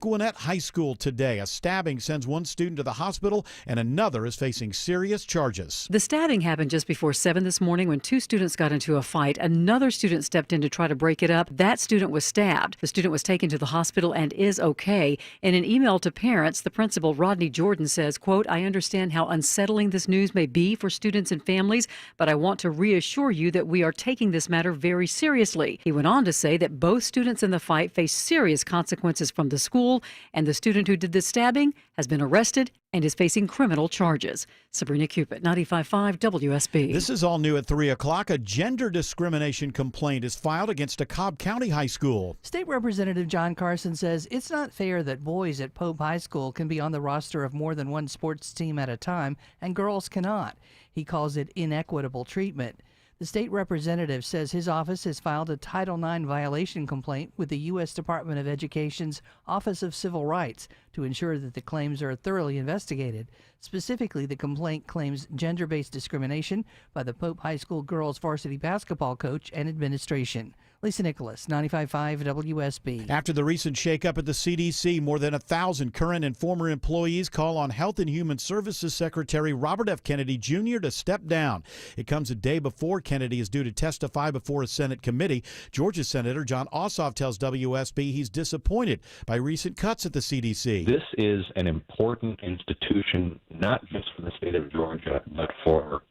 Gwinnett High School today. A stabbing sends one student to the hospital and another is facing serious charges. The stabbing happened just before 7 this morning when two students got into a fight. Another student stepped in to try to break it up. That student was stabbed. The student was taken to the hospital and is okay. In an email to parents, the principal, Rodney Jordan, says, quote, "I understand how unsettling this news may be for students and families, but I want to reassure you that we are taking this matter very seriously." He went on to say that both students in the fight face serious consequences from the school, and the student who did the stabbing has been arrested and is facing criminal charges. Sabrina Cupid, 95.5 WSB. This is all new at 3 o'clock. A gender discrimination complaint is filed against a Cobb County high school. State Representative John Carson says it's not fair that boys at Pope High School can be on the roster of more than one sports team at a time and girls cannot. He calls it inequitable treatment. The state representative says his office has filed a Title IX violation complaint with the U.S. Department of Education's Office of Civil Rights to ensure that the claims are thoroughly investigated. Specifically, the complaint claims gender-based discrimination by the Pope High School girls varsity basketball coach and administration. Lisa Nicholas, 95.5 WSB. After the recent shakeup at the CDC, more than 1,000 current and former employees call on Health and Human Services Secretary Robert F. Kennedy Jr. to step down. It comes a day before Kennedy is due to testify before a Senate committee. Georgia Senator Jon Ossoff tells WSB he's disappointed by recent cuts at the CDC. This is an important institution, not just for the state of Georgia, but for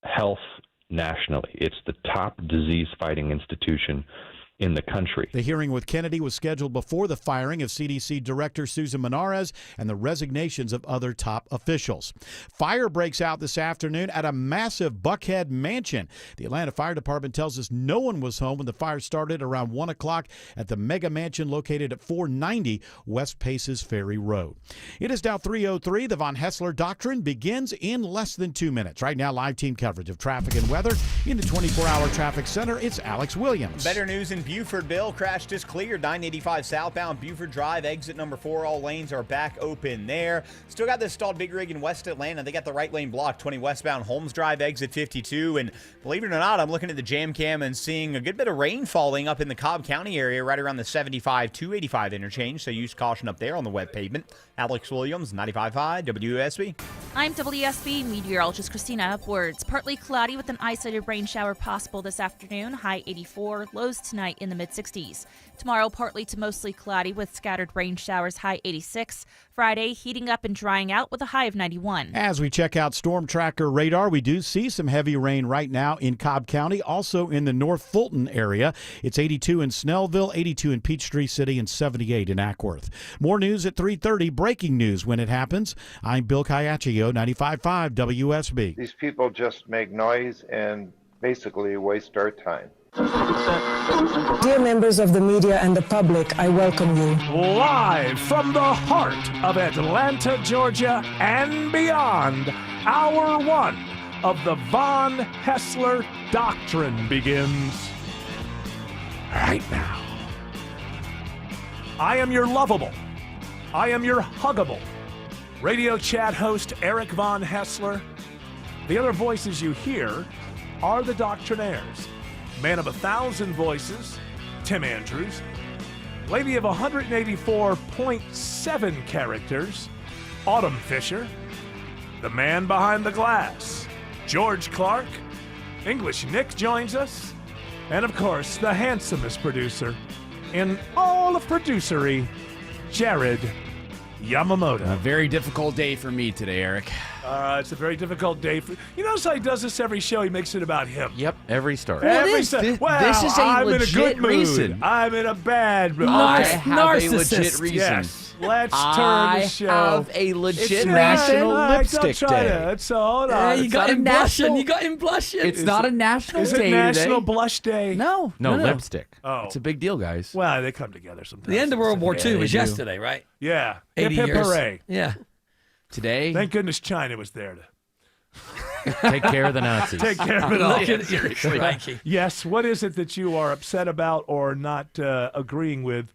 health nationally. It's the top disease-fighting institution in the country. The hearing with Kennedy was scheduled before the firing of CDC Director Susan Menares and the resignations of other top officials. Fire breaks out this afternoon at a massive Buckhead mansion. The Atlanta Fire Department tells us no one was home when the fire started around 1 o'clock at the mega mansion located at 490 West Paces Ferry Road. It is now 3:03. The Von Hessler Doctrine begins in less than 2 minutes. Right now, live team coverage of traffic and weather in the 24-hour traffic center. It's Alex Williams. Better news in Buford, Bill. Crash just cleared. 985 southbound Buford Drive, exit number 4. All lanes are back open there. Still got this stalled big rig in West Atlanta. They got the right lane blocked. 20 westbound Holmes Drive, exit 52. And believe it or not, I'm looking at the jam cam and seeing a good bit of rain falling up in the Cobb County area right around the 75-285 interchange. So use caution up there on the wet pavement. Alex Williams, 95.5 WSB. I'm WSB meteorologist Christina Upwards. Partly cloudy with an isolated rain shower possible this afternoon. High 84. Lows tonight in the mid-60s. Tomorrow, partly to mostly cloudy with scattered rain showers. High 86. Friday, heating up and drying out with a high of 91. As we check out Storm Tracker radar, we do see some heavy rain right now in Cobb County, also in the North Fulton area. It's 82 in Snellville, 82 in Peachtree City, and 78 in Ackworth. More news at 3:30. Breaking news when it happens. I'm Bill Caiaccio, 95.5 WSB. These people just make noise and basically waste our time. Dear members of the media and the public, I welcome you. Live from the heart of Atlanta, Georgia, and beyond, Hour 1 of the Von Hessler Doctrine begins right now. I am your lovable, I am your huggable radio chat host, Eric Von Hessler. The other voices you hear are the Doctrinaires. Man of 1,000 voices, Tim Andrews. Lady of 184.7 characters, Autumn Fisher. The man behind the glass, George Clark. English Nick joins us. And of course, the handsomest producer in all of producery, Jared Yamamoto. A very difficult day for me today, Eric. It's a very difficult day for you. Notice how he does this every show. He makes it about him. Yep, every start. This is a I'm legit in a good mood. reason. I'm in a bad mood. I have a legit reason. Yes. Let's turn the show. I have a legit It's National Lipstick Lipstick Day. It's hold on. You got him blushing. You got him blushing. It's not a national Is day it National today. Blush Day? No, lipstick. Oh. It's a big deal, guys. Well, they come together sometimes. The end of World War II they was do. yesterday, right? Yeah. 80 Hip hip years. hooray. Yeah. Today, Thank goodness China was there to take care of the Nazis. take care of it all. Look at you're cranky. Yes, what is it that you are upset about or not agreeing with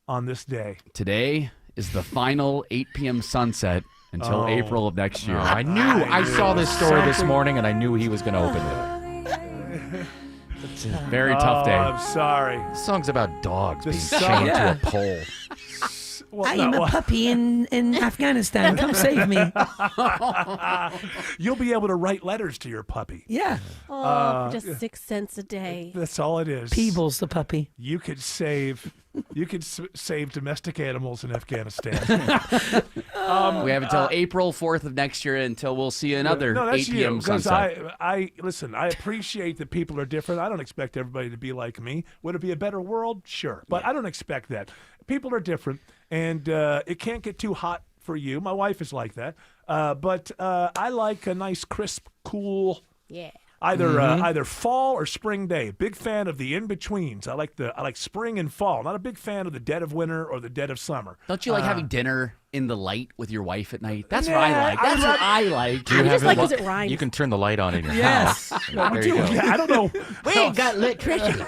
on this day? Today is the final 8 p.m. sunset until April of next year. I saw this story this morning, and I knew he was going to open it. It's a very tough day. I'm sorry. This song's about dogs The being song- chained Yeah. to a pole. Well, I am a puppy in Afghanistan. Come save me. You'll be able to write letters to your puppy. Yeah. Just 6 cents a day. That's all it is. Peebles the puppy. You could save domestic animals in Afghanistan. We have until April 4th of next year until we'll see another no, that's 8 p.m. you, 'cause sunset. I listen. I appreciate that people are different. I don't expect everybody to be like me. Would it be a better world? Sure, but I don't expect that. People are different, and it can't get too hot for you. My wife is like that, but I like a nice, crisp, cool. Yeah. Either fall or spring day. Big fan of the in betweens. I like spring and fall. Not a big fan of the dead of winter or the dead of summer. Don't you like having dinner in the light with your wife at night? That's what Nah, I like. That's what I like. I just like because it rhymes. You can turn the light on in your Yes. house. No, There we you do. go. Yeah, I don't know. We ain't got electricity.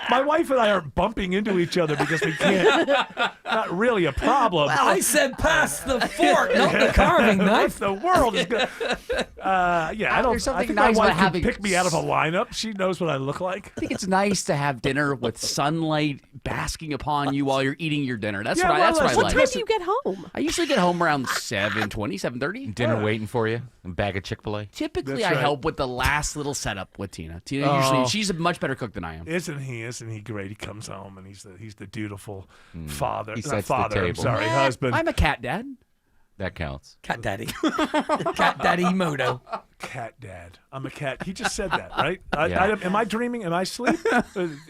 My wife and I aren't bumping into each other because we can't. Not really a problem. Well, I said pass the fork, not the carving knife. The world is good. I don't. There's something I think nice my wife about can having pick me out of a lineup. She knows what I look like. I think it's nice to have dinner with sunlight basking upon you while you're eating your dinner. That's Yeah, what I, well, that's what I What like. time do you get home? I usually get home around 7:20, 7:30. Dinner waiting for you. A bag of Chick-fil-A. Typically, That's I right. help with the last little setup with Tina. Tina usually she's a much better cook than I am. Isn't he great? He comes home and he's the dutiful father. He Not sets the father. I'm table. sorry, husband. I'm a cat dad. That counts. Cat daddy. Cat daddy Moto. Cat dad. I'm a cat. He just said that, right? Yeah. Am I dreaming? Am I asleep?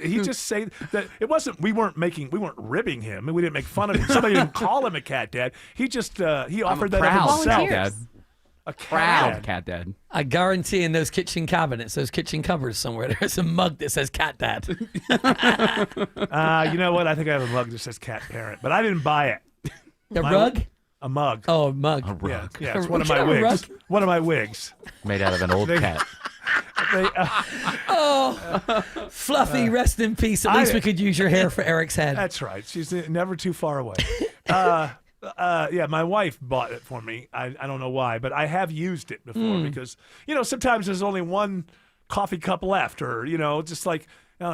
He just say that it wasn't. We weren't ribbing him. We didn't make fun of him. Somebody didn't call him a cat dad. He just he offered that of proud himself. cat dad. A cat Proud dad. cat dad. I guarantee in those kitchen cabinets, those kitchen cupboards somewhere, there's a mug that says cat dad. You know what? I think I have a mug that says cat parent, but I didn't buy it. The rug? A mug. Oh, a mug. Yeah, yeah. A It's one of rug? my A wigs. rug? One of my wigs. Made out of an old cat. Fluffy, rest in peace. At least we could use your hair for Eric's head. That's right. She's never too far away. Yeah, my wife bought it for me. I don't know why, but I have used it before because, sometimes there's only one coffee cup left or, just like, and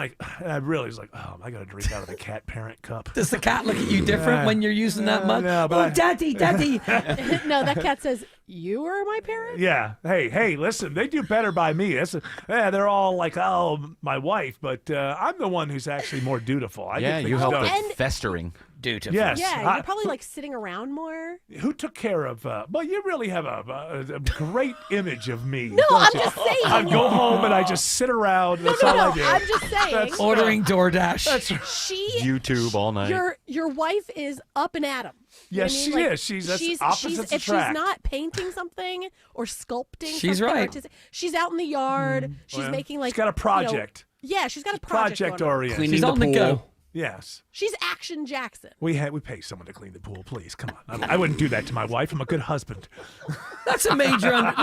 I really was like, oh, I got to drink out of the cat parent cup. Does the cat look at you different when you're using that mug? No, but daddy, daddy. No, that cat says, "You are my parent." Yeah. Hey, listen, they do better by me. They're all like, oh, my wife, but I'm the one who's actually more dutiful. I Yeah, get you things helped done. it And- festering. Dutiful. Yes. Yeah, you're probably like sitting around more. Who took care of? Well, you really have a great image of me. No, don't I'm you? just saying. I go home and I just sit around. That's all I do. I'm just saying. That's- Ordering DoorDash. That's She, YouTube all night. your wife is up and at 'em. You know Yes, what I she mean? Like, is. She's opposites if attract. she's not painting something or sculpting, She's something right. artistic, she's out in the yard. She's Well, making like she's got a project. Yeah, she's got a project. Project going on. oriented. Cleaning She's the on the pool. go. Yes. She's Action Jackson. We pay someone to clean the pool, please. Come on. I wouldn't do that to my wife. I'm a good husband. That's a major.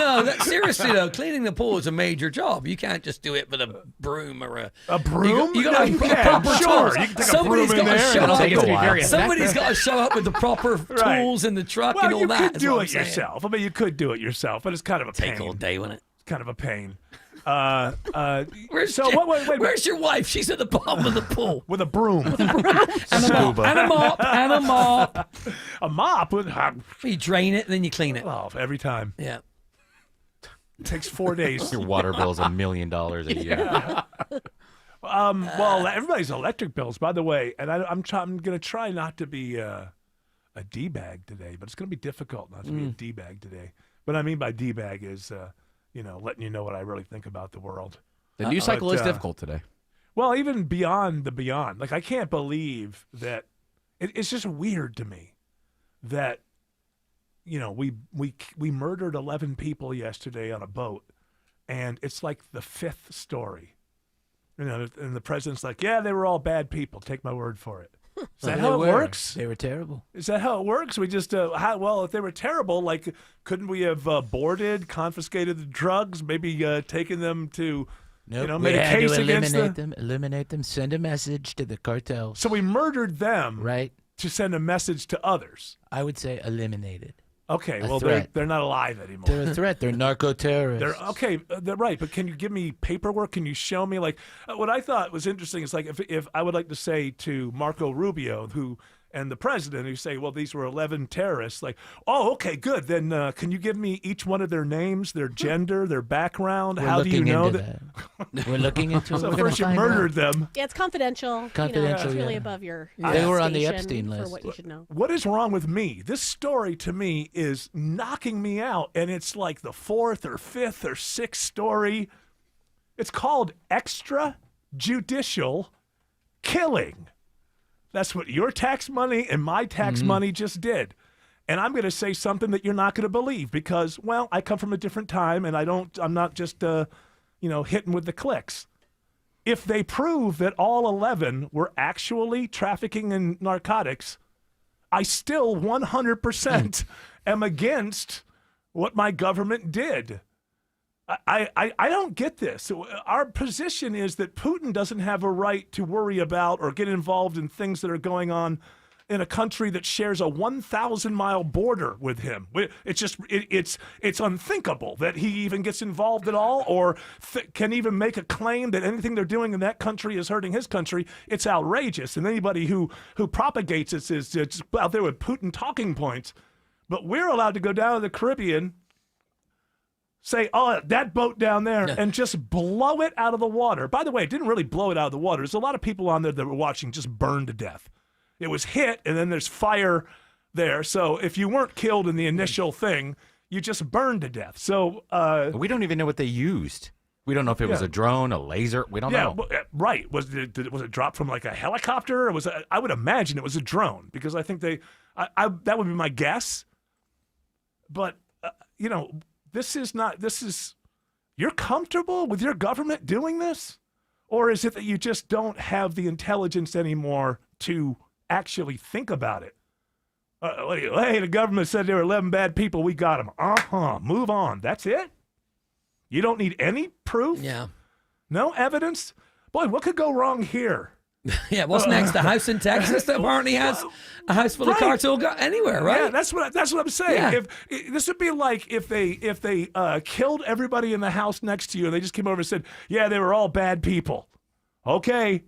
Seriously though, cleaning the pool is a major job. You can't just do it with a broom or A broom? You got No, to you have can. proper Sure, tools. you can take a Somebody's broom in got to there show and up. take a while. Somebody's got to show up with the proper Right. tools in the truck Well, and all you that. could is do what I'm it saying. yourself. I mean, you could do it yourself, but it's kind of a pain. Take all day, wouldn't it? It's kind of a pain. Where's So wait. Where's your wife? She's at the bottom of the pool. With a broom. And a mop. A mop? You drain it, then you clean it. Oh, every time. Yeah. It takes 4 days. Your water bill's $1 million a year. Well, everybody's electric bills, by the way, and I'm going to try not to be a D-bag today, but it's going to be difficult not to be a D-bag today. What I mean by D-bag is, letting you know what I really think about the world. The news cycle is difficult today. Well, even beyond the beyond. Like, I can't believe that it's just weird to me that, we murdered 11 people yesterday on a boat, and it's like the fifth story. And the president's like, yeah, they were all bad people. Take my word for it. Is that how it works? They were terrible. Is that how it works? We just, if they were terrible, like, couldn't we have boarded, confiscated the drugs, maybe taken them to, made a case against them? Eliminate them, send a message to the cartels. So we murdered them Right. to send a message to others. I would say eliminated. Okay, A well, threat. they're not alive anymore. They're a threat. They're narco-terrorists. They're right, but can you give me paperwork? Can you show me, like, what I thought was interesting is, like, if I would like to say to Marco Rubio, who and the president, who say, well, these were 11 terrorists. Like, oh, okay, good. Then can you give me each one of their names, their gender, their background? We're How do you looking know into that? We're looking into it. So We're gonna first you find murdered out. them. Yeah, it's confidential. Confidential, It's really yeah. above your They were on the station Epstein for list. what you should know. What is wrong with me? This story to me is knocking me out, and it's like the 4th or 5th or 6th story. It's called extrajudicial killing. That's what your tax money and my tax money just did. And I'm going to say something that you're not going to believe because, well, I come from a different time, and I'm not just hitting with the clicks. If they prove that all 11 were actually trafficking in narcotics, I still 100% am against what my government did. I don't get this. Our position is that Putin doesn't have a right to worry about or get involved in things that are going on in a country that shares a 1,000-mile border with him. It's unthinkable that he even gets involved at all or can even make a claim that anything they're doing in that country is hurting his country. It's outrageous, and anybody who propagates this is just out there with Putin talking points. But we're allowed to go down to the Caribbean, say, oh, that boat down there, and just blow it out of the water. By the way, it didn't really blow it out of the water. There's a lot of people on there that were watching just burn to death. It was hit, and then there's fire there. So if you weren't killed in the initial thing, you just burned to death. So we don't even know what they used. We don't know if it was a drone, a laser. We don't know. Right. Was it dropped from like a helicopter? Or I would imagine it was a drone because I think that would be my guess. But, you're comfortable with your government doing this? Or is it that you just don't have the intelligence anymore to actually think about it? Hey, the government said there were 11 bad people. We got them. Move on. That's it? You don't need any proof? Yeah. No evidence? Boy, what could go wrong here? Yeah, what's next? A house in Texas that apparently has a house full of cartel anywhere, right? Yeah, that's what I'm saying. Yeah. This would be like if they killed everybody in the house next to you and they just came over and said, yeah, they were all bad people. Okay.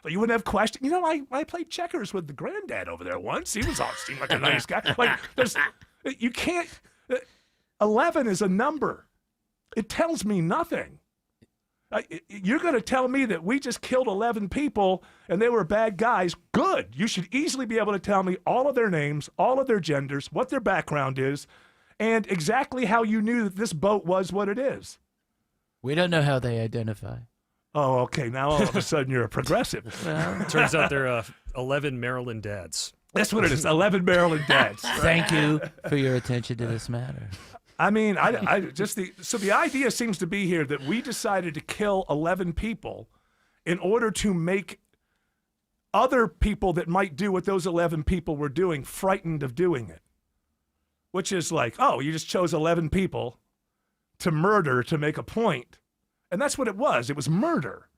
But you wouldn't have questioned. I played checkers with the granddad over there once. He seemed like a nice guy. Like you can't. 11 is a number. It tells me nothing. You're going to tell me that we just killed 11 people and they were bad guys? Good. You should easily be able to tell me all of their names, all of their genders, what their background is, and exactly how you knew that this boat was what it is. We don't know how they identify. Oh, okay. Now all of a sudden you're a progressive. Turns out they're 11 Maryland dads. That's what it is. 11 Maryland dads. Thank you for your attention to this matter. I mean, so the idea seems to be here that we decided to kill 11 people in order to make other people that might do what those 11 people were doing frightened of doing it. Which is like, oh, you just chose 11 people to murder to make a point. And that's what it was. It was murder.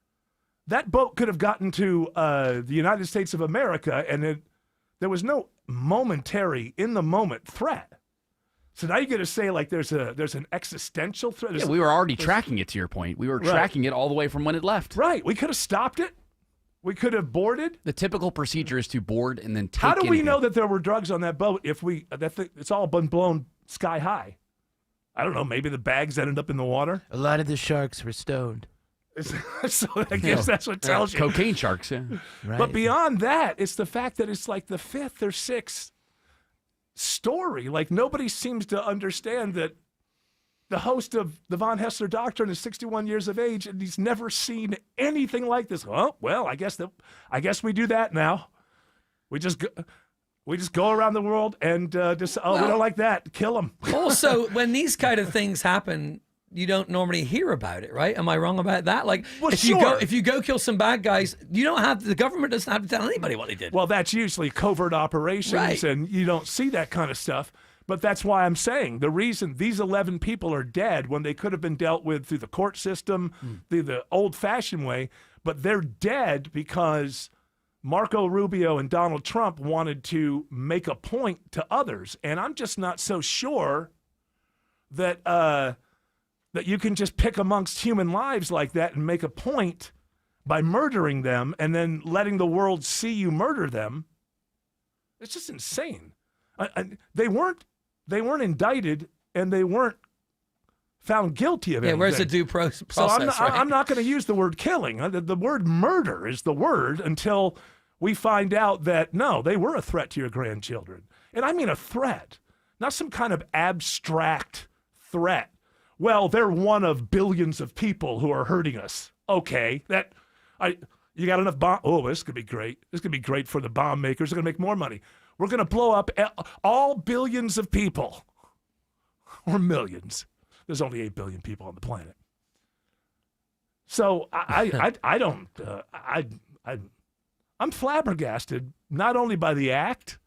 That boat could have gotten to the United States of America, and there was no momentary, in-the-moment threat. So now you got to say like there's an existential threat. Yeah, we were already tracking it, to your point. We were tracking it all the way from when it left. Right. We could have stopped it. We could have boarded. The typical procedure is to board and then take How do we anything. know that there were drugs on that boat if it's all been blown sky high? I don't know. Maybe the bags ended up in the water. A lot of the sharks were stoned. So I guess that's what tells you. Cocaine sharks, yeah. Right. But beyond that, it's the fact that it's like the 5th or 6th story. Like nobody seems to understand that the host of the Von Hessler Doctrine is 61 years of age and he's never seen anything like this. Oh, well, I guess we do that now. We just go around the world and we don't like that. Kill them. Also, when these kind of things happen, you don't normally hear about it, right? Am I wrong about that? Like, Well, if you go kill some bad guys, the government doesn't have to tell anybody what they did. Well, that's usually covert operations, Right. and you don't see that kind of stuff. But that's why I'm saying the reason these 11 people are dead when they could have been dealt with through the court system, the old-fashioned way, but they're dead because Marco Rubio and Donald Trump wanted to make a point to others. And I'm just not so sure that that you can just pick amongst human lives like that and make a point by murdering them and then letting the world see you murder them. It's just insane. They weren't indicted, and they weren't found guilty of anything. Yeah, where's the due process? So right? I'm not going to use the word killing. The word murder is the word until we find out that, no, they were a threat to your grandchildren. And I mean a threat, not some kind of abstract threat. Well, they're one of billions of people who are hurting us. Okay, you got enough bomb? Oh, this could be great. This could be great for the bomb makers. They're going to make more money. We're going to blow up all billions of people, or millions. There's only 8 billion people on the planet. So I'm flabbergasted not only by the act,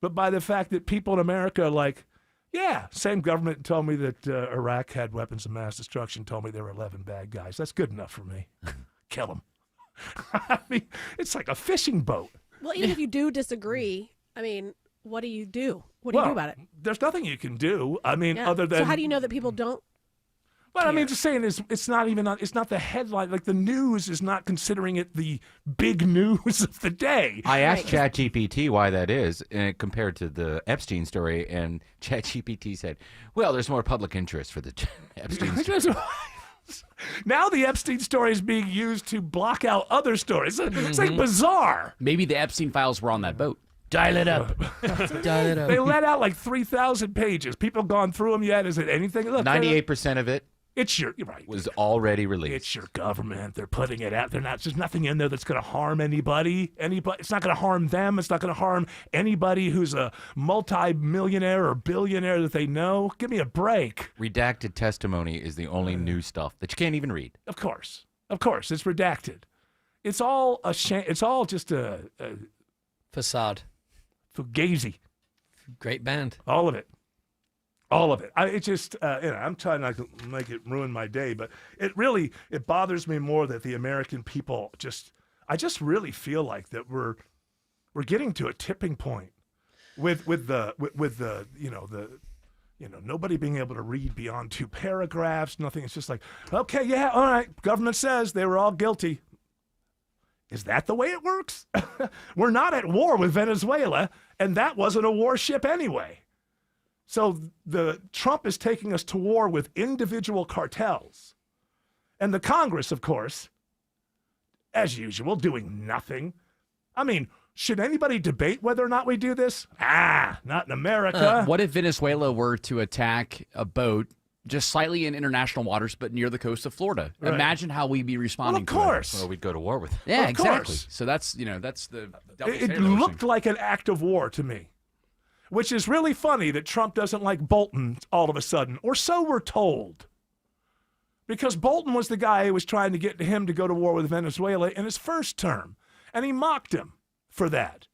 but by the fact that people in America are like, yeah, same government told me that Iraq had weapons of mass destruction, told me there were 11 bad guys. That's good enough for me. Kill them. I mean, it's like a fishing boat. Well, even if you do disagree, I mean, what do you do? What do you do about it? There's nothing you can do. I mean, other than. So how do you know that people don't? Well, I mean, just saying it's not even it's not the headline. Like the news is not considering it the big news of the day. I asked ChatGPT why that is, compared to the Epstein story, and ChatGPT said, "Well, there's more public interest for the Epstein story." Now the Epstein story is being used to block out other stories. It's like bizarre. Maybe the Epstein files were on that boat. Dial it up. Dial it up. They let out like 3,000 pages. People gone through them yet? Is it anything? Look, 98% of it. You're right. Was already released. It's your government. They're putting it out. There's nothing in there that's going to harm anybody. It's not going to harm them. It's not going to harm anybody who's a multi-millionaire or billionaire that they know. Give me a break. Redacted testimony is the only new stuff that you can't even read. Of course, it's redacted. It's all a sham. It's all just a facade. Fugazi. Great band. All of it. I'm trying not to make it ruin my day, but it bothers me more that the American people I just really feel like that we're getting to a tipping point with the nobody being able to read beyond 2 paragraphs, nothing. It's just like, okay, yeah, all right, government says they were all guilty. Is that the way it works? We're not at war with Venezuela, and that wasn't a warship anyway. So Trump is taking us to war with individual cartels. And the Congress, of course, as usual, doing nothing. I mean, should anybody debate whether or not we do this? Not in America. What if Venezuela were to attack a boat just slightly in international waters, but near the coast of Florida? Right. Imagine how we'd be responding to it. Well, we'd go to war with them. Yeah, of exactly. Course. So that's the It looked like an act of war to me, which is really funny that Trump doesn't like Bolton all of a sudden, or so we're told. Because Bolton was the guy who was trying to get him to go to war with Venezuela in his first term, and he mocked him for that.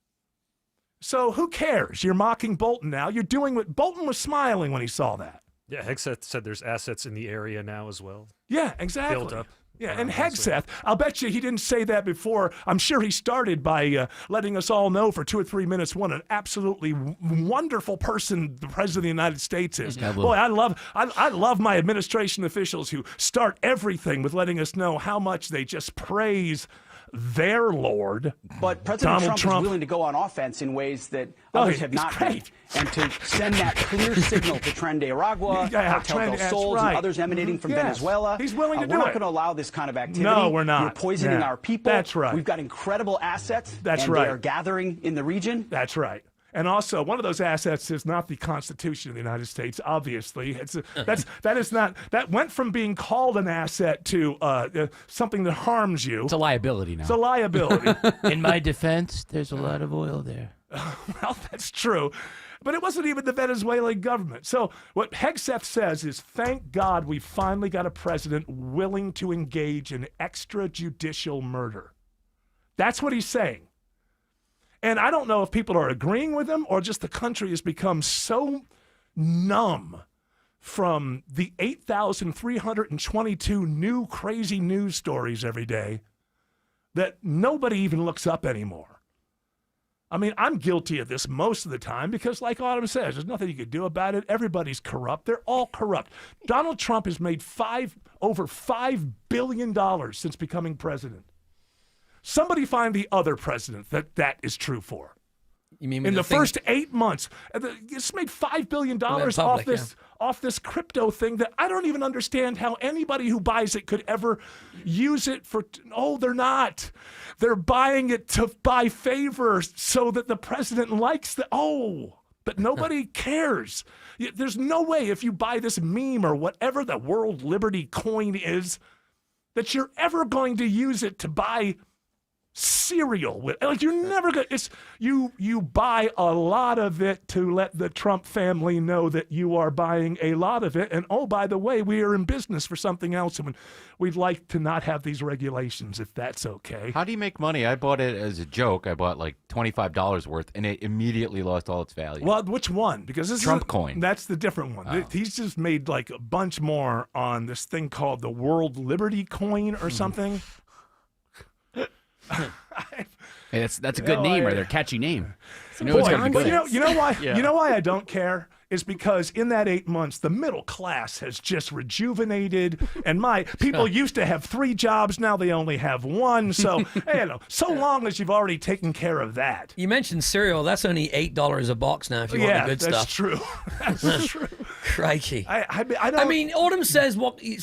So who cares? You're mocking Bolton now. You're doing what Bolton was smiling when he saw that. Yeah, Hegseth said there's assets in the area now as well. Yeah, exactly. Built up. Yeah, and Hegseth, I'll bet you he didn't say that before. I'm sure he started by letting us all know for 2 or 3 minutes what an absolutely wonderful person the President of the United States is. Boy, I love my administration officials who start everything with letting us know how much they just praise their Lord. But President Donald Trump is willing to go on offense in ways that others have not been. And to send that clear signal to Tren de Aragua, Cartel del Sol, and others emanating from Venezuela. He's willing to do We're not it. going to allow this kind of activity. No, we're not. You're poisoning our people. That's right. We've got incredible assets. That's and right. They are gathering in the region. That's right. And also, one of those assets is not the Constitution of the United States. Obviously, that went from being called an asset to something that harms you. It's a liability now. It's a liability. In my defense, there's a lot of oil there. Well, that's true. But it wasn't even the Venezuelan government. So what Hegseth says is, thank God we finally got a president willing to engage in extrajudicial murder. That's what he's saying. And I don't know if people are agreeing with him or just the country has become so numb from the 8,322 new crazy news stories every day that nobody even looks up anymore. I mean, I'm guilty of this most of the time because, like Autumn says, there's nothing you can do about it. Everybody's corrupt. They're all corrupt. Donald Trump has made over $5 billion since becoming president. Somebody find the other president that is true for. You mean in the thing- first 8 months? It's made $5 billion public, off this crypto thing that I don't even understand how anybody who buys it could ever use it for. Oh, they're not. They're buying it to buy favors so that the president likes the. Oh. But nobody cares. There's no way if you buy this meme or whatever the World Liberty coin is that you're ever going to use it to buy cereal with. Like, you're never going to. You buy a lot of it to let the Trump family know that you are buying a lot of it. And oh, by the way, we are in business for something else, and we'd like to not have these regulations if that's okay. How do you make money? I bought it as a joke. I bought like $25 worth, and it immediately lost all its value. Well, which one? Because this Trump is coin. That's the different one. Oh. He's just made like a bunch more on this thing called the World Liberty coin or something. Hey, that's a good name, or they're a catchy name. You know Boy, it's gonna be but good. you know why? Yeah. You know why I don't care? Is because in that 8 months, the middle class has just rejuvenated, and people used to have 3 jobs, now they only have 1. So, so long as you've already taken care of that. You mentioned cereal. That's only $8 a box now if you want the good that's stuff. True. That's true. Crikey. I mean, Autumn says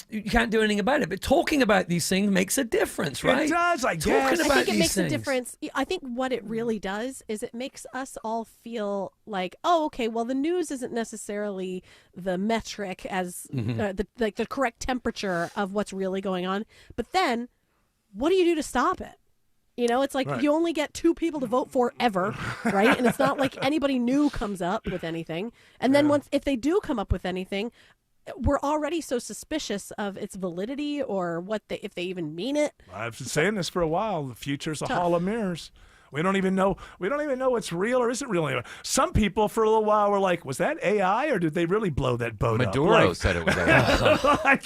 you can't do anything about it, but talking about these things makes a difference, right? It does, I Talking guess. about I think it these makes things. a difference. I think what it really does is it makes us all feel like, oh, okay, well, the news isn't necessarily the metric as the correct temperature of what's really going on. But then, what do you do to stop it? You know, it's like Right. you only get 2 people to vote for ever, right? And it's not like anybody new comes up with anything. And then if they do come up with anything, we're already so suspicious of its validity or if they even mean it. I've been saying this for a while. The future's a Tough. hall of mirrors. We don't even know what's real or isn't real anymore. Some people for a little while were like, was that AI or did they really blow that boat up? Maduro said it was AI.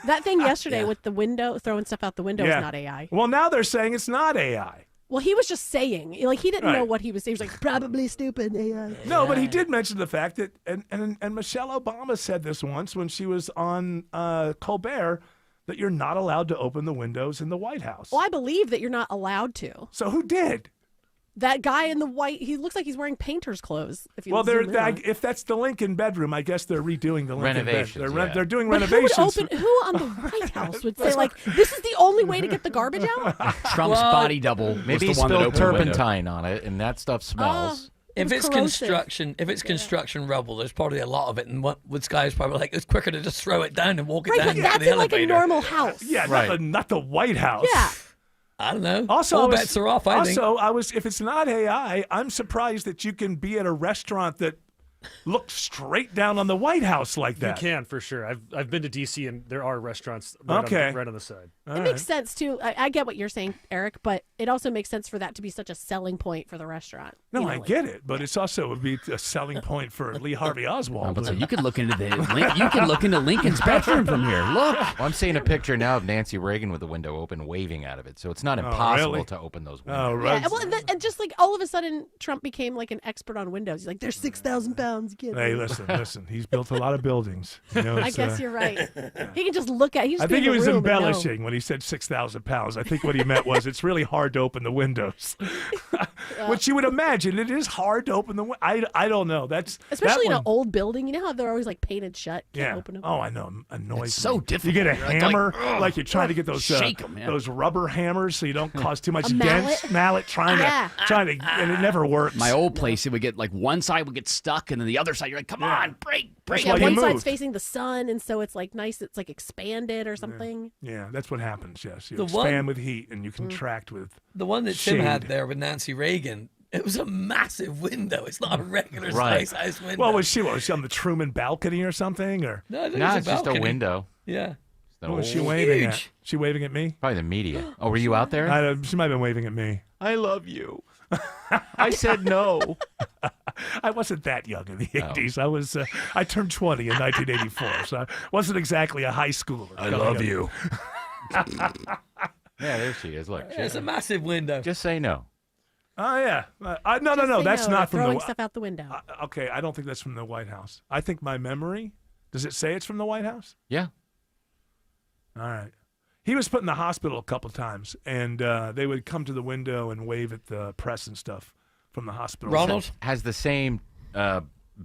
That thing yesterday with the window, throwing stuff out the window is not AI. Well, now they're saying it's not AI. Well, he was just saying, like, he didn't know Right. what he was saying. He was like, probably stupid AI. No, but he did mention the fact that, and Michelle Obama said this once when she was on Colbert, that you're not allowed to open the windows in the White House. Well, I believe that you're not allowed to. So who did? That guy in the white, he looks like he's wearing painter's clothes. If you Well, zoom in on it. if that's the Lincoln bedroom, I guess they're redoing the Lincoln Renovations, bedroom. yeah. They're doing But renovations. who on the White House would say, like, this is the only way to get the garbage out? Trump's body double Maybe he was the one that spilled opened the window. turpentine on it, and that stuff smells. If was it's corrosive. construction rubble, there's probably a lot of it, and what this guy's probably like, it's quicker to just throw it down and walk it Right, down. but and get that's to the in, like, a elevator. normal house. Yeah, Right. not the White House. Yeah. I don't know. Also, all I was- bets are off. I think. Also, if it's not AI, I'm surprised that you can be at a restaurant that looks straight down on the White House like that. You can for sure. I've been to DC and there are restaurants right, Okay. right on the side. It makes sense, too. I get what you're saying, Eric, but it also makes sense for that to be such a selling point for the restaurant. No, You know, I like- get it, but it's also would be a selling point for Lee Harvey Oswald. So you could look into Lincoln's bedroom from here. Look. Well, I'm seeing a picture now of Nancy Reagan with the window open, waving out of it. So it's not Oh, impossible really? to open those windows. Oh, right. Yeah, well, and just like all of a sudden, Trump became like an expert on windows. He's like, "There's 6,000 pounds." You can't Hey, do it." listen. He's built a lot of buildings. You know, I it's, guess you're right. He can just look at. He just I be think in he the was room and know. embellishing when he said 6,000 pounds. I think what he meant was it's really hard to open the windows. Which you would imagine. It is hard to open the window. I don't know. That's Especially that in an one- old building, you know how they're always like painted shut. Can't Yeah. open them. Oh, I know. Annoys It's so me. difficult. You get a You're like, hammer, ugh. like you're trying to get those Shake 'em, yeah. those rubber hammers, so you don't cause too much A dents. Mallet trying to, and it never works. My old place, it would get like one side would get stuck, and then the other side, you're like, come on, break. That's Yeah, why he one side's moved. facing the sun, and so it's like nice. It's like expanded or something. Yeah, that's what happens. Yes, you The expand one- with heat, and you contract with. The one that Tim had shade. there with Nancy Reagan, it was a massive window. It's not a regular Right. size window. Well, was she on the Truman balcony or something, or No, I think No, it was it's just a balcony. window. Yeah. what was she Oh. waving at? Huge. She waving at me? Probably the media. Oh, were you out there? She might have been waving at me. I love you. I said no. I wasn't that young in the Oh. 80s. I was. I turned 20 in 1984, so I wasn't exactly a high schooler. Yeah, there she is. Look. Yeah, it's a massive window. Just say no. Oh yeah. No. Just say That's no, not from throwing the. stuff out the window. Okay, I don't think that's from the White House. I think my memory. Does it say it's from the White House? Yeah. All right. He was put in the hospital a couple times, and they would come to the window and wave at the press and stuff. from the hospital. Ronald? Has the same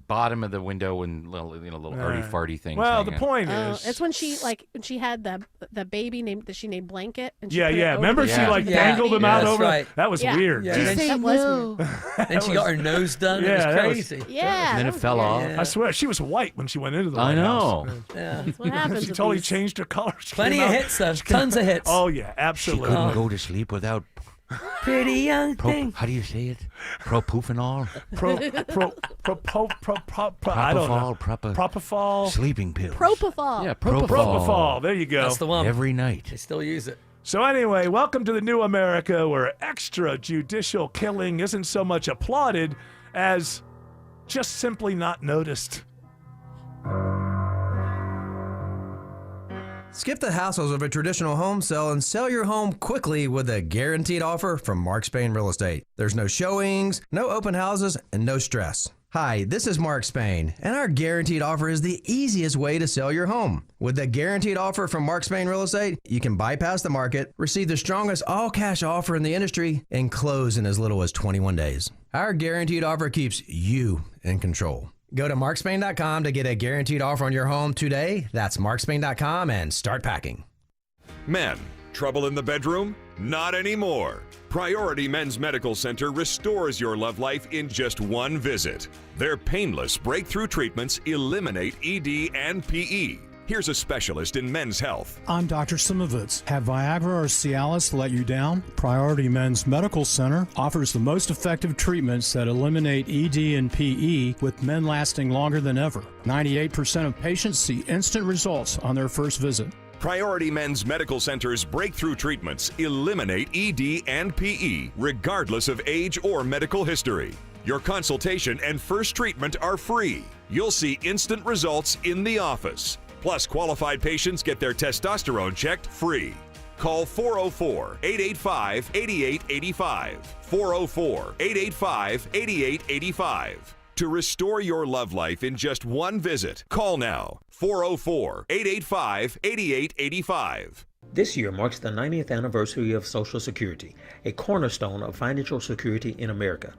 bottom of the window and little arty farty things. Well, the point is, it's when she had the baby named Blanket. And she yeah. put it over Remember, the she baby? dangled him out over. right. That was weird. Yeah. That was weird. And she got her nose done. Yeah, It was that crazy. Yeah. And then it fell off. I swear, she was white when she went into the I White know. House. Yeah. That's what happens. She with totally these. changed her color. She Plenty came of out- hits, though. Tons of hits. Oh yeah, She absolutely. couldn't go to sleep without. Pretty young thing. How do you say it? Propofol? I don't know. Propofol. Sleeping pills. Propofol. Yeah, Propofol. There you go. That's the one. Every night. They still use it. So anyway, welcome to the new America where extrajudicial killing isn't so much applauded as just simply not noticed. Skip the hassles of a traditional home sale and sell your home quickly with a guaranteed offer from Mark Spain Real Estate. There's no showings, no open houses, and no stress. Hi, this is Mark Spain, and our guaranteed offer is the easiest way to sell your home. With the guaranteed offer from Mark Spain Real Estate, you can bypass the market, receive the strongest all-cash offer in the industry, and close in as little as 21 days. Our guaranteed offer keeps you in control. Go to markspain.com to get a guaranteed offer on your home today. That's markspain.com and start packing. Men, trouble in the bedroom? Not anymore. Priority Men's Medical Center restores your love life in just one visit. Their painless breakthrough treatments eliminate ED and PE. Here's a specialist in men's health. I'm Dr. Simovitz. Have Viagra or Cialis let you down? Priority Men's Medical Center offers the most effective treatments that eliminate ED and PE, with men lasting longer than ever. 98% of patients see instant results on their first visit. Priority Men's Medical Center's breakthrough treatments eliminate ED and PE, regardless of age or medical history. Your consultation and first treatment are free. You'll see instant results in the office. Plus, qualified patients get their testosterone checked free. Call 404-885-8885. 404-885-8885. To restore your love life in just one visit, call now. 404-885-8885. This year marks the 90th anniversary of Social Security, a cornerstone of financial security in America.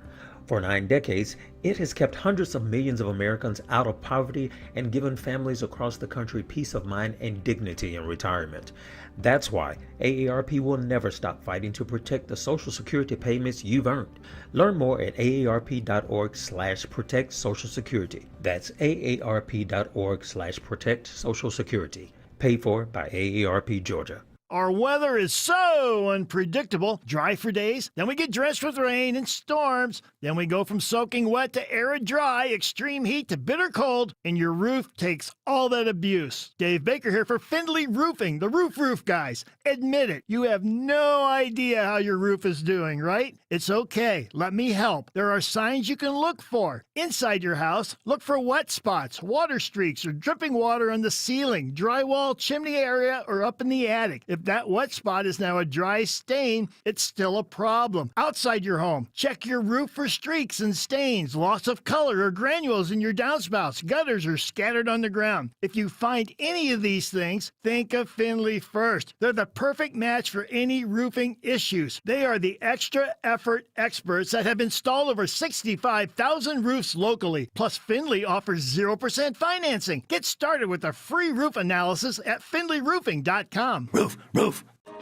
For 9 decades, it has kept hundreds of millions of Americans out of poverty and given families across the country peace of mind and dignity in retirement. That's why AARP will never stop fighting to protect the Social Security payments you've earned. Learn more at aarp.org/protect Social Security. That's aarp.org/protect Social Security. Paid for by AARP Georgia. Our weather is so unpredictable. Dry for days, then we get drenched with rain and storms. Then we go from soaking wet to arid dry, extreme heat to bitter cold, and your roof takes all that abuse. Dave Baker here for Findlay Roofing, the roof guys. Admit it, you have no idea how your roof is doing, right? It's okay. Let me help. There are signs you can look for. Inside your house, look for wet spots, water streaks, or dripping water on the ceiling, drywall, chimney area, or up in the attic. If that wet spot is now a dry stain, it's still a problem. Outside your home, check your roof for streaks and stains, loss of color or granules in your downspouts, gutters, or scattered on the ground. If you find any of these things, think of Findlay first. They're the perfect match for any roofing issues. They are the extra effort experts that have installed over 65,000 roofs locally. Plus, Findlay offers 0% financing. Get started with a free roof analysis at findlayroofing.com. Roof.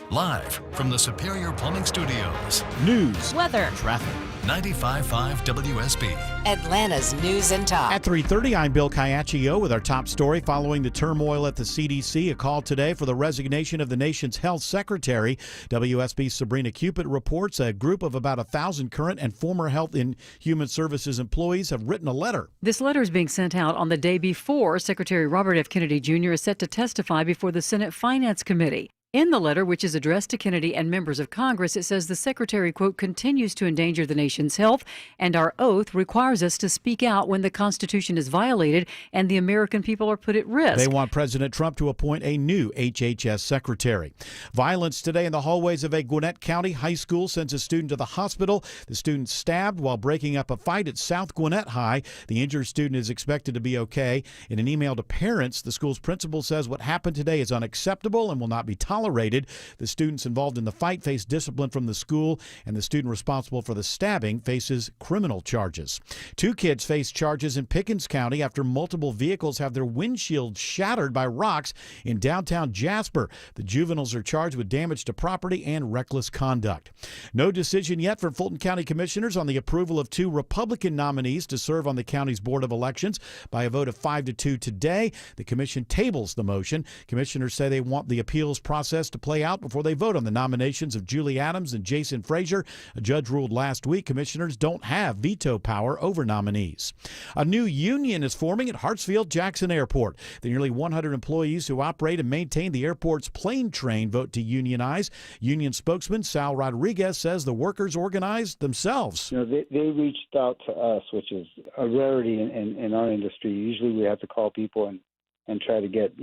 Live from the Superior Plumbing Studios. News, weather, traffic. 95.5 WSB. Atlanta's news and talk. At 3:30, I'm Bill Caiaccio with our top story. Following the turmoil at the CDC, a call today for the resignation of the nation's health secretary. WSB's Sabrina Cupid reports a group of about 1,000 current and former Health and Human Services employees have written a letter. This letter is being sent out on the day before Secretary Robert F. Kennedy Jr. is set to testify before the Senate Finance Committee. In the letter, which is addressed to Kennedy and members of Congress, it says the secretary, quote, continues to endanger the nation's health, and our oath requires us to speak out when the Constitution is violated and the American people are put at risk. They want President Trump to appoint a new HHS secretary. Violence today in the hallways of a Gwinnett County high school sends a student to the hospital. The student stabbed while breaking up a fight at South Gwinnett High. The injured student is expected to be okay. In an email to parents, the school's principal says what happened today is unacceptable and will not be tolerated. tolerated. The students involved in the fight face discipline from the school, and the student responsible for the stabbing faces criminal charges. 2 kids face charges in Pickens County after multiple vehicles have their windshields shattered by rocks in downtown Jasper. The juveniles are charged with damage to property and reckless conduct. No decision yet from Fulton County Commissioners on the approval of 2 Republican nominees to serve on the county's Board of Elections. By a vote of 5-2 today, the commission tables the motion. Commissioners say they want the appeals process to play out before they vote on the nominations of Julie Adams and Jason Frazier. A judge ruled last week commissioners don't have veto power over nominees. A new union is forming at Hartsfield-Jackson Airport. The nearly 100 employees who operate and maintain the airport's plane train vote to unionize. Union spokesman Sal Rodriguez says the workers organized themselves. They reached out to us, which is a rarity in our industry. Usually we have to call people and try to get,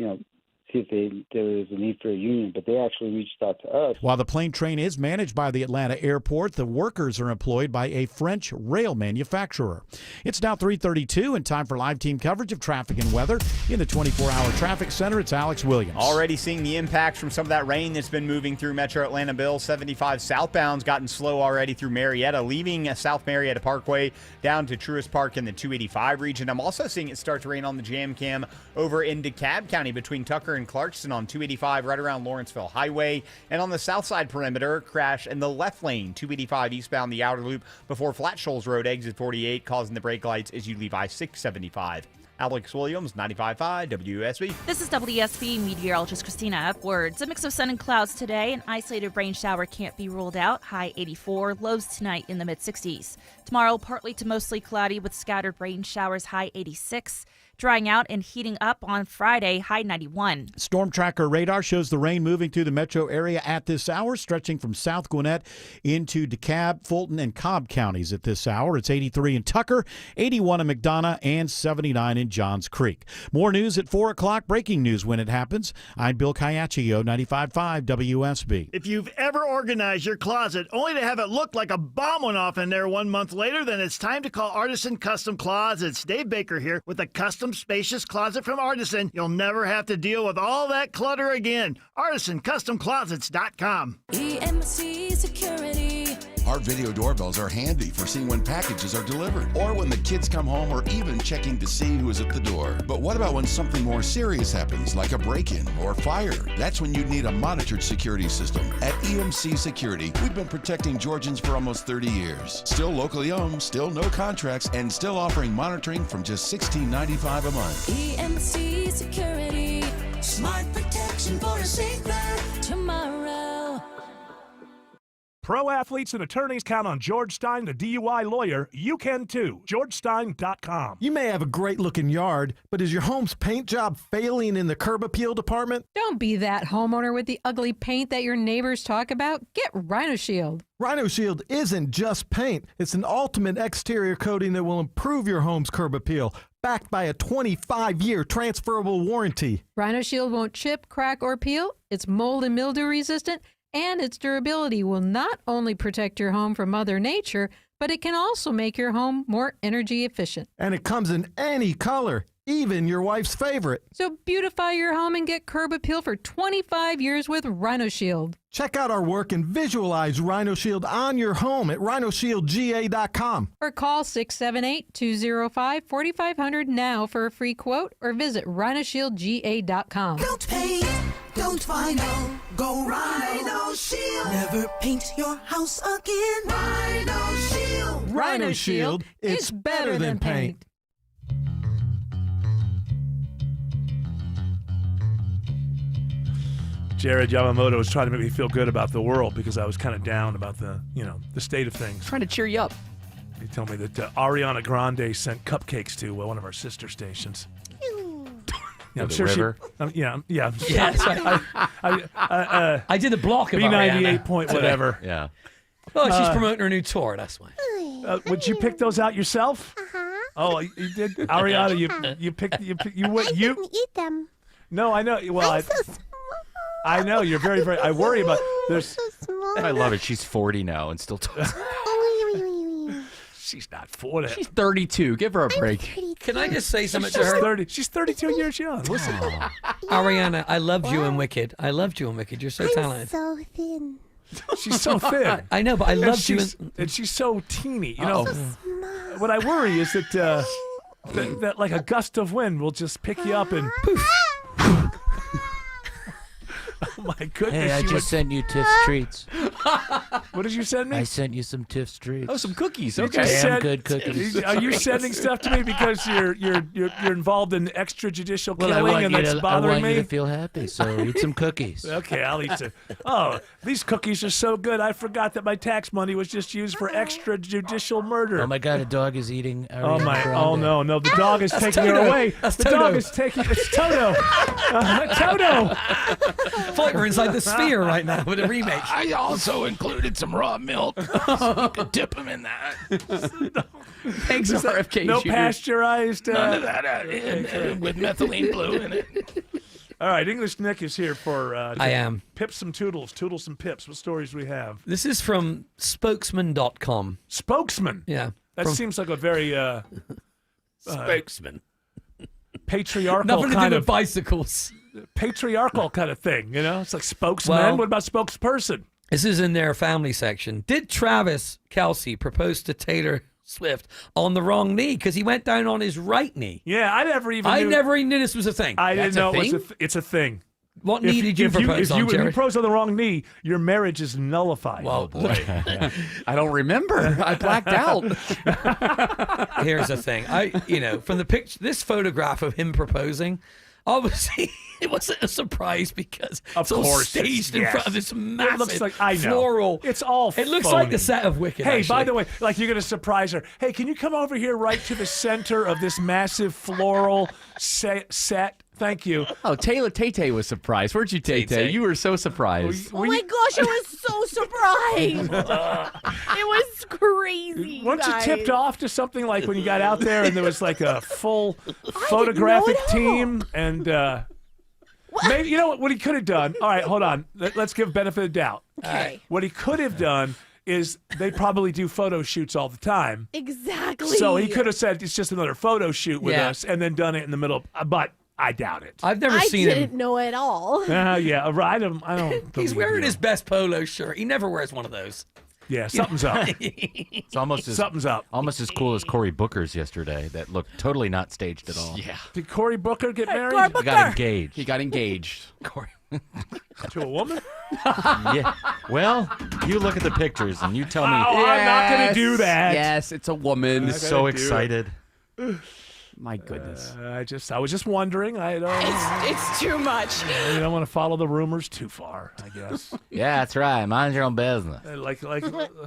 see if there is a need for a union, but they actually reached out to us. While the plane train is managed by the Atlanta airport, the workers are employed by a French rail manufacturer. It's now 3:32 and time for live team coverage of traffic and weather. In the 24-hour traffic center, it's Alex Williams. Already seeing the impacts from some of that rain that's been moving through Metro Atlanta. Bill 75 southbound's gotten slow already through Marietta, leaving South Marietta Parkway down to Truist Park in the 285 region. I'm also seeing it start to rain on the jam cam over in DeKalb County between Tucker and Clarkston on 285 right around Lawrenceville Highway. And on the south side perimeter, crash in the left lane, 285 eastbound the outer loop before Flat Shoals Road, exit 48, causing the brake lights as you leave I-675. Alex Williams, 95.5 WSB. This is WSB meteorologist Christina Upwards. A mix of sun and clouds today. An isolated rain shower can't be ruled out. High 84. Lows tonight in the mid-60s. Tomorrow, partly to mostly cloudy with scattered rain showers. High 86. Drying out and heating up on Friday, high 91. Storm Tracker radar shows the rain moving through the metro area at this hour, stretching from South Gwinnett into DeKalb, Fulton, and Cobb counties at this hour. It's 83 in Tucker, 81 in McDonough, and 79 in Johns Creek. More news at 4 o'clock. Breaking news when it happens. I'm Bill Caiaccio, 95.5 WSB. If you've ever organized your closet only to have it look like a bomb went off in there 1 month later, then it's time to call Artisan Custom Closets. Dave Baker here with a custom spacious closet from Artisan. You'll never have to deal with all that clutter again. ArtisanCustomClosets.com. EMC Security. Our video doorbells are handy for seeing when packages are delivered or when the kids come home or even checking to see who is at the door. But what about when something more serious happens, like a break-in or fire? That's when you'd need a monitored security system. At EMC Security, we've been protecting Georgians for almost 30 years. Still locally owned, still no contracts, and still offering monitoring from just $16.95 a month. EMC Security. Smart protection for a safer tomorrow. Pro athletes and attorneys count on George Stein, the DUI lawyer. You can too. GeorgeStein.com. You may have a great-looking yard, but is your home's paint job failing in the curb appeal department? Don't be that homeowner with the ugly paint that your neighbors talk about. Get Rhino Shield. Rhino Shield isn't just paint. It's an ultimate exterior coating that will improve your home's curb appeal, backed by a 25-year transferable warranty. Rhino Shield won't chip, crack, or peel. It's mold and mildew resistant, and its durability will not only protect your home from Mother Nature, but it can also make your home more energy efficient. And it comes in any color, even your wife's favorite. So beautify your home and get curb appeal for 25 years with Rhino Shield. Check out our work and visualize Rhino Shield on your home at rhinoshieldga.com. Or call 678-205-4500 now for a free quote, or visit rhinoshieldga.com. Don't paint, don't vinyl, go Rhino Shield. Never paint your house again. Rhino Shield. Rhino Shield, it's better than paint. Jared Yamamoto was trying to make me feel good about the world because I was kind of down about the state of things. Trying to cheer you up. He told me that Ariana Grande sent cupcakes to one of our sister stations. Yeah, I'm sure river. Yeah. I did the block of B98 point whatever. Yeah. Oh, she's promoting her new tour. That's why. Would you pick those out yourself? Oh, you did, Ariana. You picked. You went. You didn't eat them. No, I know. Well, I'm so small. I know you're very, very. I worry about. There's. So small. I love it. She's 40 now and still. She's not 40. She's 32. Give her a break. I'm 32. Can I just say something to her? She's 32 years young. Listen. Ariana, I loved you in Wicked. I loved you in Wicked. You're so talented. so thin. She's so thin. I know, but I loved you. And she's so teeny. You know, what I worry is that, that like a gust of wind will just pick you up and poof. Oh my goodness! Hey, I just sent you Tiff's treats. What did you send me? I sent you some Tiff's treats. Oh, some cookies. You Okay. just Damn good cookies. Are you sending stuff to me because you're involved in extrajudicial Well, killing and that's bothering I want me? you to feel happy, so eat some cookies. Okay, I'll eat some. Oh, these cookies are so good. I forgot that my tax money was just used for extrajudicial murder. Oh my God, a dog is eating. Oh Ariana my! Grande. Oh no! The dog is That's taking her Toto. away. That's the Toto. dog is taking. It's Toto. Toto. I feel like we're inside the sphere right now with a remake. I also included some raw milk. So you could dip them in that. Thanks, RFK No Jr. pasteurized. None of that with methylene blue in it. All right, English Nick is here for. I am. Pips some toodles, toodles some pips. What stories we have? This is from spokesman.com. Spokesman. Yeah. That From- seems like a very Spokesman. patriarchal Nothing to kind do of with bicycles. patriarchal kind of thing. You know, it's like spokesman. Well- What about spokesperson? This is in their family section. Did Travis Kelce propose to Taylor Swift on the wrong knee? Because he went down on his right knee. Yeah, I never even. I knew, never even knew this was a thing. I didn't That's a know it was thing? it's a thing. What knee did you propose on, if you Jared? propose on the wrong knee, your marriage is nullified. Well, I don't remember. I blacked out. here's the thing. From the picture, this photograph of him proposing, obviously it wasn't a surprise because Of it's all course staged it's- in front yes. of this It massive looks like I know. floral. It's all. It looks phony. like the set of Wicked. Hey, actually. by the way, like you're gonna surprise her. Hey, can you come over here right to the center of this massive floral set? Thank you. Oh, Taylor Tay was surprised. Weren't you, Tay? Tay-Tay. You were so surprised. Oh my gosh, I was so surprised. It was crazy. Weren't you guys. tipped off to something like when you got out there and there was like a full photographic team and maybe you know what he could have done? All right, hold on. Let's give benefit of doubt. Okay. What he could have done is they probably do photo shoots all the time. Exactly. So he could have said it's just another photo shoot with Yeah. us and then done it in the middle. But I doubt it. I've never I seen didn't him. know at all. Yeah, right. I don't. He's believe wearing you. his best polo shirt. He never wears one of those. Yeah, something's up. It's almost as Something's up. almost as cool as Cory Booker's yesterday. That looked totally not staged at all. Yeah. Did Cory Booker get married Cory He Booker. got engaged. He got engaged. to a woman? Yeah. Well, you look at the pictures and you tell me. Oh, I'm not going to do that. Yes, it's a woman. He's so excited. My goodness. I was just wondering. I don't. It's too much. You don't want to follow the rumors too far, I guess. Yeah, that's right. Mind your own business. like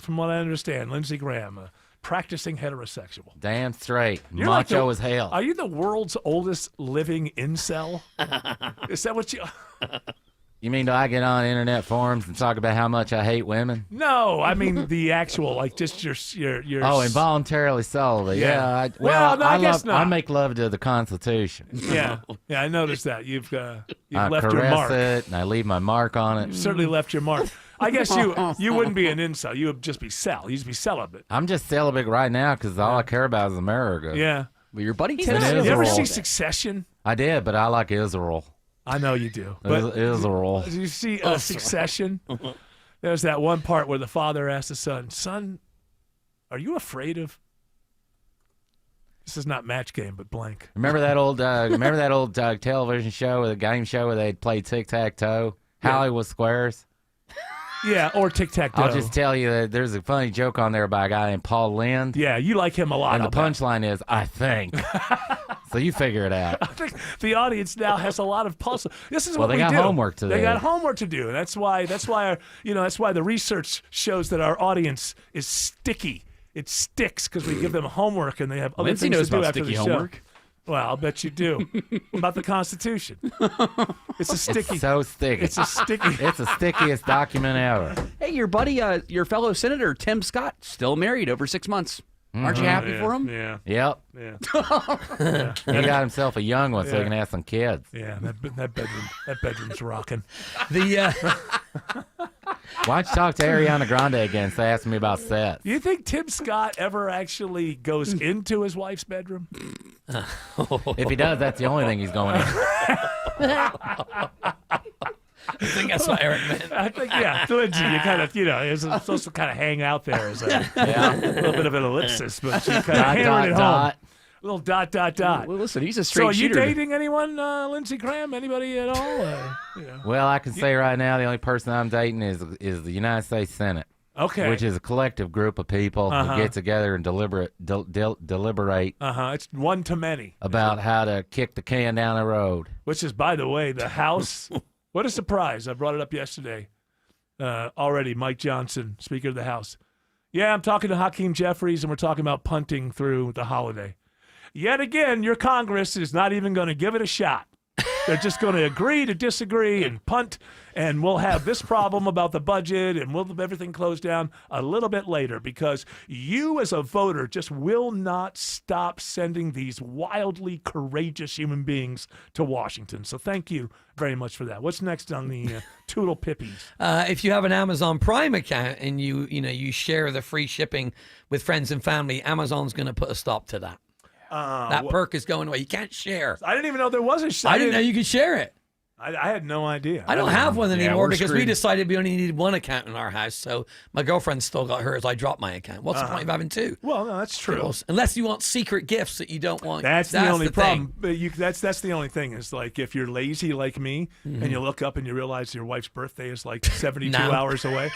from what I understand, Lindsey Graham, practicing heterosexual. Damn straight. You're like Macho the- as hell. Are you the world's oldest living incel? Is that what you? You mean do I get on internet forums and talk about how much I hate women? No, I mean the actual, like just your. Oh, involuntarily celibate. Yeah. Yeah. Well, no, I guess love, not. I make love to the Constitution. Yeah, yeah, I noticed that you've I left your caress mark. it and I leave my mark on it. You've certainly left your mark. I guess you wouldn't be an incel. You would just be You'd just be celibate. I'm just celibate right now because all I care about is America. Yeah. Well, your buddy He's Ted. not You ever Israel. see Succession? I did, but I like Israel. I know you do. But Israel. did you see Succession? There's that one part where the father asks the son, "Son, are you afraid of?" This is not Match Game, but blank. Remember that old television show, the game show where they'd play tic-tac-toe? Hollywood Squares? Yeah, or Tic-Tac-Toe. I'll just tell you that there's a funny joke on there by a guy named Paul Lind. Yeah, you like him a lot. And the I'll bet. punchline is, I think. So you figure it out. I think the audience now has a lot of puzzle. This is Well, what they we got do. homework to They do. got homework to do. That's why the research shows that our audience is sticky. It sticks because we give them homework and they have other Lindsay things knows to do about after the sticky show. homework. Well, I'll bet you do. About the Constitution. It's a sticky. It's so sticky. It's a sticky. It's the stickiest document ever. Hey, your buddy, your fellow senator Tim Scott, still married over 6 months. Aren't you happy Yeah, for him? Yeah. Yep. Yeah. He got himself a young one so Yeah. he can have some kids. Yeah, that bedroom's rocking. Why don't you talk to Ariana Grande again instead of asking me about sex? Do you think Tim Scott ever actually goes into his wife's bedroom? If he does, that's the only thing he's going in. I think that's what Eric meant. I think, yeah, Lindsay, you kind of, is supposed to kind of hang out there as a little bit of an ellipsis, but you kind of hammered it home. A little ... Well, listen, he's a straight So are you shooter. dating anyone, Lindsey Graham? Anybody at all? Well, I can say right now the only person I'm dating is the United States Senate. Okay. Which is a collective group of people who get together and deliberate. It's one to many. About how to kick the can down the road. Which is, by the way, the House. What a surprise. I brought it up yesterday already. Mike Johnson, Speaker of the House. Yeah, I'm talking to Hakeem Jeffries, and we're talking about punting through the holiday. Yet again, your Congress is not even going to give it a shot. They're just going to agree to disagree and punt, and we'll have this problem about the budget, and we'll have everything closed down a little bit later because you as a voter just will not stop sending these wildly courageous human beings to Washington. So thank you very much for that. What's next on the Toodle Pippies? If you have an Amazon Prime account and you share the free shipping with friends and family, Amazon's going to put a stop to that. That perk is going away. You can't share. I didn't even know there was a I didn't know you could share it. I had no idea. I don't have one anymore because we screwed. decided we only needed one account in our house. So my girlfriend still got hers. I dropped my account. What's the point of having two? Well, no, that's true. Unless you want secret gifts that you don't want. That's the only problem. Thing. But that's the only thing is like if you're lazy like me and you look up and you realize your wife's birthday is like 72 hours away.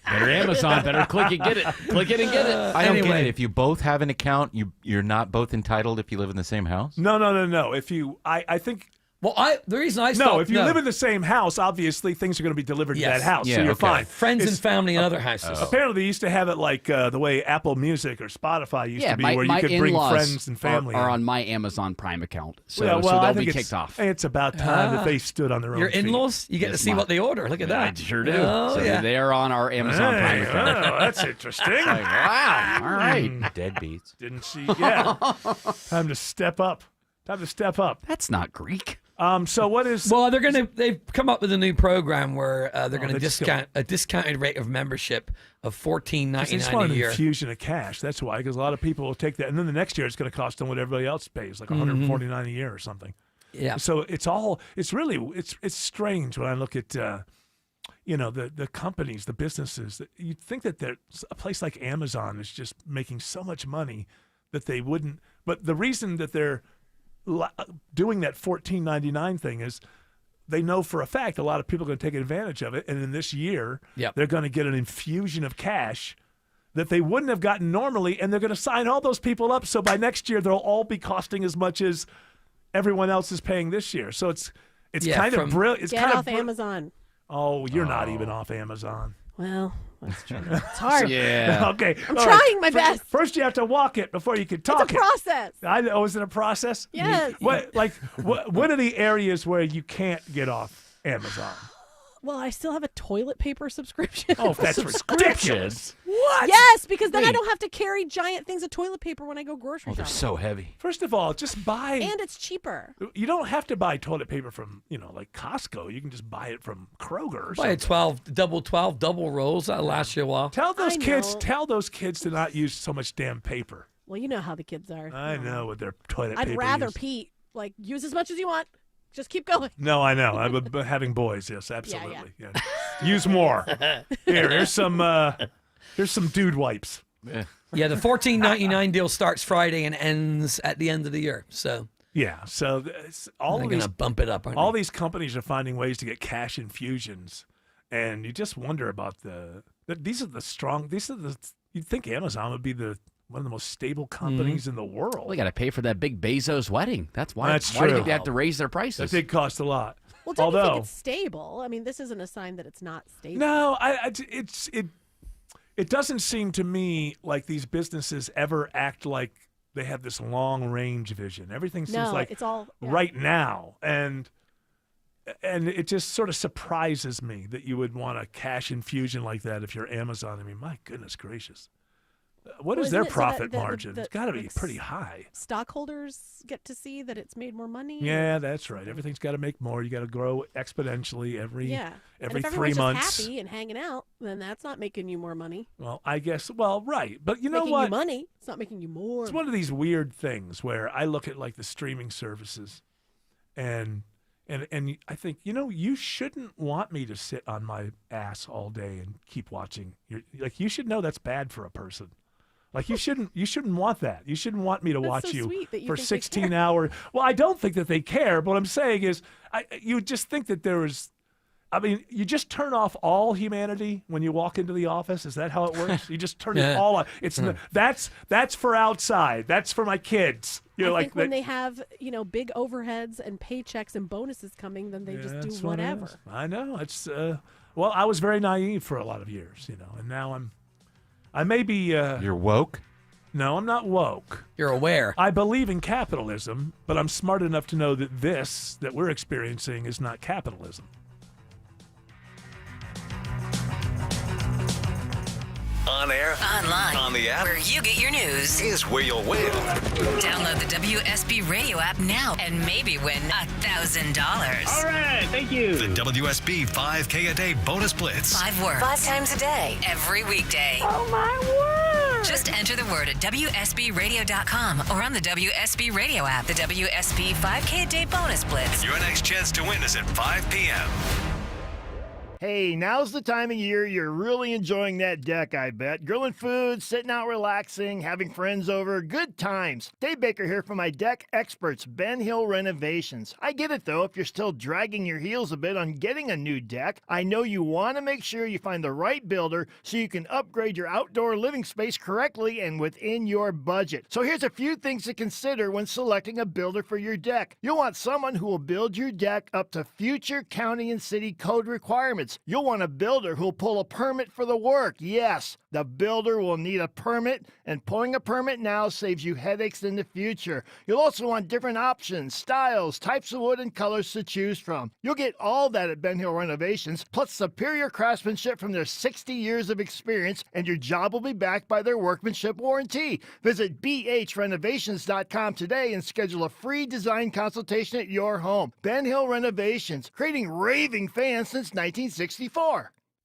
Better Amazon, better click and get it. Click it and get it. I don't get it. If you both have an account, you're not both entitled if you live in the same house? No. If you, I think. Well, the reason I stopped. No, if you live in the same house, obviously things are going to be delivered to that house, so you're fine. Friends and family in other houses. Apparently, they used to have it like the way Apple Music or Spotify used to be, where you could bring friends and family. Are on my Amazon Prime account, so I they'll think be kicked off. It's about time that they stood on their own Your feet. in-laws, you get to see what they order. Look at that. I sure do. Oh, so they are on our Amazon Prime account. Oh, that's interesting. Wow. All right. Deadbeats. Didn't see. Yeah. Time to step up. That's not Greek. So what is? Well, they've come up with a new program where they're going to discount a discounted rate of membership of $14.99 They just want a year. an infusion of cash. That's why, because a lot of people will take that, and then the next year it's going to cost them what everybody else pays, like $149 a year or something. Yeah. So it's strange when I look at the companies, the businesses. You'd think that a place like Amazon is just making so much money that they wouldn't. But the reason that they're doing that $14.99 thing is they know for a fact a lot of people are going to take advantage of it, and in this year they're going to get an infusion of cash that they wouldn't have gotten normally, and they're going to sign all those people up, so by next year they'll all be costing as much as everyone else is paying this year. So it's kind of brilliant. Get off Amazon. Oh, you're not even off Amazon. Well, that's true. It's hard. Yeah. Okay. I'm trying my best. First, you have to walk it before you can talk It's a process. I know. Is it a process? Yes. What are the areas where you can't get off Amazon? Well, I still have a toilet paper subscription. Oh, that's ridiculous. What? Yes, because then I don't have to carry giant things of toilet paper when I go grocery shopping. They're so heavy. First of all, just buy. And it's cheaper. You don't have to buy toilet paper from, like Costco. You can just buy it from Kroger or Buy something. 12 double rolls. That'll last you a while. Tell those kids to not use so much damn paper. Well, you know how the kids are. I know with their toilet I'd paper. rather use. Pete, use as much as you want. Just keep going. No, I know. I'm having boys. Yes, absolutely. Yeah. Use more. Here's some dude wipes. Yeah, the $14.99 deal starts Friday and ends at the end of the year. So yeah, so they're going to bump it up. All these companies are finding ways to get cash infusions, and you just wonder about you'd think Amazon would be one of the most stable companies in the world. Well, they got to pay for that big Bezos wedding. That's why. That's why true. do they have to raise their prices? That did cost a lot. Well, don't you think it's stable? I mean, this isn't a sign that it's not stable. No, it doesn't seem to me like these businesses ever act like they have this long range vision. Everything seems like it's all right now, and it just sort of surprises me that you would want a cash infusion like that if you're Amazon. I mean, my goodness gracious. What is Well, their isn't it so that profit margin? It's got to be pretty high. Stockholders get to see that it's made more money. Yeah, that's right. Everything's got to make more. You got to grow exponentially every And every if 3 everyone's months. just happy and hanging out, then that's not making you more money. Well, I guess. Well, right, but you know making what? you money. It's not making you more. It's one of these weird things where I look at like the streaming services, and I think, you shouldn't want me to sit on my ass all day and keep watching. You should know that's bad for a person. Like you shouldn't want that. You shouldn't want me to That's watch so you sweet that you for think they 16 care. hours. Well, I don't think that they care. But what I'm saying is, you just think that there is. I mean, you just turn off all humanity when you walk into the office. Is that how it works? You just turn it all off. It's that's for outside. That's for my kids. I think when they have, big overheads and paychecks and bonuses coming, then they just do that's what it whatever. is. I know. It's well, I was very naive for a lot of years, and now I may be. You're woke? No, I'm not woke. You're aware. I believe in capitalism, but I'm smart enough to know that this that we're experiencing is not capitalism. On air, online, on the app, where you get your news, is where you'll win. Download the WSB Radio app now and maybe win $1,000. All right, thank you. The WSB 5K a day bonus blitz. 5 words, 5 times a day, every weekday. Oh my word! Just enter the word at WSBRadio.com or on the WSB Radio app. The WSB 5K a day bonus blitz. Your next chance to win is at 5 p.m. Hey, now's the time of year you're really enjoying that deck, I bet. Grilling food, sitting out relaxing, having friends over, good times. Dave Baker here for my deck experts, Ben Hill Renovations. I get it though, if you're still dragging your heels a bit on getting a new deck, I know you want to make sure you find the right builder so you can upgrade your outdoor living space correctly and within your budget. So here's a few things to consider when selecting a builder for your deck. You'll want someone who will build your deck up to future county and city code requirements. You'll want a builder who'll pull a permit for the work. Yes, the builder will need a permit, and pulling a permit now saves you headaches in the future. You'll also want different options, styles, types of wood, and colors to choose from. You'll get all that at Ben Hill Renovations, plus superior craftsmanship from their 60 years of experience, and your job will be backed by their workmanship warranty. Visit bhrenovations.com today and schedule a free design consultation at your home. Ben Hill Renovations, creating raving fans since 1964.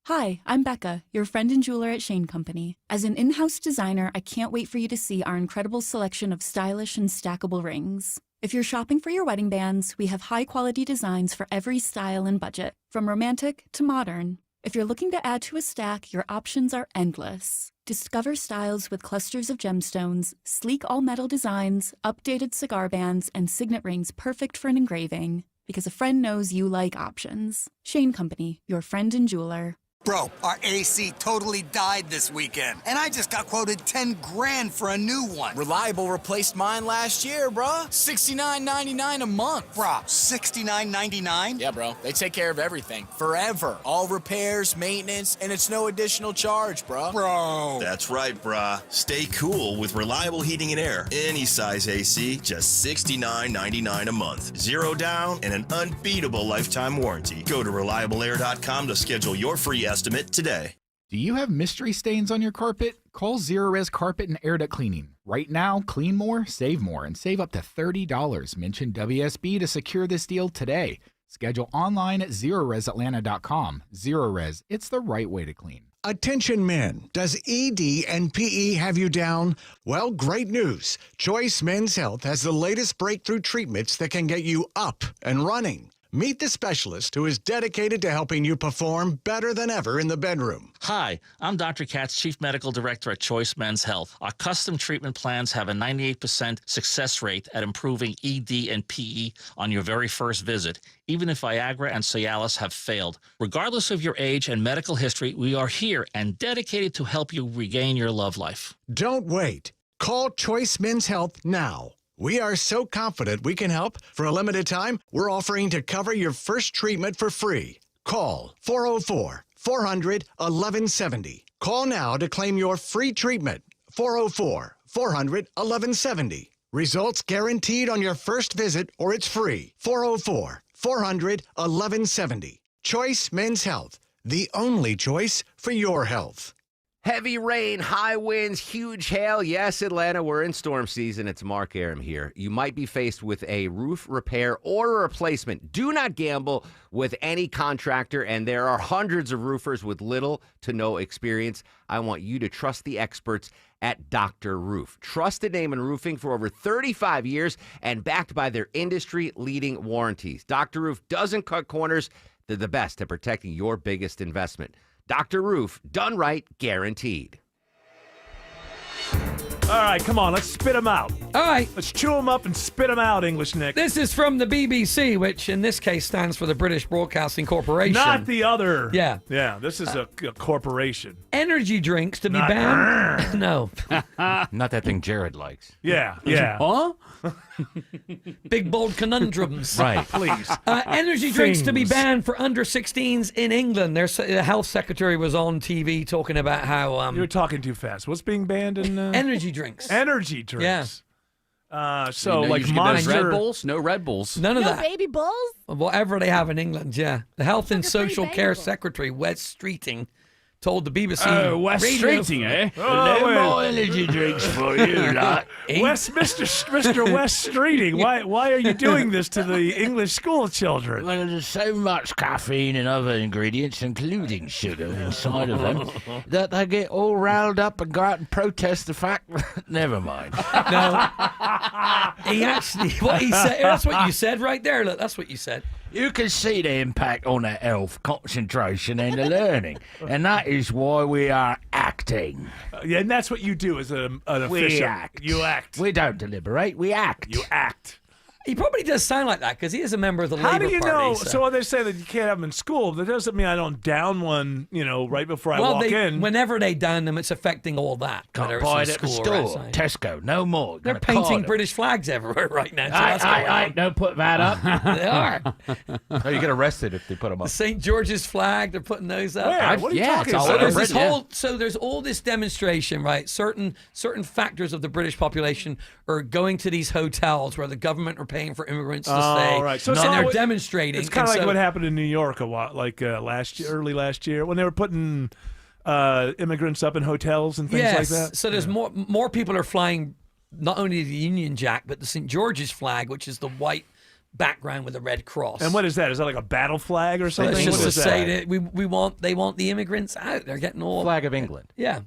Hi, I'm Becca, your friend and jeweler at Shane Company. As an in-house designer, I can't wait for you to see our incredible selection of stylish and stackable rings. If you're shopping for your wedding bands, we have high-quality designs for every style and budget, from romantic to modern. If you're looking to add to a stack, your options are endless. Discover styles with clusters of gemstones, sleek all-metal designs, updated cigar bands, and signet rings perfect for an engraving. Because a friend knows you like options. Shane Company, your friend and jeweler. Bro, our AC totally died this weekend, and I just got quoted $10,000 for a new one. Reliable replaced mine last year, bruh. $69.99 a month. Bruh, $69.99? Yeah, bro. They take care of everything. Forever. All repairs, maintenance, and it's no additional charge, bruh. Bro. That's right, brah. Stay cool with reliable heating and air. Any size AC, just $69.99 a month. 0 down and an unbeatable lifetime warranty. Go to reliableair.com to schedule your free estimate today. Do you have mystery stains on your carpet? Call Zerorez Carpet and Air Duct Cleaning. Right now, clean more, and save up to $30. Mention WSB to secure this deal today. Schedule online at ZerorezAtlanta.com. Zerorez, it's the right way to clean. Attention men, does ED and PE have you down? Well, great news. Choice Men's Health has the latest breakthrough treatments that can get you up and running. Meet the specialist who is dedicated to helping you perform better than ever in the bedroom. Hi, I'm Dr. Katz, Chief Medical Director at Choice Men's Health. Our custom treatment plans have a 98% success rate at improving ED and PE on your very first visit, even if Viagra and Cialis have failed. Regardless of your age and medical history, we are here and dedicated to help you regain your love life. Don't wait. Call Choice Men's Health now. We are so confident we can help. For a limited time, we're offering to cover your first treatment for free. Call 404-400-1170. Call now to claim your free treatment. 404-400-1170. Results guaranteed on your first visit or it's free. 404-400-1170. Choice Men's Health, the only choice for your health. Heavy rain, high winds, huge hail. Yes, Atlanta, we're in storm season. It's Mark Aram here. You might be faced with a roof repair or a replacement. Do not gamble with any contractor, and there are hundreds of roofers with little to no experience. I want you to trust the experts at Dr. Roof. Trusted name in roofing for over 35 years and backed by their industry-leading warranties. Dr. Roof doesn't cut corners. They're the best at protecting your biggest investment. Dr. Roof, done right, guaranteed. All right, come on, let's spit them out. All right. Let's chew them up and spit them out, English Nick. This is from the BBC, which in this case stands for the British Broadcasting Corporation. Not the other. Yeah. Yeah, this is a corporation. Energy drinks to be Not- banned. No. Not that thing Jared likes. Yeah, yeah. Huh? Big, bold conundrums. Right. Please. Energy drinks to be Things. banned for under 16s in England. The health secretary was on TV talking about how You're talking too fast. What's being banned in... energy drinks. Energy drinks. So, You like should get those Monster... Red Bulls? No Red Bulls. None of No that. baby bulls? Whatever they have in England, yeah. The Health and Sugar-free Social baby Care bull. Secretary, Wes Streeting, told the BBC. Oh, West radio- Streeting, eh? Oh, No wait. more energy drinks for you, lot. Mr. West Streeting, why are you doing this to the English school children? Well, there's so much caffeine and other ingredients, including sugar, inside of them, that they get all riled up and go out and protest the fact. Never mind. No. He actually, what he said, that's what you said right there. Look, that's what you said. You can see the impact on the health, concentration, and the learning, and that is why we are acting. Yeah, and that's what you do as an official. We act. You act. We don't deliberate. We act. You act. He probably does sound like that because he is a member of the How Labour do you Party. know? So when they say that you can't have them in school, that doesn't mean I don't down one, right before I well, walk in. whenever they down them, it's affecting all that. Can't whether buy it's it in at the school or store. outside. Tesco, no more. They're Gonna painting card 'em. British flags everywhere right now. So that's going on. I don't put that up. They are. Oh, you get arrested if they put them The up. St. George's flag, they're putting those up. Where? What are you talking it's all about? over There's Britain. there's all this demonstration, right? Certain factors of the British population are going to these hotels where the government are paying for immigrants to stay. Right. So and it's they're not- demonstrating. It's kind of and like so- what happened in New York a while, like early last year, when they were putting immigrants up in hotels and things yes. like that. So there's more people are flying not only the Union Jack but the St. George's flag, which is the white background with a red cross. And what is that? Is that like a battle flag or something? It's just What to is say that? that they want the immigrants out. They're getting all Flag of England. Yeah.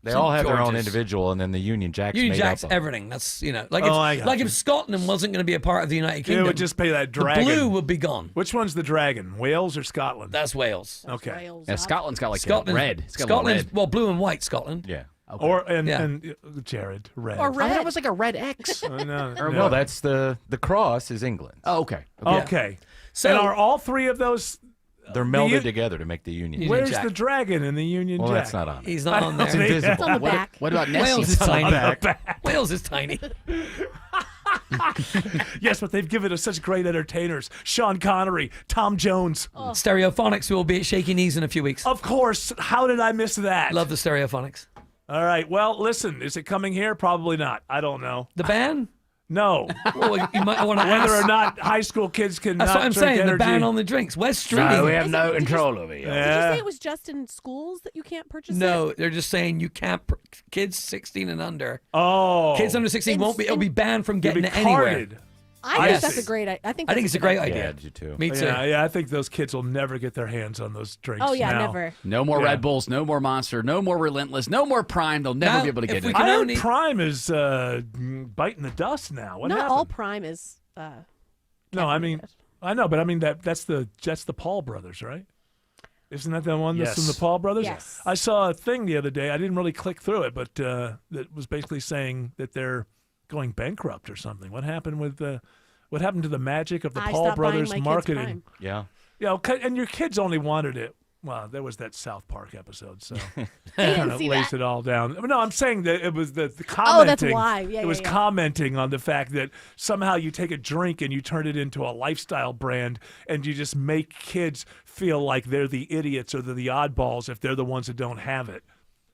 They St. all have their own George's. individual, and then the Union Jack's Union made Jack's up of. everything. That's like I if, got like you. if Scotland wasn't going to be a part of the United It Kingdom, would just pay that the dragon. blue would be gone. Which one's the dragon? Wales or Scotland? That's Wales. Okay. Yeah, Scotland's got like Scotland's red. It's got a little Scotland's red. well, blue and white. Scotland. Yeah. Okay. Or and Yeah. Jared red. Or I thought red. it was like a red X. No. No, that's the cross is England. Oh, okay. Okay. So and are all three of those? They're melded together to make the Union. Union Where's Jack. the dragon in the Union Well, Jack? that's not on. He's not on there. It's invisible. It's on the back. What about Nessie? Wales is It's on the tiny. back. Wales is tiny. Yes, but they've given us such great entertainers: Sean Connery, Tom Jones. Stereophonics will be at Shaky Knees in a few weeks. Of course. How did I miss that? Love the Stereophonics. All right. Well, listen. Is it coming here? Probably not. I don't know. The band? No. Well, you might want to Whether ask. or not high school kids can. That's not what I'm drink saying. Energy. The ban on the drinks. West Street. No, we have Is no it- did you- control over you. Did you Yeah. say it was just in schools that you can't purchase it? No, they're just saying you can't. Kids 16 and under. Oh. Kids under 16 won't be. It'll be banned from They'll getting be it anywhere. carded. I think that's see. a great. I think. I think it's a great idea. Yeah, I do too. Me too. Yeah, I think those kids will never get their hands on those drinks. Oh yeah, now. never. No more Yeah. Red Bulls, no more Monster, no more Relentless, no more Prime. They'll never Now, be able to if get we it. can I heard only- Prime is biting the dust now. What Not happened? all Prime is. No, I mean, I know, but I mean that's the Paul brothers, right? Isn't that the one that's from Yes. the Paul brothers? Yes. I saw a thing the other day. I didn't really click through it, but that was basically saying that they're going bankrupt or something. What happened with what happened to the magic of the I Paul stopped buying brothers my kids marketing? Prime. Yeah. Yeah, and your kids only wanted it. Well, there was that South Park episode, so didn't kind of see lays that. it all down. No, I'm saying that it was the commenting. Oh, that's why. Yeah, it was yeah. commenting on the fact that somehow you take a drink and you turn it into a lifestyle brand, and you just make kids feel like they're the idiots or they're the oddballs if they're the ones that don't have it.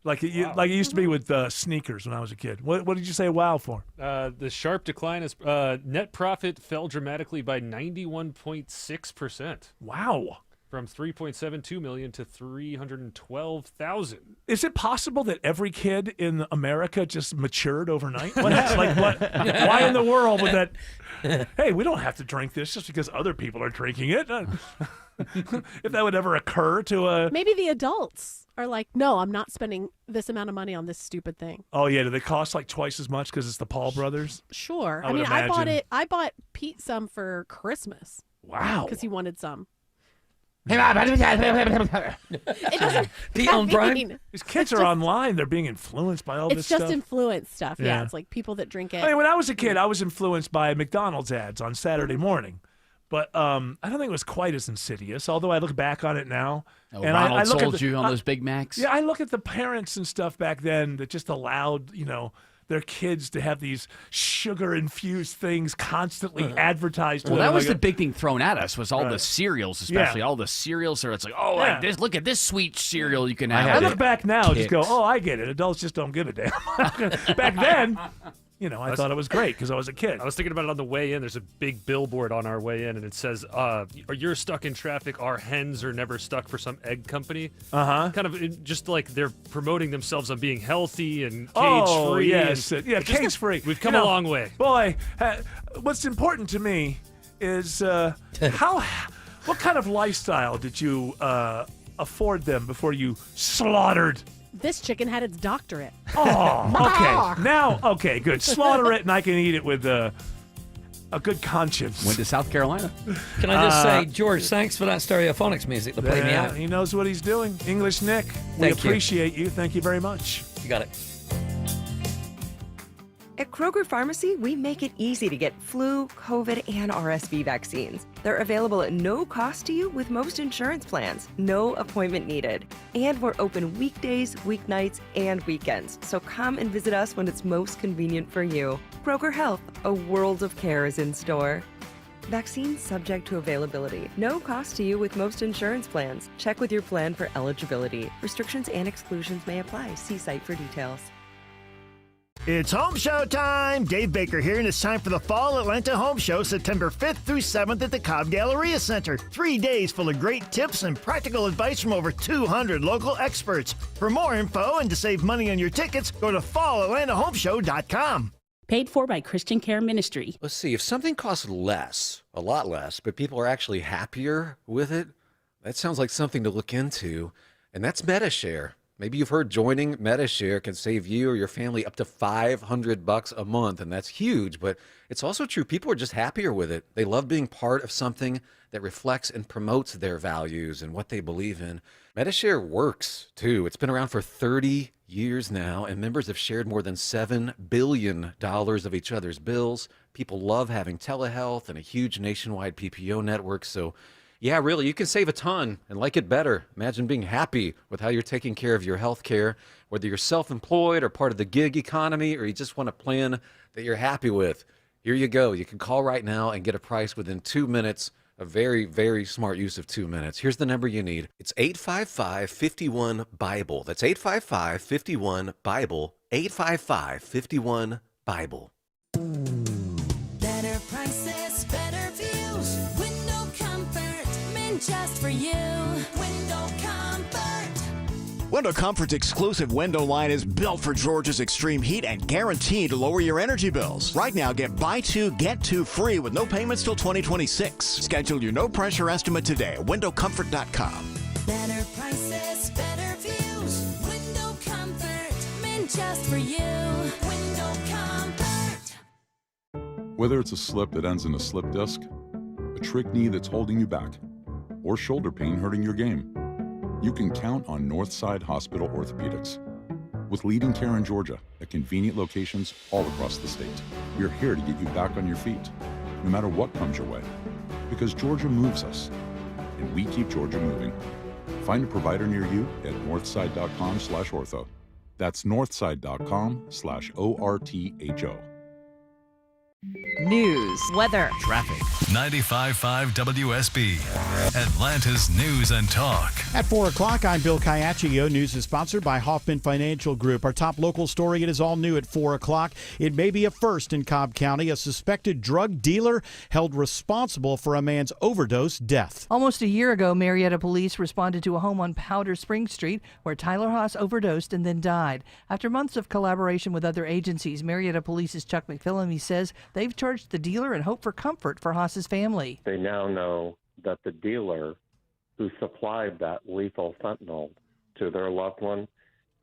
Like it used to be with sneakers when I was a kid. What did you say wow for? The sharp decline is net profit fell dramatically by 91.6%. Wow. from 3.72 million to 312,000. Is it possible that every kid in America just matured overnight? Why in the world would that? Hey, we don't have to drink this just because other people are drinking it. If that would ever occur to a... Maybe the adults are like, no, I'm not spending this amount of money on this stupid thing. Oh, yeah. Do they cost like twice as much because it's the Paul brothers? Sure. I mean, I bought Pete some for Christmas. Wow. Because he wanted some. Pete on Prime? These kids are online. They're being influenced by all this It's stuff. just influence stuff. Yeah. Yeah. It's like people that drink it. I mean, when I was a kid, I was influenced by McDonald's ads on Saturday morning. But I don't think it was quite as insidious, although I look back on it now. Oh, and Ronald I look sold at the, you on those Big Macs? Yeah, I look at the parents and stuff back then that just allowed, their kids to have these sugar-infused things constantly advertised to Well, them. that was like the big thing thrown at us was all the cereals, especially all the cereals. Or it's like, oh, like this, look at this sweet cereal you can have. I look back now and just go, oh, I get it. Adults just don't give a damn. Back then, I thought it was great because I was a kid. I was thinking about it on the way in. There's a big billboard on our way in, and it says, you're stuck in traffic. Our hens are never stuck for some egg company. Uh-huh. Kind of just like they're promoting themselves on being healthy and cage-free. Oh, yes. and Yeah, cage-free. We've come a long way. Boy, what's important to me is what kind of lifestyle did you afford them before you slaughtered? This chicken had its doctorate. Oh, okay. Now, okay, good. Slaughter it, and I can eat it with a good conscience. Went to South Carolina. Can I just say, George, thanks for that Stereophonics music to play me out. He knows what he's doing. English Nick, we appreciate you. Thank you very much. You got it. At Kroger Pharmacy, we make it easy to get flu, COVID, and RSV vaccines. They're available at no cost to you with most insurance plans, no appointment needed. And we're open weekdays, weeknights, and weekends, so come and visit us when it's most convenient for you. Kroger Health, a world of care is in store. Vaccines subject to availability. No cost to you with most insurance plans. Check with your plan for eligibility. Restrictions and exclusions may apply. See site for details. It's Home Show time! Dave Baker here, and it's time for the Fall Atlanta Home Show, September 5th through 7th at the Cobb Galleria Center. 3 days full of great tips and practical advice from over 200 local experts. For more info and to save money on your tickets, go to fallatlantahomeshow.com. Paid for by Christian Care Ministry. Let's see, if something costs less, a lot less, but people are actually happier with it, that sounds like something to look into, and that's MediShare. Maybe you've heard joining MediShare can save you or your family up to $500 a month, and that's huge, but it's also true. People are just happier with it. They love being part of something that reflects and promotes their values and what they believe in. MediShare works, too. It's been around for 30 years now, and members have shared more than $7 billion of each other's bills. People love having telehealth and a huge nationwide PPO network, so yeah, really, you can save a ton and like it better. Imagine being happy with how you're taking care of your health care, whether you're self-employed or part of the gig economy, or you just want a plan that you're happy with. Here you go. You can call right now and get a price within 2 minutes. A very, very smart use of 2 minutes. Here's the number you need. It's 855-51-BIBLE. That's 855-51-BIBLE. 855-51-BIBLE. Better prices, better views. Window comfort, meant just for you. Window comfort. Window Comfort's exclusive window line is built for Georgia's extreme heat and guaranteed to lower your energy bills. Right now, get buy two, get two free with no payments till 2026. Schedule your no-pressure estimate today at windowcomfort.com. Better prices, better views. Window comfort, meant just for you. Window comfort. Whether it's a slip that ends in a slip disc, a trick knee that's holding you back, or shoulder pain hurting your game, you can count on Northside Hospital Orthopedics. With leading care in Georgia at convenient locations all across the state, we're here to get you back on your feet, no matter what comes your way. Because Georgia moves us, and we keep Georgia moving. Find a provider near you at northside.com/ortho. That's northside.com/ORTHO. News news, weather, traffic. 95.5 WSB, Atlanta's News and Talk. At 4 o'clock, I'm Bill Caiaccio. News is sponsored by Hoffman Financial Group. Our top local story, it is all new at 4 o'clock. It may be a first in Cobb County. A suspected drug dealer held responsible for a man's overdose death. Almost a year ago, Marietta police responded to a home on Powder Spring Street where Tyler Haas overdosed and then died. After months of collaboration with other agencies, Marietta Police's Chuck McPhillamy says they've charged the dealer and hope for comfort for Haas's family. They now know that the dealer who supplied that lethal fentanyl to their loved one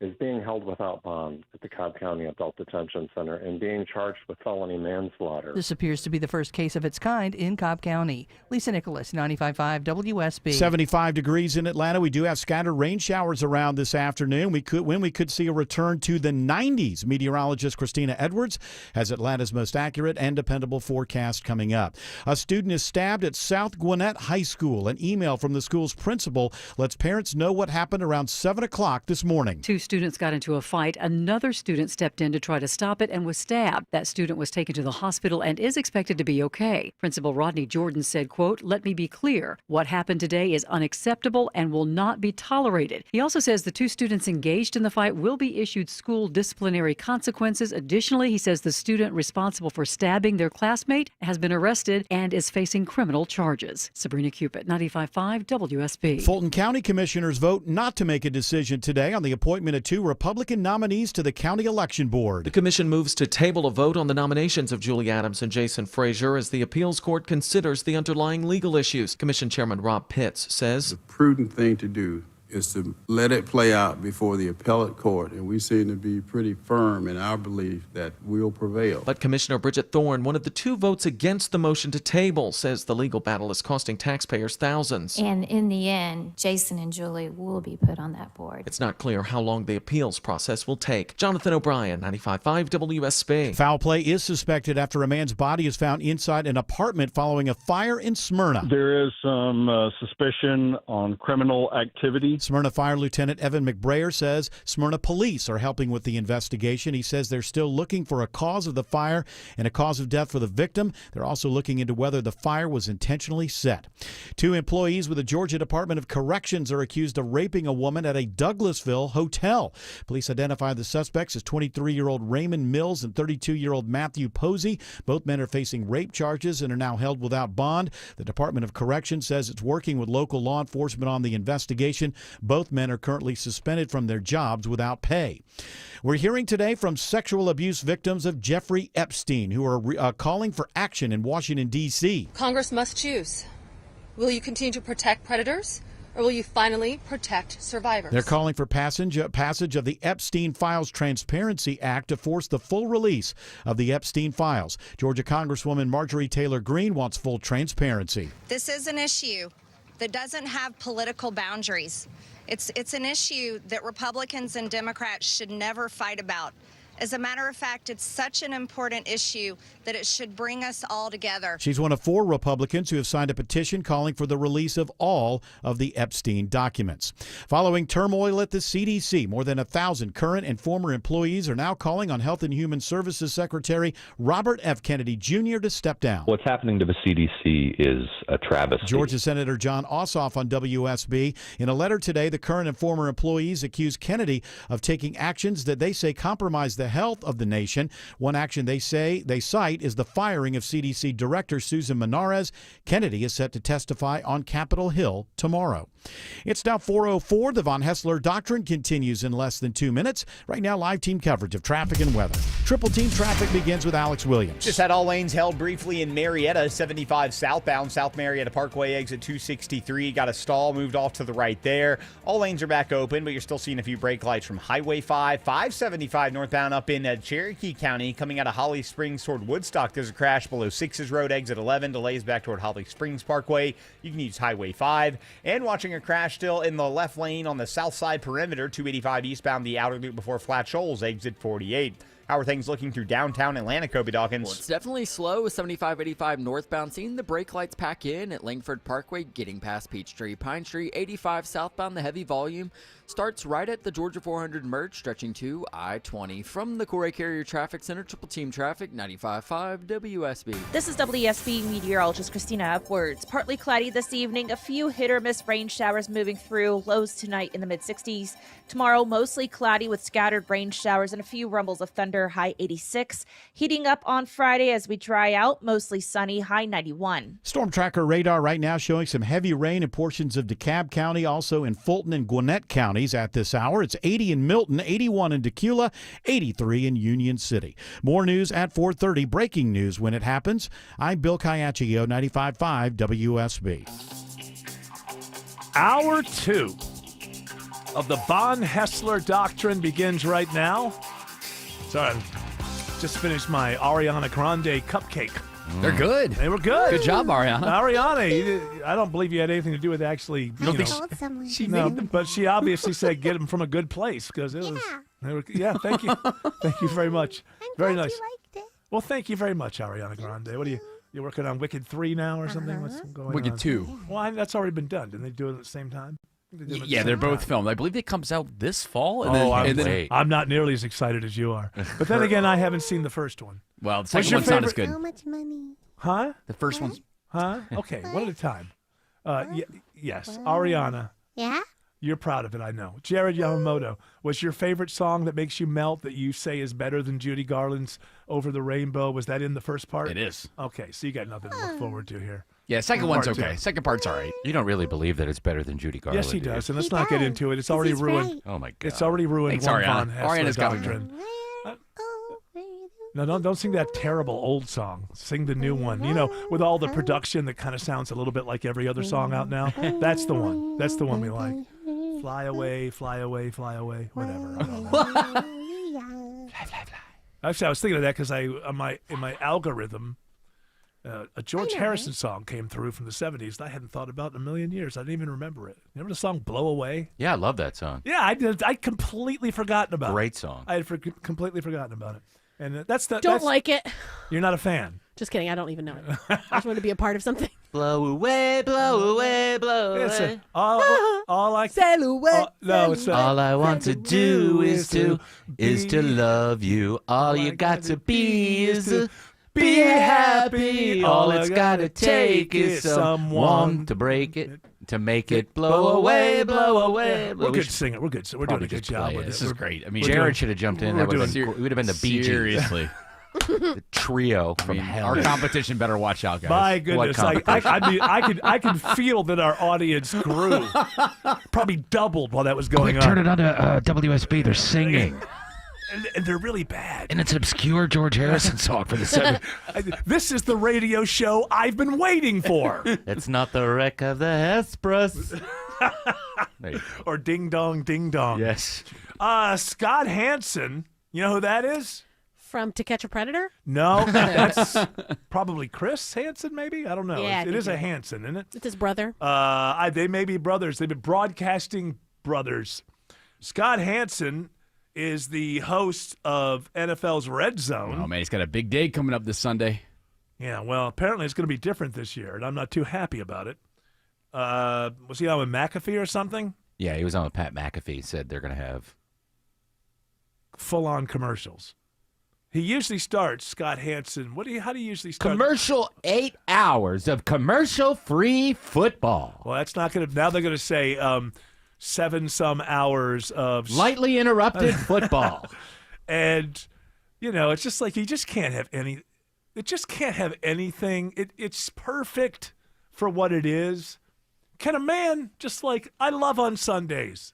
is being held without bond at the Cobb County Adult Detention Center and being charged with felony manslaughter. This appears to be the first case of its kind in Cobb County. Lisa Nicholas, 95.5 WSB. 75 degrees in Atlanta. We do have scattered rain showers around this afternoon. We could see a return to the 90s. Meteorologist Christina Edwards has Atlanta's most accurate and dependable forecast coming up. A student is stabbed at South Gwinnett High School. An email from the school's principal lets parents know what happened around 7 o'clock this morning. Two students got into a fight. Another student stepped in to try to stop it and was stabbed. That student was taken to the hospital and is expected to be okay. Principal Rodney Jordan said, quote, "Let me be clear. What happened today is unacceptable and will not be tolerated." He also says the two students engaged in the fight will be issued school disciplinary consequences. Additionally, he says the student responsible for stabbing their classmate has been arrested and is facing criminal charges. Sabrina Cupid, 95.5 WSB. Fulton County Commissioners vote not to make a decision today on the appointment of two Republican nominees to the county election board. The commission moves to table a vote on the nominations of Julie Adams and Jason Frazier as the appeals court considers the underlying legal issues. Commission Chairman Rob Pitts says the prudent thing to do is to let it play out before the appellate court, and we seem to be pretty firm in our belief that we'll prevail. But Commissioner Bridget Thorne, one of the two votes against the motion to table, says the legal battle is costing taxpayers thousands. And in the end, Jason and Julie will be put on that board. It's not clear how long the appeals process will take. Jonathan O'Brien, 95.5 WSB. Foul play is suspected after a man's body is found inside an apartment following a fire in Smyrna. There is some suspicion on criminal activity. Smyrna Fire Lieutenant Evan McBrayer says Smyrna police are helping with the investigation. He says they're still looking for a cause of the fire and a cause of death for the victim. They're also looking into whether the fire was intentionally set. Two employees with the Georgia Department of Corrections are accused of raping a woman at a Douglasville hotel. Police identify the suspects as 23-year-old Raymond Mills and 32-year-old Matthew Posey. Both men are facing rape charges and are now held without bond. The Department of Corrections says it's working with local law enforcement on the investigation. Both men are currently suspended from their jobs without pay. We're hearing today from sexual abuse victims of Jeffrey Epstein, who are calling for action in Washington, D.C. Congress must choose. Will you continue to protect predators, or will you finally protect survivors? They're calling for passage of the Epstein Files Transparency Act to force the full release of the Epstein files. Georgia Congresswoman Marjorie Taylor Greene wants full transparency. This is an issue that doesn't have political boundaries. It's an issue that Republicans and Democrats should never fight about. As a matter of fact, it's such an important issue that it should bring us all together. She's one of 4 Republicans who have signed a petition calling for the release of all of the Epstein documents. Following turmoil at the CDC, more than 1,000 current and former employees are now calling on Health and Human Services Secretary Robert F. Kennedy Jr. to step down. What's happening to the CDC is a travesty. Georgia Senator John Ossoff on WSB. In a letter today, the current and former employees accuse Kennedy of taking actions that they say compromise the health of the nation. One action they cite is the firing of CDC Director Susan Menares. Kennedy is set to testify on Capitol Hill tomorrow. It's now 4:04. The Von Hessler Doctrine continues in less than 2 minutes. Right now, live team coverage of traffic and weather. Triple team traffic begins with Alex Williams. Just had all lanes held briefly in Marietta, 75 southbound, South Marietta Parkway, exit 263. Got a stall, moved off to the right there. All lanes are back open, but you're still seeing a few brake lights from Highway 5, 575 northbound up in Cherokee County, coming out of Holly Springs toward Woodstock. There's a crash below 6's Road, exit 11. Delays back toward Holly Springs Parkway. You can use Highway 5. And watching a crash still in the left lane on the south side perimeter, 285 eastbound, the outer loop before Flat Shoals, exit 48. How are things looking through downtown Atlanta, Kobe Dawkins? Well, it's definitely slow with 75-85 northbound. Seeing the brake lights pack in at Langford Parkway, getting past Peachtree. Pine Tree 85 southbound, the heavy volume starts right at the Georgia 400 merge, stretching to I-20. From the Corey Carrier Traffic Center, Triple Team Traffic, 95.5 WSB. This is WSB meteorologist Christina Upwards. Partly cloudy this evening, a few hit-or-miss rain showers moving through, lows tonight in the mid-60s. Tomorrow, mostly cloudy with scattered rain showers and a few rumbles of thunder, high 86. Heating up on Friday as we dry out, mostly sunny, high 91. Storm tracker radar right now showing some heavy rain in portions of DeKalb County, also in Fulton and Gwinnett counties at this hour. It's 80 in Milton, 81 in Decula, 83 in Union City. More news at 4:30. Breaking news when it happens. I'm Bill Caiaccio, 95.5 WSB. Hour 2 of the Von Hessler Doctrine begins right now. Sorry, just finished my Ariana Grande cupcake. They're good. They were good. Good job, Ariana. Ariana, I don't believe you had anything to do with actually. She no, made them? but she obviously said get them from a good place because it was. Yeah, thank you, thank you very much. Very nice. Well, thank you very much, Ariana Grande. What are you're working on Wicked 3 now or something? What's going on? Wicked 2. Well, that's already been done. Didn't they do it at the same time? Yeah, they're both filmed. I believe it comes out this fall. I'm not nearly as excited as you are. But then again, I haven't seen the first one. Well, the second one's not as good. How much money? Huh? The first one's... Huh? Okay, one at a time. Yes, Ariana. Yeah? You're proud of it, I know. Jared Yamamoto, was your favorite song that makes you melt that you say is better than Judy Garland's Over the Rainbow? Was that in the first part? It is. Okay, so you got nothing to look forward to here. Yeah, second one's Part okay. two. Second part's all right. You don't really believe that it's better than Judy Garland. Yes, he do you? does, and let's not get into it. It's already ruined. right. Oh, my God. It's already ruined Thanks, one Ariana. Von Hessler Ariana's got me. doctrine. No, don't sing that terrible old song. Sing the new one. You know, with all the production that kind of sounds a little bit like every other song out now. That's the one. That's the one we like. Fly away, fly away, fly away. Whatever. I don't know. Actually, I was thinking of that because in my algorithm, a George Harrison song came through from the 70s that I hadn't thought about in a million years. I didn't even remember it. Remember the song "Blow Away"? Yeah, I love that song. Yeah, I did. I'd completely forgotten about it. Great song. I had completely forgotten about it. And that's the. Don't like it. You're not a fan. Just kidding. I don't even know it. I just want to be a part of something. Blow away, blow away, blow It's away. all I Silhouette. no, it's All I want to do is to love you. All you got to be is to be happy. All it's gotta take is someone to break it, to make it blow away, blow away. We're good singing. We're good. We're doing a good job with it. This is great. I mean, Jared should have jumped in. That would have been the Bee Gees. Seriously. The trio from hell. Our competition better watch out, guys. My goodness, I can feel that our audience grew, probably doubled while that was going on. Turn it on to WSB. They're singing. And they're really bad. And it's an obscure George Harrison song for the 70s. This is the radio show I've been waiting for. It's not the wreck of the Hesperus. Or Ding Dong, Ding Dong. Yes. Scott Hansen, you know who that is? From To Catch a Predator? No, that's probably Chris Hansen, maybe? I don't know. Yeah, it is a Hansen, isn't it? It's his brother. They may be brothers. They've been broadcasting brothers. Scott Hansen is the host of NFL's Red Zone. Oh, man, he's got a big day coming up this Sunday. Yeah, well, apparently it's going to be different this year, and I'm not too happy about it. Was he on with McAfee or something? Yeah, he was on with Pat McAfee. Said they're going to have full-on commercials. He usually starts, Scott Hansen. How do you usually start? Commercial 8 hours of commercial-free football. Well, that's not going to. Now they're going to say 7-some hours of lightly interrupted football. And it's just like you just can't have any. It just can't have anything. It's perfect for what it is. Can a man just I love on Sundays.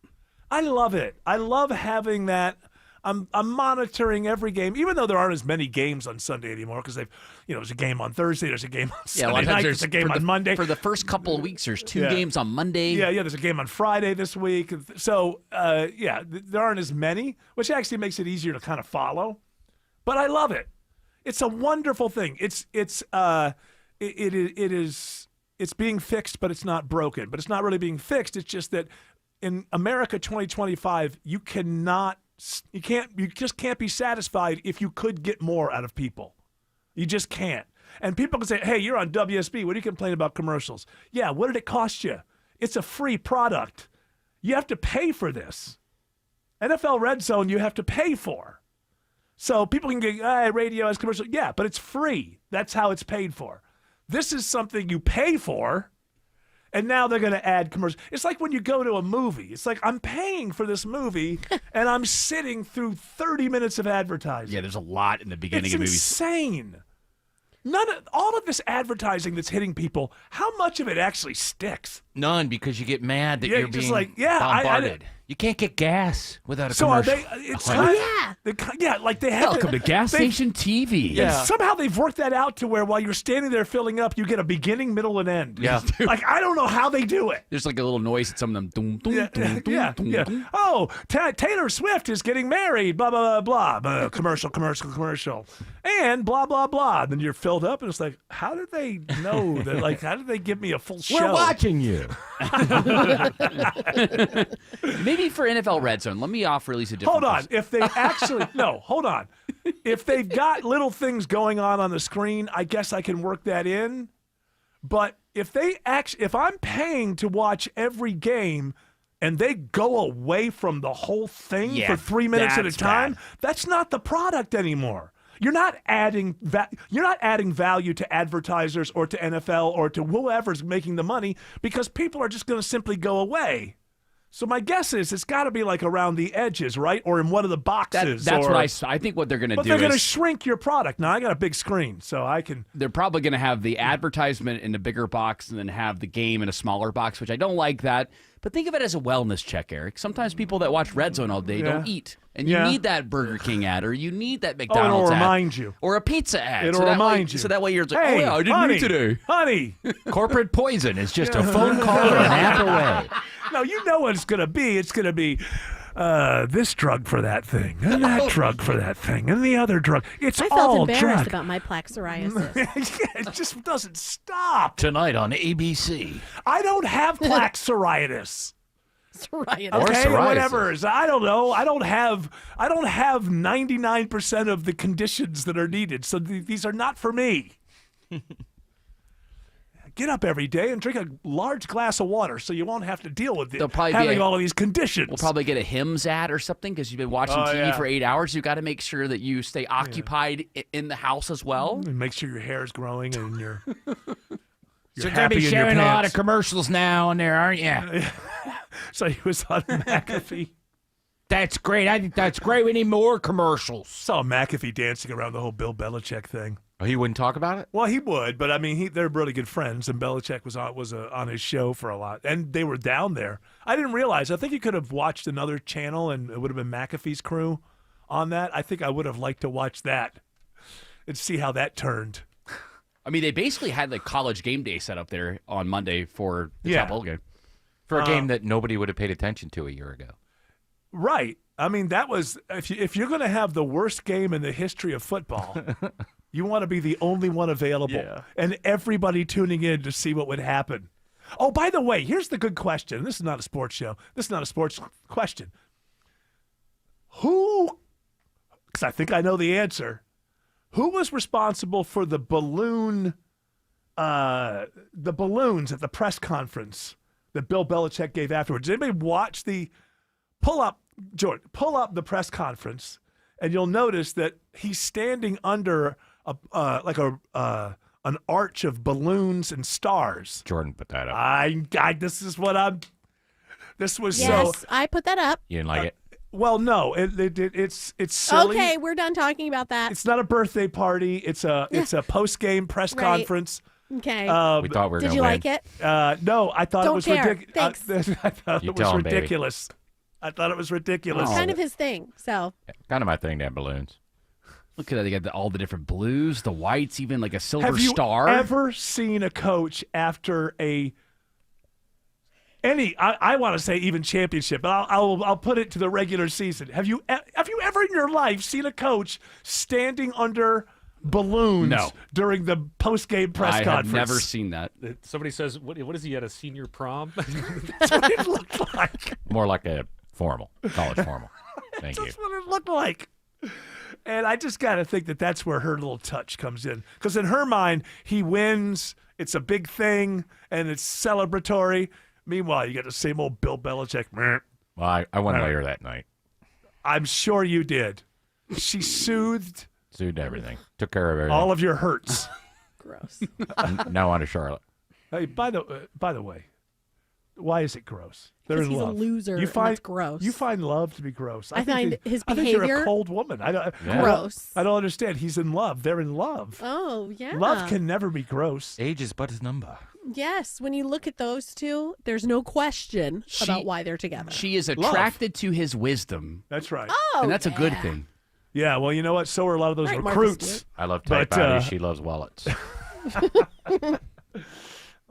I love it. I love having that. I'm monitoring every game, even though there aren't as many games on Sunday anymore because there's a game on Thursday, there's a game on Sunday night, there's a game on Monday. For the first couple of weeks, there's 2 games on Monday. Yeah, there's a game on Friday this week. So, there aren't as many, which actually makes it easier to kind of follow. But I love it. It's a wonderful thing. It's being fixed, but it's not broken. But it's not really being fixed. It's just that in America 2025, you cannot You just can't be satisfied if you could get more out of people. You just can't. And people can say, hey, you're on WSB. What do you complain about commercials? Yeah, what did it cost you? It's a free product. You have to pay for this. NFL Red Zone, you have to pay for. So people can get, radio has commercial. Yeah, but it's free. That's how it's paid for. This is something you pay for, and now they're going to add commercials. It's like when you go to a movie. It's like I'm paying for this movie, and I'm sitting through 30 minutes of advertising. Yeah, there's a lot in the beginning of movies. It's insane. All of this advertising that's hitting people, how much of it actually sticks? None, because you get mad that you're just being bombarded. You can't get gas without a commercial. So are they? It's like they have. Welcome to gas station TV. Yeah. Somehow they've worked that out to where while you're standing there filling up, you get a beginning, middle, and end. Yeah. Like I don't know how they do it. There's like a little noise at some of them. Doom, doom, doom, doom, doom, Yeah. doom. Oh, Taylor Swift is getting married. Blah blah blah blah. Commercial. And blah blah blah. And then you're filled up, and it's like, how did they know that? Like, how did they give me a full show? We're watching you. Maybe for NFL Red Zone, let me offer at least a different. Hold on. If they actually hold on. If they've got little things going on the screen, I guess I can work that in. But if I'm paying to watch every game and they go away from the whole thing for 3 minutes at a time, that's not the product anymore. You're not adding value to advertisers or to NFL or to whoever's making the money because people are just going to simply go away. So my guess is it's got to be like around the edges, right? Or in one of the boxes. That's what I think what they're going to do. But they're going to shrink your product. Now, I got a big screen, so I can. They're probably going to have the advertisement in a bigger box and then have the game in a smaller box, which I don't like that. But think of it as a wellness check, Eric. Sometimes people that watch Red Zone all day don't eat. And you need that Burger King ad, or you need that McDonald's it'll ad. remind you. Or a pizza ad. It'll remind you. So that way you're like, hey, I didn't eat today. Honey. Corporate poison is just a phone call or an app away. No, you know what it's going to be. It's going to be this drug for that thing, and that drug for that thing, and the other drug. It's I all felt embarrassed drug. about my plaque psoriasis. It just doesn't stop. Tonight on ABC. I don't have plaque psoriasis. Psoriasis. Okay, psoriasis. whatever. I don't know. I don't have 99% of the conditions that are needed. So these are not for me. Get up every day and drink a large glass of water so you won't have to deal with having all of these conditions. We'll probably get a Hims ad or something because you've been watching TV for 8 hours. You've got to make sure that you stay occupied in the house as well. And make sure your hair is growing and you're You're going to be sharing a lot of commercials now and there, aren't you? So he was on McAfee. That's great. I think that's great. We need more commercials. Saw McAfee dancing around the whole Bill Belichick thing. Oh, he wouldn't talk about it? Well, he would, but I mean, they're really good friends, and Belichick was on his show for a lot, and they were down there. I didn't realize. I think you could have watched another channel, and it would have been McAfee's crew on that. I think I would have liked to watch that and see how that turned. I mean, they basically had the College Game Day set up there on Monday for the top bowl game. For a game that nobody would have paid attention to a year ago. Right. I mean, that was if you're going to have the worst game in the history of football, you want to be the only one available and everybody tuning in to see what would happen. Oh, by the way, here's the good question. This is not a sports show. This is not a sports question. Who, because I think I know the answer, who was responsible for the balloons at the press conference that Bill Belichick gave afterwards? Did anybody watch pull up the press conference, and you'll notice that he's standing under an arch of balloons and stars. Jordan put that up. This was yes, I put that up. You didn't like it? Well, no, it's silly. Okay, we're done talking about that. It's not a birthday party. It's a post game press conference. Okay. We thought we were going to win. Did you like it? No, I thought it was ridiculous. Thanks. I thought it was ridiculous. I thought it was ridiculous. It's kind of his thing. So. Kind of my thing to have balloons. Look at that. They got all the different blues, the whites, even like a silver star. Have you ever seen a coach after I want to say even championship, but I'll put it to the regular season. Have you ever in your life seen a coach standing under balloons during the post-game press conference? I have never seen that. Somebody says, what is he at a senior prom? That's what it looked like. More like a college formal. Thank you. That's what it looked like. And I just got to think that that's where her little touch comes in. Because in her mind, he wins, it's a big thing, and it's celebratory. Meanwhile, you got the same old Bill Belichick. Well, I went later that night. I'm sure you did. She soothed everything. Took care of everything. all of your hurts. Gross. Now on to Charlotte. Hey, by the way, why is it gross? They're Because in he's a love. loser, You and find it's gross. You find love to be gross. I find his I think you're a behavior cold woman. gross. I don't understand. He's in love. They're in love. Oh, yeah. Love can never be gross. Age is but his number. Yes, when you look at those two, there's no question about why they're together. She is attracted to his wisdom. That's right. Oh, and that's a good yeah. thing. Yeah, well, you know what? So are a lot of those Right, Martha recruits. Stewart. I love tight bodies. She loves wallets.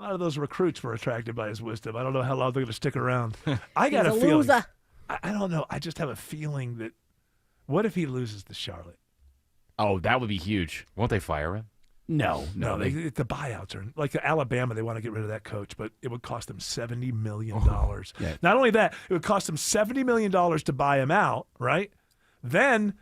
A lot of those recruits were attracted by his wisdom. I don't know how long they're going to stick around. I got He's a a feeling. loser. I don't know. I just have a feeling that what if he loses to Charlotte? Oh, that would be huge. Won't they fire him? No. The buyouts are like Alabama. They want to get rid of that coach, but it would cost them $70 million. Yeah. Not only that, it would cost them $70 million to buy him out, right? Then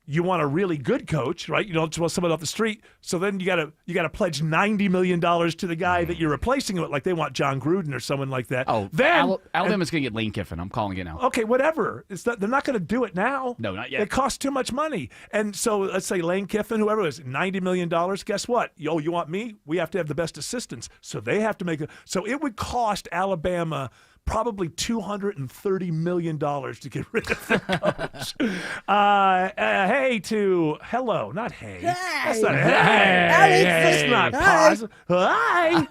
you want a really good coach, right? You don't just want someone off the street. So then you gotta pledge $90 million to the guy that you're replacing him with, like they want John Gruden or someone like that. Oh, then Alabama's going to get Lane Kiffin. I'm calling it now. okay, whatever. They're not going to do it now. No, not yet. It costs too much money. And so let's say Lane Kiffin, whoever it is, $90 million. Guess what? You want me? We have to have the best assistants. So they have to make it. So it would cost Alabama probably $230 million to get rid of the coach. Hello, not hey. That's not hey. That's not pause. Hi.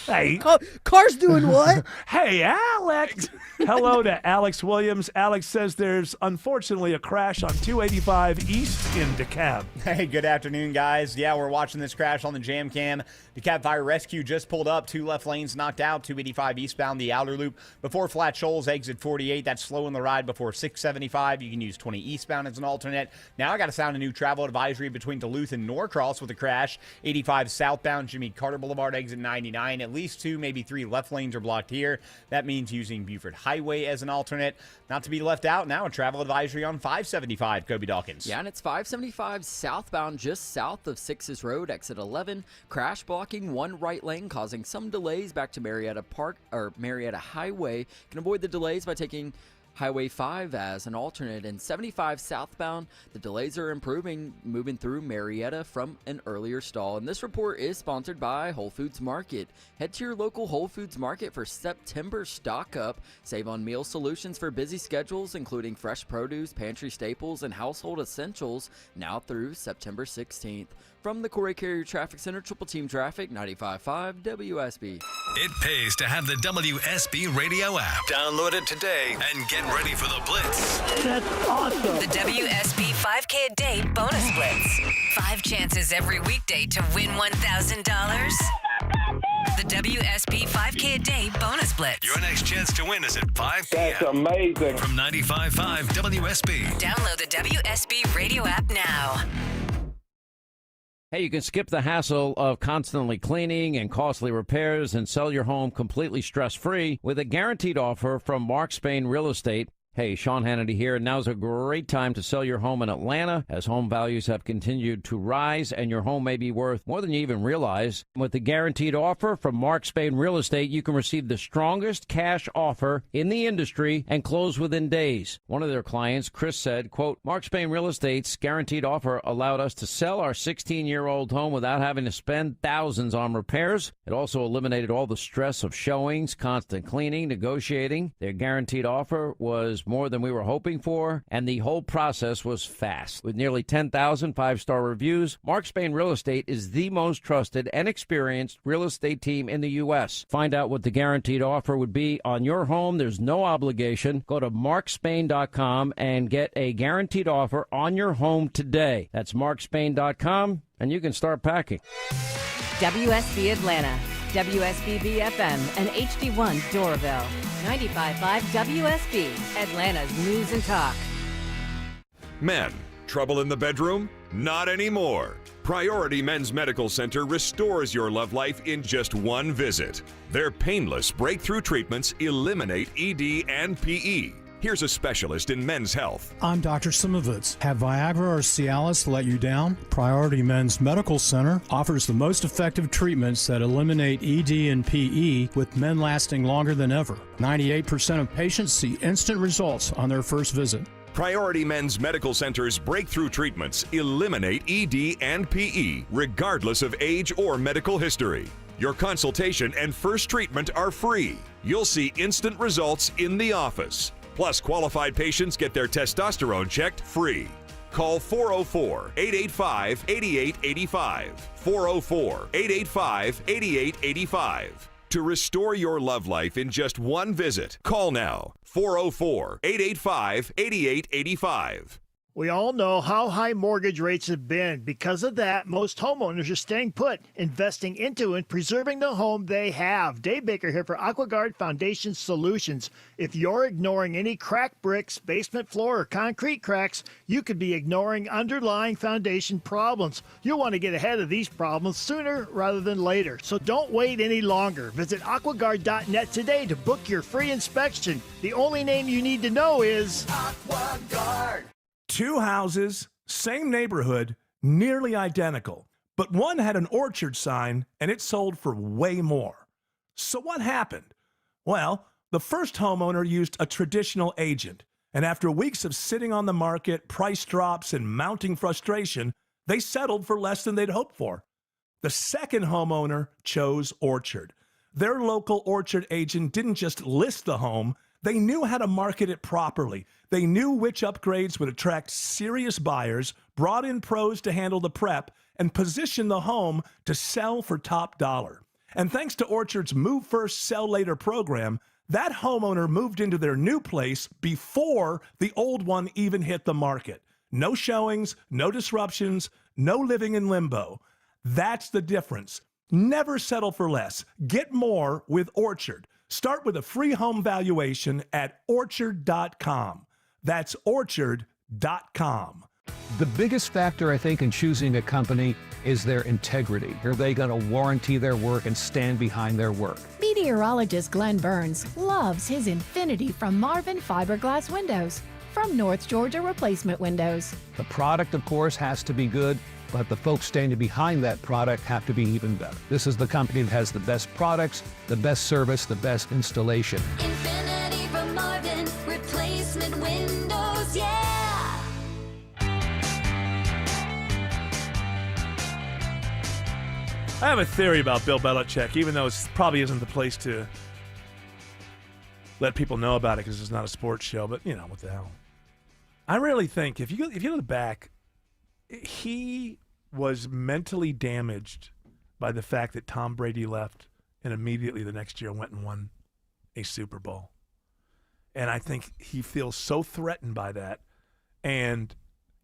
Hey. Car's doing what? Hey, Alex. Hello to Alex Williams. Alex says there's unfortunately a crash on 285 East in DeKalb. Hey, good afternoon, guys. Yeah, we're watching this crash on the Jam Cam. DeKalb Fire Rescue just pulled up. 2 left lanes knocked out. 285 eastbound, the outer loop. Before Flat Shoals, exit 48. That's slowing the ride before 675. You can use 20 eastbound as an alternate. Now I got to sound a new travel advisory between Duluth and Norcross with a crash. 85 southbound, Jimmy Carter Boulevard, exit 99. At least 2, maybe 3 left lanes are blocked here. That means using Buford Highway as an alternate. Not to be left out, now a travel advisory on 575, Kobe Dawkins. Yeah, and it's 575 southbound just south of 6's Road, exit 11. Crash blocking one right lane, causing some delays back to Marietta Highway. You can avoid the delays by taking Highway 5 as an alternate. And 75 southbound, the delays are improving, moving through Marietta from an earlier stall. And this report is sponsored by Whole Foods Market. Head to your local Whole Foods Market for September stock up. Save on meal solutions for busy schedules, including fresh produce, pantry staples, and household essentials, now through September 16th. From the Corey Carrier Traffic Center, Triple Team Traffic, 95.5 WSB. It pays to have the WSB radio app. Download it today and get ready for the Blitz. That's awesome. The WSB 5K a day bonus blitz. 5 chances every weekday to win $1,000. The WSB 5K a day bonus blitz. Your next chance to win is at 5 p.m. That's amazing. From 95.5 WSB. Download the WSB radio app now. Hey, you can skip the hassle of constantly cleaning and costly repairs and sell your home completely stress-free with a guaranteed offer from Mark Spain Real Estate. Hey, Sean Hannity here. Now's a great time to sell your home in Atlanta as home values have continued to rise and your home may be worth more than you even realize. With the guaranteed offer from Mark Spain Real Estate, you can receive the strongest cash offer in the industry and close within days. One of their clients, Chris, said, quote, Mark Spain Real Estate's guaranteed offer allowed us to sell our 16-year-old home without having to spend thousands on repairs. It also eliminated all the stress of showings, constant cleaning, negotiating. Their guaranteed offer was more than we were hoping for, and the whole process was fast. With nearly 10,000 five-star reviews, Mark Spain Real Estate is the most trusted and experienced real estate team in the U.S. Find out what the guaranteed offer would be on your home. There's no obligation. Go to markspain.com and get a guaranteed offer on your home today. That's markspain.com, and you can start packing. WSB Atlanta, WSB FM, and HD1 Doraville. 95.5 WSB, Atlanta's news and talk. Men, trouble in the bedroom? Not anymore. Priority Men's Medical Center restores your love life in just one visit. Their painless breakthrough treatments eliminate ED and PE. Here's a specialist in men's health. I'm Dr. Simovitz. Have Viagra or Cialis let you down? Priority Men's Medical Center offers the most effective treatments that eliminate ED and PE, with men lasting longer than ever. 98% of patients see instant results on their first visit. Priority Men's Medical Center's breakthrough treatments eliminate ED and PE, regardless of age or medical history. Your consultation and first treatment are free. You'll see instant results in the office. Plus, qualified patients get their testosterone checked free. Call 404-885-8885. 404-885-8885. To restore your love life in just one visit, call now. 404-885-8885. We all know how high mortgage rates have been. Because of that, most homeowners are staying put, investing into and preserving the home they have. Dave Baker here for AquaGuard Foundation Solutions. If you're ignoring any cracked bricks, basement floor, or concrete cracks, you could be ignoring underlying foundation problems. You'll want to get ahead of these problems sooner rather than later. So don't wait any longer. Visit AquaGuard.net today to book your free inspection. The only name you need to know is AquaGuard. 2 houses, same neighborhood, nearly identical. But one had an orchard sign, and it sold for way more. So what happened? Well, the first homeowner used a traditional agent. And after weeks of sitting on the market, price drops, and mounting frustration, they settled for less than they'd hoped for. The second homeowner chose Orchard. Their local orchard agent didn't just list the home, they knew how to market it properly. They knew which upgrades would attract serious buyers, brought in pros to handle the prep, and positioned the home to sell for top dollar. And thanks to Orchard's Move First, Sell Later program, that homeowner moved into their new place before the old one even hit the market. No showings, no disruptions, no living in limbo. That's the difference. Never settle for less. Get more with Orchard. Start with a free home valuation at orchard.com. That's orchard.com. The biggest factor, I think, in choosing a company is their integrity. Are they going to warranty their work and stand behind their work? Meteorologist Glenn Burns loves his Infinity from Marvin fiberglass windows from North Georgia Replacement Windows. The product, of course, has to be good, but the folks standing behind that product have to be even better. This is the company that has the best products, the best service, the best installation. Infinity from Marvin Replacement Windows, yeah! I have a theory about Bill Belichick, even though it probably isn't the place to let people know about it because it's not a sports show, but, what the hell. I really think, if you look back, he was mentally damaged by the fact that Tom Brady left and immediately the next year went and won a Super Bowl. And I think he feels so threatened by that. And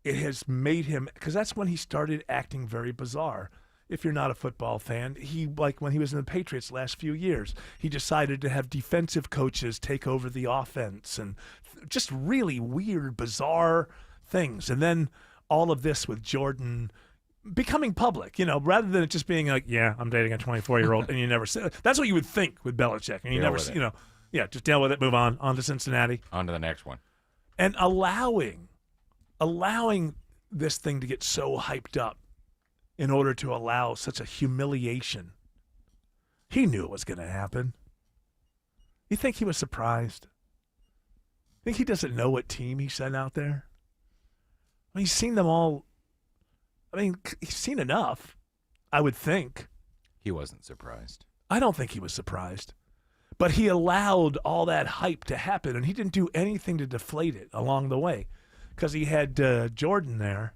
it has made him, because that's when he started acting very bizarre. If you're not a football fan, when he was in the Patriots last few years, he decided to have defensive coaches take over the offense and just really weird, bizarre things. And then all of this with Jordan becoming public, rather than it just being like, yeah, I'm dating a 24-year-old, and you never say that's what you would think with Belichick, and you never, just deal with it, move on to Cincinnati, on to the next one, and allowing this thing to get so hyped up in order to allow such a humiliation. He knew it was going to happen. You think he was surprised? Think he doesn't know what team he sent out there? I mean, he's seen them all. I mean, he's seen enough, I would think. He wasn't surprised. I don't think he was surprised. But he allowed all that hype to happen, and he didn't do anything to deflate it along the way because he had Jordan there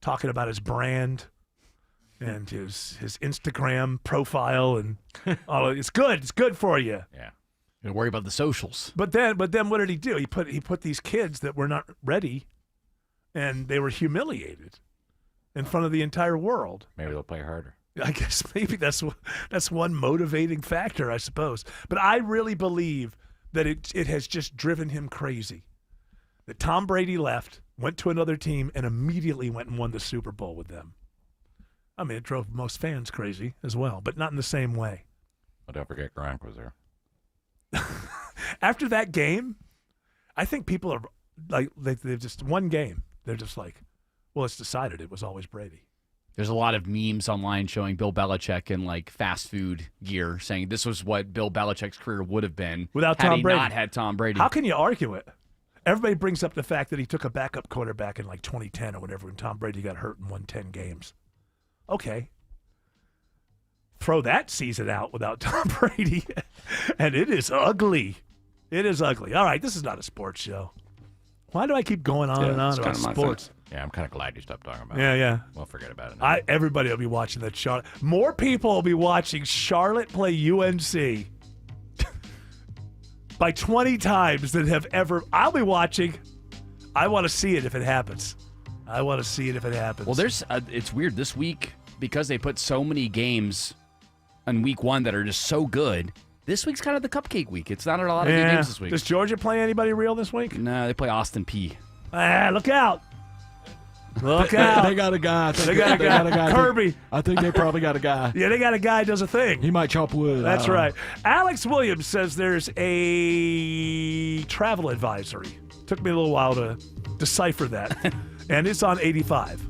talking about his brand and his Instagram profile and all. It's good for you. Yeah. Don't worry about the socials. But then what did he do? He put these kids that were not ready, and they were humiliated in front of the entire world. Maybe they'll play harder. I guess maybe that's one motivating factor, I suppose. But I really believe that it has just driven him crazy. That Tom Brady left, went to another team, and immediately went and won the Super Bowl with them. I mean, it drove most fans crazy as well, but not in the same way. But don't forget Gronk was there. After that game, I think people are like they've just one game. They're just like, well, it's decided. It was always Brady. There's a lot of memes online showing Bill Belichick in like fast food gear, saying this was what Bill Belichick's career would have been without had Tom he Brady. not had Tom Brady. How can you argue it? Everybody brings up the fact that he took a backup quarterback in like 2010 or whatever, when Tom Brady got hurt and won 10 games. Okay. Throw that season out without Tom Brady, and it is ugly. It is ugly. All right, this is not a sports show. Why do I keep going on and on about sports? Yeah, I'm kind of glad you stopped talking about it. Yeah. We'll forget about it now. Everybody will be watching that Charlotte. More people will be watching Charlotte play UNC by 20 times than have ever. I'll be watching. I want to see it if it happens. Well, there's. It's weird this week because they put so many games on week one that are just so good. This week's kind of the cupcake week. It's not a lot of good games this week. Does Georgia play anybody real this week? No, they play Austin P. Look out. Look out. They got a guy. They got a guy. Kirby. I think they probably got a guy. Yeah, they got a guy who does a thing. He might chop wood. That's right. Alex Williams says there's a travel advisory. Took me a little while to decipher that. And it's on 85.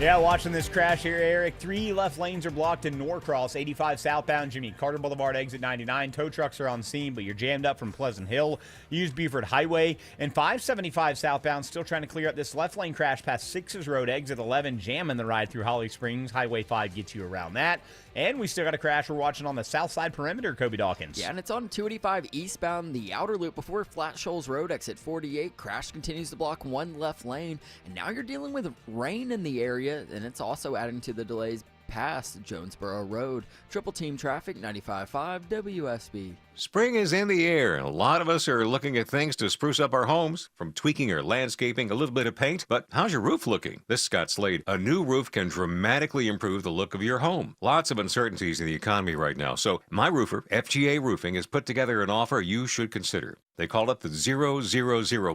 Yeah, watching this crash here, Eric. 3 left lanes are blocked in Norcross, 85 southbound, Jimmy Carter Boulevard, exit 99. Tow trucks are on scene, but you're jammed up from Pleasant Hill. Use Buford Highway. And 575 southbound, still trying to clear up this left lane crash past 6's Road, exit 11, jamming the ride through Holly Springs. Highway 5 gets you around that. And we still got a crash we're watching on the south side perimeter, Kobe Dawkins. Yeah, and it's on 285 eastbound, the outer loop before Flat Shoals Road, exit 48. Crash continues to block 1 left lane. And now you're dealing with rain in the area, and it's also adding to the delays past Jonesboro Road. Triple team traffic, 95.5 WSB. Spring is in the air, and a lot of us are looking at things to spruce up our homes, from tweaking or landscaping, a little bit of paint. But how's your roof looking? This is Scott Slade. A new roof can dramatically improve the look of your home. Lots of uncertainties in the economy right now, so my roofer, FGA Roofing, has put together an offer you should consider. They call it the 000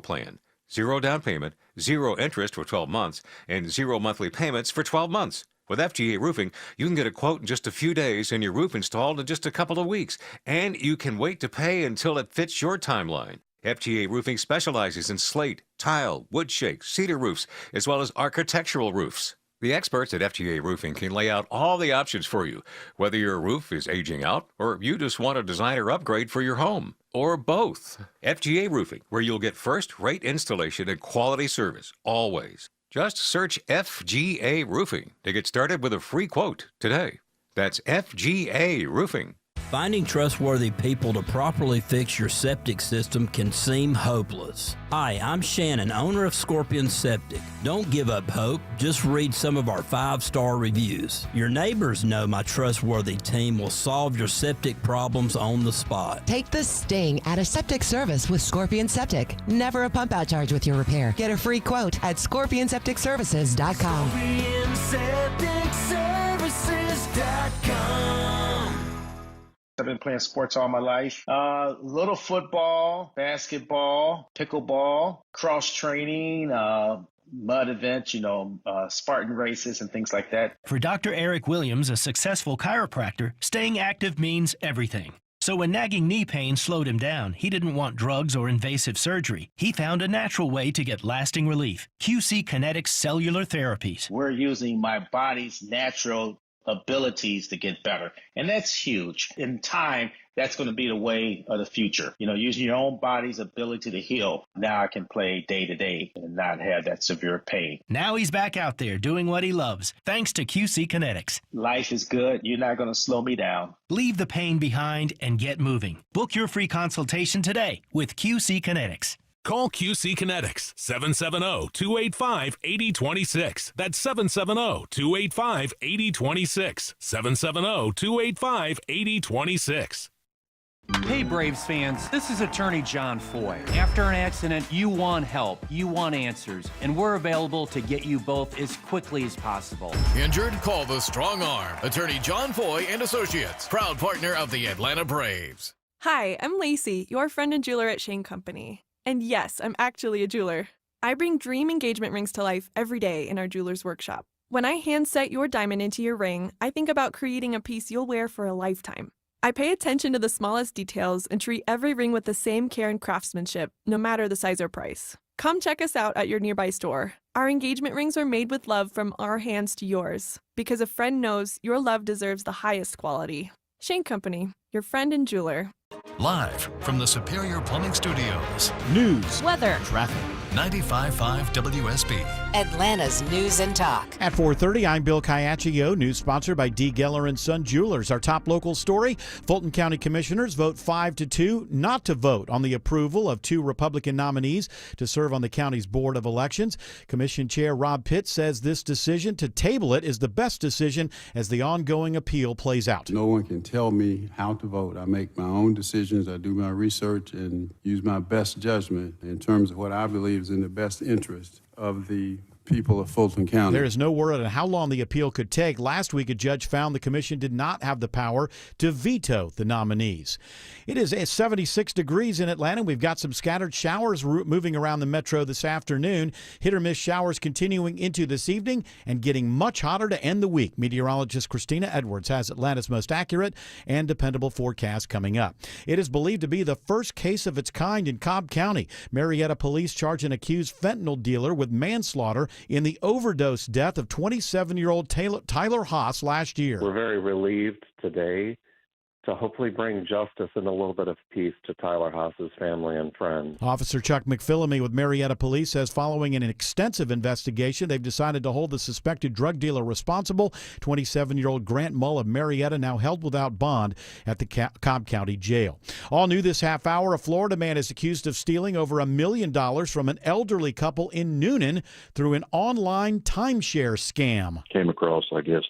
plan. 0 down payment, 0 interest for 12 months, and 0 monthly payments for 12 months. With FGA Roofing, you can get a quote in just a few days and your roof installed in just a couple of weeks. And you can wait to pay until it fits your timeline. FGA Roofing specializes in slate, tile, wood shake, cedar roofs, as well as architectural roofs. The experts at FGA Roofing can lay out all the options for you, whether your roof is aging out or you just want a designer upgrade for your home, or both. FGA Roofing, where you'll get first-rate installation and quality service, always. Just search FGA Roofing to get started with a free quote today. That's FGA Roofing. Finding trustworthy people to properly fix your septic system can seem hopeless. Hi, I'm Shannon, owner of Scorpion Septic. Don't give up hope. Just read some of our 5-star reviews. Your neighbors know my trustworthy team will solve your septic problems on the spot. Take the sting out of septic service with Scorpion Septic. Never a pump out charge with your repair. Get a free quote at scorpionsepticservices.com. ScorpionSepticServices.com. I've been playing sports all my life. Little football, basketball, pickleball, cross training, mud events, Spartan races and things like that. For Dr. Eric Williams, a successful chiropractor, staying active means everything. So when nagging knee pain slowed him down, he didn't want drugs or invasive surgery. He found a natural way to get lasting relief. QC Kinetics Cellular Therapies. We're using my body's natural abilities to get better. And that's huge. In time, that's going to be the way of the future. Using your own body's ability to heal. Now I can play day to day and not have that severe pain. Now he's back out there doing what he loves, thanks to QC Kinetics. Life is good. You're not going to slow me down. Leave the pain behind and get moving. Book your free consultation today with QC Kinetics. Call QC Kinetics, 770-285-8026. That's 770-285-8026. 770-285-8026. Hey Braves fans, this is attorney John Foy. After an accident, you want help, you want answers, and we're available to get you both as quickly as possible. Injured? Call the Strong Arm. Attorney John Foy and Associates, proud partner of the Atlanta Braves. Hi, I'm Lacey, your friend and jeweler at Shane Company. And yes, I'm actually a jeweler. I bring dream engagement rings to life every day in our jeweler's workshop. When I hand set your diamond into your ring, I think about creating a piece you'll wear for a lifetime. I pay attention to the smallest details and treat every ring with the same care and craftsmanship, no matter the size or price. Come check us out at your nearby store. Our engagement rings are made with love from our hands to yours, because a friend knows your love deserves the highest quality. Shane Company, your friend and jeweler. Live from the Superior Plumbing Studios. News, weather, traffic. 95.5 WSB. Atlanta's News and Talk. At 4:30, I'm Bill Caiaccio. News sponsored by D. Geller & Son Jewelers. Our top local story, Fulton County Commissioners vote 5-2 not to vote on the approval of 2 Republican nominees to serve on the county's Board of Elections. Commission Chair Rob Pitt says this decision to table it is the best decision as the ongoing appeal plays out. No one can tell me how to vote. I make my own decisions. I do my research and use my best judgment in terms of what I believe is in the best interest of the people of Fulton County. There is no word on how long the appeal could take. Last week, a judge found the commission did not have the power to veto the nominees. It is 76 degrees in Atlanta. We've got some scattered showers moving around the metro this afternoon. Hit or miss showers continuing into this evening and getting much hotter to end the week. Meteorologist Christina Edwards has Atlanta's most accurate and dependable forecast coming up. It is believed to be the first case of its kind in Cobb County. Marietta police charge an accused fentanyl dealer with manslaughter in the overdose death of 27-year-old Tyler Haas last year. We're very relieved today to hopefully bring justice and a little bit of peace to Tyler Haas's family and friends. Officer Chuck McPhillamy with Marietta Police says following an extensive investigation, they've decided to hold the suspected drug dealer responsible. 27-year-old Grant Mull of Marietta now held without bond at the Cobb County Jail. All new this half hour, a Florida man is accused of stealing over $1 million from an elderly couple in Noonan through an online timeshare scam. Came across, I guess,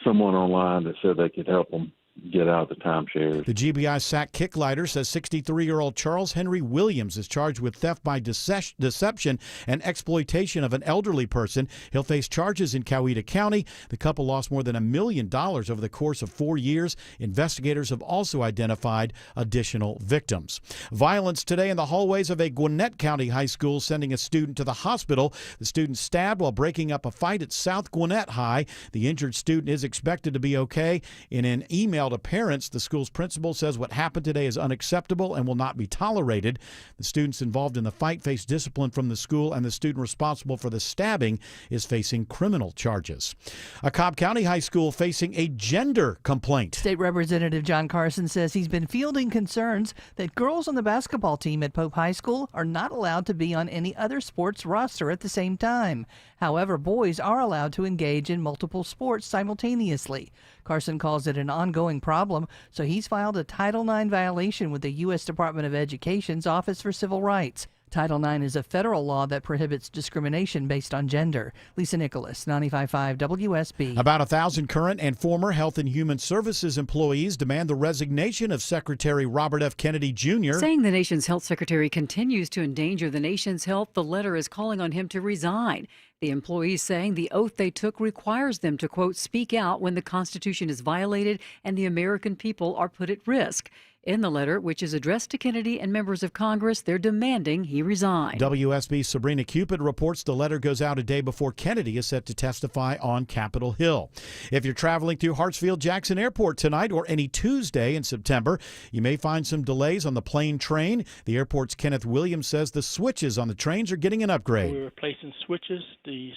someone online that said they could help them get out of the timeshares. The GBI SAC Kicklighter says 63-year-old Charles Henry Williams is charged with theft by deception and exploitation of an elderly person. He'll face charges in Coweta County. The couple lost more than $1 million over the course of 4 years. Investigators have also identified additional victims. Violence today in the hallways of a Gwinnett County high school, sending a student to the hospital. The student stabbed while breaking up a fight at South Gwinnett High. The injured student is expected to be okay. In an email to parents, the school's principal says what happened today is unacceptable and will not be tolerated. The students involved in the fight face discipline from the school, and the student responsible for the stabbing is facing criminal charges. A Cobb County high school facing a gender complaint. State Representative John Carson says he's been fielding concerns that girls on the basketball team at Pope High School are not allowed to be on any other sports roster at the same time. However, boys are allowed to engage in multiple sports simultaneously. Carson calls it an ongoing problem, so he's filed a Title IX violation with the U.S. Department of Education's Office for Civil Rights. Title IX is a federal law that prohibits discrimination based on gender. Lisa Nicholas, 95.5 WSB. About 1,000 current and former Health and Human Services employees demand the resignation of Secretary Robert F. Kennedy Jr. Saying the nation's health secretary continues to endanger the nation's health, the letter is calling on him to resign. The employees saying the oath they took requires them to, quote, speak out when the Constitution is violated and the American people are put at risk. In the letter, which is addressed to Kennedy and members of Congress, they're demanding he resign. WSB's Sabrina Cupid reports the letter goes out a day before Kennedy is set to testify on Capitol Hill. If you're traveling through Hartsfield-Jackson Airport tonight or any Tuesday in September, you may find some delays on the plane train. The airport's Kenneth Williams says the switches on the trains are getting an upgrade. We're replacing switches, the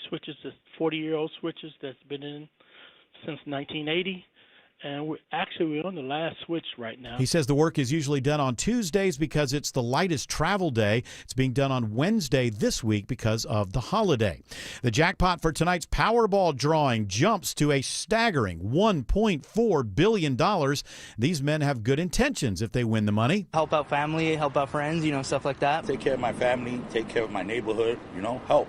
40-year-old switches that's been in since 1980. And we're on the last switch right now. He says the work is usually done on Tuesdays because it's the lightest travel day. It's being done on Wednesday this week because of the holiday. The jackpot for tonight's Powerball drawing jumps to a staggering $1.4 billion. These men have good intentions if they win the money. Help out family, help out friends, stuff like that. Take care of my family, take care of my neighborhood, help.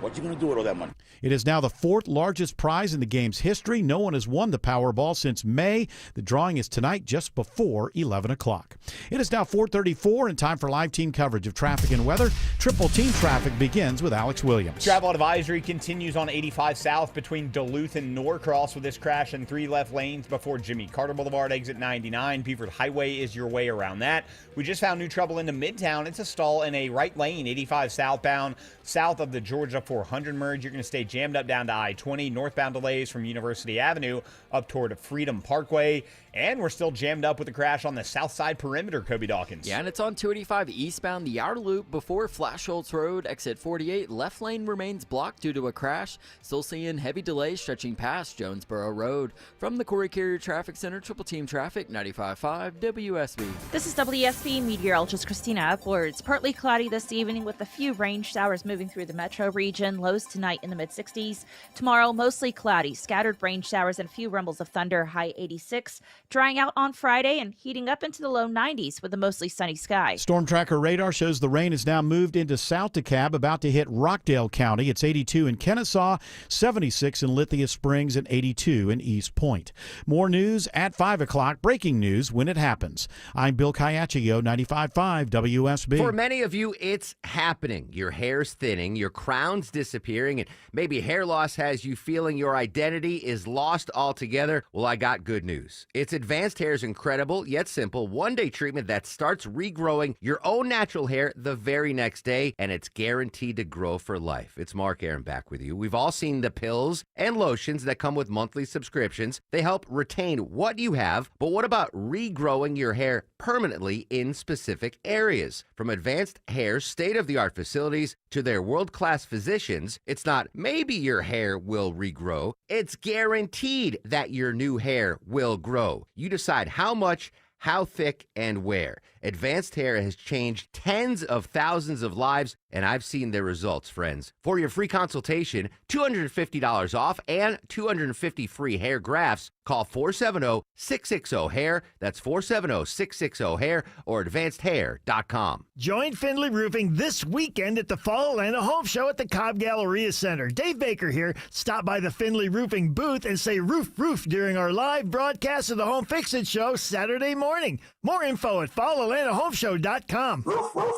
What you going to do with all that money? It is now the 4th largest prize in the game's history. No one has won the Powerball since May. The drawing is tonight just before 11 o'clock. It is now 4:34 and time for live team coverage of traffic and weather. Triple team traffic begins with Alex Williams. Travel advisory continues on 85 South between Duluth and Norcross with this crash in 3 left lanes before Jimmy Carter Boulevard, exit 99. Beaufort Highway is your way around that. We just found new trouble into Midtown. It's a stall in a right lane, 85 southbound, south of the Georgia 400 merge. You're going to stay jammed up down to I-20. Northbound delays from University Avenue up toward Freedom Needham Parkway. And we're still jammed up with a crash on the south side perimeter, Kobe Dawkins. Yeah, and it's on 285 eastbound, the outer loop before Flash Schultz Road, exit 48. Left lane remains blocked due to a crash. Still seeing heavy delays stretching past Jonesboro Road. From the Corey Carrier Traffic Center, Triple Team Traffic, 95.5 WSB. This is WSB meteorologist Christina Upwards. Partly cloudy this evening with a few rain showers moving through the metro region. Lows tonight in the mid-60s. Tomorrow, mostly cloudy. Scattered rain showers and a few rumbles of thunder, high 86. Drying out on Friday and heating up into the low 90s with a mostly sunny sky. Storm Tracker radar shows the rain has now moved into South DeKalb, about to hit Rockdale County. It's 82 in Kennesaw, 76 in Lithia Springs, and 82 in East Point. More news at 5 o'clock. Breaking news when it happens. I'm Bill Caiaccio, 95.5 WSB. For many of you, it's happening. Your hair's thinning, your crown's disappearing, and maybe hair loss has you feeling your identity is lost altogether. Well, I got good news. It's Advanced Hair's incredible yet simple one-day treatment that starts regrowing your own natural hair the very next day, and it's guaranteed to grow for life. It's Mark Aaron back with you. We've all seen the pills and lotions that come with monthly subscriptions. They help retain what you have, but what about regrowing your hair permanently in specific areas? From Advanced Hair's state-of-the-art facilities to their world-class physicians, it's not maybe your hair will regrow, it's guaranteed that your new hair will grow. You decide how much, how thick, and where. Advanced Hair has changed tens of thousands of lives, and I've seen their results, friends. For your free consultation, $250 off and 250 free hair grafts, call 470-660-HAIR. That's 470-660-HAIR or advancedhair.com. Join Findlay Roofing this weekend at the Fall Atlanta Home Show at the Cobb Galleria Center. Dave Baker here. Stop by the Findlay Roofing booth and say roof, roof during our live broadcast of the Home Fix-It Show Saturday morning. More info at FallAtlantaHomeShow.com. Roof, roof.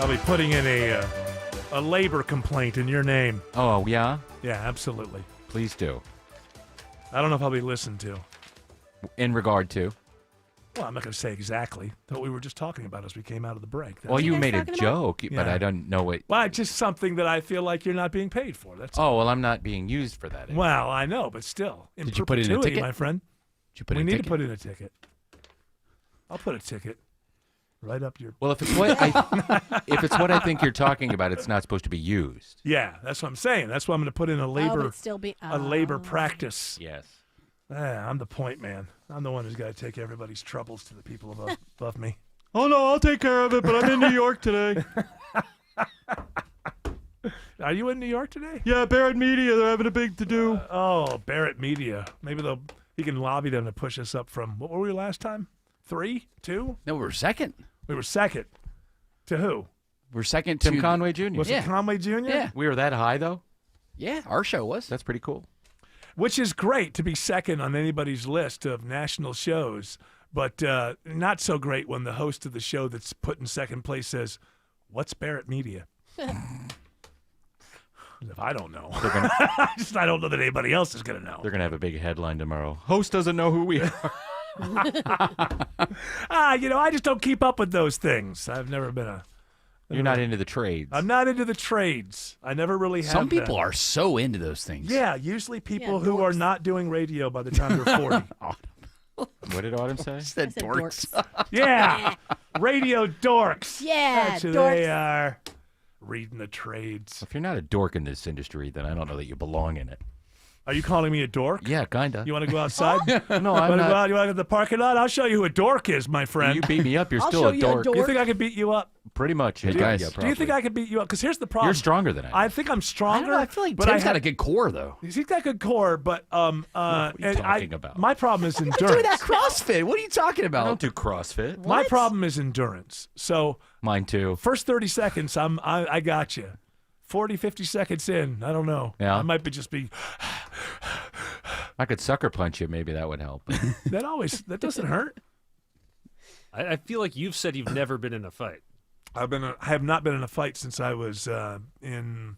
I'll be putting in a labor complaint in your name. Oh, yeah? Yeah, absolutely. Please do. I don't know if I'll be listened to. In regard to? Well, I'm not going to say exactly what we were just talking about as we came out of the break. Well, you made a joke, but I don't know what. Well, it's just something that I feel like you're not being paid for. That's all. Oh, well, I'm not being used for that. Anymore. Well, I know, but still. Did you put in a ticket? My friend? Did you put we in a need ticket? to put in a ticket. I'll put a ticket right up your. Well, if it's what if it's what I think you're talking about, it's not supposed to be used. Yeah, that's what I'm saying. That's why I'm going to put in a labor a labor practice. Yes. I'm the point man. I'm the one who's got to take everybody's troubles to the people above me. Oh, no, I'll take care of it, but I'm in New York today. Are you in New York today? Yeah, Barrett Media. They're having a big to-do. Barrett Media. Maybe he can lobby them to push us up from, what were we last time? 3? 2? No, we were second. We were second. To who? We're second to Tim Conway Jr. Was it Conway Jr.? Yeah. We were that high, though? Yeah, our show was. That's pretty cool. Which is great to be second on anybody's list of national shows, but not so great when the host of the show that's put in second place says, "What's Barrett Media?" If I don't know, I don't know that anybody else is going to know. They're going to have a big headline tomorrow. Host doesn't know who we are. I just don't keep up with those things. I've never been a. You're not into the trades. I'm not into the trades. I never really have. Some people been. are so into those things. Yeah, usually people who are not doing radio by the time they're 40. What did Autumn say? She said dorks. Yeah, radio dorks. Yeah, that's who dorks. they are. Reading the trades. If you're not a dork in this industry, then I don't know that you belong in it. Are you calling me a dork? Yeah, kinda. You want to go outside? No, I'm I'm not. Go out? You want to go to the parking lot? I'll show you who a dork is, my friend. You beat me up. You're I'll still show a you a dork. dork. You think I could beat you up? Pretty much. Hey, guys, Do you think I could beat you up? Because here's the problem. You're stronger than I am. I think I'm I stronger. don't know. I feel like but Tim's I got a good core, though. He's got good core, but What are you talking about? My problem is endurance. Doing that CrossFit. What are you talking I about? don't do CrossFit. My problem is endurance. So Mine too. first 30 seconds, I got you. 40, 50 seconds in, I don't know. Yeah. I might just be. I could sucker punch you. Maybe that would help. That doesn't hurt. I feel like you've said you've never been in a fight. I have not been in a fight since I was in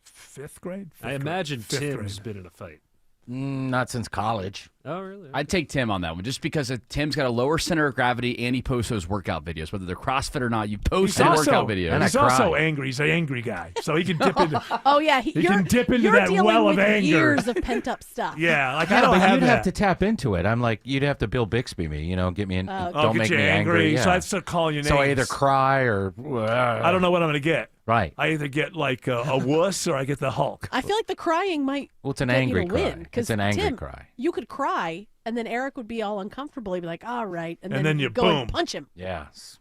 5th grade. I imagine Fifth Tim's grade. been in a fight. Not since college. Oh, really? I'd take Tim on that one just because Tim's got a lower center of gravity and he posts those workout videos. Whether they're CrossFit or not, you post the workout videos. He's also angry. He's an angry guy. So he can dip into Oh, yeah. He can dip into you're that dealing well with of anger. years of pent-up stuff. Yeah, like Yeah, I don't but have you'd that. have to tap into it. I'm like, you'd have to Bill Bixby me, get me in. Oh, Don't get make you me angry. Yeah. So I'd start calling you names. So I either cry or I don't know what I'm going to get. Right. I either get like a wuss or I get the Hulk. I feel like the crying might Well, it's an get angry you to cry. win, 'cause It's an angry Tim, cry. You could cry, and then Eric would be all uncomfortable. He'd be like, all right. And then you go boom. and punch him. Yes.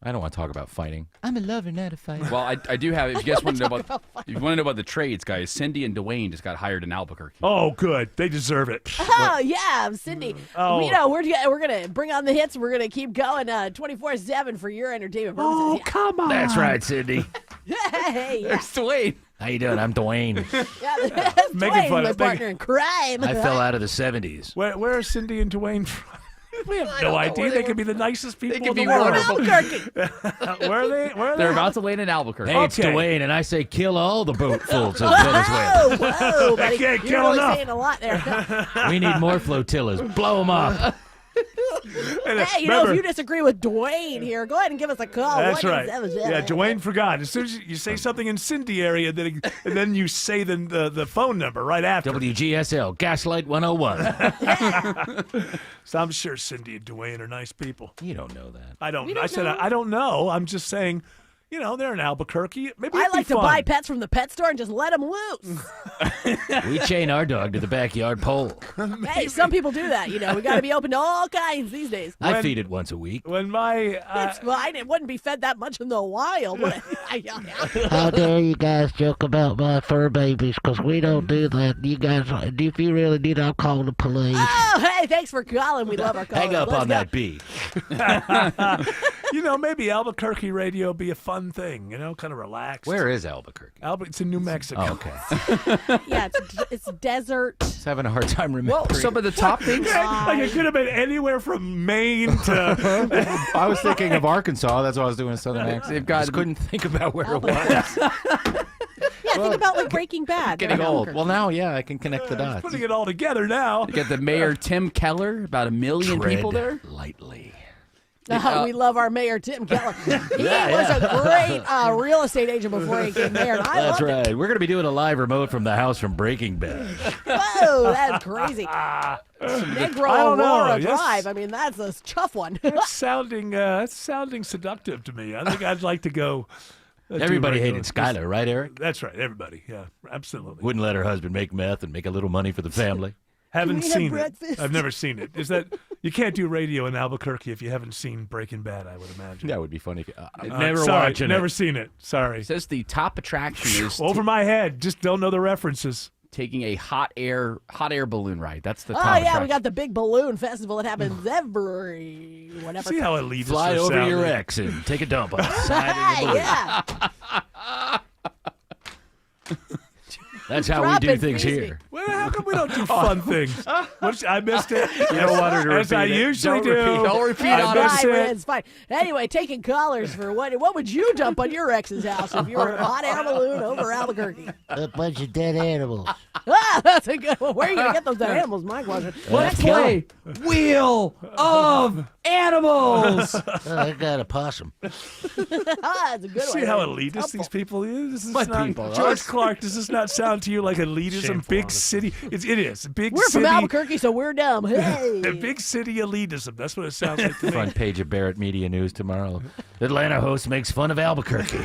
I don't want to talk about fighting. I'm a lover, not a fighter. Well, I do have. If you guys want to know about, if you want to know about the trades, guys, Cindy and Dwayne just got hired in Albuquerque. Oh, good. They deserve it. Oh, yeah, Cindy. Oh. We're going to bring on the hits. We're going to keep going 24/7 for your entertainment purposes. Oh, come on. That's right, Cindy. Hey, yeah. There's Dwayne. How you doing? I'm Dwayne. Yeah, that's Making Dwayne, fun my of- partner in crime. I fell out of the 70s. Where are Cindy and Dwayne from? We have no idea. They could be the nicest people could in the be world. Albuquerque. Where are they? Where are They're they? about to land in Albuquerque. Hey, it's Okay. Dwayne, and I say kill all the boatfuls of Venezuela. Whoa, buddy. can't You're kill really enough. saying a lot there. We need more flotillas. Blow them up. Hey, if you disagree with Dwayne here, go ahead and give us a call. That's right. 1-877. Yeah, Dwayne forgot. As soon as you say something in Cindy area, and then you say the phone number right after. WGSL, Gaslight 101. So I'm sure Cindy and Dwayne are nice people. You don't know that. I don't. We don't I said know. I don't know. I'm just saying. They're in Albuquerque. Maybe I it'd be like to fun. buy pets from the pet store and just let them loose. We chain our dog to the backyard pole. Hey, some people do that. We got to be open to all kinds these days. I feed it once a week. When my That's fine. It wouldn't be fed that much in the wild. would it? How dare you guys joke about my fur babies, because we don't do that. You guys, if you really need, I'll call the police. Oh, hey, thanks for calling. We love our callers. Hang up Let's on go. that bee. maybe Albuquerque radio would be a fun thing. Kind of relaxed. Where is Albuquerque? It's in New Mexico. Oh, okay. Yeah, it's desert. Just having a hard time remembering. Well, some of the top things. Like it could have been anywhere from Maine to. I was thinking of Arkansas. That's why I was doing a southern accent. They've got- Just couldn't think about where it was. Yeah, think about like Breaking Bad. Getting but old. Albuquerque. Well, now, yeah, I can connect the dots. Putting it all together now. You got the mayor Tim Keller, about 1 million people there. Lightly. We love our mayor, Tim Keller. He was a great real estate agent before he came mayor. And I That's loved it. right. We're going to be doing a live remote from the house from Breaking Bad. Whoa, that's crazy. Negro I don't know. Aurora Yes. Drive. I mean, that's a tough one. That's sounding seductive to me. I think I'd like to go. Do Everybody regular- hated Skylar, right, Eric? That's right. Everybody. Yeah, absolutely. Wouldn't let her husband make meth and make a little money for the family. Haven't we have seen it. breakfast? I've never seen it. Is that you can't do radio in Albuquerque if you haven't seen Breaking Bad? I would imagine. That would be funny. Sorry, watching never it. seen it. Sorry. It says the top attraction is Over my head. Just don't know the references. taking a hot air balloon ride. That's the Oh, top yeah, attraction. we got the big balloon festival that happens every whatever. See how elitist Fly this over sounded. your ex and take a dump on the side of the balloon. Yeah. That's how Drop we do it, things Beastie. here. Well, how come we don't do fun things? I missed it. You don't want her to As I repeat it. usually Don't do. repeat it. Don't repeat I on missed Fine, it. it's fine. Anyway, taking callers for what would you dump on your ex's house if you were a hot air balloon over Albuquerque? A bunch of dead animals. Ah, that's a good one. Where are you going to get those dead animals? My question. Let's play Wheel of Animals. I got a possum. That's a good one. See how elitist these people is? This is What not, people? George Us? Clark, does this not sound to you like elitism? Shameful, Big city. It is. Big We're city. from Albuquerque, so we're dumb. Hey. The big city elitism. That's what it sounds like to me. Front page of Barrett Media News tomorrow. Atlanta host makes fun of Albuquerque.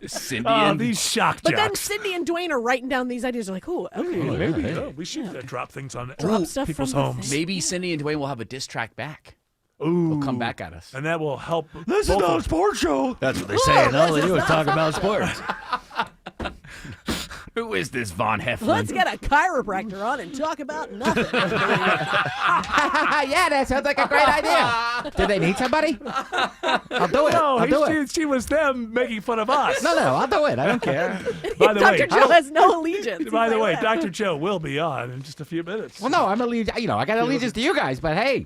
Cindy Oh, and these shock But then jocks. Cindy and Dwayne are writing down these ideas. They're like, oh, okay. Maybe. Oh, we should drop things on Drop stuff people's from the homes. Maybe Cindy and Dwayne will have a diss track back. Ooh. They'll come back at us. And that will help. This is both not a of- sports show. That's what they say, and all they do is talk about sports. Who is this Von Heflin? Let's get a chiropractor on and talk about nothing. Yeah, that sounds like a great idea. Do they need somebody? I'll do it. No, I'll do it. she was them making fun of us. No, I'll do it. I don't care. By the way, Dr. Joe has no allegiance. By He's the like, way, Dr. Joe will be on in just a few minutes. Well, no, I'm allegiance. I got allegiance to you guys, but hey,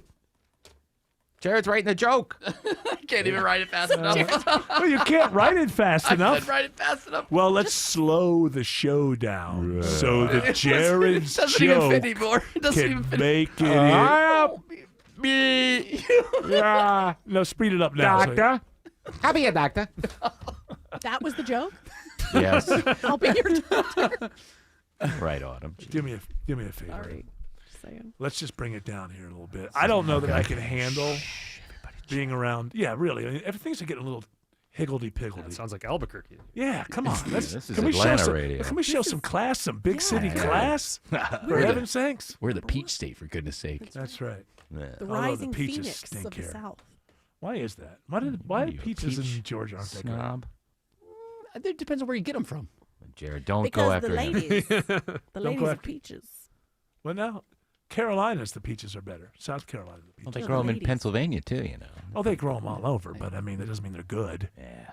Jared's writing a joke. I can't even write it fast enough. Well, you can't write it fast I enough. couldn't write it fast enough. Well, let's slow the show down so that Jared's It doesn't even joke fit anymore. It doesn't even can fit. make it. Me. Yeah. No, speed it up now. Doctor. I'll be your doctor. That was the joke? Yes. I'll be your doctor. Right, Autumn. Do me a favor. Sorry. Just saying. Let's just bring it down here a little bit. I don't know that I can handle being around. Yeah, really. I mean, everything's getting a little higgledy-piggledy. Sounds like Albuquerque. Yeah, come on. This is can we Atlanta show some, radio. Can we show some class, some big city class? For heaven's sakes. We're the peach state, for goodness sake. That's right. The Although rising the peaches phoenix stink of the here. South. Why is that? Why are peaches in Georgia aren't they good? Snob. It depends on where you get them from. Jared, don't Because go the after him. ladies, the Don't ladies go of after- peaches. Well, now, Carolinas, the peaches are better. South Carolina, the peaches. Well, they No, grow them in ladies. Pennsylvania, too, you know. Oh, they grow them all over, but I mean, that doesn't mean they're good. Yeah.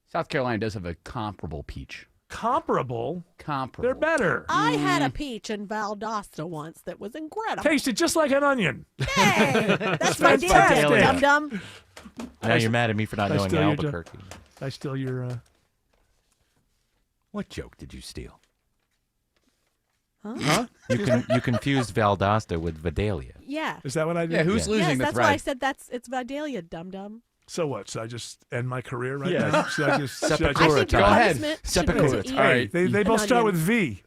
South Carolina does have a comparable peach. Comparable? Comparable. They're better. I had a peach in Valdosta once that was incredible. Tasted just like an onion. Hey, that's my deal, fantastic. dum dum. Now you're mad at me for not I knowing steal your Albuquerque. I steal your. What joke did you steal? Huh? You confused Valdosta with Vidalia. Yeah. Is that what I did? Yeah, who's losing Yes, the that's thread? why I said it's Vidalia, dum dum. So what? Should I just end my career right Yeah. now? Should I just? should I Sepultura just- I think Go your ahead. punishment should be to Sepultura. eat All right. They an both start onion. with V.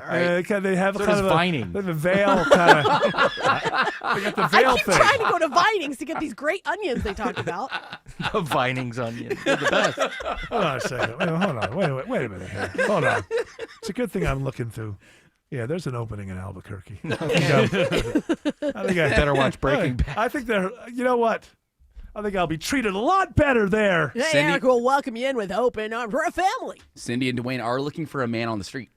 right. They have So kind does of Vining. a veil kind of. They got the I veil keep thing. trying to go to Vinings to get these great onions they talked about. The Vinings onion. They're the best. Hold on a second. Hold on. Wait a minute here. Hold on. It's a good thing I'm looking through. Yeah, there's an opening in Albuquerque. I think I Better watch Breaking Bad. I think they're. You know what? I think I'll be treated a lot better there. Hey, Cindy- Eric will welcome you in with open arms. We're a family. Cindy and Dwayne are looking for a man on the street.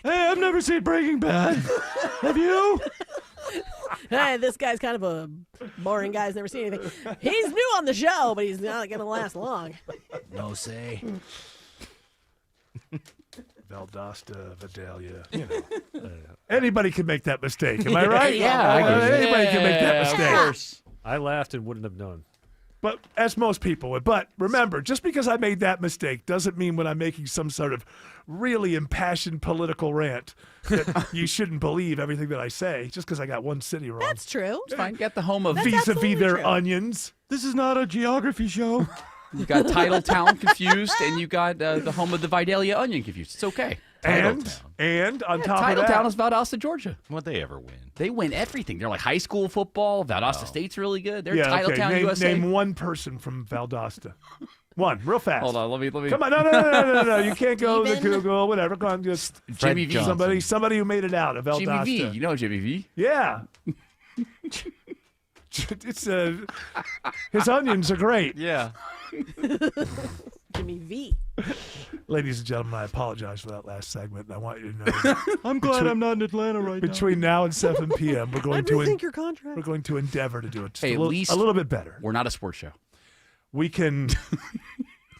Hey, I've never seen Breaking Bad. Have you? Hey, this guy's kind of a boring guy. He's never seen anything. He's new on the show, but he's not going to last long. No say. Valdosta, Vidalia. You know. Anybody can make that mistake. Am I right? Yeah, I agree. Anybody can make that Of mistake. course. I laughed and wouldn't have known. But as most people would. But remember, just because I made that mistake doesn't mean when I'm making some sort of really impassioned political rant that you shouldn't believe everything that I say just because I got one city wrong. That's true. It's fine. You got the home of That's Vis-a-vis absolutely their true. onions. This is not a geography show. You got Title Town confused, and you got the home of the Vidalia onion confused. It's okay. And on top Title of that, Town is Valdosta, Georgia. Would they ever win? They win everything. They're like high school football. Valdosta State's really good. They're Title Town name, USA. name one person from Valdosta. One, real fast. Hold on, let me. Come on, no. You can't go to Steven? Google, whatever. Go on, just Jimmy V. Johnson. somebody who made it out of Valdosta. Jimmy V. You know Jimmy V. Yeah. It's his onions are great. Yeah. Jimmy V. Ladies and gentlemen, I apologize for that last segment, and I want you to know I'm glad I'm not in Atlanta right between now and 7 p.m. we're going I to rethink your contract. we're going to endeavor to do it just Hey, a, at little, least- a little bit better. We're not a sports show. We can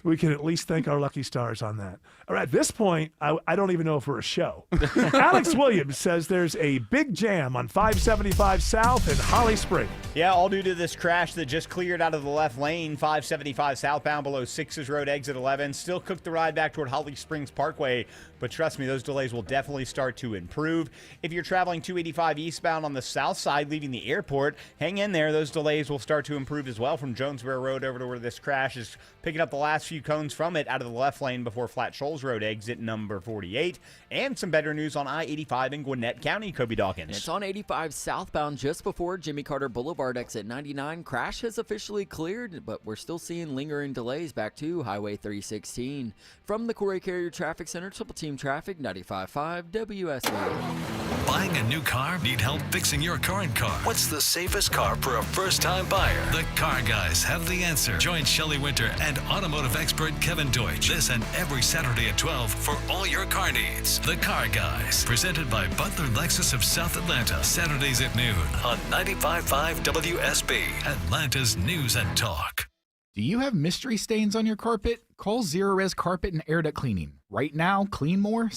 at least thank our lucky stars on that. Or at this point, I don't even know if we're a show. Alex Williams says there's a big jam on 575 South in Holly Springs. Yeah, all due to this crash that just cleared out of the left lane, 575 southbound below 6's Road, exit 11. Still cooked the ride back toward Holly Springs Parkway, but trust me, those delays will definitely start to improve. If you're traveling 285 eastbound on the south side, leaving the airport, hang in there. Those delays will start to improve as well from Jonesboro Road over to where this crash is picking up the last few cones from it out of the left lane before Flat Shoals Road, exit number 48. And some better news on I-85 in Gwinnett County, Kobe Dawkins. It's on 85 southbound just before Jimmy Carter Boulevard, exit 99. Crash has officially cleared, but we're still seeing lingering delays back to Highway 316. From the Corey Carrier Traffic Center, Triple Team Traffic, 95.5 WSB. Buying a new car? Need help fixing your current car? What's the safest car for a first-time buyer? The Car Guys have the answer. Join Shelley Winter and automotive expert Kevin Deutsch this and every Saturday at 12 for all your car needs. The Car Guys, presented by Butler Lexus of South Atlanta, Saturdays at noon on 95.5 WSB, Atlanta's News and Talk. Do you have mystery stains on your carpet? Call Zerorez Carpet and Air Duct Cleaning. Right now, clean more,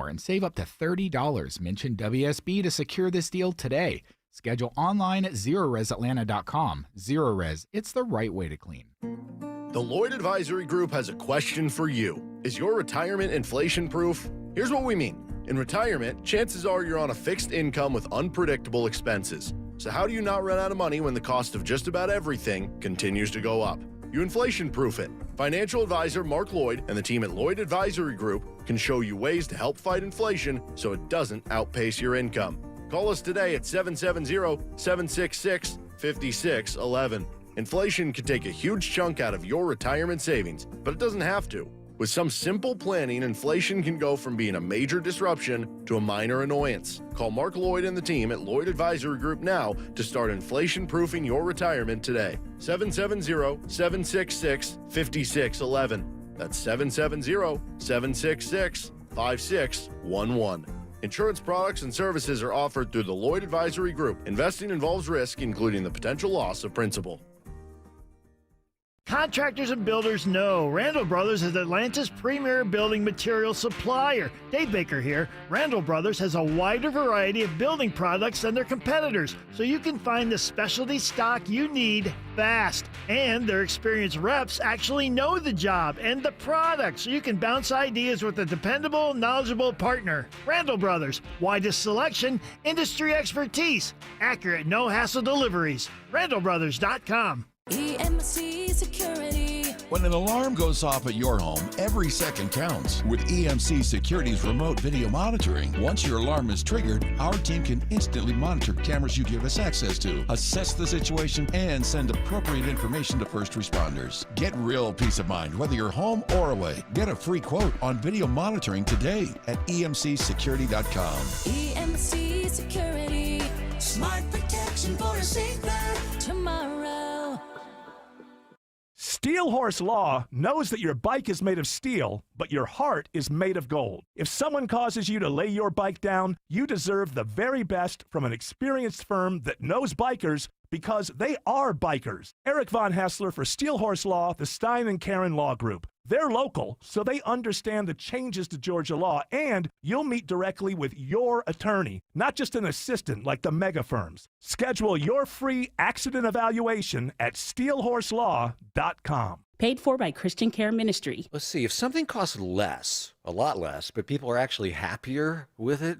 and save up to $30. Mention WSB to secure this deal today. Schedule online at ZeroResAtlanta.com. ZeroRes, it's the right way to clean. The Lloyd Advisory Group has a question for you. Is your retirement inflation-proof? Here's what we mean. In retirement, chances are you're on a fixed income with unpredictable expenses. So how do you not run out of money when the cost of just about everything continues to go up? You inflation-proof it. Financial advisor Mark Lloyd and the team at Lloyd Advisory Group can show you ways to help fight inflation so it doesn't outpace your income. Call us today at 770-766-5611. Inflation can take a huge chunk out of your retirement savings, but it doesn't have to. With some simple planning, inflation can go from being a major disruption to a minor annoyance. Call Mark Lloyd and the team at Lloyd Advisory Group now to start inflation-proofing your retirement today. 770-766-5611. That's 770-766-5611. Insurance products and services are offered through the Lloyd Advisory Group. Investing involves risk, including the potential loss of principal. Contractors and builders know Randall Brothers is Atlanta's premier building material supplier. Dave Baker here. Randall Brothers has a wider variety of building products than their competitors, so you can find the specialty stock you need fast. And their experienced reps actually know the job and the product, so you can bounce ideas with a dependable, knowledgeable partner. Randall Brothers, widest selection, industry expertise, accurate, no-hassle deliveries. RandallBrothers.com. EMC Security. When an alarm goes off at your home, every second counts. With EMC Security's remote video monitoring, once your alarm is triggered, our team can instantly monitor cameras you give us access to, assess the situation, and send appropriate information to first responders. Get real peace of mind, whether you're home or away. Get a free quote on video monitoring today at emcsecurity.com. EMC Security. Smart protection for a safer tomorrow. Steel Horse Law knows that your bike is made of steel, but your heart is made of gold. If someone causes you to lay your bike down, you deserve the very best from an experienced firm that knows bikers because they are bikers. Eric Von Hessler for Steel Horse Law, the Stein and Karen Law Group. They're local, so they understand the changes to Georgia law, and you'll meet directly with your attorney, not just an assistant like the mega firms. Schedule your free accident evaluation at steelhorselaw.com. Paid for by Christian Care Ministry. Let's see, if something costs less, a lot less, but people are actually happier with it,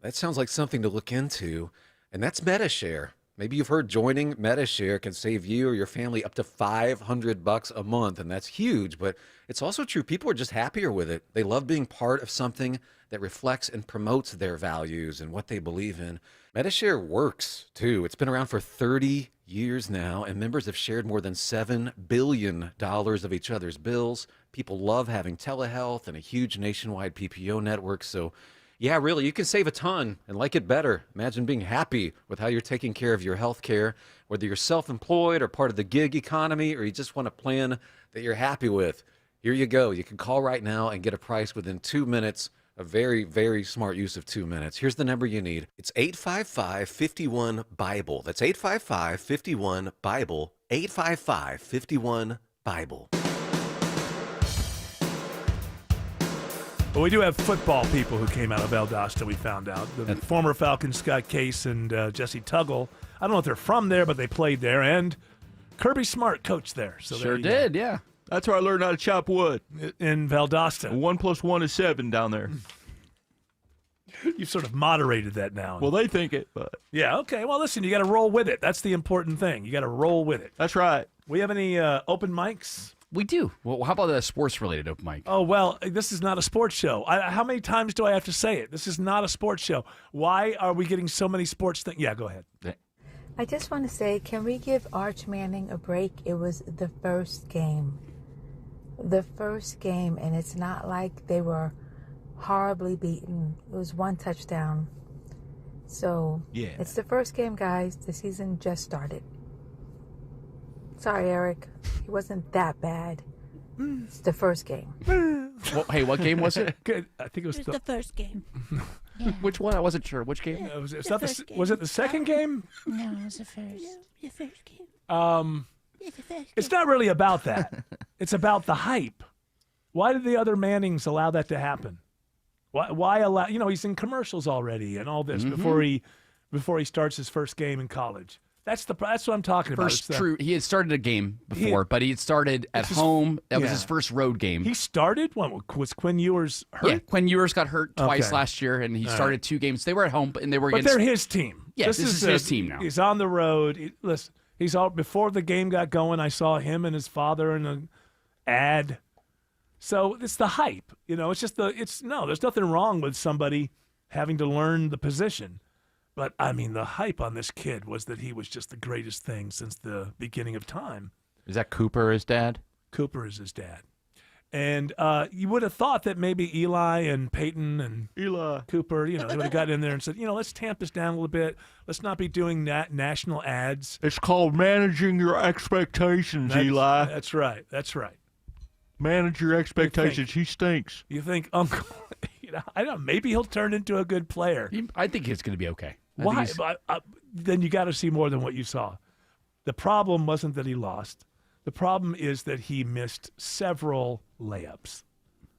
that sounds like something to look into, and that's MediShare. Maybe you've heard joining MediShare can save you or your family up to $500 a month, and that's huge, but it's also true. People are just happier with it. They love being part of something that reflects and promotes their values and what they believe in. MediShare works, too. It's been around for 30 years now, and members have shared more than $7 billion of each other's bills. People love having telehealth and a huge nationwide PPO network, so yeah, really, you can save a ton and like it better. Imagine being happy with how you're taking care of your health care, whether you're self-employed or part of the gig economy, or you just want a plan that you're happy with. Here you go. You can call right now and get a price within 2 minutes. A very, very smart use of 2 minutes. Here's the number you need. It's 855-51-BIBLE. That's 855-51-BIBLE. 855-51-BIBLE. But we do have football people who came out of Valdosta, we found out. The former Falcons, Scott Case and Jesse Tuggle. I don't know if they're from there, but they played there. And Kirby Smart coached there. So sure did, yeah. That's where I learned how to chop wood. In Valdosta. 1 + 1 is 7 down there. You've sort of moderated that now. Well, they think it, but. Yeah, okay. Well, listen, you got to roll with it. That's the important thing. You got to roll with it. That's right. We have any open mics? We do. Well, how about a sports-related open mic? Oh, well, this is not a sports show. How many times do I have to say it? This is not a sports show. Why are we getting so many sports things? Yeah, go ahead. I just want to say, can we give Arch Manning a break? It was the first game. The first game, and it's not like they were horribly beaten. It was 1 touchdown. So, yeah. It's the first game, guys. The season just started. Sorry, Eric. He wasn't that bad. It's the first game. Well, hey, what game was it? Good. I think it was the first game. Yeah. Which one? I wasn't sure. Which game? Was it the second game? No, it was the first. The first game. It's not really about that. It's about the hype. Why did the other Mannings allow that to happen? Why allow? He's in commercials already and all this before before he starts his first game in college. That's what I'm talking about. First true. He had started a game before, but he had started at home. That was his first road game. He started? Was Quinn Ewers hurt? Yeah, Quinn Ewers got hurt twice Okay. last year, and he started 2 games. They were at home, and they were But against. they're his team. Yeah, this is his team now. He's on the road. Listen, he's all before the game got going. I saw him and his father in an ad. So it's the hype. It's just there's nothing wrong with somebody having to learn the position. But, I mean, the hype on this kid was that he was just the greatest thing since the beginning of time. Is that Cooper his dad? Cooper is his dad. And you would have thought that maybe Eli and Peyton and Cooper, they would have gotten in there and said, let's tamp this down a little bit. Let's not be doing national ads. It's called managing your expectations, Eli. That's right. That's right. Manage your expectations. He stinks. You think Uncle, I don't know, maybe he'll turn into a good player. I think it's going to be okay. Why? Then you got to see more than what you saw. The problem wasn't that he lost. The problem is that he missed several layups.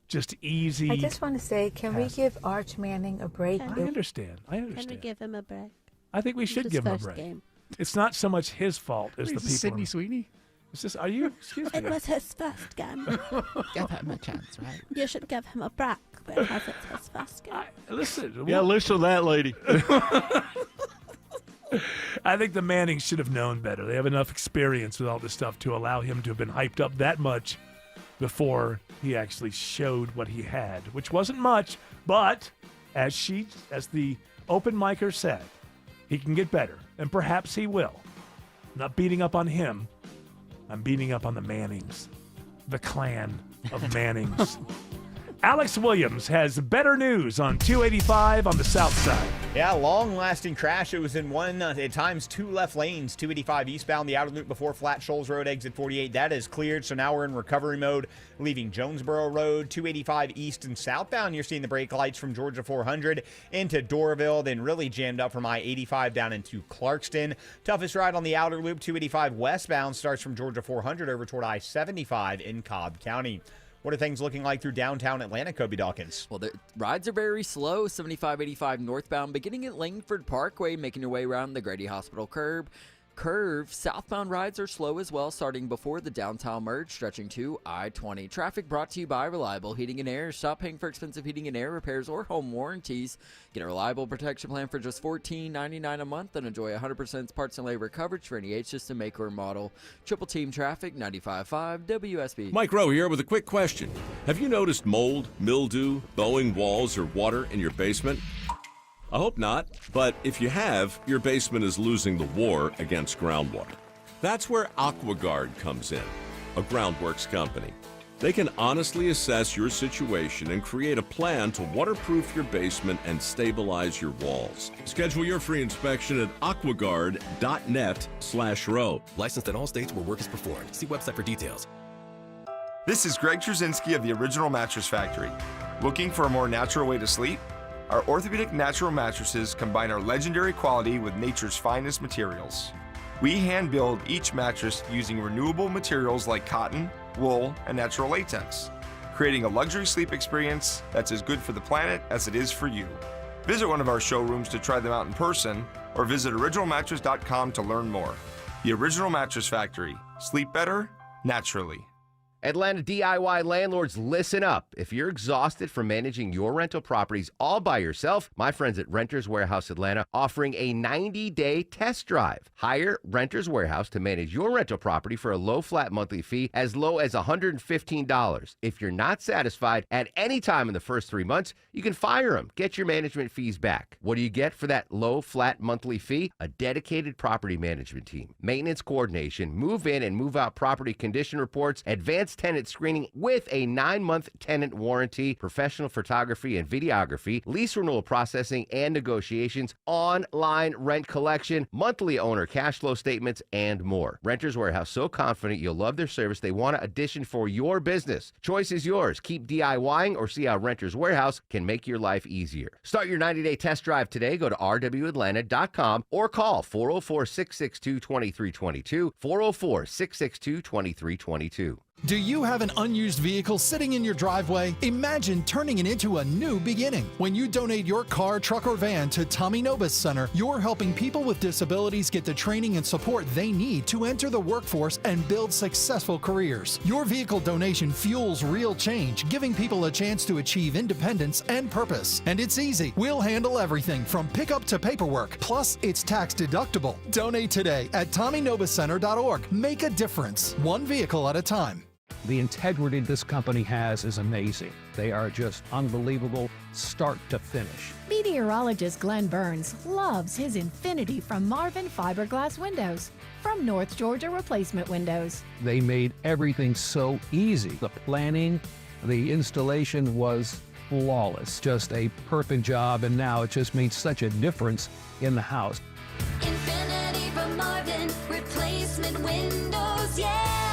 Just easy. I just want to say, can we give Arch Manning a break? I understand. Can we give him a break? I think we should give him a break. It's not so much his fault as the people. Sydney Sweeney? It's just, are you? Excuse me. It was his first game. Give him a chance, right? You should give him a break because it's his first game. Listen. Yeah, listen to that lady. I think the Mannings should have known better. They have enough experience with all this stuff to allow him to have been hyped up that much before he actually showed what he had, which wasn't much. But as the open micer said, he can get better, and perhaps he will. I'm not beating up on him. I'm beating up on the Mannings, the clan of Mannings. Alex Williams has better news on 285 on the south side. Yeah, long-lasting crash. It was in one, at times 2 left lanes, 285 eastbound, the outer loop before Flat Shoals Road, exit 48. That is cleared, so now we're in recovery mode, leaving Jonesboro Road, 285 east and southbound. You're seeing the brake lights from Georgia 400 into Doraville, then really jammed up from I-85 down into Clarkston. Toughest ride on the outer loop, 285 westbound, starts from Georgia 400 over toward I-75 in Cobb County. What are things looking like through downtown Atlanta, Kobe Dawkins? Well, the rides are very slow. 75-85 northbound, beginning at Langford Parkway, making your way around the Grady Hospital curve. Southbound rides are slow as well, starting before the downtown merge, stretching to I-20. Traffic brought to you by Reliable Heating and Air. Stop paying for expensive heating and air repairs or home warranties. Get a Reliable protection plan for just $14.99 a month and enjoy 100% parts and labor coverage for any H-System make or model. Triple Team Traffic, 95.5 WSB. Mike Rowe here with a quick question. Have you noticed mold, mildew, bowing walls, or water in your basement? I hope not, but if you have, your basement is losing the war against groundwater. That's where AquaGuard comes in, a groundworks company. They can honestly assess your situation and create a plan to waterproof your basement and stabilize your walls. Schedule your free inspection at aquaguard.net/row. Licensed in all states where work is performed. See website for details. This is Greg Trzynski of the Original Mattress Factory. Looking for a more natural way to sleep? Our orthopedic natural mattresses combine our legendary quality with nature's finest materials. We hand build each mattress using renewable materials like cotton, wool, and natural latex, creating a luxury sleep experience that's as good for the planet as it is for you. Visit one of our showrooms to try them out in person, or visit originalmattress.com to learn more. The Original Mattress Factory. Sleep better, naturally. Atlanta DIY landlords, listen up. If you're exhausted from managing your rental properties all by yourself, my friends at Renters Warehouse Atlanta offering a 90-day test drive. Hire Renters Warehouse to manage your rental property for a low flat monthly fee as low as $115. If you're not satisfied at any time in the first 3 months, you can fire them. Get your management fees back. What do you get for that low flat monthly fee? A dedicated property management team, maintenance coordination, move in and move out property condition reports, advanced tenant screening with a 9-month tenant warranty, professional photography and videography, lease renewal processing and negotiations, online rent collection, monthly owner cash flow statements, and more. Renters Warehouse, so confident you'll love their service, they want an addition for your business. Choice is yours. Keep DIYing or see how Renters Warehouse can make your life easier. Start your 90-day test drive today. Go to rwatlanta.com or call 404-662-2322, 404-662-2322. Do you have an unused vehicle sitting in your driveway? Imagine turning it into a new beginning. When you donate your car, truck, or van to Tommy Nobis Center, you're helping people with disabilities get the training and support they need to enter the workforce and build successful careers. Your vehicle donation fuels real change, giving people a chance to achieve independence and purpose. And it's easy. We'll handle everything from pickup to paperwork. Plus, it's tax deductible. Donate today at TommyNobisCenter.org. Make a difference, one vehicle at a time. The integrity this company has is amazing. They are just unbelievable, start to finish. Meteorologist Glenn Burns loves his Infinity from Marvin Fiberglass Windows from North Georgia Replacement Windows. They made everything so easy. The planning, the installation was flawless. Just a perfect job, and now it just makes such a difference in the house. Infinity from Marvin Replacement Windows, yeah!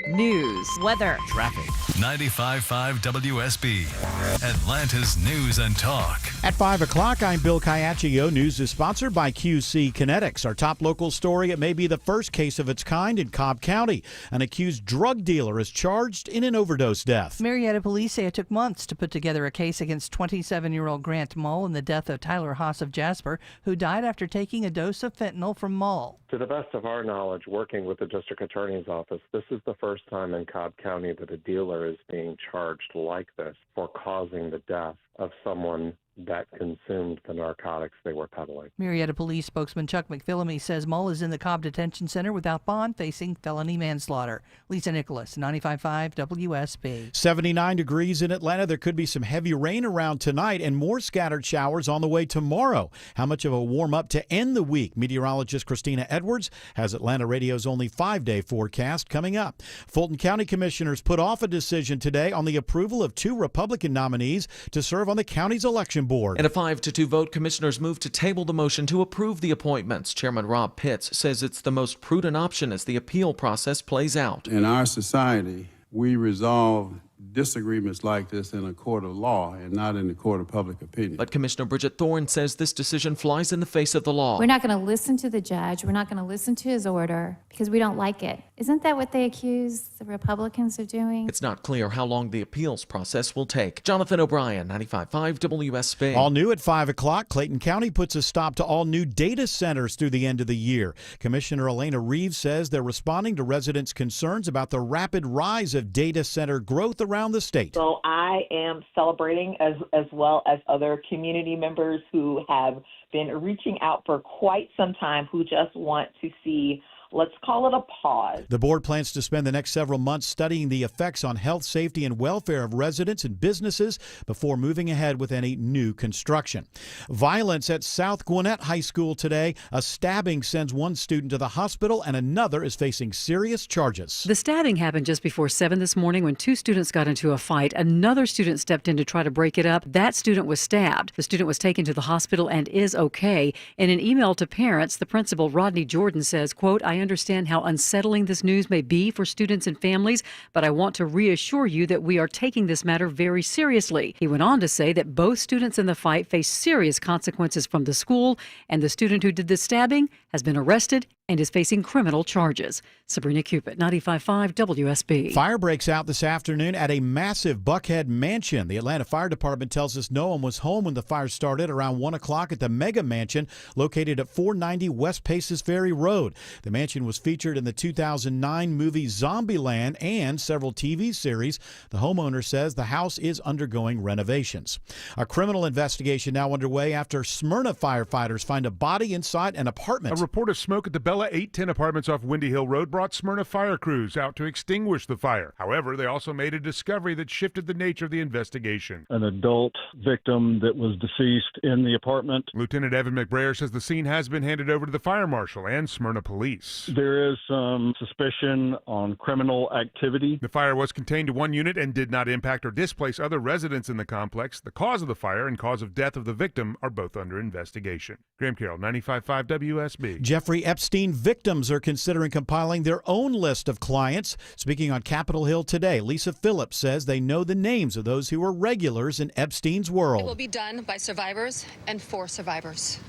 News, weather, traffic. 95.5 WSB, Atlanta's News and Talk. At 5 o'clock, I'm Bill Caiaccio. News is sponsored by QC Kinetics. Our top local story, it may be the first case of its kind in Cobb County. An accused drug dealer is charged in an overdose death. Marietta police say it took months to put together a case against 27-year-old Grant Mull in the death of Tyler Haas of Jasper, who died after taking a dose of fentanyl from Mull. To the best of our knowledge, working with the district attorney's office, this is the first time in Cobb County that a dealer is being charged like this for causing the death of someone that consumed the narcotics they were peddling. Marietta police spokesman Chuck McPhillamy says Mull is in the Cobb Detention Center without bond, facing felony manslaughter. Lisa Nicholas, 95.5 WSB. 79 degrees in Atlanta. There could be some heavy rain around tonight and more scattered showers on the way tomorrow. How much of a warm-up to end the week? Meteorologist Christina Edwards has Atlanta Radio's only 5-day forecast coming up. Fulton County commissioners put off a decision today on the approval of 2 Republican nominees to serve on the county's election board. In a 5-2 vote, commissioners moved to table the motion to approve the appointments. Chairman Rob Pitts says it's the most prudent option as the appeal process plays out. In our society, we resolve disagreements like this in a court of law and not in the court of public opinion. But Commissioner Bridget Thorne says this decision flies in the face of the law. We're not going to listen to the judge. We're not going to listen to his order because we don't like it. Isn't that what they accuse the Republicans of doing? It's not clear how long the appeals process will take. Jonathan O'Brien, 95.5 WSB. All new at 5 o'clock, Clayton County puts a stop to all new data centers through the end of the year. Commissioner Elena Reeves says they're responding to residents' concerns about the rapid rise of data center growth around the state. So I am celebrating as well as other community members who have been reaching out for quite some time, who just want to see, let's call it a pause. The board plans to spend the next several months studying the effects on health, safety, and welfare of residents and businesses before moving ahead with any new construction. Violence at South Gwinnett High School today. A stabbing sends one student to the hospital and another is facing serious charges. The stabbing happened just before 7 this morning when 2 students got into a fight. Another student stepped in to try to break it up. That student was stabbed. The student was taken to the hospital and is okay. In an email to parents, the principal, Rodney Jordan, says, quote, I understand how unsettling this news may be for students and families, but I want to reassure you that we are taking this matter very seriously. He went on to say that both students in the fight face serious consequences from the school, and the student who did the stabbing has been arrested and is facing criminal charges. Sabrina Cupid, 95.5 WSB. Fire breaks out this afternoon at a massive Buckhead mansion. The Atlanta Fire Department tells us no one was home when the fire started around 1 o'clock at the mega mansion located at 490 West Paces Ferry Road. The mansion was featured in the 2009 movie Zombieland and several TV series. The homeowner says the house is undergoing renovations. A criminal investigation now underway after Smyrna firefighters find a body inside an apartment. A report of smoke at the Bella 810 apartments off Windy Hill Road brought Smyrna fire crews out to extinguish the fire. However, they also made a discovery that shifted the nature of the investigation. An adult victim that was deceased in the apartment. Lieutenant Evan McBrayer says the scene has been handed over to the fire marshal and Smyrna police. There is some suspicion on criminal activity. The fire was contained to one unit and did not impact or displace other residents in the complex. The cause of the fire and cause of death of the victim are both under investigation. Graham Carroll, 95.5 WSB. Jeffrey Epstein victims are considering compiling their own list of clients. Speaking on Capitol Hill today, Lisa Phillips says they know the names of those who were regulars in Epstein's world. It will be done by survivors and for survivors.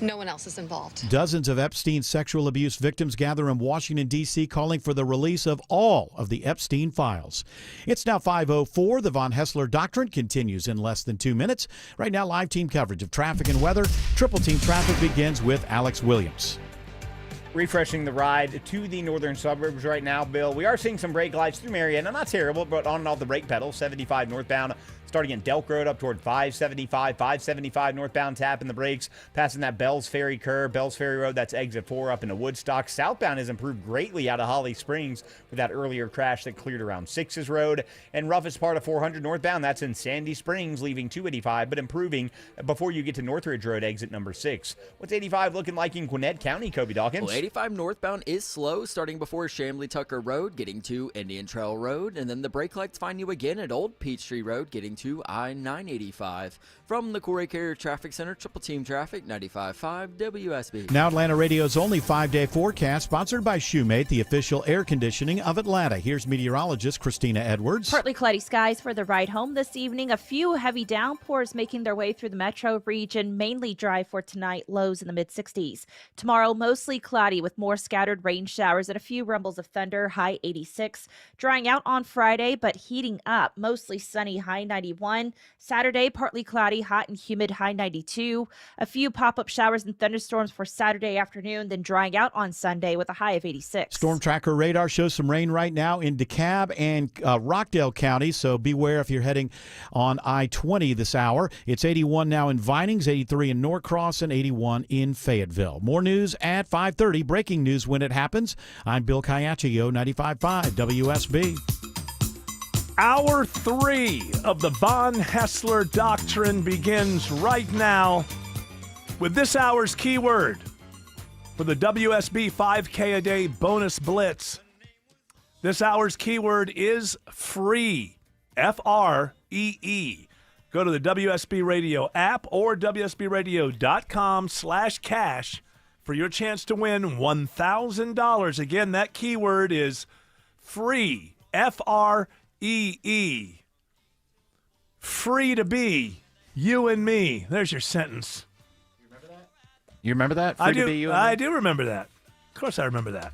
no one else is involved. Dozens of Epstein sexual abuse victims gather in Washington, D.C., calling for the release of all of the Epstein files. It's now 5:04. The Von Haessler Doctrine continues in less than 2 minutes. Right now, live team coverage of traffic and weather. Triple Team Traffic begins with Alex Williams. Refreshing the ride to the northern suburbs right now, Bill. We are seeing some brake lights through Marietta. Not terrible, but on and off the brake pedal. 75 northbound, starting in Delk Road up toward 575. 575 northbound, tapping the brakes, passing that Bells Ferry curve. Bells Ferry Road, that's exit 4 up into Woodstock. Southbound has improved greatly out of Holly Springs with that earlier crash that cleared around 6's Road. And roughest part of 400 northbound, that's in Sandy Springs, leaving 285, but improving before you get to Northridge Road, exit number 6. What's 85 looking like in Gwinnett County, Kobe Dawkins? Well, 85 northbound is slow, starting before Chamblee Tucker Road, getting to Indian Trail Road, and then the brake lights find you again at Old Peachtree Road, getting to I-985. From the Corey Carrier Traffic Center, Triple Team Traffic, 95.5 WSB. Now Atlanta Radio's only 5-day forecast, sponsored by Shoemate, the official air conditioning of Atlanta. Here's meteorologist Christina Edwards. Partly cloudy skies for the ride home this evening. A few heavy downpours making their way through the metro region, mainly dry for tonight, lows in the mid-60s. Tomorrow, mostly cloudy with more scattered rain showers and a few rumbles of thunder, high 86. Drying out on Friday, but heating up, mostly sunny, high 91. Saturday, partly cloudy, hot and humid, high 92. A few pop-up showers and thunderstorms for Saturday afternoon, then drying out on Sunday with a high of 86. Storm Tracker radar shows some rain right now in DeKalb and Rockdale County, so beware if you're heading on I-20 this hour. It's 81 now in Vinings, 83 in Norcross, and 81 in Fayetteville. More news at 5:30. Breaking news when it happens. I'm Bill Caiaccio, 95.5 WSB. Hour 3 of the Von Haessler Doctrine begins right now with this hour's keyword for the WSB 5K a day bonus blitz. This hour's keyword is free, F-R-E-E. Go to the WSB Radio app or WSBRadio.com/cash for your chance to win $1,000. Again, that keyword is free, F-R-E-E. Free to be, you and me. There's your sentence. You remember that? Free I to do. be you and I me? do remember that. Of course, I remember that.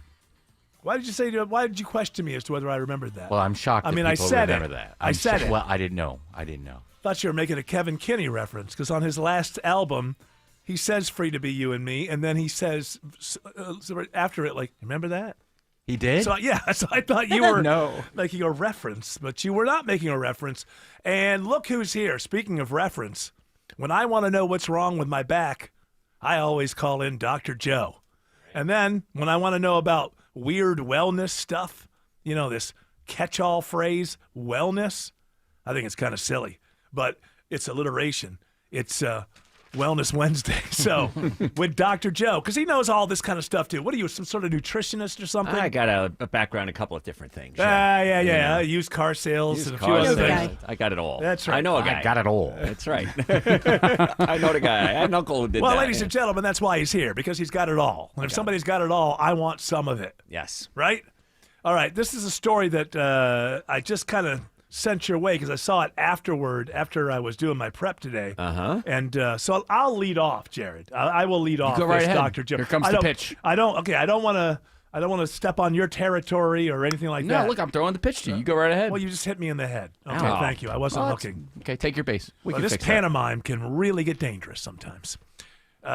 Why did you say? Why did you question me as to whether I remembered that? Well, I'm shocked. I that mean, I people said remember it. that. I said it. Well, I didn't know. I didn't know. Thought you were making a Kevin Kinney reference because on his last album, he says "Free to be you and me," and then he says after it, like, "Remember that?" He did. So yeah, so I thought you were No. making a reference, but you were not making a reference. And look who's here. Speaking of reference, when I want to know what's wrong with my back, I always call in Dr. Joe. And then when I want to know about weird wellness stuff, you know, this catch-all phrase, wellness, I think it's kind of silly, but it's alliteration. It's Wellness Wednesday. So with Dr. Joe, because he knows all this kind of stuff too. What are you, some sort of nutritionist or something? I got a background in a couple of different things. Yeah. Used car sales and a few other things. I got it all. That's right. I know a guy. I got it all. That's right. I know the guy. I had an uncle who did well, that. ladies and gentlemen, that's why he's here, because he's got it all. And if somebody's got it all, I want some of it. Yes. Right? All right. This is a story that I just kind of sent your way because I saw it after I was doing my prep today. Uh-huh. And so I'll lead off, Jared. I will lead off. Go right this ahead. Dr. Joe. Here comes the pitch. I don't want to step on your territory or anything like that. No, look, I'm throwing the pitch to you. You go right ahead. Well, you just hit me in the head. Okay, Oh. thank you. I wasn't Well, looking. Okay, take your base. We Well, can this fix that. pantomime can really get dangerous sometimes.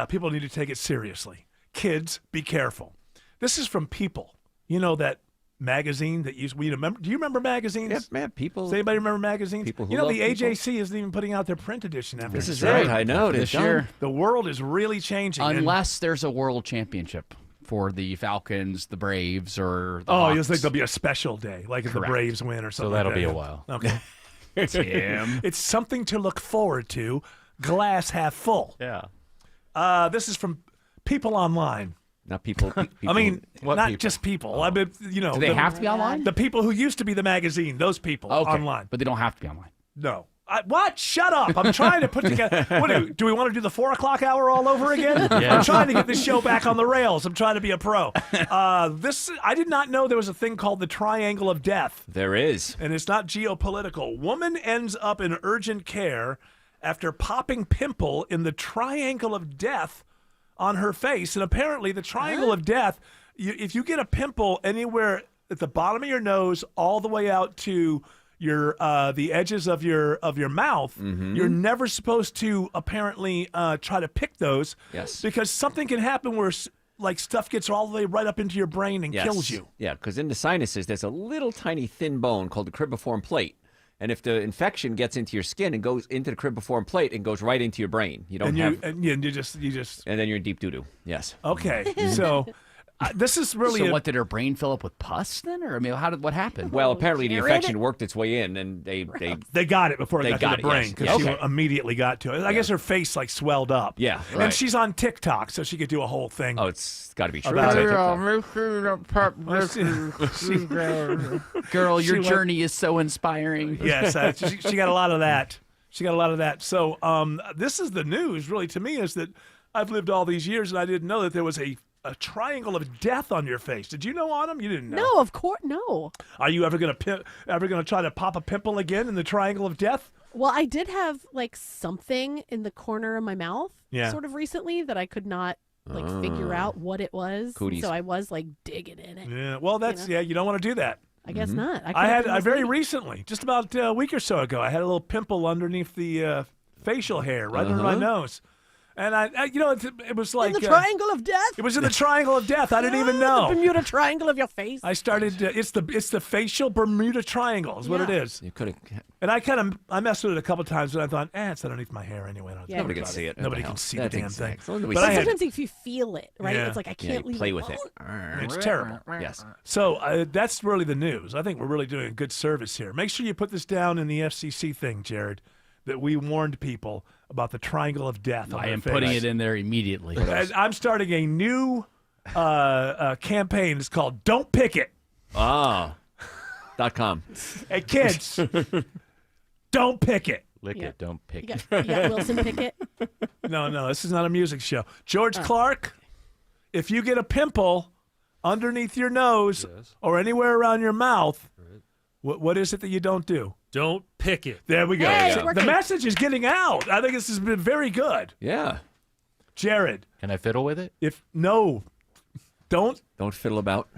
People need to take it seriously. Kids, be careful. This is from People. You know that magazine that we remember? Do you remember magazines? Yep, man. People. Does anybody remember magazines? People who you know, love the people. AJC isn't even putting out their print edition after This is right. it. I know. This This year. The world is really changing. and- Unless there's a world championship for the Falcons, the Braves, or the oh, Hawks. you think there'll be a special day, like if the Correct. Braves win or something. that'll like be that. a while. Okay. Tim. It's something to look forward to. Glass half full. Yeah. This is from People Online. Not people. I mean, What not people? just people. I mean, you know, Do they have to be online? The people who used to be the magazine, those people Okay, online. but they don't have to be online. No. What? Shut up. I'm trying to put together. What do we want to do the 4 o'clock hour all over again? Yeah. I'm trying to get this show back on the rails. I'm trying to be a pro. I did not know there was a thing called the Triangle of Death, There is. and it's not geopolitical. Woman ends up in urgent care after popping pimple in the Triangle of Death on her face, and apparently the triangle of death. If you get a pimple anywhere at the bottom of your nose, all the way out to your the edges of your mouth, you're never supposed to apparently try to pick those. Yes. Because something can happen where like stuff gets all the way right up into your brain and kills you. Yeah, because in the sinuses, there's a little tiny thin bone called the cribriform plate. And if the infection gets into your skin and goes into the cribriform plate and goes right into your brain, you don't have. And you just. And then you're in deep doo-doo. Yes. Okay. So this is really. So what, did her brain fill up with pus then? Or I mean, what happened? Well, apparently the infection worked its way in, and they got it before it got to the brain yes. because she immediately got to it. I guess her face like swelled up. Yeah. And Right. she's on TikTok, so she could do a whole thing. Oh, it's got to be true. About Girl, She your went- journey is so inspiring. Yes, she got a lot of that. She got a lot of that. So this is the news, really, to me, is that I've lived all these years and I didn't know that there was a triangle of death on your face. Did you know, Autumn? You didn't know. No, of course, no. Are you ever gonna try to pop a pimple again in the triangle of death? Well, I did have like something in the corner of my mouth sort of recently that I could not figure out what it was. Cooties. So I was like digging in it. Yeah. Well, that's you don't want to do that. I guess not. I very recently, just about a week or so ago, I had a little pimple underneath the facial hair, right under my nose. And it was like in the triangle of death. It was in the triangle of death. I didn't even know. The Bermuda Triangle of your face. I started. It's the facial Bermuda Triangle is what it is. You could have. And I messed with it a couple times, and I thought, it's underneath my hair anyway. Nobody can see it. Nobody can see the damn thing. But sometimes if you feel it, right? Yeah. It's like I can't leave play it with it. It's terrible. Yes. So that's really the news. I think we're really doing a good service here. Make sure you put this down in the FCC thing, Jared, that we warned people about the triangle of death. I am putting it in there immediately. And I'm starting a new campaign. It's called "Don't Pick It." .com. Hey kids, don't pick it. Lick it, don't pick You it. got Wilson Pickett. No, this is not a music show. George Clark, if you get a pimple underneath your nose or anywhere around your mouth, what is it that you don't do? Don't pick it. There we go. Hey, So we're the good. message is getting out. I think this has been very good. Yeah. Jared, Can I fiddle with it? don't Don't fiddle about.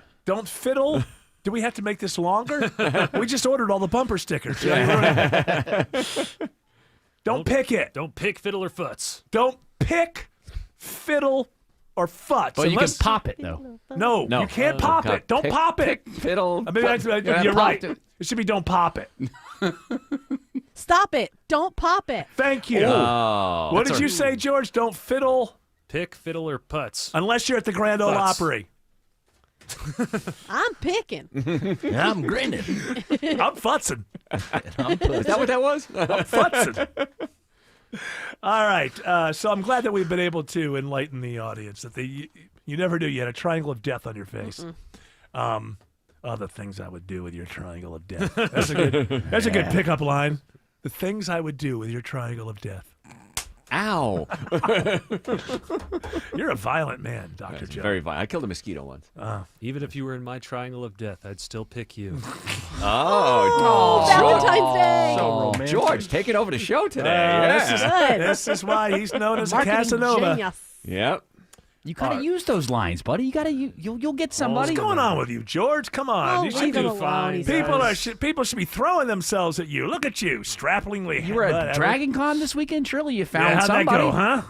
fiddle. Do we have to make this longer? We just ordered all the bumper stickers. Don't pick it. Don't pick fiddle or foots. Don't pick, fiddle, or futz. But you can pop it, though. No, you can't pop it. Don't pop it. Fiddle. I mean, you're right. popped It should be don't pop it. Stop it. Don't pop it. Thank you. Oh. What did you say, George? Don't fiddle Pick, fiddle, or putz. unless you're at the Grand Ole Futz. Opry. I'm picking. I'm grinning. I'm futzing. Is that what that was? I'm futzing. All right. So I'm glad that we've been able to enlighten the audience that you never do. You had a triangle of death on your face. Other things I would do with your triangle of death. That's a good pickup line. The things I would do with your triangle of death. Ow. You're a violent man, Dr. Joe. Very violent. I killed a mosquito once. Even if you were in my triangle of death, I'd still pick you. Oh, Valentine's Day. So romantic. George, taking over the show today. This is why he's known as a Marketing Casanova. genius. Yep. You gotta use those lines, buddy. You'll get somebody. What's going on with you, George? Come on. Oh, You should leave him do alone. fine. He's People should be throwing themselves at you. Look at you, straplingly. You were at Dragon Con this weekend. Surely you found how'd somebody. that go, huh?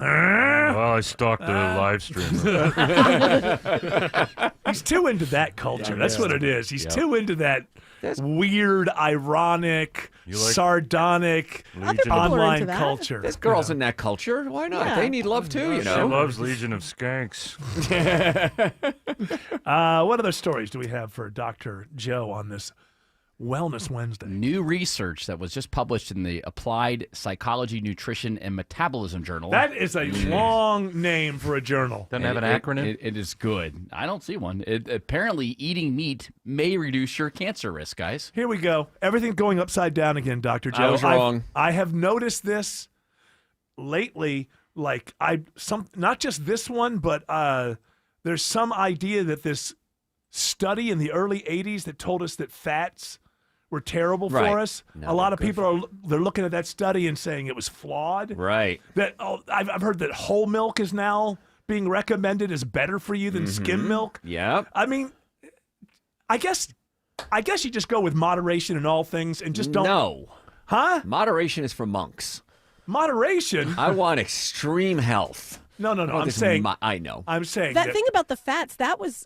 Well, I stalked the live stream. He's too into that culture. That's what it is. He's too into that weird, ironic, sardonic people are online into that. culture. There's girls in that culture. Why not? Yeah. They need love too, you She know. loves Legion of Skanks. What other stories do we have for Dr. Joe on this Wellness Wednesday? New research that was just published in the Applied Psychology, Nutrition, and Metabolism Journal. That is a long name for a journal. Doesn't have an acronym? It is good. I don't see one. Apparently, eating meat may reduce your cancer risk, guys. Here we go. Everything's going upside down again, Dr. Joe. I was wrong. I have noticed this lately. Like not just this one, but there's some idea that this study in the early 80s that told us that fats were terrible for Right. us. No, a lot of they're good people they're looking at that study and saying it was flawed. Right. That I've heard that whole milk is now being recommended as better for you than skim milk. Yeah. I mean, I guess you just go with moderation in all things and just don't. No. Huh? Moderation is for monks. Moderation? I want extreme health. No. I'm saying. I know. I'm saying That thing about the fats,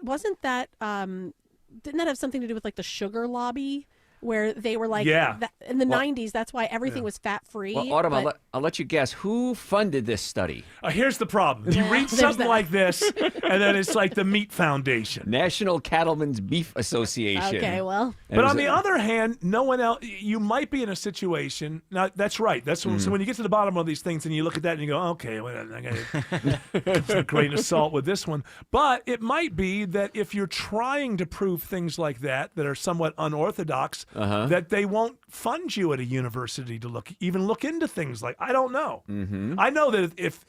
wasn't that didn't that have something to do with like the sugar lobby? Where they were like, in the 90s, that's why everything was fat-free. Well, Autumn, I'll let you guess. Who funded this study? Here's the problem. You read something like this, and then it's like the Meat Foundation. National Cattlemen's Beef Association. Okay, well. But on the other hand, no one else, you might be in a situation. Now, that's right. That's so when you get to the bottom of these things and you look at that and you go, okay, well, I got a grain of salt with this one. But it might be that if you're trying to prove things like that are somewhat unorthodox, that they won't fund you at a university to look into things like, I don't know. I know that if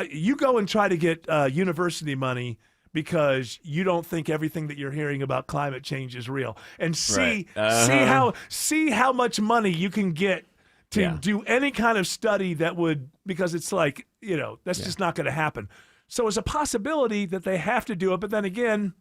you go and try to get university money because you don't think everything that you're hearing about climate change is real, and see how much money you can get to do any kind of study that would, because it's like, that's just not going to happen. So it's a possibility that they have to do it, but then again,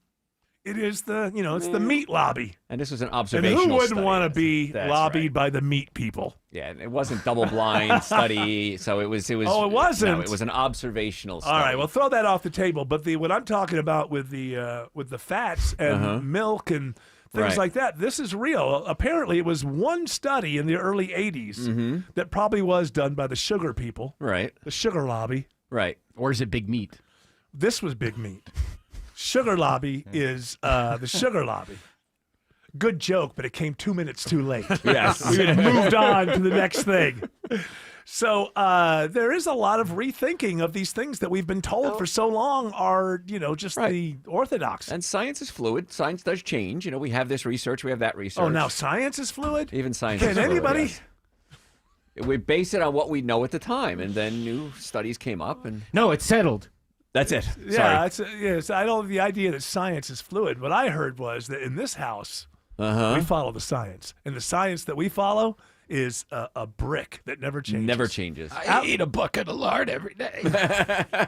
it is it's the meat lobby. And this was an observational And who wouldn't study. want to be That's lobbied right. by the meat people? Yeah, it wasn't double-blind study, so it was. Oh, it wasn't? No, it was an observational study. All right, well, throw that off the table. But what I'm talking about with the fats and milk and things like that, this is real. Apparently, it was one study in the early 80s that probably was done by the sugar people. Right. The sugar lobby. Right. Or is it big meat? This was big meat. Sugar lobby is the sugar lobby. Good joke, but it came 2 minutes too late. Yes. We had moved on to the next thing. So there is a lot of rethinking of these things that we've been told for so long are, just the orthodox. And science is fluid. Science does change. We have this research. We have that research. Oh, now science is fluid? Even science Can is fluid. anybody? Yes. We base it on what we know at the time, and then new studies came up. And No, it's settled. That's it. Yeah, Sorry. I don't. The idea that science is fluid. What I heard was that in this house, we follow the science, and the science that we follow is a brick that never changes. Never changes. I eat a bucket of lard every day.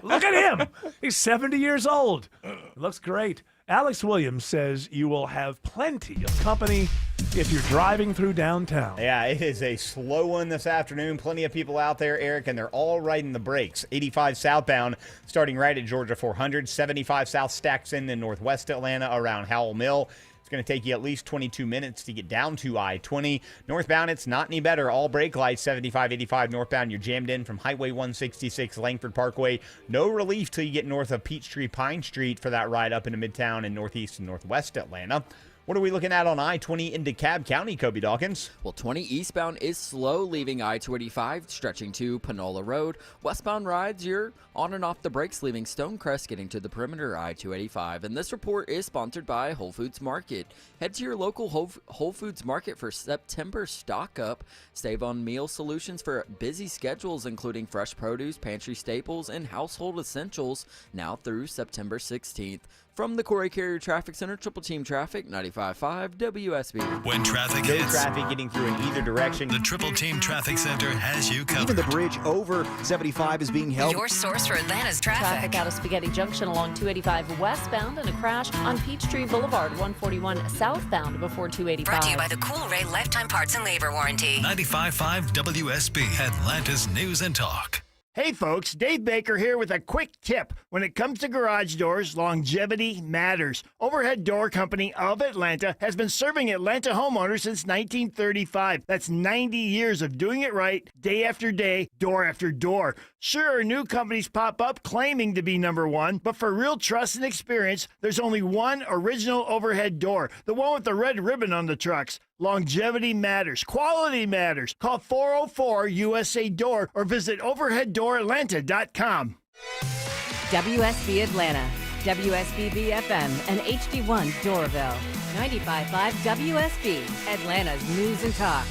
Look at him. He's 70 years old. Looks great. Alex Williams says you will have plenty of company if you're driving through downtown. Yeah, it is a slow one this afternoon. Plenty of people out there, Eric, and they're all riding the brakes. 85 southbound starting right at Georgia 400. 75 south stacks in northwest Atlanta around Howell Mill. It's going to take you at least 22 minutes to get down to I-20. Northbound, it's not any better. All brake lights, 75, 85 northbound. You're jammed in from Highway 166, Langford Parkway. No relief till you get north of Peachtree, Pine Street for that ride up into Midtown and northeast and northwest Atlanta. What are we looking at on I-20 into Cobb County, Kobe Dawkins? Well, 20 eastbound is slow, leaving I-285, stretching to Panola Road. Westbound rides, you're on and off the brakes, leaving Stonecrest, getting to the perimeter I-285. And this report is sponsored by Whole Foods Market. Head to your local Whole Foods Market for September stock up. Save on meal solutions for busy schedules, including fresh produce, pantry staples, and household essentials, now through September 16th. From the Corey Carrier Traffic Center, Triple Team Traffic, 95.5 WSB. When traffic No hits, traffic getting through in either direction. the Triple Team Traffic Center has you covered. Even the bridge over 75 is being held. Your source for Atlanta's traffic. Out of Spaghetti Junction along 285 westbound and a crash on Peachtree Boulevard 141 southbound before 285. Brought to you by the Cool Ray Lifetime Parts and Labor Warranty. 95.5 WSB, Atlanta's News and Talk. Hey folks, Dave Baker here with a quick tip. When it comes to garage doors, longevity matters. Overhead Door Company of Atlanta has been serving Atlanta homeowners since 1935. That's 90 years of doing it right, day after day, door after door. Sure, new companies pop up claiming to be number one, but for real trust and experience, there's only one original overhead door, the one with the red ribbon on the trucks. Longevity matters. Quality matters. Call 404-USA-DOOR or visit overheaddooratlanta.com. WSB Atlanta, WSBB FM, and HD1 Doraville. 95.5 WSB, Atlanta's News and Talk.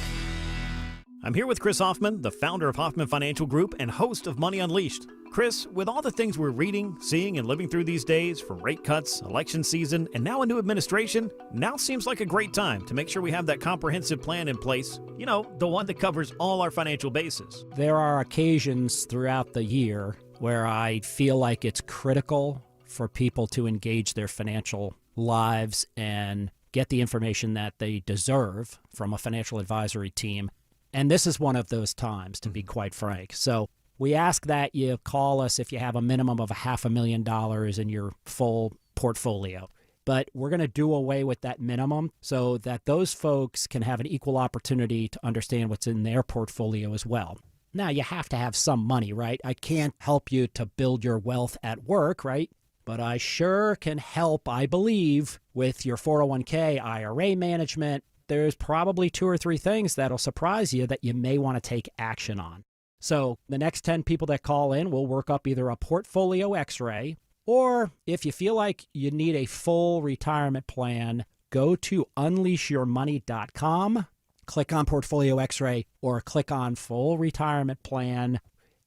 I'm here with Chris Hoffman, the founder of Hoffman Financial Group and host of Money Unleashed. Chris, with all the things we're reading, seeing, and living through these days, from rate cuts, election season, and now a new administration, now seems like a great time to make sure we have that comprehensive plan in place. You know, the one that covers all our financial bases. There are occasions throughout the year where I feel like it's critical for people to engage their financial lives and get the information that they deserve from a financial advisory team. And this is one of those times, to be quite frank. So we ask that you call us if you have a minimum of $500,000 in your full portfolio. But we're going to do away with that minimum so that those folks can have an equal opportunity to understand what's in their portfolio as well. Now, you have to have some money, right? I can't help you to build your wealth at work, right? But I sure can help, I believe, with your 401k, IRA management. There's probably 2 or 3 things that'll surprise you that you may want to take action on. So the next 10 people that call in, we'll work up either a portfolio x-ray, or if you feel like you need a full retirement plan, go to unleashyourmoney.com, click on Portfolio X-ray, or click on Full Retirement Plan.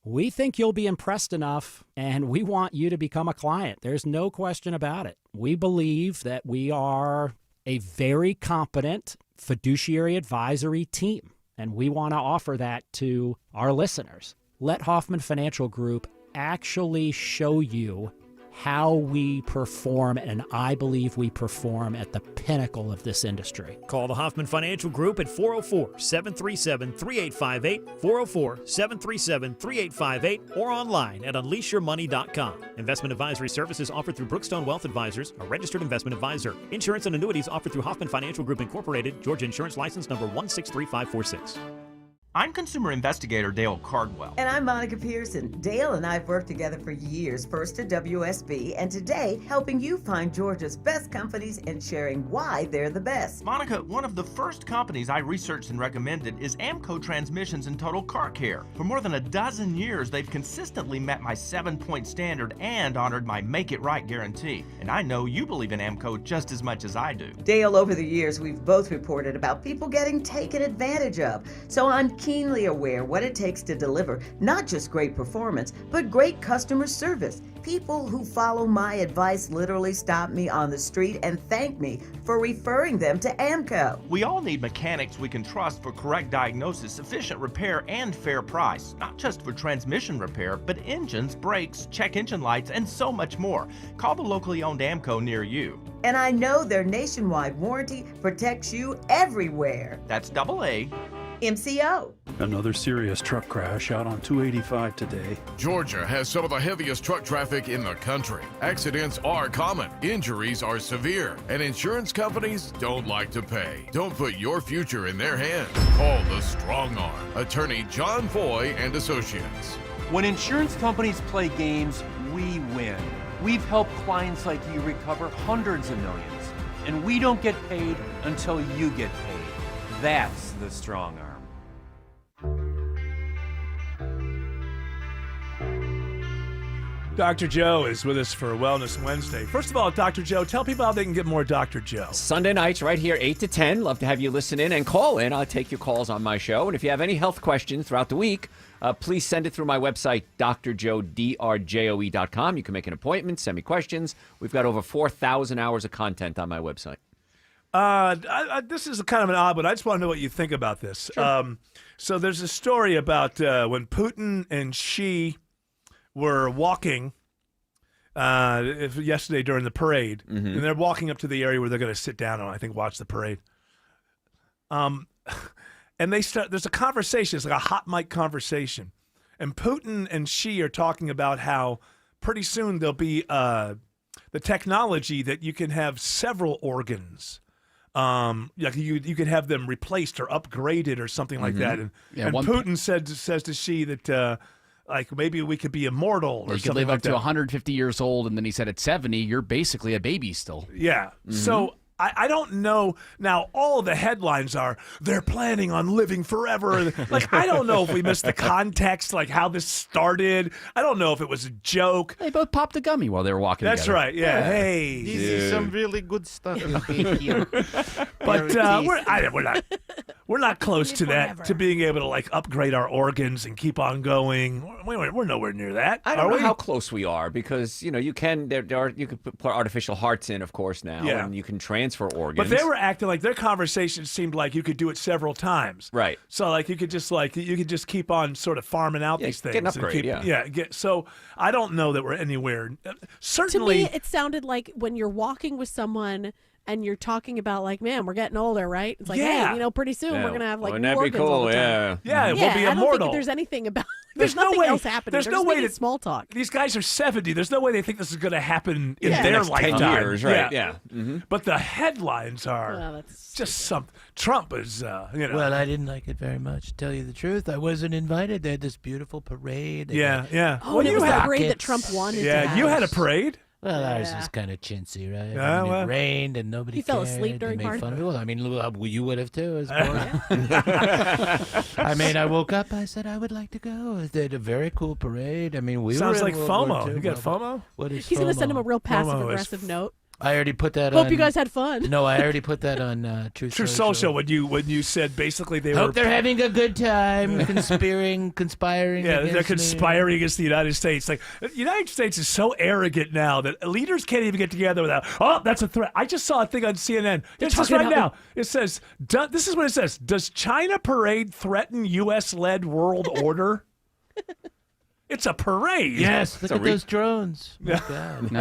We think you'll be impressed enough, and we want you to become a client. There's no question about it. We believe that we are a very competent fiduciary advisory team, and we want to offer that to our listeners. Let Hoffman Financial Group actually show you how we perform, and I believe we perform at the pinnacle of this industry. Call the Hoffman Financial Group at 404-737-3858, 404-737-3858, or online at unleashyourmoney.com. Investment advisory services offered through Brookstone Wealth Advisors, a registered investment advisor. Insurance and annuities offered through Hoffman Financial Group Incorporated, Georgia Insurance License number 163546. I'm consumer investigator Dale Cardwell. And I'm Monica Pearson. Dale and I have worked together for years, first at WSB, and today helping you find Georgia's best companies and sharing why they're the best. Monica, one of the first companies I researched and recommended is AMCO Transmissions and Total Car Care. For more than a dozen years, they've consistently met my 7-point standard and honored my Make It Right guarantee. And I know you believe in AMCO just as much as I do. Dale, over the years, we've both reported about people getting taken advantage of. So I'm keenly aware what it takes to deliver not just great performance, but great customer service. People who follow my advice literally stop me on the street and thank me for referring them to AMCO. We all need mechanics we can trust for correct diagnosis, efficient repair, and fair price. Not just for transmission repair, but engines, brakes, check engine lights, and so much more. Call the locally owned AMCO near you. And I know their nationwide warranty protects you everywhere. That's AA. MCO. Another serious truck crash out on 285 today. Georgia has some of the heaviest truck traffic in the country. Accidents are common, injuries are severe, and insurance companies don't like to pay. Don't put your future in their hands. Call the Strong Arm, attorney John Foy and Associates. When insurance companies play games, we win. We've helped clients like you recover hundreds of millions, and we don't get paid until you get paid. That's the Strong Arm. Dr. Joe is with us for Wellness Wednesday. First of all, Dr. Joe, tell people how they can get more Dr. Joe. Sunday nights right here, 8 to 10. Love to have you listen in and call in. I'll take your calls on my show. And if you have any health questions throughout the week, please send it through my website, drjoe.com. You can make an appointment, send me questions. We've got over 4,000 hours of content on my website. This is kind of an odd one. I just want to know what you think about this. Sure. So there's a story about when Putin and Xi were walking yesterday during the parade, and they're walking up to the area where they're going to sit down and I think watch the parade. And there's a conversation. It's like a hot mic conversation, and Putin and Xi are talking about how pretty soon there'll be the technology that you can have several organs. Like you could have them replaced or upgraded or something like that. And, Putin says to Xi that like maybe we could be immortal or you something could live like up to that. 150 years old, and then he said at 70, you're basically a baby still. Yeah. So I don't know. Now, all the headlines are, they're planning on living forever. Like, I don't know if we missed the context, like how this started. I don't know if it was a joke. They both popped a gummy while they were walking That's together. right, yeah. Hey. This is some really good stuff. But we're not close to that, to being able to like upgrade our organs and keep on going. We're nowhere near that. I don't know how close we are because you can you can put artificial hearts in, of course, now, and you can transplant transfer organs. But they were acting like their conversation seemed like you could do it several times. Right. So like you could just keep on sort of farming out these things. Get an upgrade, So I don't know that we're anywhere. Certainly, to me, it sounded like when you're walking with someone and you're talking about like, man, we're getting older, right? It's like, hey, pretty soon we're gonna have like Wouldn't that be organs all cool? the time. Yeah, we'll be I immortal. don't think there's anything about. There's nothing else happening. There's They're no just way making that small talk. These guys are 70. There's no way they think this is going to happen in The their next lifetime. 10 years, right? Yeah. Mm-hmm. But the headlines are that's just something. Trump is, Well, I didn't like it very much, to tell you the truth. I wasn't invited. They had this beautiful parade. Yeah. Oh, and it was the parade that Trump wanted to have. You had a parade. Well, ours was kind of chintzy, right? Yeah, It rained and nobody He fell cared. asleep during They made part fun of of it. Well, I mean, you would have too. As I mean, I woke up. I said I would like to go. They had a very cool parade. I mean, we Sounds were like in World War FOMO. II. You got FOMO? What is He's going to send him a FOMO? real passive FOMO is aggressive note. I already put that on. Hope you guys had fun. No, I already put that on True Social. When you said basically they Hope were they're having a good time, conspiring. Yeah, they're against me. conspiring against the United States. Like the United States is so arrogant now that leaders can't even get together without. Oh, that's a threat. I just saw a thing on CNN. It says right now. It says, "This is what it says: Does China parade threaten U.S.-led world order?" It's a parade. Yes, look at those drones. No,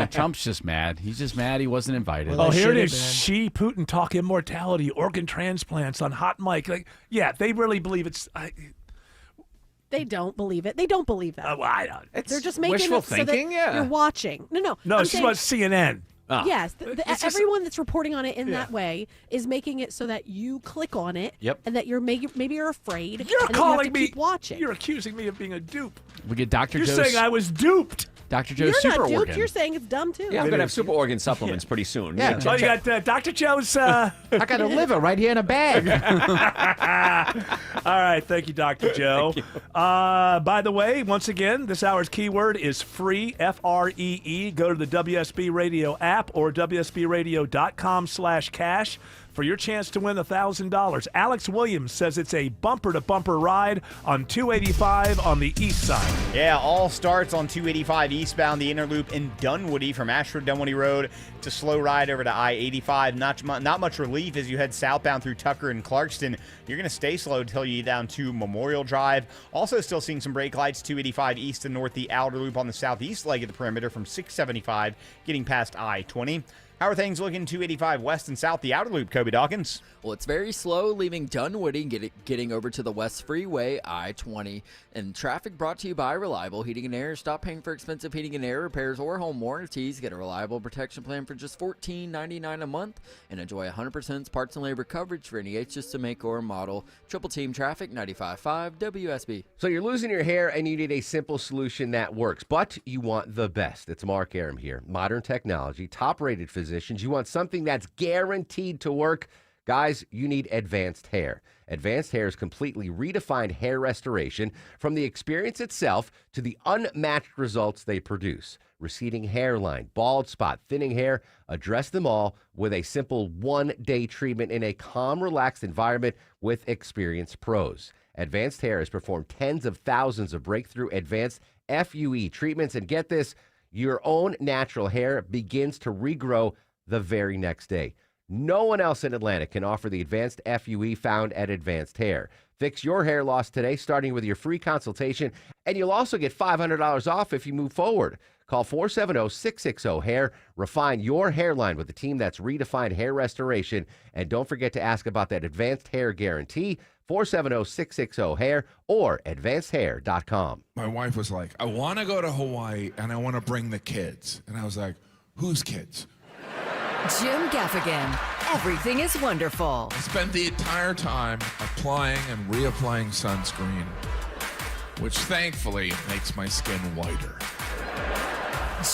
Trump's just mad. He's just mad he wasn't invited. Oh, here it is. Xi, Putin talk immortality, organ transplants on hot mic. Like, yeah, they really believe it's. They don't believe it. They don't believe that. Well, I don't. They're just making wishful it so thinking, that you're watching. No. No, I'm she's saying- on CNN. Yes, everyone that's reporting on it in Yeah. that way is making it so that you click on it, Yep. and that you're maybe you're afraid. You're and that calling you have to me. keep watching. You're accusing me of being a dupe. We get Dr. You're Joe's. saying I was duped. Dr. Joe's You're super not duped. organ. You're saying it's dumb too. Yeah, I'm going to have super organ supplements pretty soon. Yeah. Oh, you got Dr. Joe's. I got a liver right here in a bag. All right. Thank you, Dr. Joe. By the way, once again, this hour's keyword is free, F-R-E-E. Go to the WSB Radio app or WSBradio.com/cash for your chance to win $1,000. Alex Williams says it's a bumper-to-bumper ride on 285 on the east side. Yeah, all starts on 285 eastbound, the inner loop in Dunwoody from Ashford Dunwoody Road. It's a slow ride over to I-85. Not much relief as you head southbound through Tucker and Clarkston. You're going to stay slow until you get down to Memorial Drive. Also still seeing some brake lights, 285 east and north, the outer loop on the southeast leg of the perimeter from 675 getting past I-20. How are things looking 285 west and south, the outer loop, Kobe Dawkins? Well, it's very slow, leaving Dunwoody and getting over to the West Freeway, I-20. And traffic brought to you by Reliable Heating and Air. Stop paying for expensive heating and air repairs or home warranties. Get a reliable protection plan for just $14.99 a month and enjoy 100% parts and labor coverage for any HS to make or model. Triple Team Traffic, 95.5 WSB. So you're losing your hair and you need a simple solution that works, but you want the best. It's Mark Aram here. Modern technology, top-rated physicians. You want something that's guaranteed to work. Guys, you need Advanced Hair. Advanced Hair's completely redefined hair restoration, from the experience itself to the unmatched results they produce. Receding hairline, bald spot, thinning hair, address them all with a simple one-day treatment in a calm, relaxed environment with experienced pros. Advanced Hair has performed tens of thousands of breakthrough advanced FUE treatments, and get this, your own natural hair begins to regrow the very next day. No one else in Atlanta can offer the advanced FUE found at Advanced Hair. Fix your hair loss today, starting with your free consultation, and you'll also get $500 off if you move forward. Call 470-660-HAIR. Refine your hairline with a team that's redefined hair restoration. And don't forget to ask about that Advanced Hair Guarantee, 470-660-HAIR or advancedhair.com. My wife was like, I want to go to Hawaii and I want to bring the kids. And I was like, whose kids? Jim Gaffigan. Everything is wonderful. I spent the entire time applying and reapplying sunscreen, which thankfully makes my skin whiter.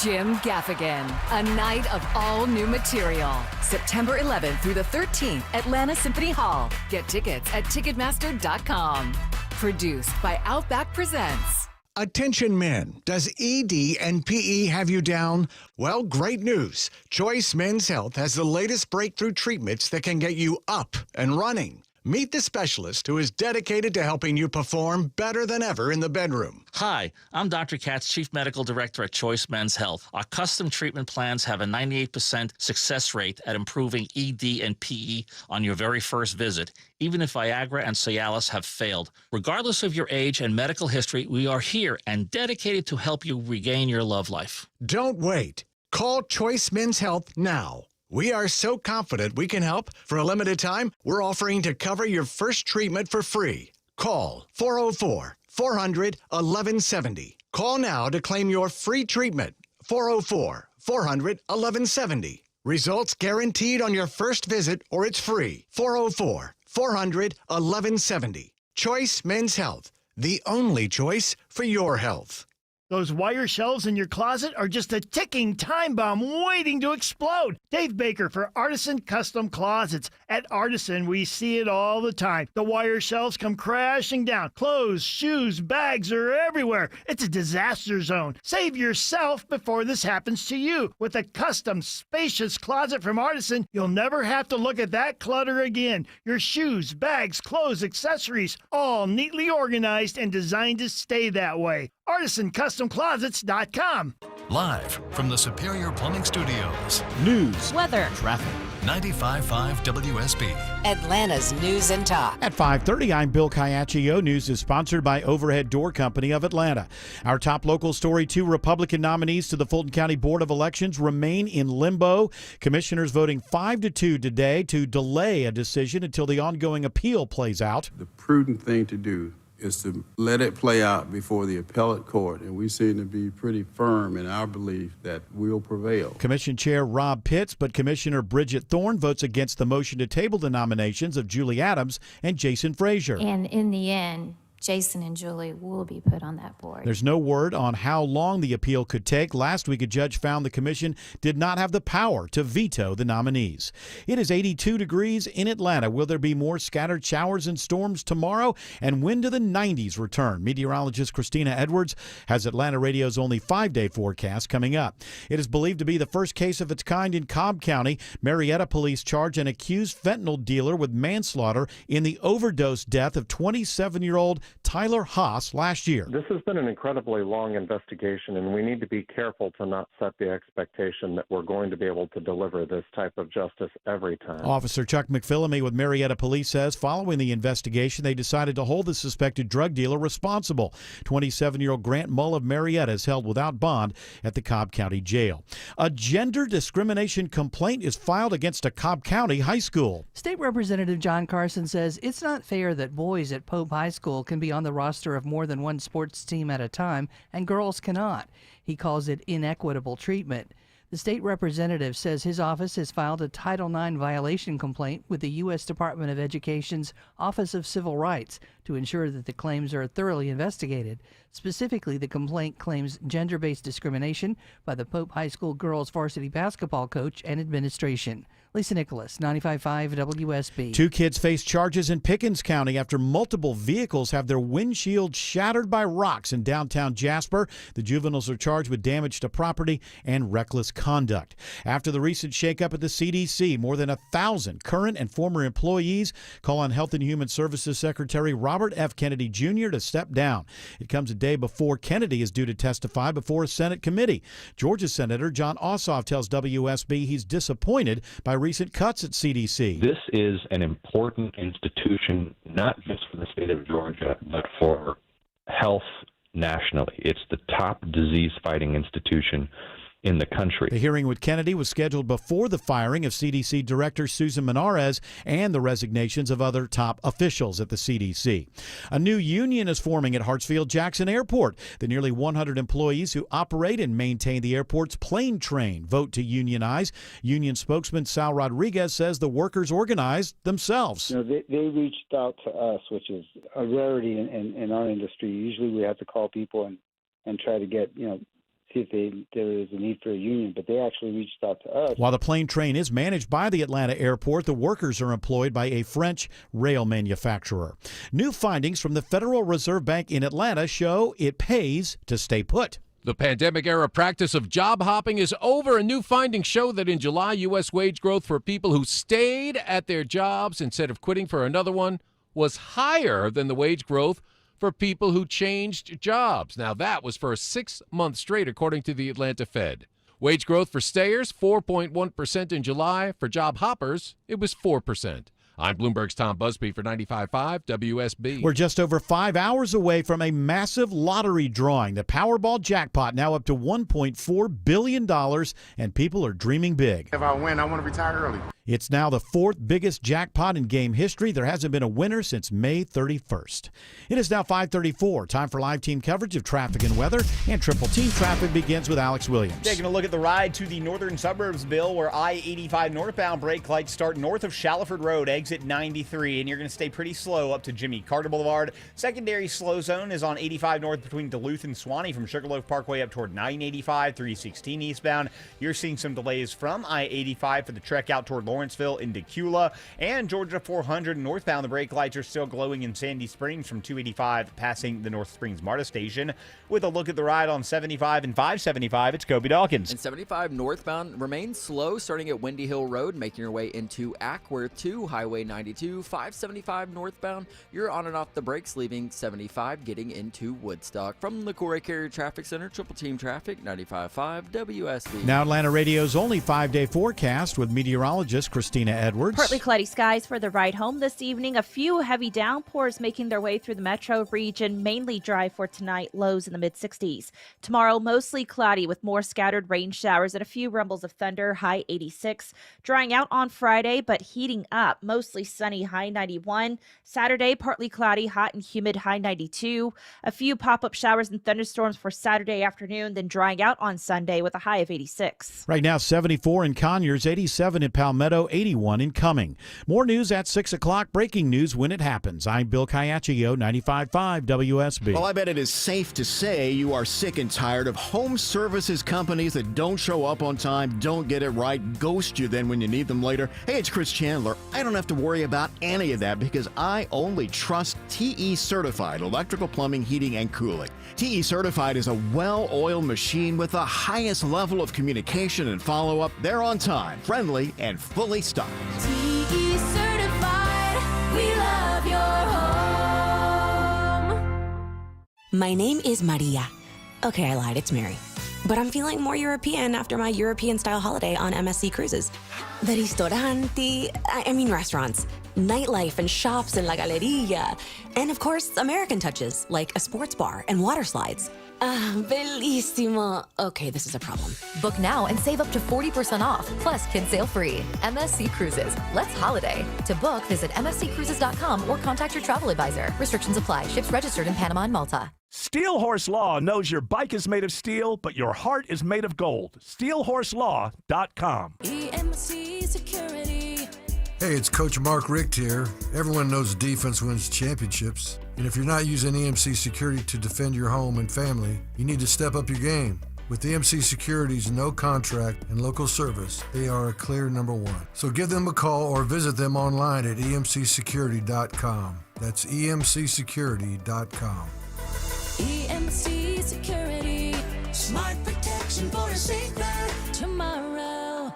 Jim Gaffigan. A night of all new material. September 11th through the 13th, Atlanta Symphony Hall. Get tickets at Ticketmaster.com. Produced by Outback Presents. Attention men, does ED and PE have you down? Well, great news. Choice Men's Health has the latest breakthrough treatments that can get you up and running. Meet the specialist who is dedicated to helping you perform better than ever in the bedroom. Hi, I'm Dr. Katz, Chief Medical Director at Choice Men's Health. Our custom treatment plans have a 98% success rate at improving ED and PE on your very first visit, even if Viagra and Cialis have failed. Regardless of your age and medical history, we are here and dedicated to help you regain your love life. Don't wait. Call Choice Men's Health now. We are so confident we can help. For a limited time, we're offering to cover your first treatment for free. Call 404-400-1170. Call now to claim your free treatment. 404-400-1170. Results guaranteed on your first visit or it's free. 404-400-1170. Choice Men's Health, the only choice for your health. Those wire shelves in your closet are just a ticking time bomb waiting to explode. Dave Baker for Artisan Custom Closets. At Artisan, we see it all the time. The wire shelves come crashing down. Clothes, shoes, bags are everywhere. It's a disaster zone. Save yourself before this happens to you. With a custom, spacious closet from Artisan, you'll never have to look at that clutter again. Your shoes, bags, clothes, accessories, all neatly organized and designed to stay that way. ArtisanCustomClosets.com. Live from the Superior Plumbing Studios. News, weather, traffic. 95.5 WSB. Atlanta's News and Talk. At 5:30, I'm Bill Caiaccio. News is sponsored by Overhead Door Company of Atlanta. Our top local story, 2 Republican nominees to the Fulton County Board of Elections remain in limbo. Commissioners voting 5-2 today to delay a decision until the ongoing appeal plays out. The prudent thing to do is to let it play out before the appellate court, and we seem to be pretty firm in our belief that we'll prevail. Commission Chair Rob Pitts, but Commissioner Bridget Thorne votes against the motion to table the nominations of Julie Adams and Jason Frazier. And in the end, Jason and Julie will be put on that board. There's no word on how long the appeal could take. Last week, a judge found the commission did not have the power to veto the nominees. It is 82 degrees in Atlanta. Will there be more scattered showers and storms tomorrow? And when do the 90s return? Meteorologist Christina Edwards has Atlanta Radio's only 5-day forecast coming up. It is believed to be the first case of its kind in Cobb County. Marietta police charge an accused fentanyl dealer with manslaughter in the overdose death of 27-year-old Tyler Haas last year. This has been an incredibly long investigation, and we need to be careful to not set the expectation that we're going to be able to deliver this type of justice every time. Officer Chuck McPhillamy with Marietta Police says following the investigation, they decided to hold the suspected drug dealer responsible. 27-year-old Grant Mull of Marietta is held without bond at the Cobb County Jail. A gender discrimination complaint is filed against a Cobb County high school. State Representative John Carson says it's not fair that boys at Pope High School can be on the roster of more than one sports team at a time and girls cannot. He calls it inequitable treatment. The state representative says his office has filed a Title IX violation complaint with the U.S. Department of Education's Office of Civil Rights to ensure that the claims are thoroughly investigated. Specifically, the complaint claims gender-based discrimination by the Pope High School girls varsity basketball coach and administration. Lisa Nicholas, 95.5 WSB. 2 kids face charges in Pickens County after multiple vehicles have their windshield shattered by rocks in downtown Jasper. The juveniles are charged with damage to property and reckless conduct. After the recent shakeup at the CDC, more than 1,000 current and former employees call on Health and Human Services Secretary Robert F. Kennedy Jr. to step down. It comes a day before Kennedy is due to testify before a Senate committee. Georgia Senator John Ossoff tells WSB he's disappointed by recent cuts at CDC. This is an important institution, not just for the state of Georgia, but for health nationally. It's the top disease-fighting institution in the country. The hearing with Kennedy was scheduled before the firing of CDC Director Susan Menares and the resignations of other top officials at the CDC. A new union is forming at Hartsfield-Jackson Airport. The nearly 100 employees who operate and maintain the airport's plane train vote to unionize. Union spokesman Sal Rodriguez says the workers organized themselves. You know, they reached out to us, which is a rarity in our industry. Usually we have to call people and try to get, see if there is a need for a union, but they actually reached out to us. While the plane train is managed by the Atlanta airport, the workers are employed by a French rail manufacturer. New findings from the Federal Reserve Bank in Atlanta show it pays to stay put. The pandemic-era practice of job hopping is over, and new findings show that in July, U.S. wage growth for people who stayed at their jobs instead of quitting for another one was higher than the wage growth for people who changed jobs. Now, that was for a 6 month straight, according to the Atlanta Fed. Wage growth for stayers, 4.1% in July. For job hoppers, it was 4%. I'm Bloomberg's Tom Busby for 95.5 WSB. We're just over 5 hours away from a massive lottery drawing. The Powerball jackpot now up to $1.4 billion, and people are dreaming big. If I win, I want to retire early. It's now the fourth biggest jackpot in game history. There hasn't been a winner since May 31st. It is now 5:34. Time for live team coverage of traffic and weather, and Triple Team traffic begins with Alex Williams. Taking a look at the ride to the northern suburbs, Bill, where I-85 northbound brake lights start north of Shallowford Road, exit 93, and you're going to stay pretty slow up to Jimmy Carter Boulevard. Secondary slow zone is on 85 north between Duluth and Swanee from Sugarloaf Parkway up toward 985, 316 eastbound. You're seeing some delays from I-85 for the trek out toward Lawrenceville into Cula, and Georgia 400 northbound. The brake lights are still glowing in Sandy Springs from 285 passing the North Springs MARTA station. With a look at the ride on 75 and 575, it's Kobe Dawkins. And 75 northbound remains slow starting at Windy Hill Road, making your way into Ackworth to Highway 92. 575 northbound, you're on and off the brakes, leaving 75 getting into Woodstock. From the Corey Carrier Traffic Center, Triple Team Traffic, 95.5 WSB. Now Atlanta Radio's only 5-day forecast with meteorologist Christina Edwards. Partly cloudy skies for the ride home this evening. A few heavy downpours making their way through the metro region. Mainly dry for tonight, lows in the mid-60s. Tomorrow, mostly cloudy with more scattered rain showers and a few rumbles of thunder, high 86. Drying out on Friday, but heating up. Mostly sunny, high 91. Saturday, partly cloudy, hot and humid, high 92. A few pop-up showers and thunderstorms for Saturday afternoon, then drying out on Sunday with a high of 86. Right now, 74 in Conyers, 87 in Palmetto, 81 in Cumming. More news at 6 o'clock. Breaking news when it happens. I'm Bill Caiaccio, 95.5 WSB. Well, I bet it is safe to say you are sick and tired of home services companies that don't show up on time, don't get it right, ghost you then when you need them later. Hey, it's Chris Chandler. I don't have to worry about any of that because I only trust TE Certified Electrical Plumbing, Heating, and Cooling. TE Certified is a well-oiled machine with the highest level of communication and follow-up. They're on time, friendly, and fully stocked. TE Certified, we love your home. My name is Maria. Okay, I lied, it's Mary. But I'm feeling more European after my European-style holiday on MSC Cruises. The ristoranti, I mean restaurants, nightlife and shops in La Galleria, and of course, American touches, like a sports bar and water slides. Ah, bellissimo. Okay, this is a problem. Book now and save up to 40% off, plus kids sail free. MSC Cruises. Let's holiday. To book, visit msccruises.com or contact your travel advisor. Restrictions apply. Ships registered in Panama and Malta. Steel Horse Law knows your bike is made of steel, but your heart is made of gold. SteelHorseLaw.com. EMC Security. Hey, it's Coach Mark Richt here. Everyone knows defense wins championships. And if you're not using EMC Security to defend your home and family, you need to step up your game. With EMC Security's no contract and local service, they are a clear number one. So give them a call or visit them online at emcsecurity.com. That's emcsecurity.com. EMC Security. Smart protection for a safer tomorrow.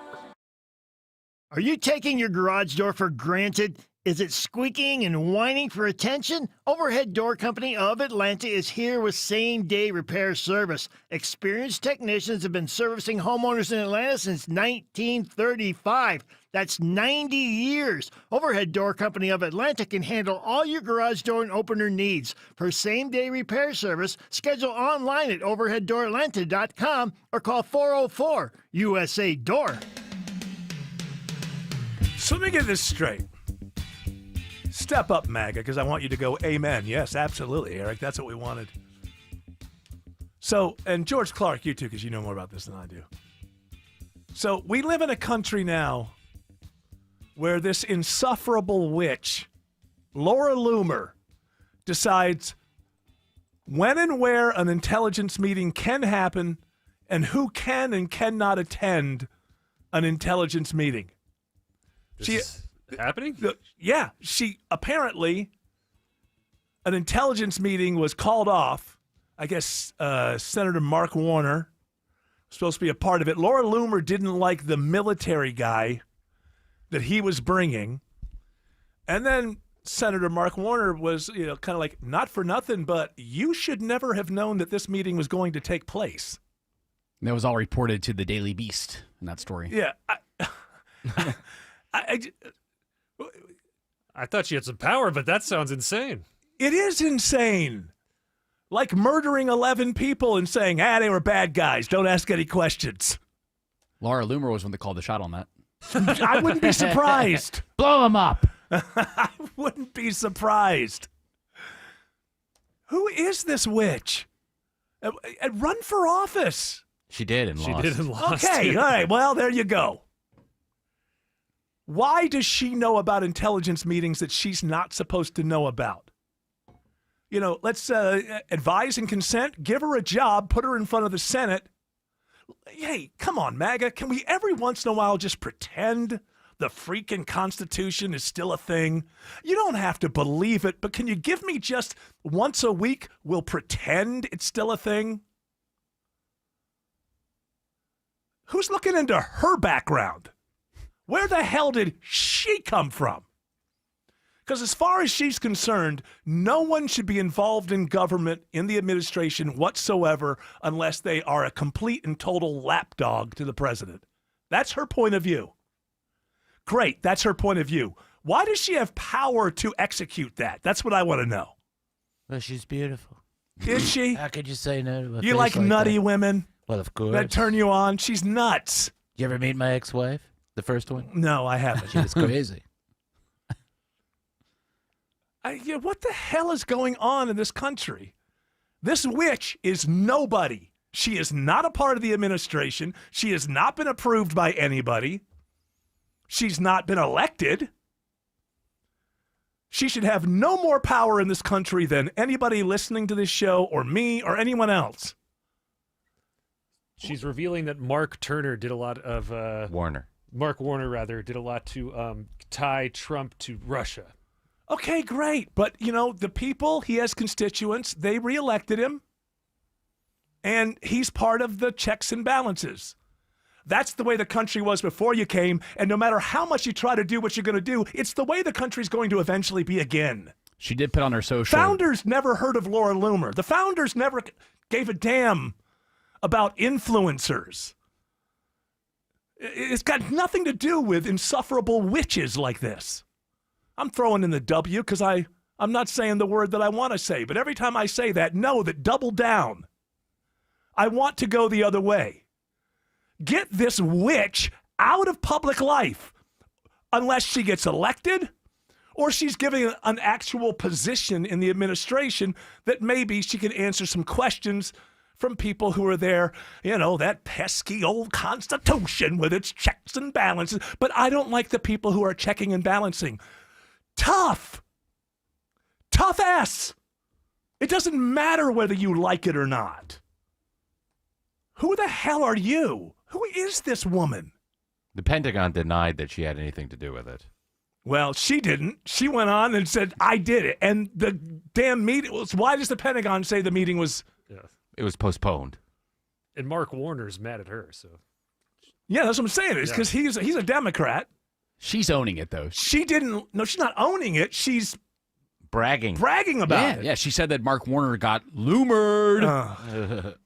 Are you taking your garage door for granted? Is it squeaking and whining for attention? Overhead Door Company of Atlanta is here with same-day repair service. Experienced technicians have been servicing homeowners in Atlanta since 1935. That's 90 years. Overhead Door Company of Atlanta can handle all your garage door and opener needs. For same-day repair service, schedule online at overheaddooratlanta.com or call 404-USA-DOOR. So let me get this straight. Step up, MAGA, because I want you to go amen. Yes, absolutely, Eric. That's what we wanted. So, and George Clark, you too, because you know more about this than I do. So we live in a country now where this insufferable witch, Laura Loomer, decides when and where an intelligence meeting can happen and who can and cannot attend an intelligence meeting. This is happening? Yeah. She apparently, an intelligence meeting was called off I guess Senator Mark Warner was supposed to be a part of it. Laura Loomer didn't like the military guy that he was bringing. And then Senator Mark Warner was, kind of like, not for nothing, but you should never have known that this meeting was going to take place. That was all reported to the Daily Beast in that story. Yeah. I thought she had some power, but that sounds insane. It is insane. Like murdering 11 people and saying, they were bad guys. Don't ask any questions. Laura Loomer was one that called the shot on that. I wouldn't be surprised. Blow him up. I wouldn't be surprised. Who is this witch? Run for office. She did and lost. Okay, all right. Well, there you go. Why does she know about intelligence meetings that she's not supposed to know about? Let's advise and consent, give her a job, put her in front of the Senate. Hey, come on, MAGA. Can we every once in a while just pretend the freaking Constitution is still a thing? You don't have to believe it, but can you give me just once a week we'll pretend it's still a thing? Who's looking into her background? Where the hell did she come from? Because as far as she's concerned, no one should be involved in government, in the administration whatsoever, unless they are a complete and total lapdog to the president. That's her point of view. Great, that's her point of view. Why does she have power to execute that? That's what I want to know. Well, she's beautiful. Is she? How could you say no to a You face like nutty that? women? Well, of course. That turn you on? She's nuts. You ever meet my ex-wife? The first one? No, I haven't. She was crazy. What the hell is going on in this country? This witch is nobody. She is not a part of the administration. She has not been approved by anybody. She's not been elected. She should have no more power in this country than anybody listening to this show or me or anyone else. She's revealing that Mark Turner did a lot of... Mark Warner, rather, did a lot to tie Trump to Russia. Okay, great. But, the people, he has constituents, they reelected him, and he's part of the checks and balances. That's the way the country was before you came, and no matter how much you try to do what you're going to do, it's the way the country's going to eventually be again. She did put on her social. Founders never heard of Laura Loomer. The founders never gave a damn about influencers. It's got nothing to do with insufferable witches like this. I'm throwing in the W because I'm not saying the word that I want to say, but every time I say that, know that double down. I want to go the other way. Get this witch out of public life unless she gets elected or she's giving an actual position in the administration that maybe she can answer some questions from people who are there, that pesky old Constitution with its checks and balances. But I don't like the people who are checking and balancing. Tough ass. It doesn't matter whether you like it or not. Who the hell are you? Who is this woman? The Pentagon denied that she had anything to do with it. Well, she didn't. She went on and said, I did it. And the damn meeting was, why does the Pentagon say the meeting was... It was postponed. And Mark Warner's mad at her, so... Yeah, that's what I'm saying. It's because he's a Democrat. She's owning it, though. She didn't... No, she's not owning it. She's... Bragging about it. Yeah, she said that Mark Warner got loomered.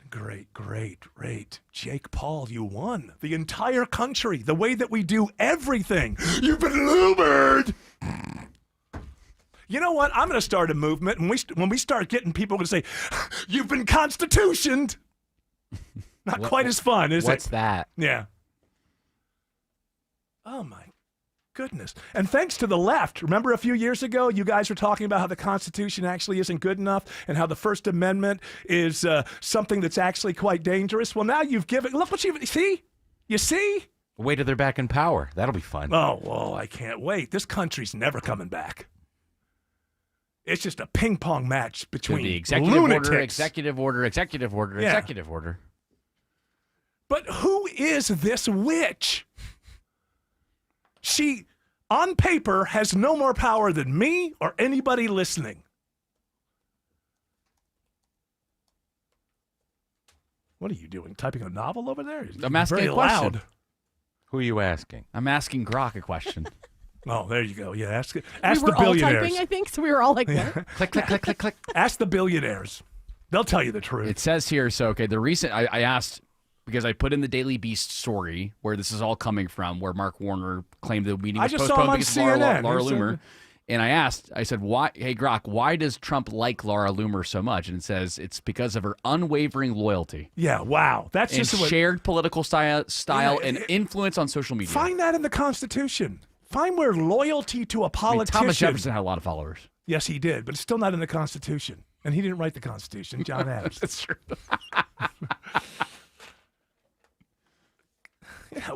Great. Jake Paul, you won. The entire country, the way that we do everything. You've been loomered. You know what? I'm going to start a movement, and when we start getting people to say, you've been constitutioned. Not quite as fun, is it? What's that? Yeah. Oh, my goodness. And thanks to the left. Remember a few years ago, you guys were talking about how the Constitution actually isn't good enough and how the First Amendment is something that's actually quite dangerous. Well, now you've given... Look what you see? You see? Wait till they're back in power. That'll be fun. Oh, well, I can't wait. This country's never coming back. It's just a ping pong match between the executive lunatics. order, executive order. But who is this witch? She, on paper, has no more power than me or anybody listening. What are you doing? Typing a novel over there? I'm asking Very a question. loud. Who are you asking? I'm asking Grok a question. Oh, there you go. Yeah, ask We the were all billionaires. typing, I think, so we were all like, what? Click, click, click, click, click. Ask the billionaires. They'll tell you the truth. It says here, so, okay, the recent, I asked, because I put in the Daily Beast story where this is all coming from, where Mark Warner claimed the meeting was I just saw him postponed on because of Laura CNN. Loomer. And I said, why? Hey, Grok, why does Trump like Laura Loomer so much? And it says it's because of her unwavering loyalty. Yeah, wow. That's and just what, shared political style Yeah, and influence on social media. find that in the Constitution. Find where loyalty to a I mean, politician. Thomas Jefferson had a lot of followers. Yes, he did, but it's still not in the Constitution. And he didn't write the Constitution. John Adams. That's true. Yeah,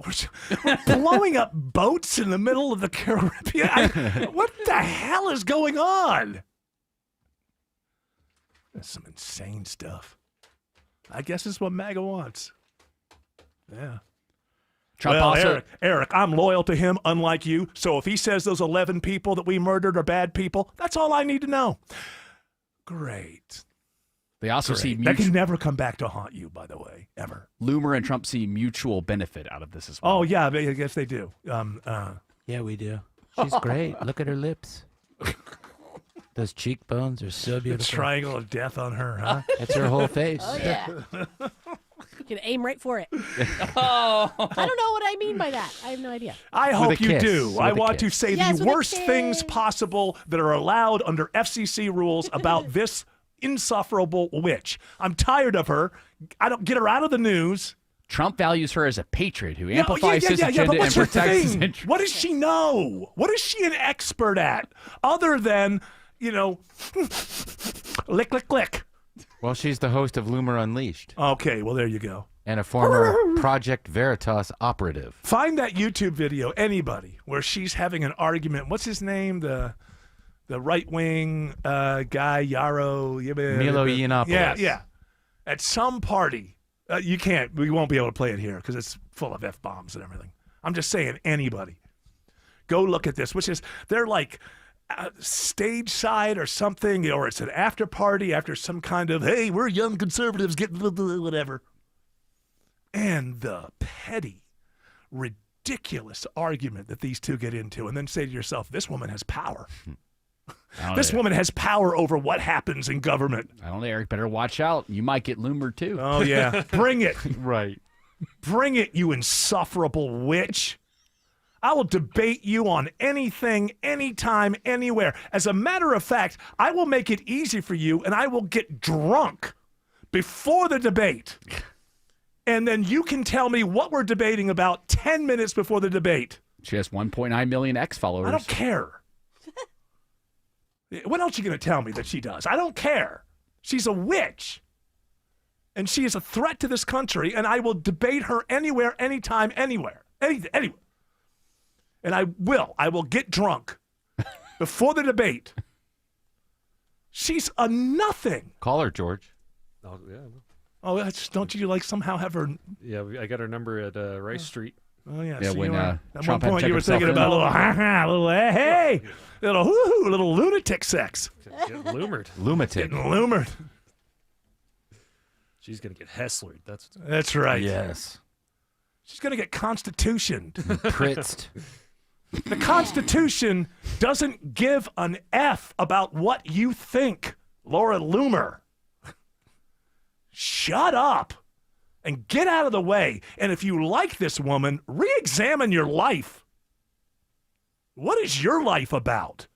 we're blowing up boats in the middle of the Caribbean. What the hell is going on? That's some insane stuff. I guess it's what MAGA wants. Yeah. Trump well, also, Eric, I'm loyal to him, unlike you. So if he says those 11 people that we murdered are bad people, that's all I need to know. Great. they also see That can mutual, never come back to haunt you, by the way, ever. Loomer and Trump see mutual benefit out of this as well. Oh, yeah, I guess they do. Yeah, we do. She's great. Look at her lips. Those cheekbones are so The beautiful. triangle of death on her, huh? That's her whole face. Oh, yeah. You can aim right for it. Oh. I don't know what I mean by that. I have no idea. I hope you do. I want to say Yes, the with a worst things possible that are allowed under FCC rules about this insufferable witch. I'm tired of her. I don't get her out of the news. Trump values her as a patriot who amplifies his But agenda and what's her protects his thing? interests. What does she know? What is she an expert at? Other than, lick, lick, lick. Well, she's the host of Loomer Unleashed Okay, well, there you go. and a former Project Veritas operative. Find that YouTube video, anybody, where she's having an argument. What's his name? The right-wing guy, Yaro. Milo Yiannopoulos. Yeah. At some party. We won't be able to play it here because it's full of F-bombs and everything. I'm just saying, anybody. Go look at this, they're like stage side or something, or it's an after party after some kind of, hey, we're young conservatives getting whatever. And the petty, ridiculous argument that these two get into, and then say to yourself, this woman has power. This woman has power over what happens in government. I don't know, Eric. Better watch out. You might get Loomer too. Oh, yeah. Bring it. Right. Bring it, you insufferable witch. I will debate you on anything, anytime, anywhere. As a matter of fact, I will make it easy for you, and I will get drunk before the debate. And then you can tell me what we're debating about 10 minutes before the debate. She has 1.9 million X followers. I don't care. What else are you going to tell me that she does? I don't care. She's a witch. And she is a threat to this country, and I will debate her anywhere, anytime, anywhere. Anywhere. And I will get drunk before the debate. She's a nothing. Call her, George. Oh, yeah. Oh, don't you somehow have her? Yeah, I got her number at Rice Street. Oh, yeah. Yeah, so when, at Trump one had point, to you were check thinking himself about in. little hey, little woo-hoo, little lunatic sex. Getting loomered. Lunatic. Getting loomered. She's going to get Hesslered. That's right. Yes. She's going to get Constitution. Pritzed. The Constitution doesn't give an F about what you think, Laura Loomer. Shut up and get out of the way. And if you like this woman, re-examine your life. What is your life about?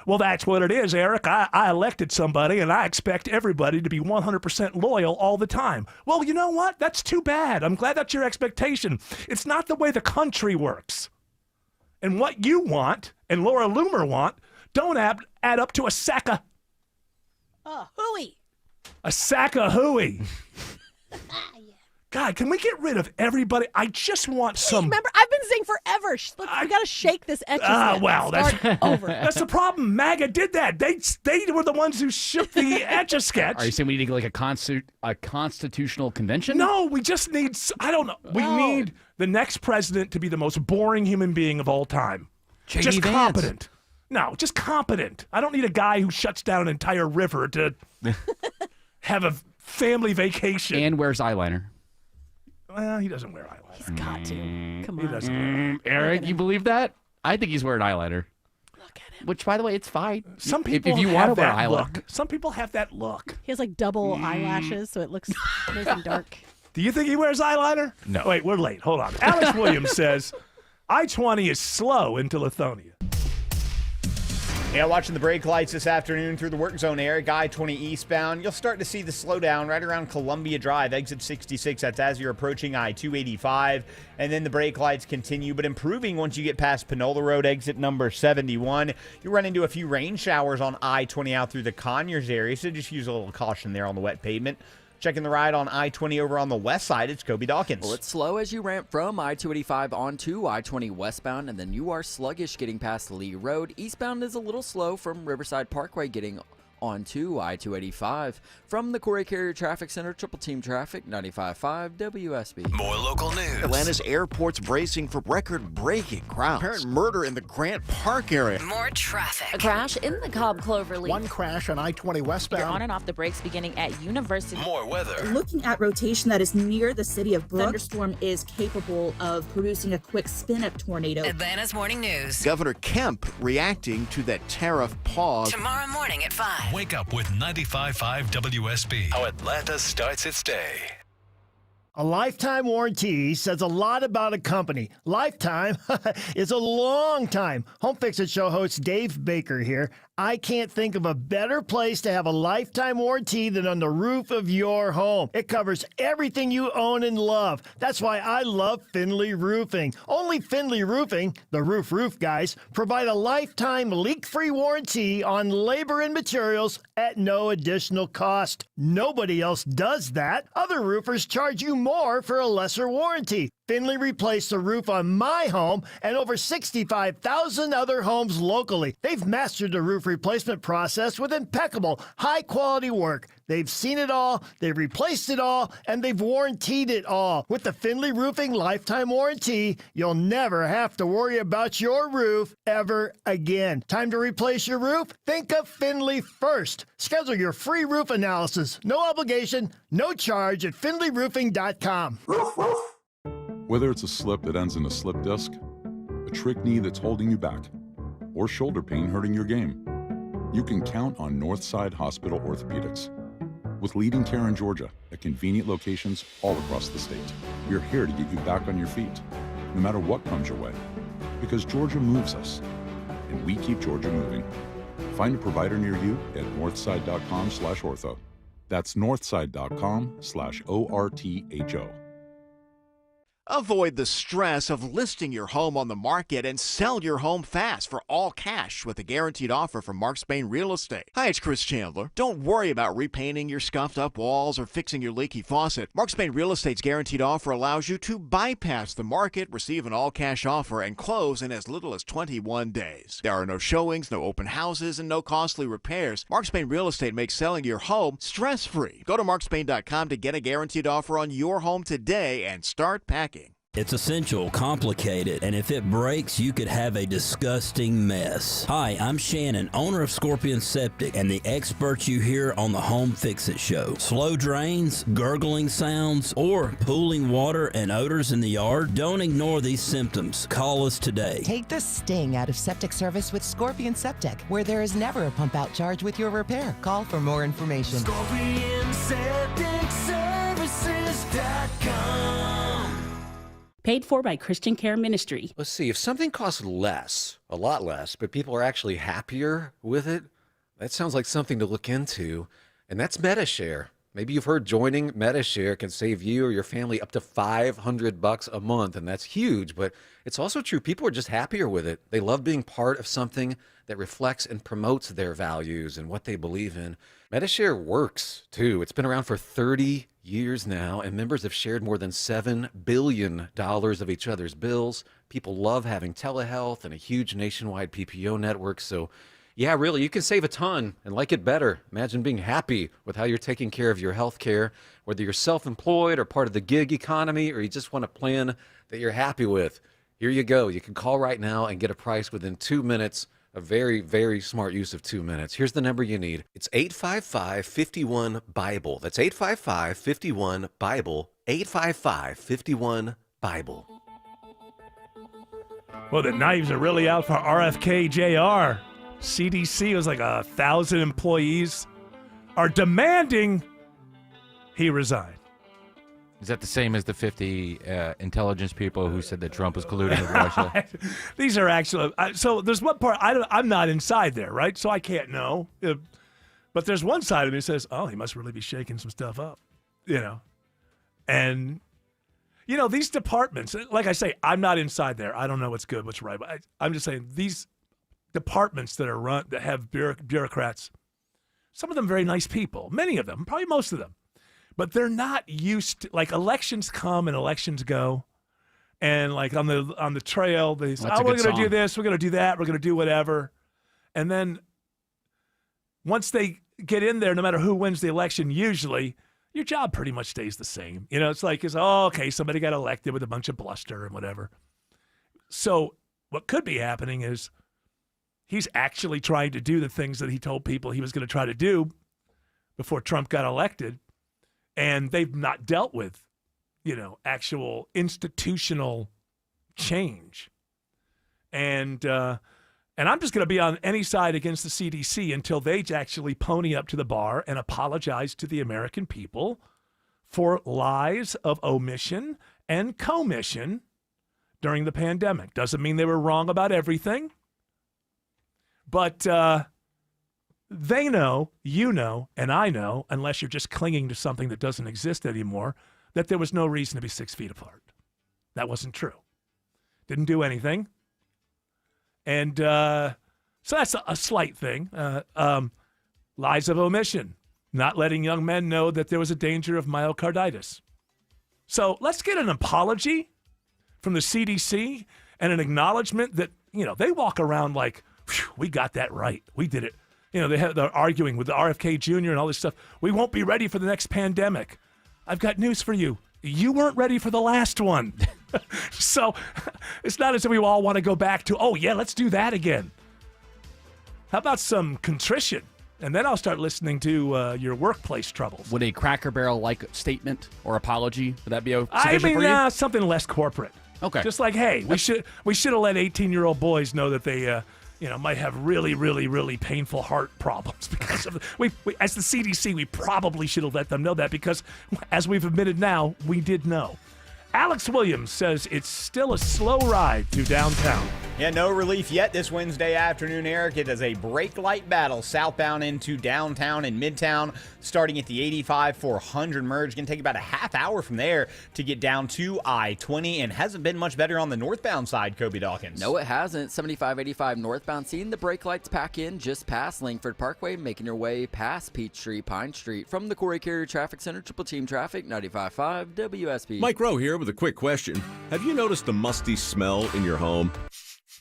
Well, that's what it is, Eric. I elected somebody, and I expect everybody to be 100% loyal all the time. Well, you know what? That's too bad. I'm glad that's your expectation. It's not the way the country works. And what you want and Laura Loomer want don't add up to a sack of... Hooey. A sack of hooey. God, can we get rid of everybody? I just want some... Remember, I've been saying forever. We got to shake this etch-a-sketch. Well, Start over. That's the problem. MAGA did that. They were the ones who shook the Etch-a-Sketch. Are you saying we need to get a constitutional convention? No, we just need... I don't know. We need the next president to be the most boring human being of all time. J.D. Just Vance. competent. No, just competent. I don't need a guy who shuts down an entire river to have a family vacation. And wears eyeliner. Well, he doesn't wear eyeliner. He's got to. Come He on. doesn't wear Eric, you believe that? I think he's wearing eyeliner. Look at him. Which, by the way, it's fine. Some people if you have want to wear that eyeliner. look. Some people have that look. He has like double eyelashes, so it looks nice and dark. Do you think he wears eyeliner? No. Wait, we're late. Hold on. Alex Williams says I-20 is slow into Lithonia. Yeah, watching the brake lights this afternoon through the work zone area, I-20 eastbound. You'll start to see the slowdown right around Columbia Drive, exit 66. That's as you're approaching I-285. And then the brake lights continue, but improving once you get past Panola Road, exit number 71. You run into a few rain showers on I-20 out through the Conyers area, so just use a little caution there on the wet pavement. Checking the ride on I-20 over on the west side, it's Kobe Dawkins. Well, it's slow as you ramp from I-285 onto I-20 westbound, and then you are sluggish getting past Lee Road. Eastbound is a little slow from Riverside Parkway getting onto I-285. From the Corey Carrier Traffic Center, Triple Team Traffic, 95.5 WSB. More local news. Atlanta's airport's bracing for record-breaking crowds. Apparent murder in the Grant Park area. More traffic. A crash in the Cobb Cloverleaf. One crash on I-20 westbound. You're on and off the brakes beginning at University. More weather. Looking at rotation that is near the city of Brooke, thunderstorm is capable of producing a quick spin-up tornado. Atlanta's Morning News. Governor Kemp reacting to that tariff pause. Tomorrow morning at 5. Wake up with 95.5 WSB. How Atlanta starts its day. A lifetime warranty says a lot about a company. Lifetime is a long time. Home Fix It show host Dave Baker here. I can't think of a better place to have a lifetime warranty than on the roof of your home. It covers everything you own and love. That's why I love Finley Roofing. Only Finley Roofing, the roof guys, provide a lifetime leak-free warranty on labor and materials at no additional cost. Nobody else does that. Other roofers charge you more for a lesser warranty. Finley replaced the roof on my home and over 65,000 other homes locally. They've mastered the roof replacement process with impeccable, high-quality work. They've seen it all, they've replaced it all, and they've warrantied it all. With the Finley Roofing Lifetime Warranty, you'll never have to worry about your roof ever again. Time to replace your roof? Think of Finley first. Schedule your free roof analysis. No obligation, no charge at finleyroofing.com. Whether it's a slip that ends in a slip disc, a trick knee that's holding you back, or shoulder pain hurting your game, you can count on Northside Hospital Orthopedics. With leading care in Georgia at convenient locations all across the state, we're here to get you back on your feet, no matter what comes your way. Because Georgia moves us, and we keep Georgia moving. Find a provider near you at northside.com/ortho. That's northside.com/ORTHO. Avoid the stress of listing your home on the market and sell your home fast for all cash with a guaranteed offer from Mark Spain Real Estate. Hi, it's Chris Chandler. Don't worry about repainting your scuffed up walls or fixing your leaky faucet. Mark Spain Real Estate's guaranteed offer allows you to bypass the market, receive an all cash offer, and close in as little as 21 days. There are no showings, no open houses, and no costly repairs. Mark Spain Real Estate makes selling your home stress-free. Go to markspain.com to get a guaranteed offer on your home today and start packing. It's essential, complicated, and if it breaks, you could have a disgusting mess. Hi, I'm Shannon, owner of Scorpion Septic, and the experts you hear on the Home Fix-It show. Slow drains, gurgling sounds, or pooling water and odors in the yard? Don't ignore these symptoms. Call us today. Take the sting out of septic service with Scorpion Septic, where there is never a pump-out charge with your repair. Call for more information. ScorpionSepticServices.com. Paid for by Christian Care Ministry. Let's see, if something costs less, a lot less, but people are actually happier with it, that sounds like something to look into, and that's MediShare. Maybe you've heard joining MediShare can save you or your family up to $500 a month, and that's huge, but it's also true. People are just happier with it. They love being part of something that reflects and promotes their values and what they believe in. MediShare works, too. It's been around for 30 years now, and members have shared more than $7 billion of each other's bills. People love having telehealth and a huge nationwide PPO network. So, yeah, really, you can save a ton and like it better. Imagine being happy with how you're taking care of your health care, whether you're self-employed or part of the gig economy, or you just want a plan that you're happy with. Here you go. You can call right now and get a price within 2 minutes. A very, very smart use of 2 minutes. Here's the number you need. It's 855-51-BIBLE. That's 855-51-BIBLE. 855-51-BIBLE. Well, the knives are really out for RFK Jr. CDC was like 1,000 employees are demanding he resign. Is that the same as the 50 intelligence people who said that Trump was colluding with Russia? These are actually so. There's one part I'm not inside there, right? So I can't know. But there's one side of me that says, "Oh, he must really be shaking some stuff up," And these departments. Like I say, I'm not inside there. I don't know what's good, what's right. But I'm just saying these departments that are run that have bureaucrats. Some of them very nice people. Many of them, probably most of them. But they're not used to, like, elections come and elections go, and like on the trail they say, we're going to do this, we're going to do that, we're going to do whatever, and then once they get in there, no matter who wins the election, usually your job pretty much stays the same. It's like okay, somebody got elected with a bunch of bluster and whatever. So what could be happening is he's actually trying to do the things that he told people he was going to try to do before Trump got elected. And they've not dealt with, actual institutional change. And I'm just going to be on any side against the CDC until they actually pony up to the bar and apologize to the American people for lies of omission and commission during the pandemic. Doesn't mean they were wrong about everything. But they know, and I know, unless you're just clinging to something that doesn't exist anymore, that there was no reason to be 6 feet apart. That wasn't true. Didn't do anything. And so that's a slight thing. Lies of omission. Not letting young men know that there was a danger of myocarditis. So let's get an apology from the CDC and an acknowledgement that, they walk around like, we got that right. We did it. They're arguing with the RFK Jr. and all this stuff. We won't be ready for the next pandemic. I've got news for you. You weren't ready for the last one. So it's not as if we all want to go back to, let's do that again. How about some contrition? And then I'll start listening to your workplace troubles. Would a Cracker Barrel-like statement or apology, would that be sufficient for you? Something less corporate. Okay. Just like, hey, we should have let 18-year-old boys know that they might have really, really, really painful heart problems because of we as the CDC, we probably should have let them know that because, as we've admitted now, we did know. Alex Williams says it's still a slow ride through downtown. Yeah, no relief yet this Wednesday afternoon, Eric. It is a brake light battle southbound into downtown and midtown, starting at the 85-400 merge. Going to take about a half hour from there to get down to I-20, and hasn't been much better on the northbound side, Kobe Dawkins. No, it hasn't. 75-85 northbound, seeing the brake lights pack in just past Langford Parkway, making your way past Peachtree, Pine Street. From the Corey Carrier Traffic Center, Triple Team Traffic, 95.5 WSB. Mike Rowe here with a quick question. Have you noticed the musty smell in your home?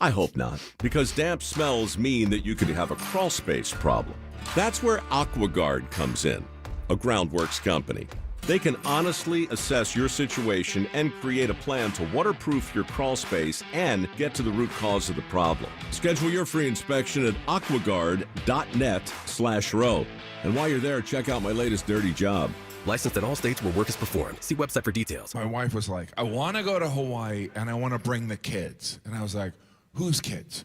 I hope not, because damp smells mean that you could have a crawl space problem. That's where AquaGuard comes in, a Groundworks company. They can honestly assess your situation and create a plan to waterproof your crawl space and get to the root cause of the problem. Schedule your free inspection at aquaguard.net/row. And while you're there, check out my latest dirty job. Licensed in all states where work is performed. See website for details. My wife was like, I want to go to Hawaii and I want to bring the kids. And I was like, whose kids?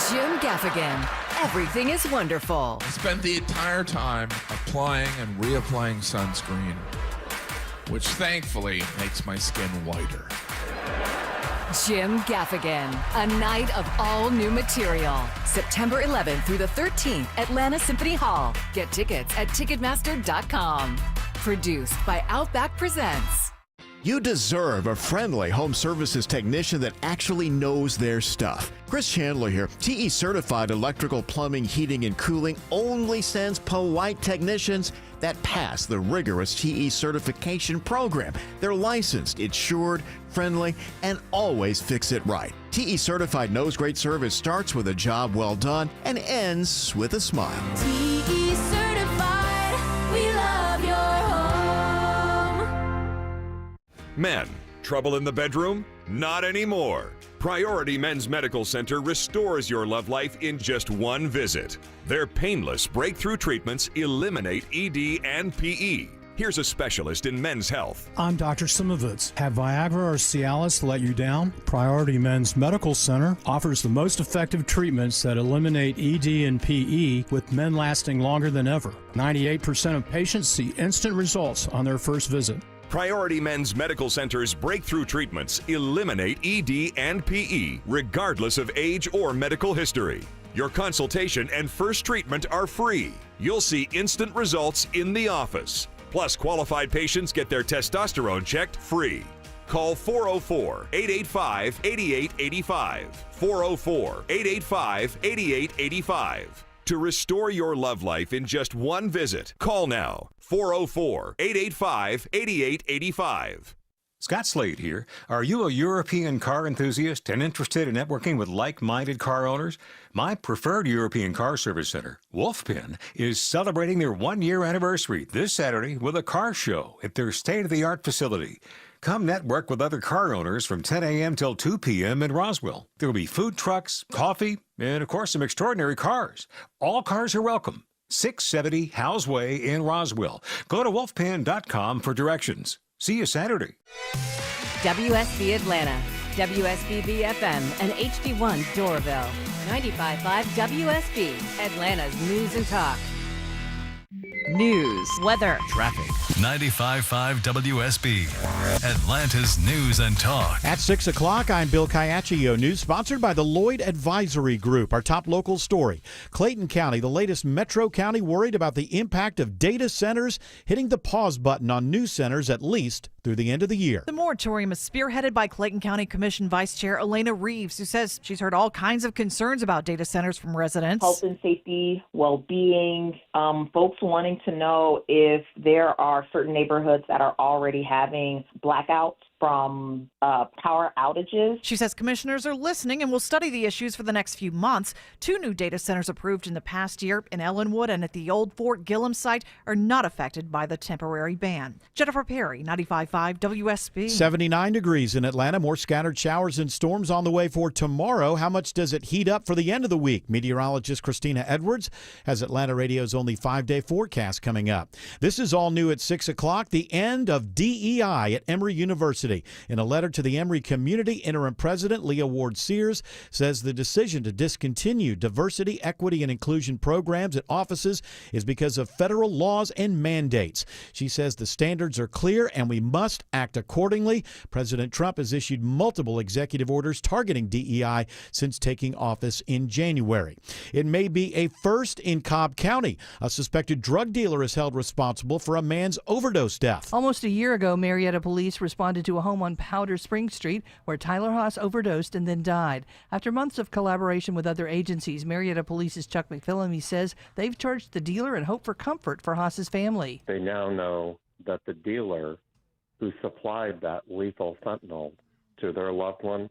Jim Gaffigan. Everything is wonderful. I spent the entire time applying and reapplying sunscreen, which thankfully makes my skin whiter. Jim Gaffigan. A night of all new material. September 11th through the 13th, Atlanta Symphony Hall. Get tickets at Ticketmaster.com. Produced by Outback Presents. You deserve a friendly home services technician that actually knows their stuff. Chris Chandler here. TE Certified Electrical, Plumbing, Heating, and Cooling only sends polite technicians that pass the rigorous TE certification program. They're licensed, insured, friendly, and always fix it right. TE Certified knows great service starts with a job well done and ends with a smile. TE Certified, we love your home. Men, trouble in the bedroom? Not anymore. Priority Men's Medical Center restores your love life in just one visit. Their painless breakthrough treatments eliminate ED and PE. Here's a specialist in men's health. I'm Dr. Simovitz. Have Viagra or Cialis let you down? Priority Men's Medical Center offers the most effective treatments that eliminate ED and PE, with men lasting longer than ever. 98% of patients see instant results on their first visit. Priority Men's Medical Center's breakthrough treatments eliminate ED and PE, regardless of age or medical history. Your consultation and first treatment are free. You'll see instant results in the office. Plus, qualified patients get their testosterone checked free. Call 404-885-8885. 404-885-8885. To restore your love life in just one visit, call now. 404-885-8885. Scott Slade here. Are you a European car enthusiast and interested in networking with like-minded car owners? My preferred European car service center, Wolfpen, is celebrating their one-year anniversary this Saturday with a car show at their state-of-the-art facility. Come network with other car owners from 10 a.m. till 2 p.m. in Roswell. There will be food trucks, coffee, and, of course, some extraordinary cars. All cars are welcome. 670 Howes Way in Roswell. Go to wolfpan.com for directions. See you Saturday. WSB Atlanta, WSBB FM, and HD1 Doraville. 95.5 WSB, Atlanta's news and talk. News, weather, traffic. 95.5 WSB, Atlanta's news and talk. At 6 o'clock, I'm Bill Caiaccio. News sponsored by the Lloyd Advisory Group. Our top local story. Clayton County, the latest metro county worried about the impact of data centers, hitting the pause button on new centers at least through the end of the year. The moratorium is spearheaded by Clayton County Commission Vice Chair Elena Reeves, who says she's heard all kinds of concerns about data centers from residents. Health and safety, well-being, folks wanting to know if there are certain neighborhoods that are already having blackouts from power outages. She says commissioners are listening and will study the issues for the next few months. 2 new data centers approved in the past year in Ellenwood and at the old Fort Gillem site are not affected by the temporary ban. Jennifer Perry, 95.5 WSB. 79 degrees in Atlanta. More scattered showers and storms on the way for tomorrow. How much does it heat up for the end of the week? Meteorologist Christina Edwards has Atlanta Radio's only 5-day forecast coming up. This is all new at 6 o'clock. The end of DEI at Emory University. In a letter to the Emory community, interim president Leah Ward Sears says the decision to discontinue diversity, equity, and inclusion programs at offices is because of federal laws and mandates. She says the standards are clear and we must act accordingly. President Trump has issued multiple executive orders targeting DEI since taking office in January. It may be a first in Cobb County. A suspected drug dealer is held responsible for a man's overdose death. Almost a year ago, Marietta police responded to a home on Powder Spring Street where Tyler Haas overdosed and then died. After months of collaboration with other agencies, Marietta Police's Chuck McPhillamy says they've charged the dealer and hope for comfort for Haas's family. They now know that the dealer who supplied that lethal fentanyl to their loved one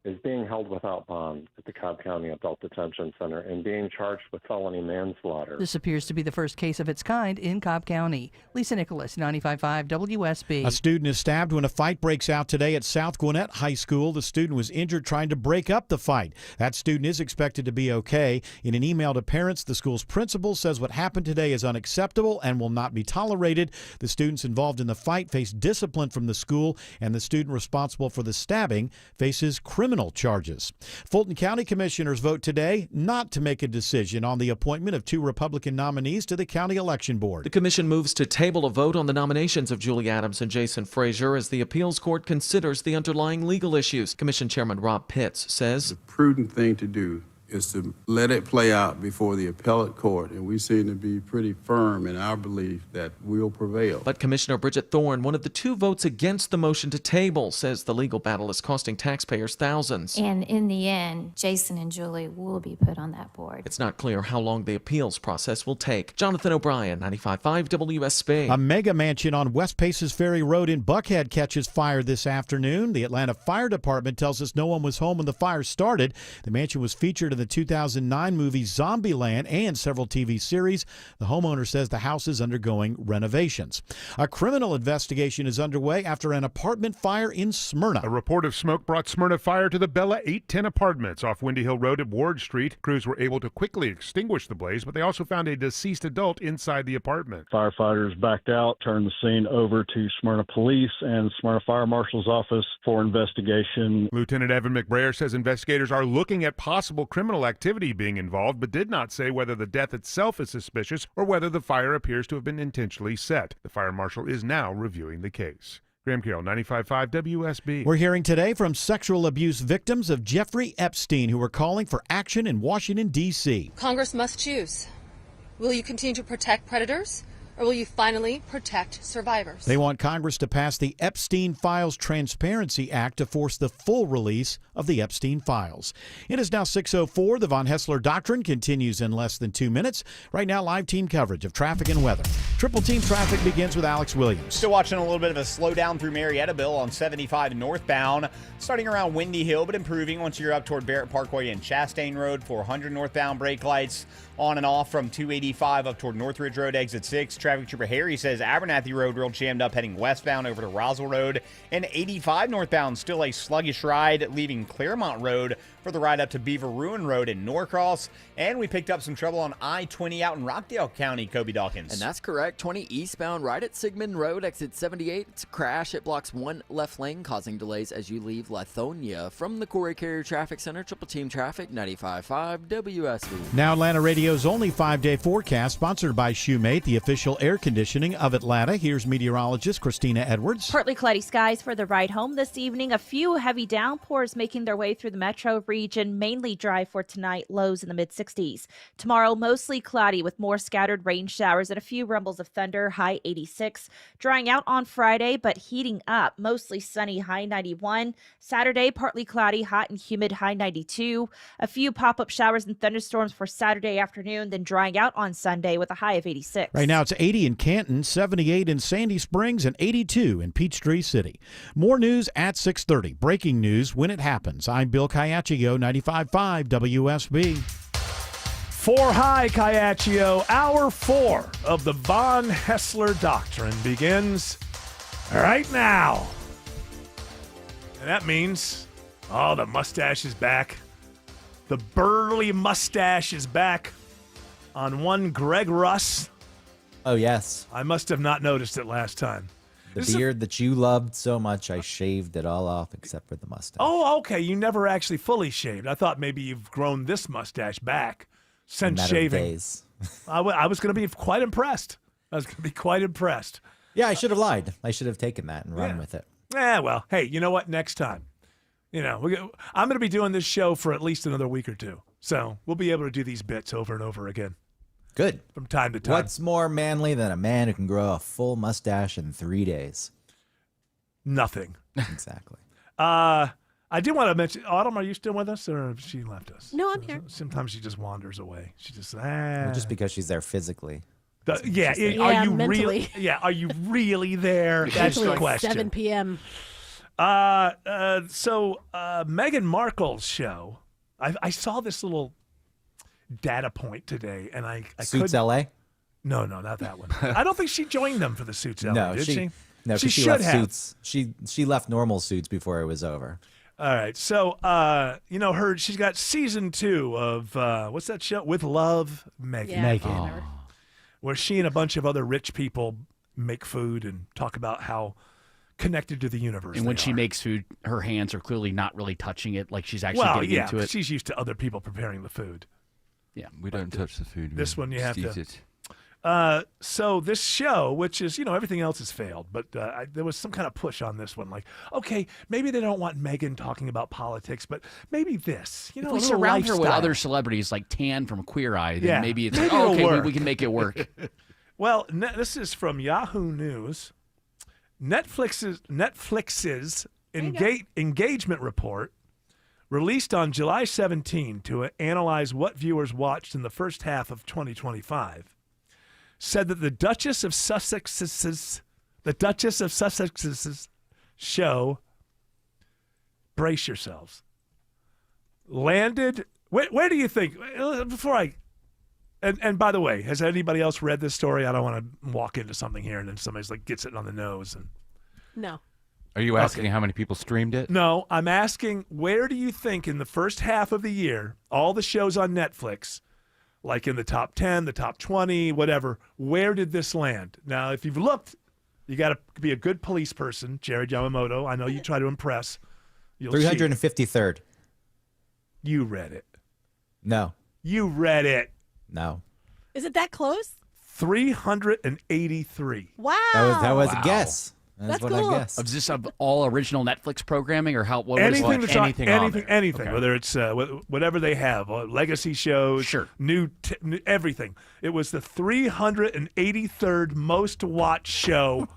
is being held without bond at the Cobb County Adult Detention Center and being charged with felony manslaughter. This appears to be the first case of its kind in Cobb County. Lisa Nicholas, 95.5 WSB. A student is stabbed when a fight breaks out today at South Gwinnett High School. The student was injured trying to break up the fight. That student is expected to be okay. In an email to parents, the school's principal says what happened today is unacceptable and will not be tolerated. The students involved in the fight face discipline from the school, and the student responsible for the stabbing faces criminal charges. Fulton County commissioners vote today not to make a decision on the appointment of 2 Republican nominees to the county election board. The commission moves to table a vote on the nominations of Julie Adams and Jason Frazier as the appeals court considers the underlying legal issues. Commission Chairman Rob Pitts says the prudent thing to do is to let it play out before the appellate court, and we seem to be pretty firm in our belief that we'll prevail. But Commissioner Bridget Thorne, one of the 2 votes against the motion to table, says the legal battle is costing taxpayers thousands. And in the end, Jason and Julie will be put on that board. It's not clear how long the appeals process will take. Jonathan O'Brien, 95.5 WSB. A mega mansion on West Paces Ferry Road in Buckhead catches fire this afternoon. The Atlanta Fire Department tells us no one was home when the fire started. The mansion was featured in the 2009 movie Zombieland and several TV series. The homeowner says the house is undergoing renovations. A criminal investigation is underway after an apartment fire in Smyrna. A report of smoke brought Smyrna fire to the Bella 810 Apartments off Windy Hill Road at Ward Street. Crews were able to quickly extinguish the blaze, but they also found a deceased adult inside the apartment. Firefighters backed out, turned the scene over to Smyrna Police and Smyrna Fire Marshal's office for investigation. Lieutenant Evan McBrayer says investigators are looking at possible criminal activity being involved, but did not say whether the death itself is suspicious or whether the fire appears to have been intentionally set. The fire marshal is now reviewing the case. Graham Carroll, 95.5 WSB. We're hearing today from sexual abuse victims of Jeffrey Epstein who are calling for action in Washington, D.C. Congress must choose. Will you continue to protect predators, or will you finally protect survivors? They want Congress to pass the Epstein Files Transparency Act to force the full release of the Epstein files. It is now 6:04. The Von Hessler Doctrine continues in less than 2 minutes. Right now, live team coverage of traffic and weather. Triple Team Traffic begins with Alex Williams. Still watching a little bit of a slowdown through Mariettabille on 75 northbound, starting around Windy Hill, but improving once you're up toward Barrett Parkway and Chastain Road. 400 northbound brake lights on and off from 285 up toward Northridge Road, exit 6. Traffic Trooper Harry says Abernathy Road real jammed up heading westbound over to Roswell Road. And 85 northbound, still a sluggish ride leaving Claremont Road for the ride up to Beaver Ruin Road in Norcross. And we picked up some trouble on I-20 out in Rockdale County, Kobe Dawkins. And that's correct. 20 eastbound right at Sigmund Road, exit 78. It's a crash. It blocks one left lane, causing delays as you leave Lithonia. From the Corey Carrier Traffic Center, Triple Team Traffic, 95.5 WSB. Now Atlanta Radio's only 5-day forecast, sponsored by Shoemate, the official air conditioning of Atlanta. Here's meteorologist Christina Edwards. Partly cloudy skies for the ride home this evening. A few heavy downpours making their way through the metro region, mainly dry for tonight, lows in the mid-60s. Tomorrow, mostly cloudy with more scattered rain showers and a few rumbles of thunder, high 86. Drying out on Friday, but heating up, mostly sunny, high 91. Saturday, partly cloudy, hot and humid, high 92. A few pop-up showers and thunderstorms for Saturday afternoon, then drying out on Sunday with a high of 86. Right now it's 80 in Canton, 78 in Sandy Springs, and 82 in Peachtree City. More news at 6:30. Breaking news when it happens. I'm Bill Caiaccio, 95.5 WSB. 4 high, Caiaccio. Hour 4 of the Von Hessler Doctrine begins right now. And that means, the mustache is back. The burly mustache is back on one Greg Russ. Oh, yes. I must have not noticed it last time. The beard that you loved so much, I shaved it all off except for the mustache. Oh, okay. You never actually fully shaved. I thought maybe you've grown this mustache back since shaving. Days. I was going to be quite impressed. Yeah, I should have lied. I should have taken that and run with it. Yeah, well, hey, you know what? Next time. I'm going to be doing this show for at least another week or two. So we'll be able to do these bits over and over again. Good. From time to time. What's more manly than a man who can grow a full mustache in 3 days? Nothing. Exactly. I did want to mention, Autumn, are you still with us or has she left us? No, I'm here. Sometimes she just wanders away. She just, Well, just because she's there physically. Are you mentally. Are you really there? That's the question. 7 p.m. So Meghan Markle's show, I saw this little data point today, and I Suits LA? No, not that one. I don't think she joined them for the Suits LA, No, did she? No, she she should left have. Suits. She left normal Suits before it was over. All right, so she's got season 2 of what's that show? With Love, Meghan. Yeah, Meghan. Where she and a bunch of other rich people make food and talk about how connected to the universe. And when they she are. makes food, her hands are clearly not really touching it, like she's actually getting into it. She's used to other people preparing the food. Yeah, we don't touch the food. This one you have eat to. it. So this show, which is, everything else has failed, but there was some kind of push on this one. Like, okay, maybe they don't want Meghan talking about politics, but maybe this, If a we little surround her with lifestyle. other celebrities like Tan from Queer Eye, then Yeah, maybe it's maybe like, it'll okay, work. we can make it work. Well, this is from Yahoo News. Netflix's engagement report, released on July 17 to analyze what viewers watched in the first half of 2025, said that the Duchess of Sussex's show, brace yourselves, landed Where do you think, before I, and by the way, has anybody else read this story? I don't want to walk into something here and then somebody's like gets it on the nose. And No. Are you asking how many people streamed it? No, I'm asking, where do you think in the first half of the year, all the shows on Netflix, like in the top 10, the top 20, whatever, where did this land? Now, if you've looked, you got to be a good police person, Jared Yamamoto. I know you try to impress. You'll 353rd. see. You read it. No. You read it. No. Is it that close? 383. Wow. That was a guess. That's what cool. I guessed. Is this all original Netflix programming, or how? What anything is that's anything on, on there? anything, Okay. whether it's whatever they have, legacy shows, Sure, new everything. It was the 383rd most watched show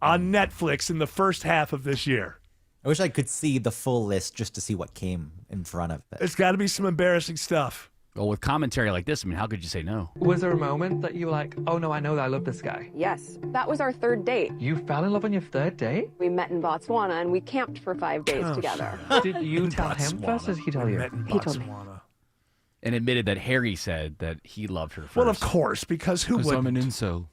on Netflix in the first half of this year. I wish I could see the full list just to see what came in front of it. It's got to be some embarrassing stuff. Well, with commentary like this, I mean, how could you say no? Was there a moment that you were like, oh no, I know that I love this guy? Yes, that was our third date. You fell in love on your third date? We met in Botswana and we camped for 5 days together. Did you tell him first or did he tell you? He told me. And admitted that Harry said that he loved her first. Well, of course, because who would? I'm an incel.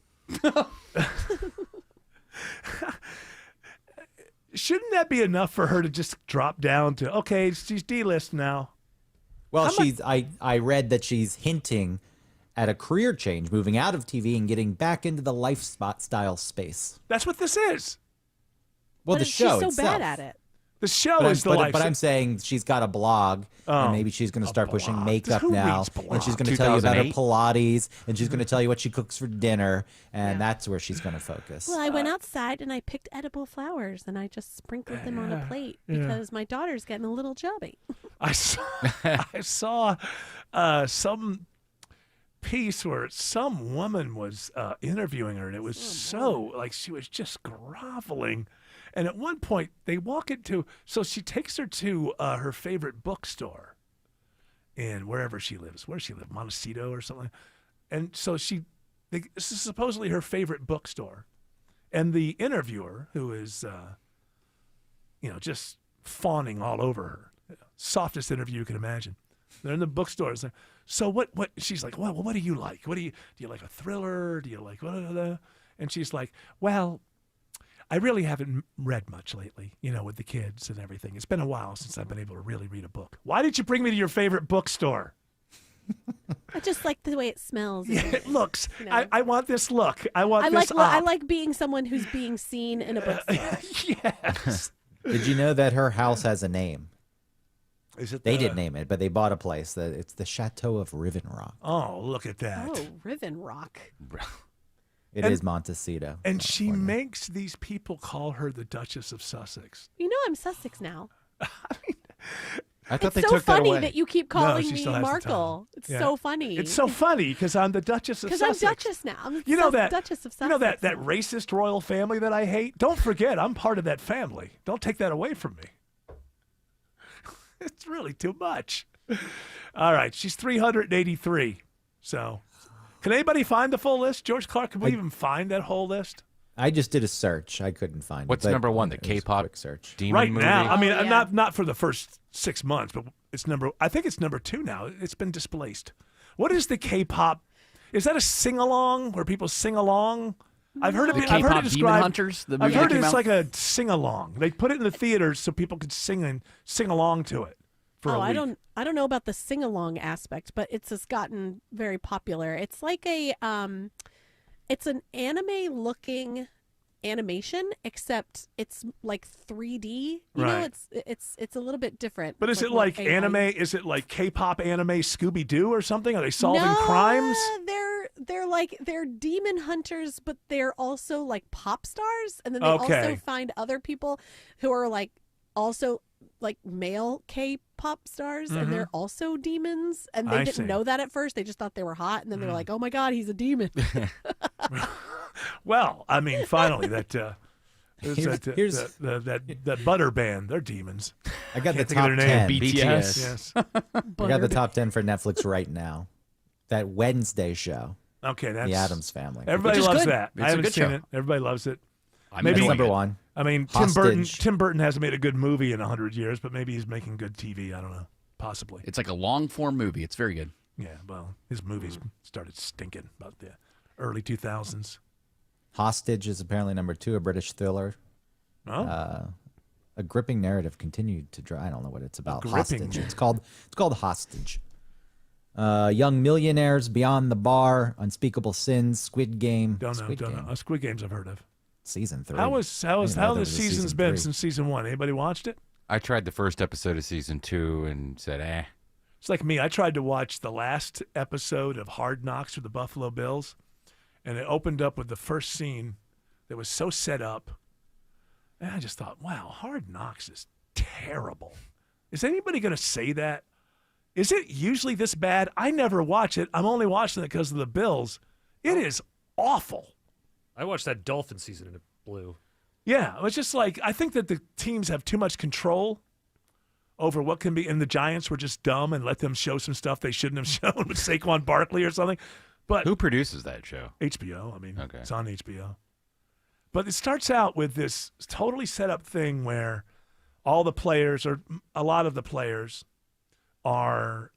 Shouldn't that be enough for her to just drop down to, okay, she's D-list now? Well, I read that she's hinting at a career change, moving out of TV and getting back into the lifestyle space. That's what this is. Well, But the show she's so itself. bad at it. The show But is the I'm, life. but I'm saying she's got a blog, and maybe she's going to start pushing makeup Who now, reads and she's going to tell you about her 2008? Pilates, and she's going to tell you what she cooks for dinner, and that's where she's going to focus. Well, I went outside and I picked edible flowers and I just sprinkled them on a plate because my daughter's getting a little chubby. I saw some piece where some woman was interviewing her, and it was so like she was just groveling. And at one point, they walk into, so she takes her to her favorite bookstore in wherever she lives. Where does she live? Montecito or something. And so this is supposedly her favorite bookstore. And the interviewer, who is, just fawning all over her, softest interview you can imagine. They're in the bookstore. It's like, so what? She's like, well, what do you like? Do you like a thriller? Do you like what? And she's like, well, I really haven't read much lately, with the kids and everything. It's been a while since I've been able to really read a book. Why did you bring me to your favorite bookstore? I just like the way it smells. Yeah, it looks. You know. I want this look. I want this I op. like being someone who's being seen in a bookstore. Yes. Did you know that her house has a name? Is it? They didn't name it, but they bought a place. It's the Chateau of Riven Rock. Oh, look at that. Oh, Riven Rock. It is Montecito. And she makes these people call her the Duchess of Sussex. You know I'm Sussex now. I thought It's they so took that funny away. that you keep No, calling she me still has the Markle. It's Yeah. so funny. It's so funny because I'm the Duchess of Because Sussex. I'm Duchess now. I'm You know that Duchess of Sussex. You know that racist royal family that I hate? Don't forget, I'm part of that family. Don't take that away from me. It's really too much. All right, she's 383. So, can anybody find the full list? George Clark, can we even find that whole list? I just did a search. I couldn't find it. What's but number one? The it was a K-pop quick search. demon Right movie? now, I mean, Oh, yeah. not for the first 6 months, but I think it's number 2 now. It's been displaced. What is the K-pop? Is that a sing-along where people sing along? I've heard it. The I've heard K-pop it Demon described. Hunters, the I've movie heard that came it's out? like a sing-along. They put it in the theaters so people could sing along to it for a week. I don't know about the sing along aspect, but it's just gotten very popular. It's like it's an anime looking animation, except it's like 3D. You know, Right. it's a little bit different. But is it more like AI. anime? Is it like K-pop anime Scooby-Doo or something? Are they solving No, crimes? They're demon hunters, but they're also like pop stars, and then they Okay. also find other people who are like also like male K-pop stars, and they're also demons, and they I didn't see. know that at first. They just thought they were hot, and then they're like, "Oh my god, he's a demon." Well, I mean, finally, that Here's- that butter band, they're demons. I got the Can't think of top their name. 10. BTS. Yes. I got the top 10 for Netflix right now. That Wednesday show. Okay, that's The Addams Family. Everybody Which is loves good. that. It's I a haven't good seen show. it. Everybody loves it. That's number one. I mean, Hostage. Tim Burton hasn't made a good movie in 100 years, but maybe he's making good TV. I don't know. possibly. It's like a long-form movie. It's very good. Yeah, well, his movies started stinking about the early 2000s. Hostage is apparently number 2, a British thriller. Oh. A gripping narrative continued to drive. I don't know what it's about. gripping Hostage. It's called Hostage. Young Millionaires, Beyond the Bar, Unspeakable Sins, Squid Game. Don't know. Squid Games I've heard of. Season 3. How the season's been since season 1? Anybody watched it? I tried the first episode of season 2 and said, eh. It's like me. I tried to watch the last episode of Hard Knocks for the Buffalo Bills, and it opened up with the first scene that was so set up. And I just thought, wow, Hard Knocks is terrible. Is anybody going to say that? Is it usually this bad? I never watch it. I'm only watching it because of the Bills. It is awful. I watched that Dolphin season and it blew. Yeah, it's just like I think that the teams have too much control over what can be, and the Giants were just dumb and let them show some stuff they shouldn't have shown with Saquon Barkley or something. But who produces that show? HBO. I mean, okay. It's on HBO. But it starts out with this totally set up thing where all the players, or a lot of the players, are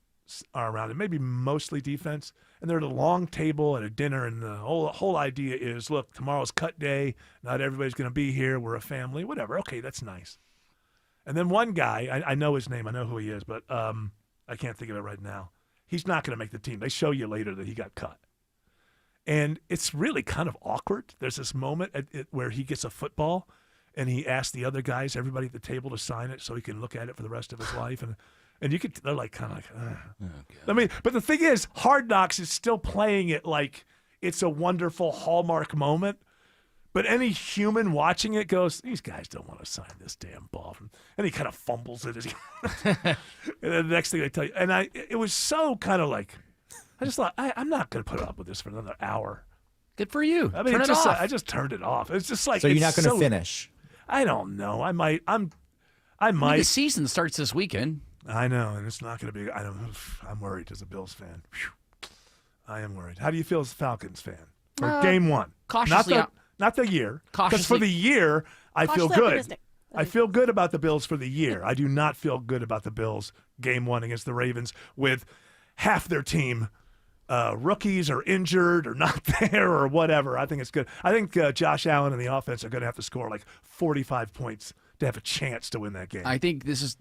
around it, maybe mostly defense, and they're at a long table at a dinner, and the whole idea is, look, tomorrow's cut day, not everybody's going to be here, we're a family, whatever. Okay, that's nice. And then one guy, I know his name, I know who he is, but I can't think of it right now. He's not going to make the team. They show you later that he got cut. And it's really kind of awkward. There's this moment where he gets a football, and he asks the other guys, everybody at the table, to sign it so he can look at it for the rest of his life. And you could, they're like, kind of like, I mean, but the thing is, Hard Knocks is still playing it like it's a wonderful Hallmark moment. But any human watching it goes, these guys don't want to sign this damn ball. And he kind of fumbles it. And then the next thing they tell you, and it was so kind of like, I just thought, I'm not going to put up with this for another hour. Good for you. I mean, Turn it off. I just turned it off. It's just like, so you're not going to finish? I don't know. I might. I mean, the season starts this weekend. I know, and it's not going to be. I'm worried as a Bills fan. Whew. I am worried. How do you feel as a Falcons fan? For game one, cautiously, not the year. Because cautiously, for the year, I feel good. Optimistic. I feel good about the Bills for the year. I do not feel good about the Bills game one against the Ravens with half their team rookies or injured or not there or whatever. I think it's good. I think Josh Allen and the offense are going to have to score like 45 points to have a chance to win that game. I think this is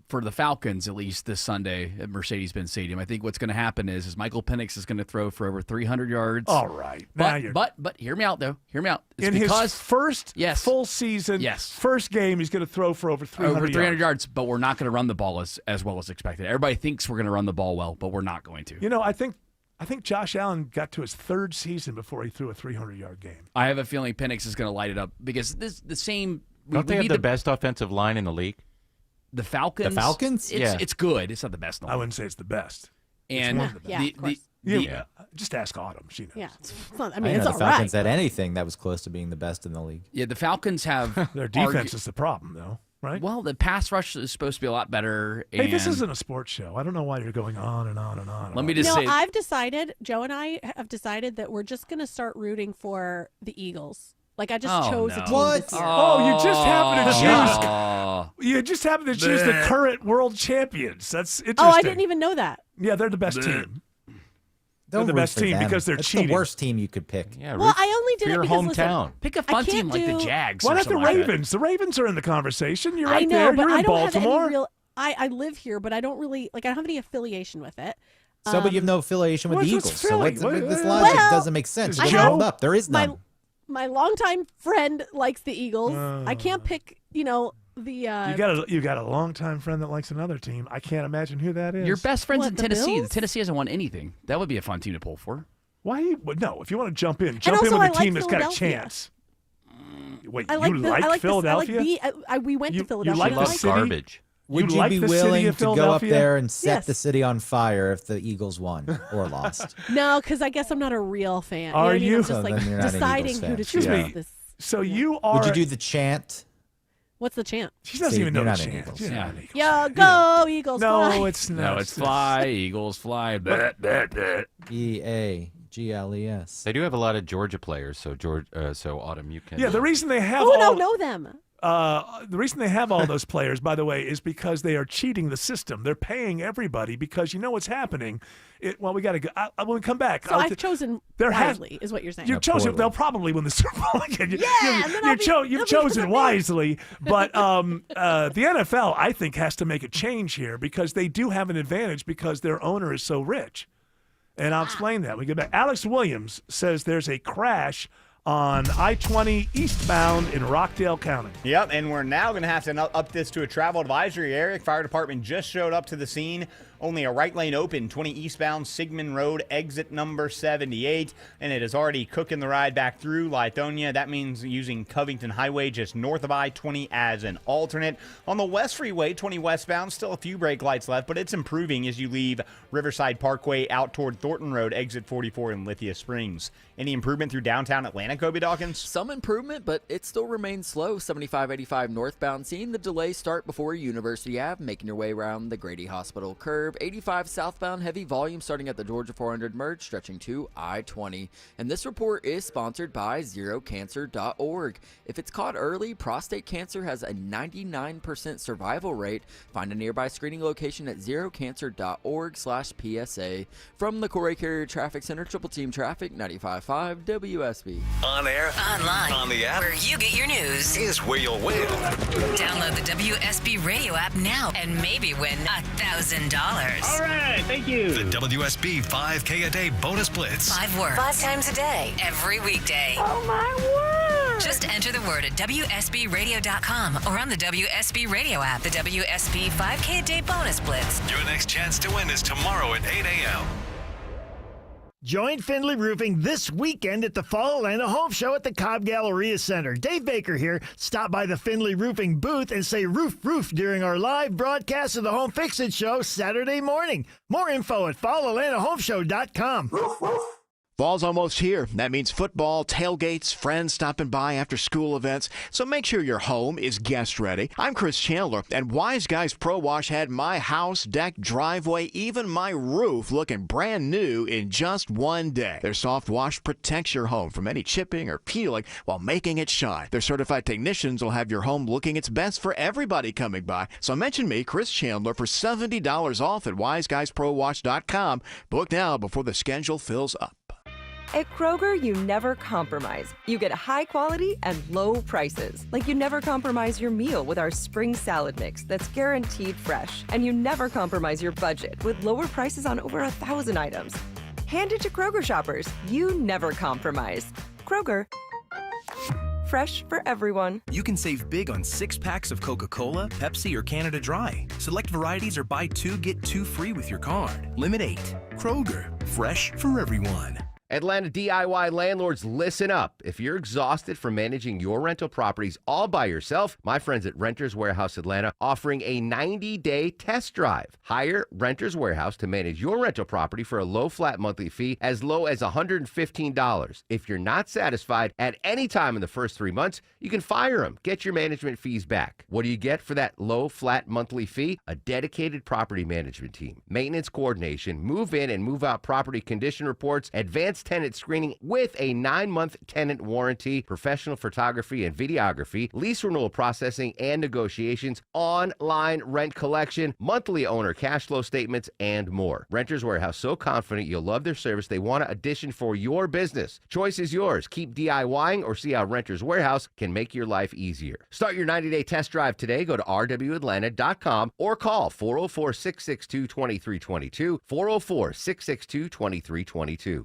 for the Falcons, at least this Sunday at Mercedes-Benz Stadium. I think what's going to happen is Michael Penix is going to throw for over 300 yards. All right. But hear me out, though. Hear me out. It's his first full season, first game, he's going to throw for over 300 yards. But we're not going to run the ball as well as expected. Everybody thinks we're going to run the ball well, but we're not going to. You know, I think Josh Allen got to his third season before he threw a 300-yard game. I have a feeling Penix is going to light it up because the same. Don't they have the best offensive line in the league? The Falcons? The Falcons? It's good. It's not the best. I wouldn't say it's the best. And it's one of the best. Just ask Autumn. She knows. Yeah. It's all right. The Falcons had anything that was close to being the best in the league. Yeah, the Falcons have... Their defense is the problem, though, right? Well, the pass rush is supposed to be a lot better. Hey, this isn't a sports show. I don't know why you're going on and on and on. Let me just say... I've decided, Joe and I have decided that we're just going to start rooting for the Eagles. Like, I just chose a team this year. Oh, you just happen to choose. You just happen to choose the current world champions. That's interesting. Oh, I didn't even know that. Yeah, they're the best team. They're the best team because they're cheating. The worst team you could pick. Yeah, well, I only did for it your because hometown. Listen, pick a fun team like the Jags. Why not the Ravens? The Ravens are in the conversation. You're right there. You're in Baltimore. I live here, but I don't really I don't have any affiliation with it. So, but you have no affiliation with the Eagles. So this logic doesn't make sense. There is none. My longtime friend likes the Eagles. I can't pick, the. You got a longtime friend that likes another team. I can't imagine who that is. Your best friends in Tennessee. Bills? Tennessee hasn't won anything. That would be a fun team to pull for. Why? No, if you want to jump in with a team that's got a chance. Wait, you like Philadelphia? We went to Philadelphia. You like the city? Garbage. Would you be willing to go up there and set the city on fire if the Eagles won or lost? No, because I guess I'm not a real fan. Are you? I'm just like deciding who to choose. So you are. Would you do the chant? What's the chant? She doesn't even know the chant. Yeah, go Eagles! No, fly. it's not. No, it's fly, Eagles fly. EAGLES. They do have a lot of Georgia players, so Autumn, you can. Yeah, the reason they have. Oh, no, know them. The reason they have all those players, by the way, is because they are cheating the system. They're paying everybody because you know what's happening. We got to go. When we come back. So I've chosen wisely, is what you're saying. You've chosen. They'll probably win the Super Bowl again. You've chosen wisely. But the NFL, I think, has to make a change here because they do have an advantage because their owner is so rich. And I'll explain that when we get back. Alex Williams says there's a crash on I-20 eastbound in Rockdale County. Yep, and we're now going to have to up this to a travel advisory area. Fire department just showed up to the scene. Only a right lane open, 20 eastbound Sigmund Road, exit number 78, and it is already cooking the ride back through Lithonia. That means using Covington Highway just north of I-20 as an alternate. On the West Freeway, 20 westbound, still a few brake lights left, but it's improving as you leave Riverside Parkway out toward Thornton Road, exit 44 in Lithia Springs. Any improvement through downtown Atlanta, Kobe Dawkins? Some improvement, but it still remains slow. 75-85 northbound, seeing the delay start before University Ave, making your way around the Grady Hospital curve. 85 southbound, heavy volume starting at the Georgia 400 merge, stretching to I-20. And this report is sponsored by ZeroCancer.org. If it's caught early, prostate cancer has a 99% survival rate. Find a nearby screening location at ZeroCancer.org/PSA. From the Corey Carrier Traffic Center, Triple Team Traffic, 95.5 WSB. On air, online, on the app, where you get your news is where you'll win. Download the WSB radio app now and maybe win $1,000. All right, thank you. The WSB 5K a day bonus blitz. 5 words. 5 times a day, every weekday. Oh my word! Just enter the word at WSBradio.com or on the WSB radio app. The WSB 5K a day bonus blitz. Your next chance to win is tomorrow at 8 a.m. Join Findlay Roofing this weekend at the Fall Atlanta Home Show at the Cobb Galleria Center. Dave Baker here. Stop by the Findlay Roofing booth and say roof, roof during our live broadcast of the Home Fix-It Show Saturday morning. More info at FallAtlantaHomeShow.com. Roof, roof. Fall's almost here. That means football, tailgates, friends stopping by after school events. So make sure your home is guest ready. I'm Chris Chandler, and Wise Guys Pro Wash had my house, deck, driveway, even my roof looking brand new in just one day. Their soft wash protects your home from any chipping or peeling while making it shine. Their certified technicians will have your home looking its best for everybody coming by. So mention me, Chris Chandler, for $70 off at WiseGuysProWash.com. Book now before the schedule fills up. At Kroger, you never compromise. You get high quality and low prices. Like you never compromise your meal with our spring salad mix that's guaranteed fresh. And you never compromise your budget with lower prices on over 1,000 items. Hand it to Kroger shoppers. You never compromise. Kroger. Fresh for everyone. You can save big on 6 packs of Coca-Cola, Pepsi, or Canada Dry. Select varieties or buy 2, get 2 free with your card. Limit 8. Kroger. Fresh for everyone. Atlanta DIY landlords, listen up. If you're exhausted from managing your rental properties all by yourself, my friends at Renters Warehouse Atlanta offering a 90-day test drive. Hire Renters Warehouse to manage your rental property for a low flat monthly fee as low as $115. If you're not satisfied at any time in the first 3 months, you can fire them. Get your management fees back. What do you get for that low flat monthly fee? A dedicated property management team, maintenance coordination, move in and move out property condition reports, advanced tenant screening with a 9-month tenant warranty, professional photography and videography, lease renewal processing and negotiations, online rent collection, monthly owner cash flow statements, and more. Renters Warehouse, so confident you'll love their service, they want an addition for your business. Choice is yours. Keep DIYing or see how Renters Warehouse can make your life easier. Start your 90-day test drive today. Go to rwatlanta.com or call 404-662-2322, 404-662-2322.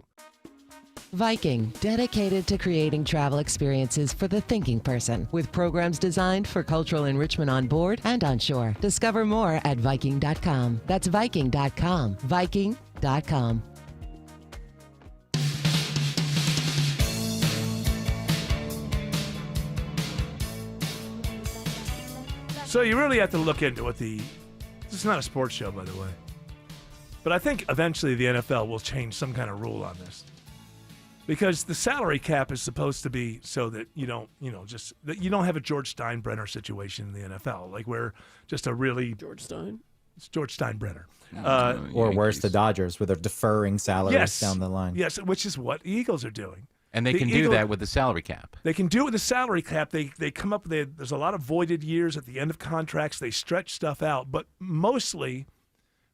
Viking, dedicated to creating travel experiences for the thinking person, with programs designed for cultural enrichment on board and on shore. Discover more at Viking.com. That's Viking.com. Viking.com. So you really have to look into what this is not a sports show, by the way. But I think eventually the NFL will change some kind of rule on this. Because the salary cap is supposed to be so that you don't, that you don't have a George Steinbrenner situation in the NFL. Like we're just a really George Stein. It's George Steinbrenner. Or worse, the Dodgers, where they're deferring salaries down the line. Yes, which is what the Eagles are doing. And they can do that with the salary cap. They can do it with the salary cap. They come up with there's a lot of voided years at the end of contracts. They stretch stuff out, but mostly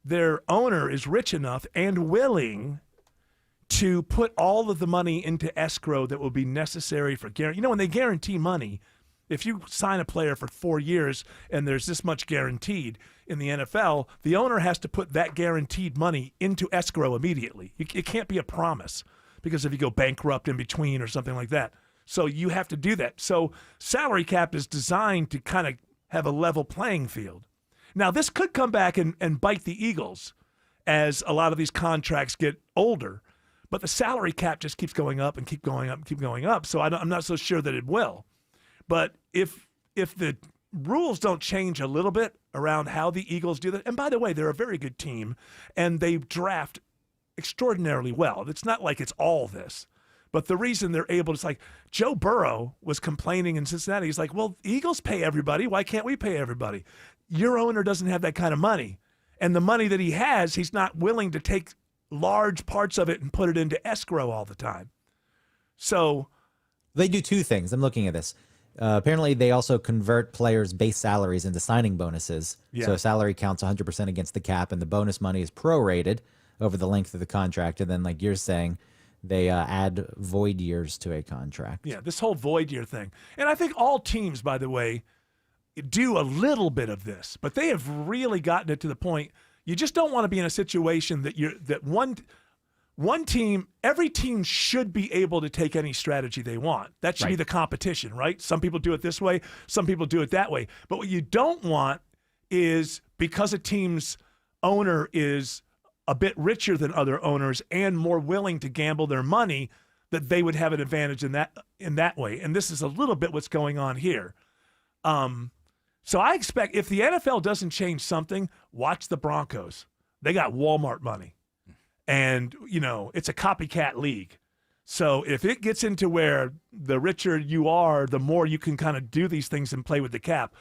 their owner is rich enough and willing to put all of the money into escrow that will be necessary for guarantee. When they guarantee money, if you sign a player for 4 years and there's this much guaranteed in the NFL, the owner has to put that guaranteed money into escrow immediately. It can't be a promise, because if you go bankrupt in between or something like that. So you have to do that. So salary cap is designed to kind of have a level playing field. Now, this could come back and bite the Eagles as a lot of these contracts get older, but the salary cap just keeps going up and keep going up and keep going up. So I'm not so sure that it will. But if the rules don't change a little bit around how the Eagles do that, and by the way, they're a very good team, and they draft extraordinarily well. It's not like it's all this. But the reason they're able to, it's like Joe Burrow was complaining in Cincinnati. He's like, well, Eagles pay everybody. Why can't we pay everybody? Your owner doesn't have that kind of money. And the money that he has, he's not willing to take large parts of it and put it into escrow all the time. So they do two things. I'm looking at this. Apparently, they also convert players' base salaries into signing bonuses. Yeah. So salary counts 100% against the cap, and the bonus money is prorated over the length of the contract. And then, like you're saying, they add void years to a contract. Yeah, this whole void year thing. And I think all teams, by the way, do a little bit of this, but they have really gotten it to the point you just don't want to be in a situation that one team, every team should be able to take any strategy they want. That should be the competition, right? Some people do it this way, some people do it that way. But what you don't want is, because a team's owner is a bit richer than other owners and more willing to gamble their money, that they would have an advantage in that way. And this is a little bit what's going on here. So I expect, if the NFL doesn't change something, watch the Broncos. They got Walmart money. And, it's a copycat league. So if it gets into where the richer you are, the more you can kind of do these things and play with the cap.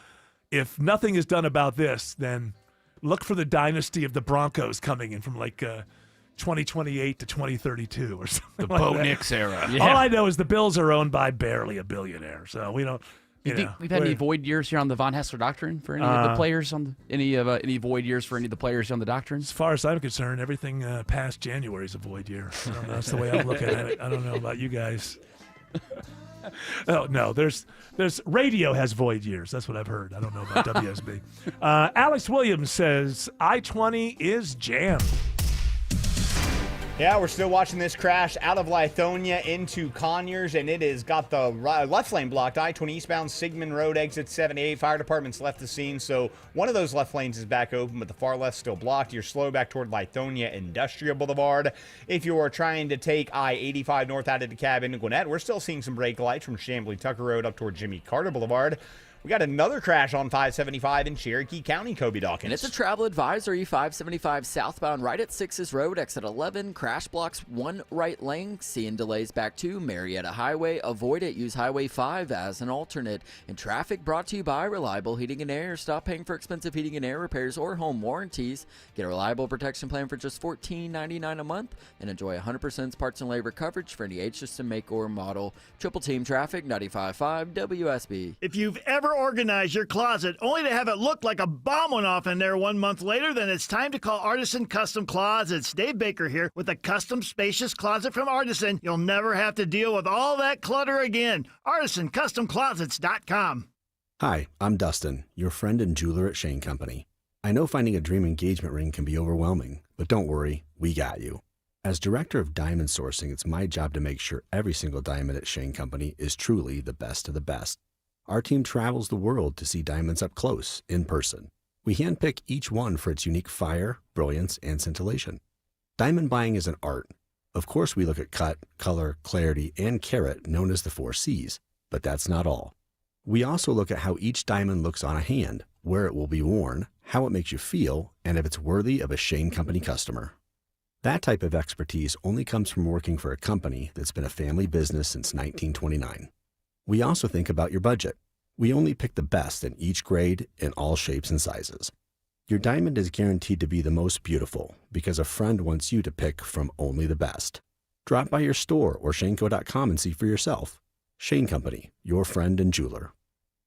If nothing is done about this, then look for the dynasty of the Broncos coming in from 2028 to 2032 or something. The like Bo that. Nix era. Yeah. All I know is the Bills are owned by barely a billionaire. So we don't. You think we've had any void years here on the Von Haessler Doctrine for any of the players on any void years for any of the players on the Doctrine? As far as I'm concerned, everything past January is a void year. I don't know. That's the way I'm looking at it. I don't know about you guys. Oh no, there's radio has void years. That's what I've heard. I don't know about WSB. Alex Williams says I-20 is jammed. Yeah, we're still watching this crash out of Lithonia into Conyers, and it has got the left lane blocked. I-20 eastbound Sigmund Road, exit 78. Fire department's left the scene, so one of those left lanes is back open, but the far left's still blocked. You're slow back toward Lithonia Industrial Boulevard. If you are trying to take I-85 north out of DeKalb into Gwinnett, we're still seeing some brake lights from Chamblee Tucker Road up toward Jimmy Carter Boulevard. We got another crash on 575 in Cherokee County, Kobe Dawkins. And it's a travel advisory. 575 southbound right at 6's Road, exit 11. Crash blocks one right lane. Seeing delays back to Marietta Highway. Avoid it. Use Highway 5 as an alternate. And traffic brought to you by Reliable Heating and Air. Stop paying for expensive heating and air repairs or home warranties. Get a reliable protection plan for just $14.99 a month. And enjoy 100% parts and labor coverage for any age system, make, or model. Triple Team Traffic, 95.5 WSB. If you've ever organized your closet only to have it look like a bomb went off in there 1 month later, then it's time to call Artisan Custom Closets. Dave Baker here with a custom spacious closet from Artisan. You'll never have to deal with all that clutter again. ArtisanCustomClosets.com. Hi, I'm Dustin, your friend and jeweler at Shane Company. I know finding a dream engagement ring can be overwhelming, but don't worry, we got you. As director of diamond sourcing, it's my job to make sure every single diamond at Shane Company is truly the best of the best. Our team travels the world to see diamonds up close, in person. We handpick each one for its unique fire, brilliance, and scintillation. Diamond buying is an art. Of course, we look at cut, color, clarity, and carat, known as the 4 C's. But that's not all. We also look at how each diamond looks on a hand, where it will be worn, how it makes you feel, and if it's worthy of a Shane Company customer. That type of expertise only comes from working for a company that's been a family business since 1929. We also think about your budget. We only pick the best in each grade in all shapes and sizes. Your diamond is guaranteed to be the most beautiful because a friend wants you to pick from only the best. Drop by your store or shaneco.com and see for yourself. Shane Company, your friend and jeweler.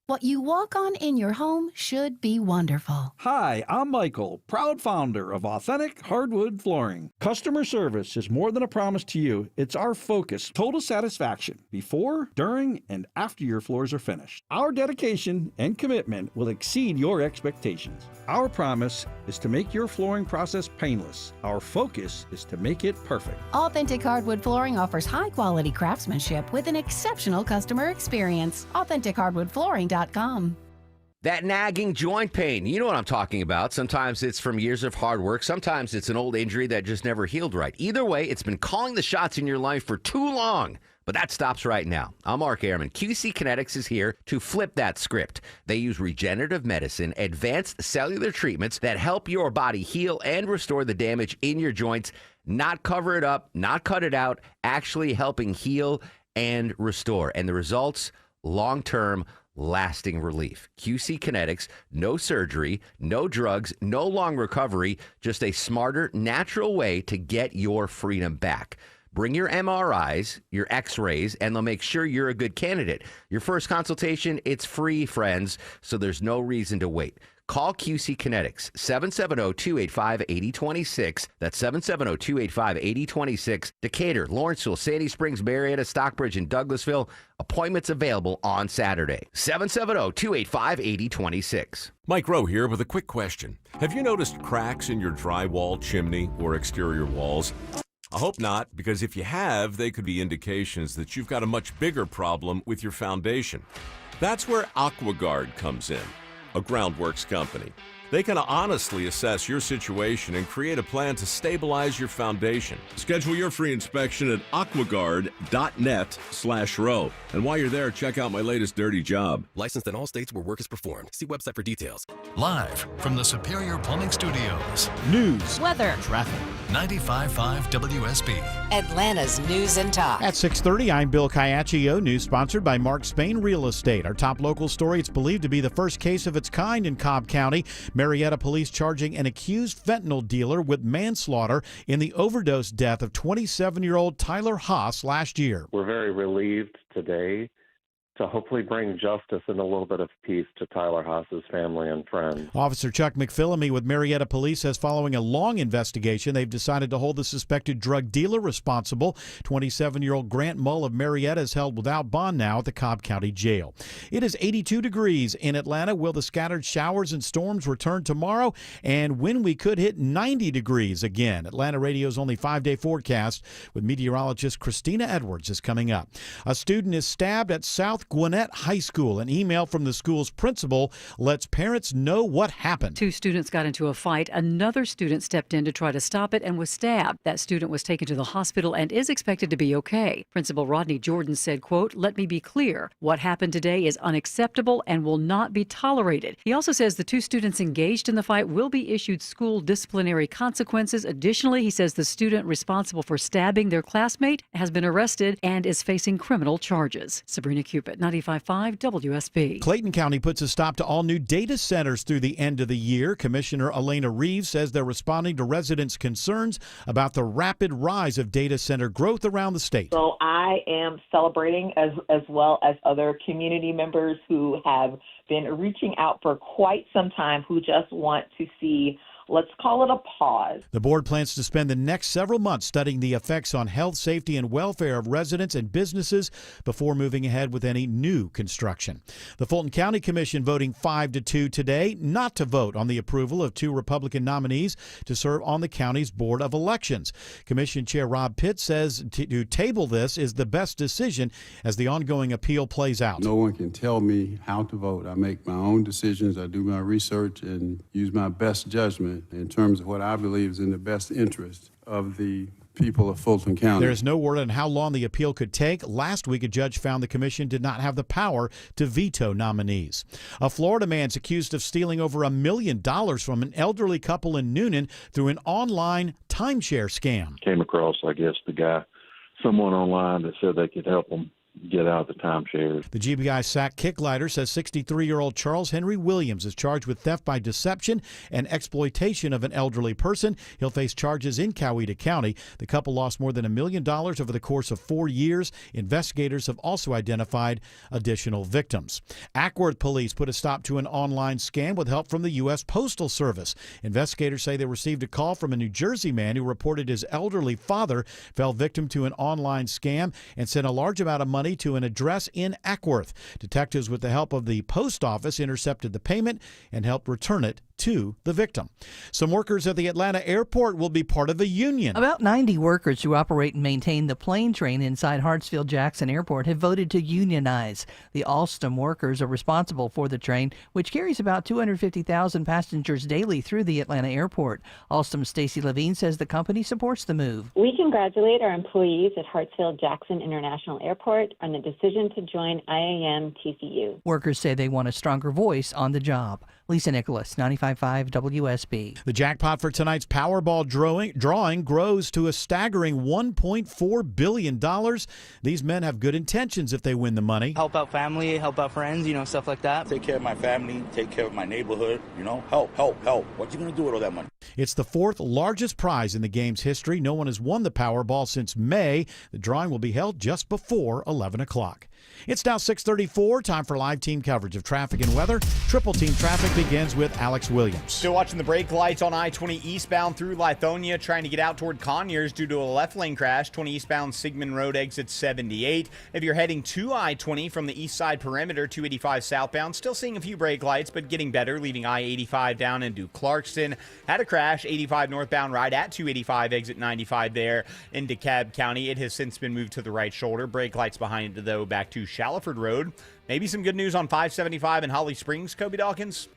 What you walk on in your home should be wonderful. Hi, I'm Michael, proud founder of Authentic Hardwood Flooring. Customer service is more than a promise to you. It's our focus. Total satisfaction before, during, and after your floors are finished. Our dedication and commitment will exceed your expectations. Our promise is to make your flooring process painless. Our focus is to make it perfect. Authentic Hardwood Flooring offers high-quality craftsmanship with an exceptional customer experience. AuthenticHardwoodFlooring.com. That nagging joint pain, you know what I'm talking about. Sometimes it's from years of hard work. Sometimes it's an old injury that just never healed right. Either way, it's been calling the shots in your life for too long. But that stops right now. I'm Mark Ehrman. QC Kinetics is here to flip that script. They use regenerative medicine, advanced cellular treatments that help your body heal and restore the damage in your joints, not cover it up, not cut it out, actually helping heal and restore. And the results, long-term, lasting relief. QC Kinetics, no surgery, no drugs, no long recovery, just a smarter, natural way to get your freedom back. Bring your MRIs, your x-rays, and they'll make sure you're a good candidate. Your first consultation, it's free, friends, so there's no reason to wait. Call QC Kinetics, 770-285-8026. That's 770-285-8026. Decatur, Lawrenceville, Sandy Springs, Marietta, Stockbridge, and Douglasville. Appointments available on Saturday. 770-285-8026. Mike Rowe here with a quick question. Have you noticed cracks in your drywall, chimney, or exterior walls? I hope not, because if you have, they could be indications that you've got a much bigger problem with your foundation. That's where AquaGuard comes in, a groundworks company. They can honestly assess your situation and create a plan to stabilize your foundation. Schedule your free inspection at aquaguard.net/row. And while you're there, check out my latest dirty job. Licensed in all states where work is performed. See website for details. Live from the Superior Plumbing Studios. News, weather, traffic. 95.5 WSB. Atlanta's news and talk. At 6:30, I'm Bill Caiaccio. News sponsored by Mark Spain Real Estate. Our top local story, it's believed to be the first case of its kind in Cobb County. Marietta police charging an accused fentanyl dealer with manslaughter in the overdose death of 27-year-old Tyler Haas last year. We're very relieved today to hopefully bring justice and a little bit of peace to Tyler Haas's family and friends. Officer Chuck McPhillamy with Marietta Police says following a long investigation, they've decided to hold the suspected drug dealer responsible. 27-year-old Grant Mull of Marietta is held without bond now at the Cobb County Jail. It is 82 degrees in Atlanta. Will the scattered showers and storms return tomorrow? And when we could hit 90 degrees again. Atlanta Radio's only 5-day forecast with meteorologist Christina Edwards is coming up. A student is stabbed at South Gwinnett High School. An email from the school's principal lets parents know what happened. 2 students got into a fight. Another student stepped in to try to stop it and was stabbed. That student was taken to the hospital and is expected to be okay. Principal Rodney Jordan said, quote, "Let me be clear. What happened today is unacceptable and will not be tolerated." He also says the 2 students engaged in the fight will be issued school disciplinary consequences. Additionally, he says the student responsible for stabbing their classmate has been arrested and is facing criminal charges. Sabrina Cupid, 95.5 WSB. Clayton County puts a stop to all new data centers through the end of the year. Commissioner Elena Reeves says they're responding to residents' concerns about the rapid rise of data center growth around the state. So I am celebrating as well as other community members who have been reaching out for quite some time who just want to see, let's call it a pause. The board plans to spend the next several months studying the effects on health, safety, and welfare of residents and businesses before moving ahead with any new construction. The Fulton County Commission voting 5-2 today not to vote on the approval of 2 Republican nominees to serve on the county's Board of Elections. Commission Chair Rob Pitt says to table this is the best decision as the ongoing appeal plays out. No one can tell me how to vote. I make my own decisions. I do my research and use my best judgment in terms of what I believe is in the best interest of the people of Fulton County. There is no word on how long the appeal could take. Last week, a judge found the commission did not have the power to veto nominees. A Florida man's accused of stealing over $1 million from an elderly couple in Noonan through an online timeshare scam. Came across, I guess, someone online that said they could help them get out of the timeshares. The GBI SAC kicklighter says 63-year-old Charles Henry Williams is charged with theft by deception and exploitation of an elderly person. He'll face charges in Coweta County. The couple lost more than $1 million over the course of 4 years. Investigators have also identified additional victims. Ackworth police put a stop to an online scam with help from the U.S. Postal Service. Investigators say they received a call from a New Jersey man who reported his elderly father fell victim to an online scam and sent a large amount of money to an address in Ackworth. Detectives, with the help of the post office, intercepted the payment and helped return it to the victim. Some workers at the Atlanta airport will be part of a union. About 90 workers who operate and maintain the plane train inside Hartsfield-Jackson Airport have voted to unionize. The Alstom workers are responsible for the train, which carries about 250,000 passengers daily through the Atlanta airport. Alstom's Stacey Levine says the company supports the move. We congratulate our employees at Hartsfield-Jackson International Airport on the decision to join IAM-TCU. Workers say they want a stronger voice on the job. Lisa Nicholas, 95.5 WSB. The jackpot for tonight's Powerball drawing grows to a staggering $1.4 billion. These men have good intentions if they win the money. Help out family, help out friends, stuff like that. Take care of my family, take care of my neighborhood, help. What you going to do with all that money? It's the fourth largest prize in the game's history. No one has won the Powerball since May. The drawing will be held just before 11 o'clock. It's now 6:34. Time for live team coverage of traffic and weather. Triple Team Traffic begins with Alex Williams. Still watching the brake lights on I-20 eastbound through Lithonia, trying to get out toward Conyers due to a left lane crash. 20 eastbound Sigmund Road exit 78. If you're heading to I-20 from the east side perimeter, 285 southbound, still seeing a few brake lights, but getting better, leaving I-85 down into Clarkston. Had a crash, 85 northbound right at 285 exit 95 there in DeKalb County. It has since been moved to the right shoulder. Brake lights behind it, though, back to Shallowford Road. Maybe some good news on 575 in Holly Springs, Kobe Dawkins?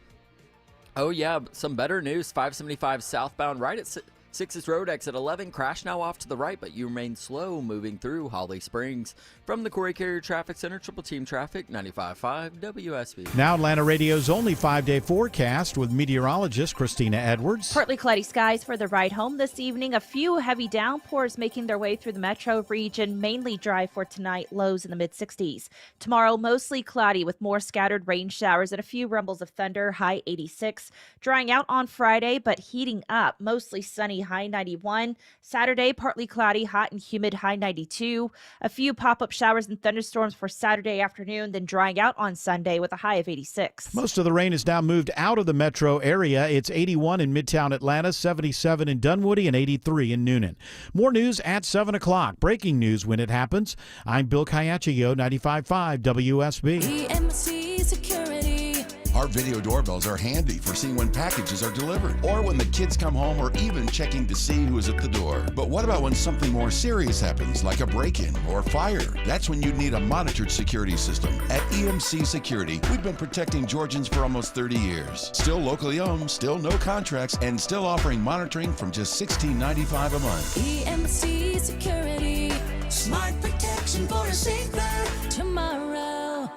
Oh, yeah, some better news. 575 southbound right at 6's Road, exit 11. Crash now off to the right, but you remain slow moving through Holly Springs. From the Corey Carrier Traffic Center, Triple Team Traffic, 95.5 WSB. Now Atlanta Radio's only 5-day forecast with meteorologist Christina Edwards. Partly cloudy skies for the ride home this evening. A few heavy downpours making their way through the metro region. Mainly dry for tonight, lows in the mid-60s. Tomorrow, mostly cloudy with more scattered rain showers and a few rumbles of thunder, high 86. Drying out on Friday, but heating up, mostly sunny, high 91. Saturday, partly cloudy, hot and humid, high 92. A few pop-up showers and thunderstorms for Saturday afternoon, then drying out on Sunday with a high of 86. Most of the rain is now moved out of the metro area. It's 81 in Midtown Atlanta, 77 in Dunwoody, and 83 in Noonan. More news at 7 o'clock. Breaking news when it happens. I'm Bill Caiaccio, 95.5 WSB. EMC Security. Our video doorbells are handy for seeing when packages are delivered or when the kids come home or even checking to see who is at the door. But what about when something more serious happens, like a break-in or fire? That's when you need a monitored security system. At EMC Security, we've been protecting Georgians for almost 30 years. Still locally owned, still no contracts, and still offering monitoring from just $16.95 a month. EMC Security. Smart protection for a safer tomorrow.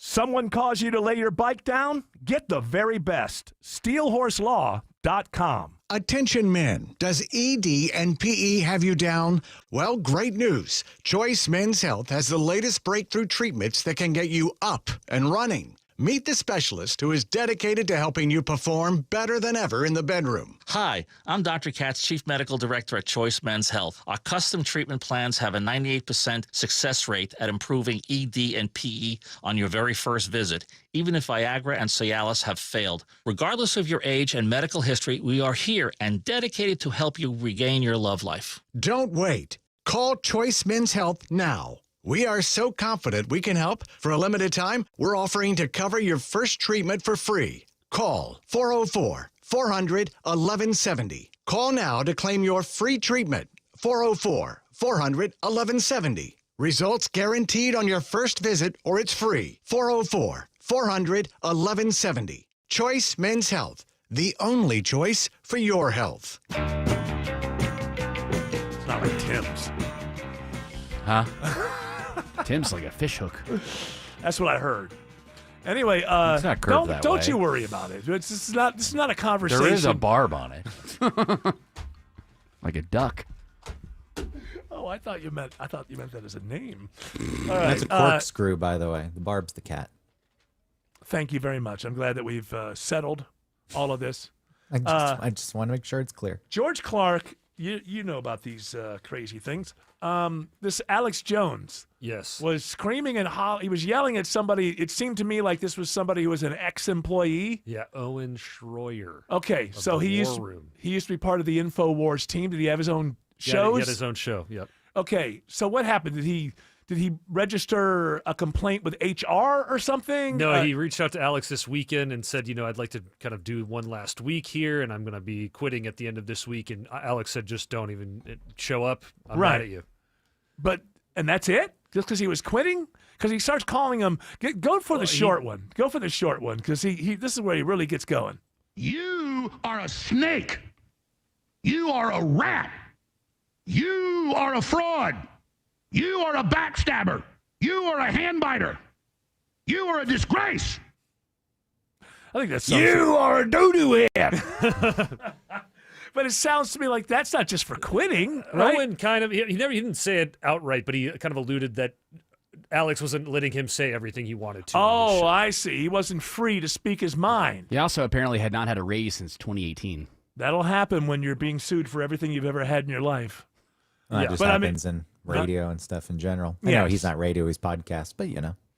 Someone calls you to lay your bike down? Get the very best. SteelHorseLaw.com. Attention men, does ED and PE have you down? Well, great news. Choice Men's Health has the latest breakthrough treatments that can get you up and running. Meet the specialist who is dedicated to helping you perform better than ever in the bedroom. Hi, I'm Dr. Katz, Chief Medical Director at Choice Men's Health. Our custom treatment plans have a 98% success rate at improving ED and PE on your very first visit, even if Viagra and Cialis have failed. Regardless of your age and medical history, we are here and dedicated to help you regain your love life. Don't wait. Call Choice Men's Health now. We are so confident we can help. For a limited time, we're offering to cover your first treatment for free. Call 404-400-1170. Call now to claim your free treatment. 404-400-1170. Results guaranteed on your first visit or it's free. 404-400-1170. Choice Men's Health, the only choice for your health. It's not like Tim's. Huh? Tim's like a fish hook. That's what I heard. Anyway, it's not curved that don't way. you worry about it. This is not a conversation. There is a barb on it. Like a duck. Oh, I thought you meant that as a name. That's a corkscrew, by the way. The barb's the cat. Thank you very much. I'm glad that we've settled all of this. I just want to make sure it's clear. George Clark, you know about these crazy things. This Alex Jones, yes, was screaming and he was yelling at somebody. It seemed to me like this was somebody who was an ex-employee. Yeah, Owen Schroyer. Okay, so he used to be part of the InfoWars team. Did he have his own shows? Yeah, he had his own show. Yep. Okay, so what happened? Did he register a complaint with HR or something? No, he reached out to Alex this weekend and said, I'd like to kind of do one last week here, and I'm going to be quitting at the end of this week. And Alex said, just don't even show up. I'm mad at you. And that's it? Just because he was quitting? Because he starts calling him. Go for the short one. Go for the short one, because this is where he really gets going. You are a snake. You are a rat. You are a fraud. You are a backstabber. You are a handbiter. You are a disgrace. I think that's You are a doo-doo head. But it sounds to me like that's not just for quitting, right? Owen kind of, he didn't say it outright, but he kind of alluded that Alex wasn't letting him say everything he wanted to. Oh, I see. He wasn't free to speak his mind. He also apparently had not had a raise since 2018. That'll happen when you're being sued for everything you've ever had in your life. Well, that just happens in radio and stuff in general. I know he's not radio, he's podcast, but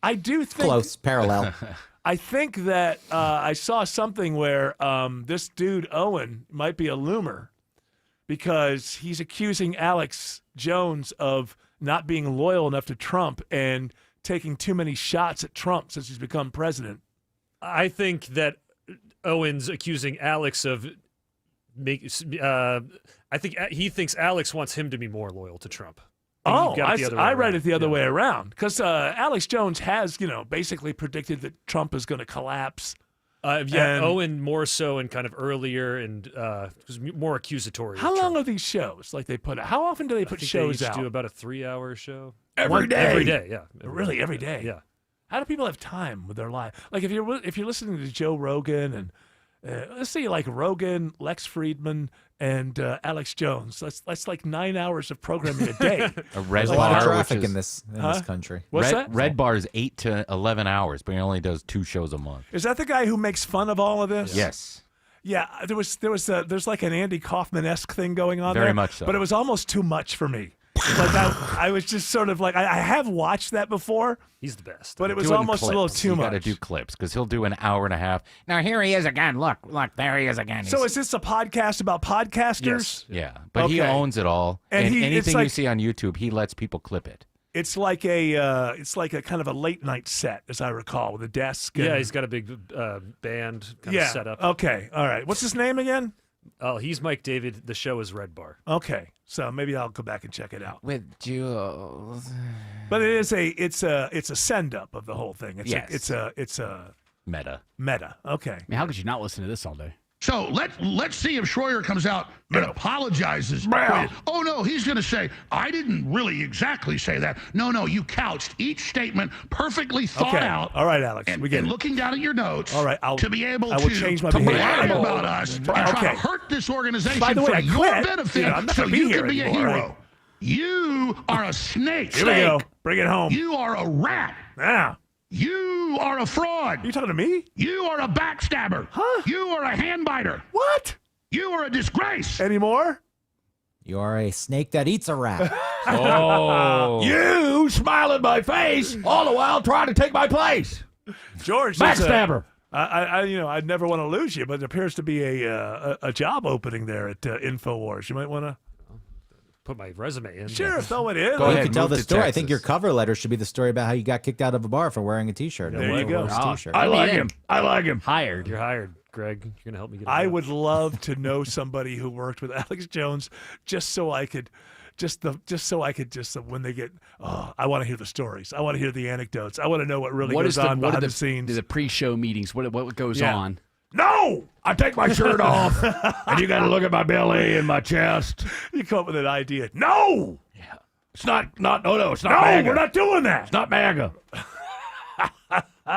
I do think close, parallel. I think that I saw something where this dude Owen might be a loomer because he's accusing Alex Jones of not being loyal enough to Trump and taking too many shots at Trump since he's become president. I think that Owen's accusing Alex of I think he thinks Alex wants him to be more loyal to Trump. I read it the other way around because Alex Jones has, basically predicted that Trump is going to collapse. Owen more so and kind of earlier and was more accusatory. How long are these shows? Like they put? How often do they put shows they out? Do about a 3-hour show every day. Every day, yeah. Really, every day. Yeah. How do people have time with their life? Like if you're listening to Joe Rogan and let's say like Rogan, Lex Friedman, and Alex Jones. That's like 9 hours of programming a day. A lot of traffic in this country. What's that? Red Bar is 8 to 11 hours, but he only does 2 shows a month. Is that the guy who makes fun of all of this? Yes. Yeah, there's like an Andy Kaufman-esque thing going on there. Very much so. But it was almost too much for me. Like I was just sort of like I have watched that before. He's the best. But it was almost a little too much. You got to do clips because he'll do an hour and a half. Now here he is again. Look, there he is again. So is this a podcast about podcasters? Yes. Yeah, but he owns it all. And anything you see on YouTube, he lets people clip it. It's like a kind of a late night set, as I recall, with a desk. Yeah, he's got a big band kind of set up. Okay, all right. What's his name again? Oh, he's Mike David. The show is Red Bar. Okay, so maybe I'll go back and check it out. With Jules. But it's a send up of the whole thing. It's a meta. Meta. Okay. I mean, how could you not listen to this all day? So let's see if Schroyer comes out and apologizes. Oh, no, he's going to say, I didn't really exactly say that. No, you couched each statement perfectly thought out. All right, Alex. And, we get and it. looking down at your notes all right, to be able I will change my to behavior. lie about us and try to hurt this organization By the way, for I your quit. benefit I'm not so gonna be you here can be anymore, a hero. right? You are a snake. Here we go. Bring it home. You are a rat. Yeah. You are a fraud. You talking to me? You are a backstabber. Huh? You are a handbiter. What? You are a disgrace. Any more? You are a snake that eats a rat. You smile in my face all the while trying to take my place. George, backstabber. I'd never want to lose you, but it appears to be a job opening there at InfoWars. You might want to put my resume in. Sure, throw it in. Go ahead, you can tell the story. I think your cover letter should be the story about how you got kicked out of a bar for wearing a T-shirt. There you go. I like him. I like him. Hired. You're hired, Greg. You're gonna help me get. I would love to know somebody who worked with Alex Jones, just so I could. When they get, I want to hear the stories. I want to hear the anecdotes. I want to know what really goes on behind the scenes. The pre-show meetings. What goes on? No, I take my shirt off, and you got to look at my belly and my chest. You come up with an idea. No. Yeah. It's not. It's not No, MAGA. we're not doing that. It's not MAGA.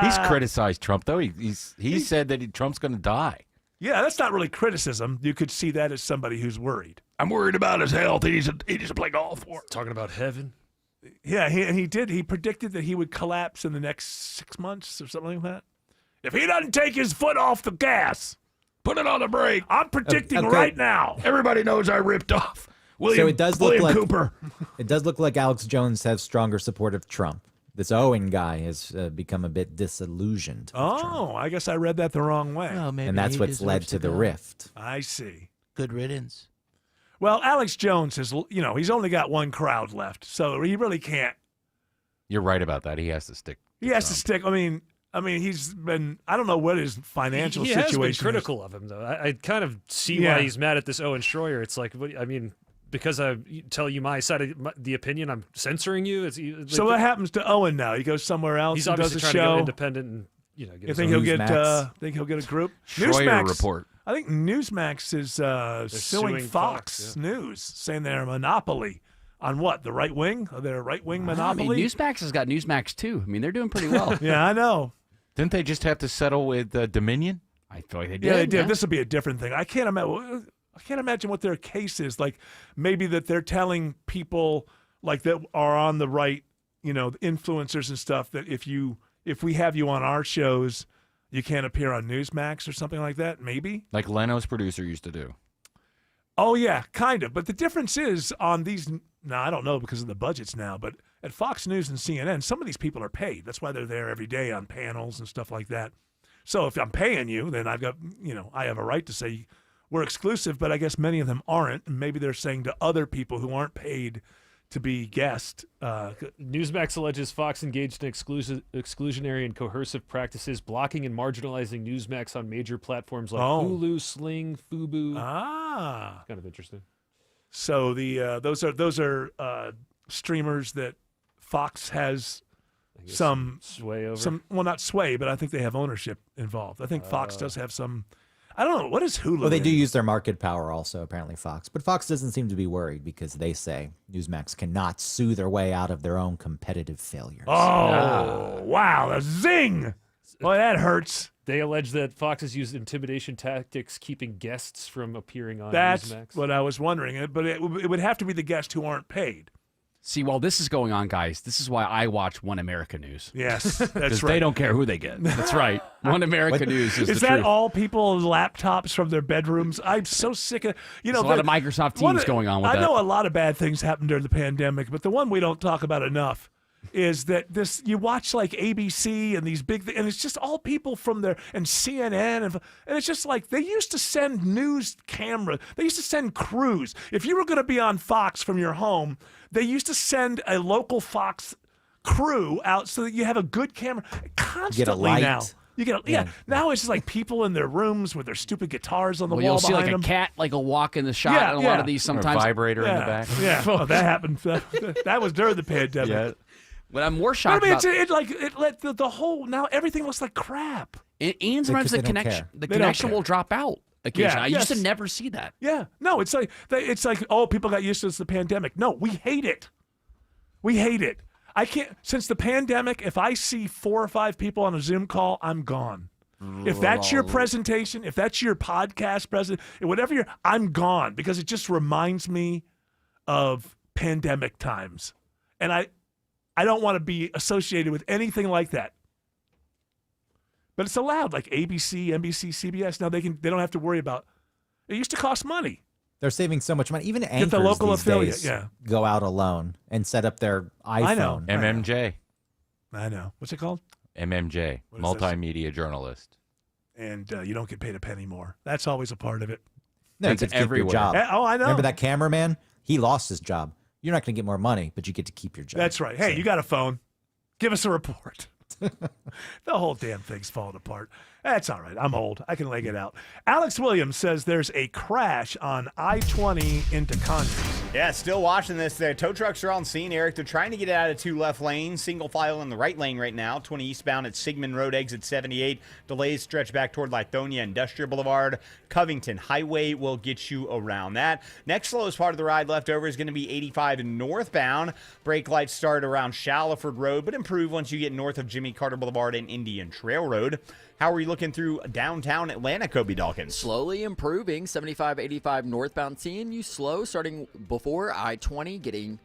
He's criticized Trump though. He said that Trump's going to die. Yeah, that's not really criticism. You could see that as somebody who's worried. I'm worried about his health. He needs to play golf for it. Talking about heaven. Yeah, he did. He predicted that he would collapse in the next 6 months or something like that. If he doesn't take his foot off the gas, put it on the brake. I'm predicting right now. Everybody knows I ripped off So it does look like Cooper. It does look like Alex Jones has stronger support of Trump. This Owen guy has become a bit disillusioned. I guess I read that the wrong way. Oh, maybe And that's he what's led deserves to the go. rift. I see. Good riddance. Well, Alex Jones has, he's only got one crowd left, so he really can't. You're right about that. He has to stick. He has to stick. I mean, he's been. I don't know what his financial he situation has been critical of him, though. I kind of see why he's mad at this Owen Schroyer. It's like, because I tell you my side of the opinion, I'm censoring you. So what happens to Owen now? He goes somewhere else. He's and does obviously a trying show. to go independent and get You his think own he'll get? Newsmax. Think he'll get a group? Schroyer report. I think Newsmax is suing Fox News, saying they're a monopoly on what? The right wing? Are they a right wing monopoly? I mean, Newsmax has got Newsmax too. I mean, they're doing pretty well. Yeah, I know. Didn't they just have to settle with Dominion? I feel like they did. Yeah, they did. This will be a different thing. I can't imagine what their case is. Like maybe that they're telling people like that are on the right, influencers and stuff that if we have you on our shows, you can't appear on Newsmax or something like that. Maybe Like Leno's producer used to do. Oh yeah, kind of. But the difference is on these. Now I don't know because of the budgets now, but at Fox News and CNN, some of these people are paid. That's why they're there every day on panels and stuff like that. So if I'm paying you, then I've got, I have a right to say we're exclusive, but I guess many of them aren't. And maybe they're saying to other people who aren't paid to be guests. Newsmax alleges Fox engaged in exclusionary and coercive practices, blocking and marginalizing Newsmax on major platforms like Hulu, Sling, Fubo. Kind of interesting. So those are streamers that Fox has some sway over. Well, not sway, but I think they have ownership involved. I think Fox does have some. I don't know. What is Hulu? Well, they do use their market power also, apparently, Fox. But Fox doesn't seem to be worried because they say Newsmax cannot sue their way out of their own competitive failures. Oh, wow. A zing. Boy, that hurts. They allege that Fox has used intimidation tactics, keeping guests from appearing on That's Newsmax. what I was wondering. But it would have to be the guests who aren't paid. See, while this is going on, guys, this is why I watch One America News. Yes, that's right. They don't care who they get. That's right. One America News is the that truth. all people laptops from their bedrooms? I'm so sick of There's a lot of Microsoft Teams going on with that. I know a lot of bad things happened during the pandemic, but the one we don't talk about enough is that you watch like ABC and these big and it's just all people from there and CNN and it's just like they used to send news camera. They used to send crews. If you were going to be on Fox from your home, they used to send a local Fox crew out so that you have a good camera constantly Get a light. now. You get now it's just like people in their rooms with their stupid guitars on the wall you'll see behind like them. a cat like a walk in the shot in a lot of these sometimes. Or a vibrator in the back. Yeah, that happened. That was during the pandemic. Yeah. What I'm more shocked I mean, about the whole now everything looks like crap. and sometimes the connection will drop out occasionally. I used to never see that. Yeah, no, it's like people got used to this, the pandemic. No, we hate it. We hate it. I can't since the pandemic. If I see 4 or 5 people on a Zoom call, I'm gone. If that's your presentation, if that's your podcast present, whatever I'm gone because it just reminds me of pandemic times, and I don't want to be associated with anything like that. But it's allowed, like ABC, NBC, CBS. Now they don't have to worry about. It used to cost money. They're saving so much money. Even anchors the local these affiliate, days go out alone and set up their iPhone. I know. MMJ. I know. What's it called? MMJ, What is multimedia journalist. And you don't get paid a penny more. That's always a part of it. No, you get to keep your job. Oh, I know. Remember that cameraman? He lost his job. You're not going to get more money, but you get to keep your job. That's right. Hey, you got a phone. Give us a report. The whole damn thing's falling apart. That's all right. I'm old. I can leg it out. Alex Williams says there's a crash on I-20 into Conyers. Yeah, still watching this. The tow trucks are on scene, Eric. They're trying to get out of 2 left lanes. Single file in the right lane right now. 20 eastbound at Sigmund Road, exit 78. Delays stretch back toward Lithonia Industrial Boulevard. Covington Highway will get you around that. Next slowest part of the ride left over is going to be 85 northbound. Brake lights start around Shallowford Road, but improve once you get north of Jimmy Carter Boulevard and Indian Trail Road. How are you looking through downtown Atlanta, Kobe Dawkins? Slowly improving. 75, 85 northbound, seeing you slow starting before I-20, getting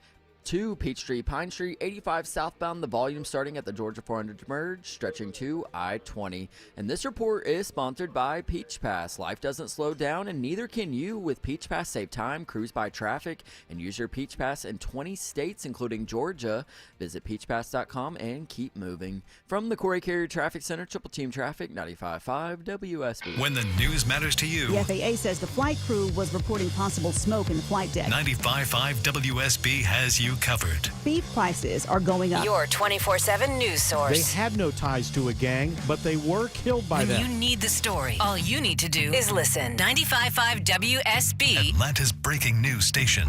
to Peachtree, Pine Street. 85 southbound, the volume starting at the Georgia 400 merge, stretching to I-20. And this report is sponsored by Peach Pass. Life doesn't slow down, and neither can you. With Peach Pass, save time, cruise by traffic, and use your Peach Pass in 20 states, including Georgia. Visit peachpass.com and keep moving. From the Corey Carrier Traffic Center, Triple Team Traffic, 95.5 WSB. When the news matters to you. The FAA says the flight crew was reporting possible smoke in the flight deck. 95.5 WSB has you covered. Beef prices are going up. Your 24/7 news source. They had no ties to a gang, but they were killed by when them. you need the story, all you need to do is listen. 95.5 WSB. Atlanta's breaking news station.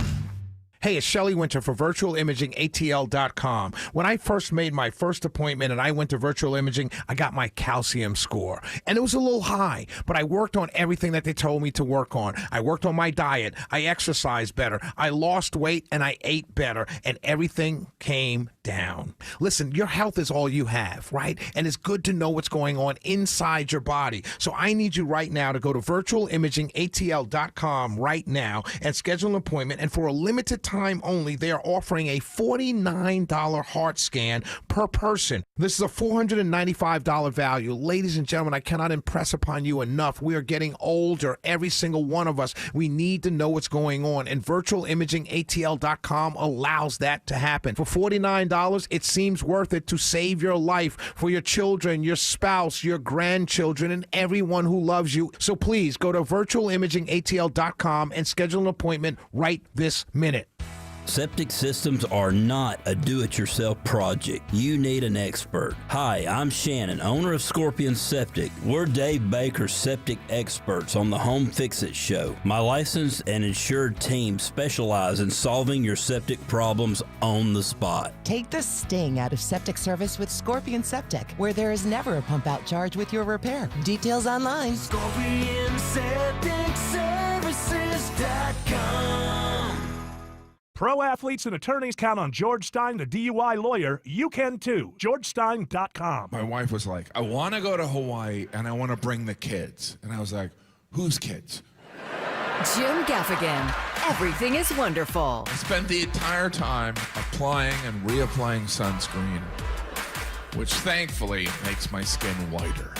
Hey, it's Shelley Winter for virtualimagingATL.com. When I first made my first appointment and I went to Virtual Imaging, I got my calcium score. And it was a little high, but I worked on everything that they told me to work on. I worked on my diet. I exercised better. I lost weight and I ate better. And everything came down. Listen, your health is all you have, right? And it's good to know what's going on inside your body. So I need you right now to go to virtualimagingatl.com right now and schedule an appointment. And for a limited time only, they are offering a $49 heart scan per person. This is a $495 value. Ladies and gentlemen, I cannot impress upon you enough. We are getting older, every single one of us. We need to know what's going on, and virtualimagingatl.com allows that to happen. For $49, it seems worth it to save your life for your children, your spouse, your grandchildren, and everyone who loves you. So please go to virtualimagingatl.com and schedule an appointment right this minute. Septic systems are not a do-it-yourself project. You need an expert. Hi, I'm Shannon, owner of Scorpion Septic. We're Dave Baker's septic experts on the Home Fix-It Show. My licensed and insured team specialize in solving your septic problems on the spot. Take the sting out of septic service with Scorpion Septic, where there is never a pump-out charge with your repair. Details online. ScorpionSepticServices.com. Pro athletes and attorneys count on George Stein, the DUI lawyer. You can too. GeorgeStein.com. My wife was like, I want to go to Hawaii and I want to bring the kids. And I was like, whose kids? Jim Gaffigan. Everything is wonderful. I spent the entire time applying and reapplying sunscreen, which thankfully makes my skin whiter.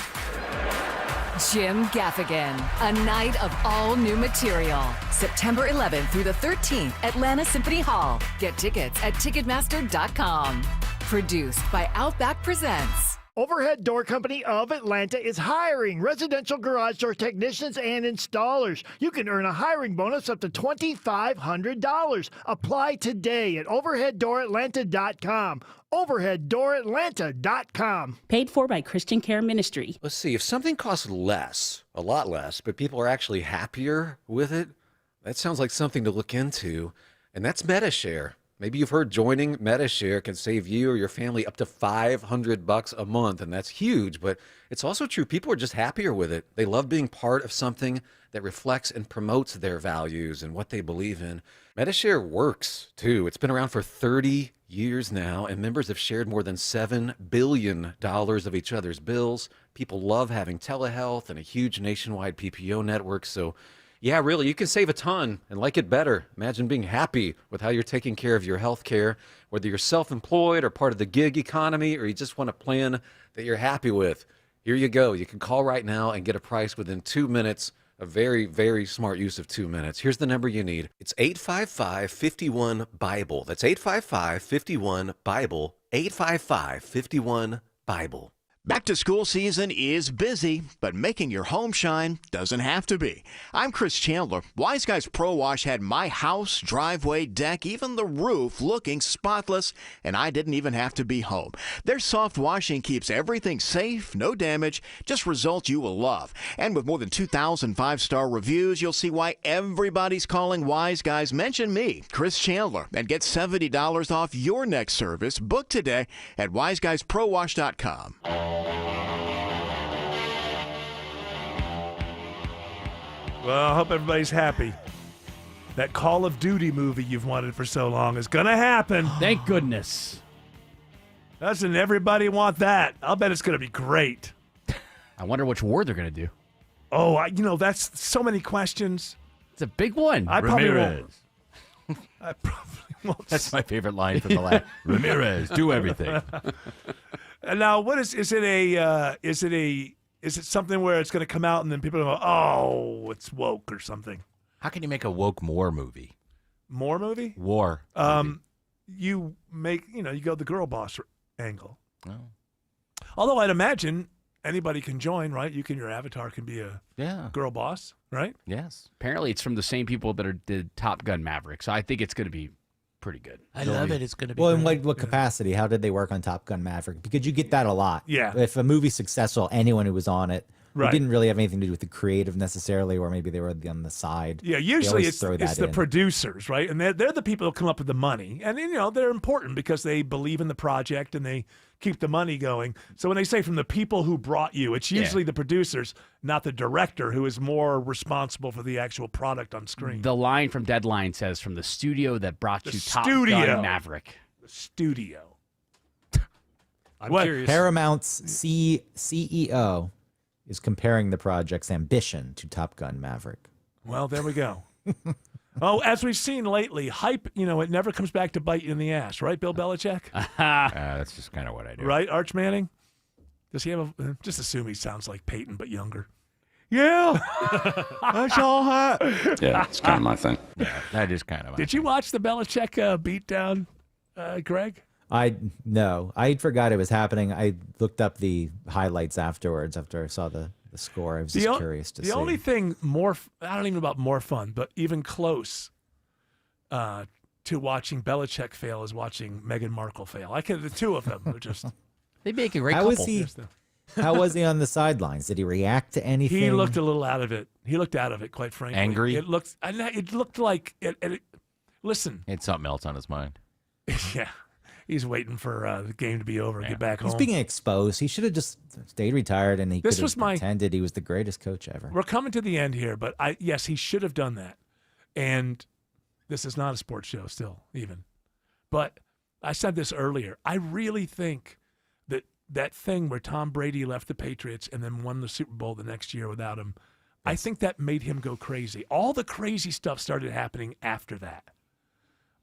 Jim Gaffigan, a night of all new material. September 11th through the 13th, Atlanta Symphony Hall. Get tickets at Ticketmaster.com. Produced by Outback Presents. Overhead Door Company of Atlanta is hiring residential garage door technicians and installers. You can earn a hiring bonus up to $2,500. Apply today at overheaddooratlanta.com. overheaddooratlanta.com. Paid for by Christian Care Ministry. Let's see, if something costs less, a lot less, but people are actually happier with it, that sounds like something to look into, and that's MediShare. Maybe you've heard joining MediShare can save you or your family up to $500 a month, and that's huge, but it's also true. People are just happier with it. They love being part of something that reflects and promotes their values and what they believe in. MediShare works, too. It's been around for 30 years now, and members have shared more than $7 billion of each other's bills. People love having telehealth and a huge nationwide PPO network, so yeah, really, you can save a ton and like it better. Imagine being happy with how you're taking care of your health care, whether you're self-employed or part of the gig economy, or you just want a plan that you're happy with. Here you go. You can call right now and get a price within 2 minutes. A very, very smart use of 2 minutes. Here's the number you need. It's 855-51-BIBLE. That's 855-51-BIBLE. 855-51-BIBLE. Back to school season is busy, but making your home shine doesn't have to be. I'm Chris Chandler. Wise Guys Pro Wash had my house, driveway, deck, even the roof looking spotless, and I didn't even have to be home. Their soft washing keeps everything safe, no damage, just results you will love. And with more than 2,000 five-star reviews, you'll see why everybody's calling Wise Guys. Mention me, Chris Chandler, and get $70 off your next service. Book today at wiseguysprowash.com. Well, I hope everybody's happy. That Call of Duty movie you've wanted for so long is going to happen. Thank goodness. Doesn't everybody want that? I'll bet it's going to be great. I wonder which war they're going to do. Oh, that's so many questions. It's a big one. I probably won't. That's my favorite line from the last. Ramirez, do everything. And now, what is it? Is it something where it's going to come out and then people are going to go, oh, it's woke or something? How can you make a woke Moore movie? More movie? War. You make, you go the girl boss angle. Oh. Although I'd imagine anybody can join, right? Your avatar can be a girl boss, right? Yes. Apparently, it's from the same people that did Top Gun Maverick, so I think it's going to be pretty good. I love it. It's going to be. Well, in what capacity? How did they work on Top Gun Maverick? Because you get that a lot. Yeah. If a movie's successful, anyone who was on it, Right. it didn't really have anything to do with the creative necessarily, or maybe they were on the side. Yeah, They usually always it's throw that the in. producers, right? And they're the people who come up with the money. And, they're important because they believe in the project and they keep the money going. So when they say from the people who brought you, it's usually the producers, not the director, who is more responsible for the actual product on screen. The line from Deadline says, from the studio that brought you Top studio. Gun Maverick. The studio. I'm What? curious. Paramount's CEO is comparing the project's ambition to Top Gun Maverick. Well, there we go. Oh, as we've seen lately, hype, it never comes back to bite you in the ass, right, Bill Belichick? That's just kind of what I do. Right, Arch Manning? Does he have just assume he sounds like Peyton, but younger. Yeah, that's all hot. Yeah, it's kind of my thing. Yeah, that is kind of my Did you watch the Belichick beatdown, Greg? No, I forgot it was happening. I looked up the highlights afterwards after I saw the score. I was just curious to see. The only thing I don't even know about more fun, but even close to watching Belichick fail is watching Meghan Markle fail. The two of them are just. They make a great How couple. was he? How was he on the sidelines? Did he react to anything? He looked a little out of it. He looked out of it, quite frankly. Angry? It looked like it. Listen. He had something else on his mind. Yeah. He's waiting for the game to be over and get back home. He's being exposed. He should have just stayed retired, and he This could was have my- pretended he was the greatest coach ever. We're coming to the end here, but yes, he should have done that. And this is not a sports show still, even. But I said this earlier. I really think that thing where Tom Brady left the Patriots and then won the Super Bowl the next year without him, I think that made him go crazy. All the crazy stuff started happening after that.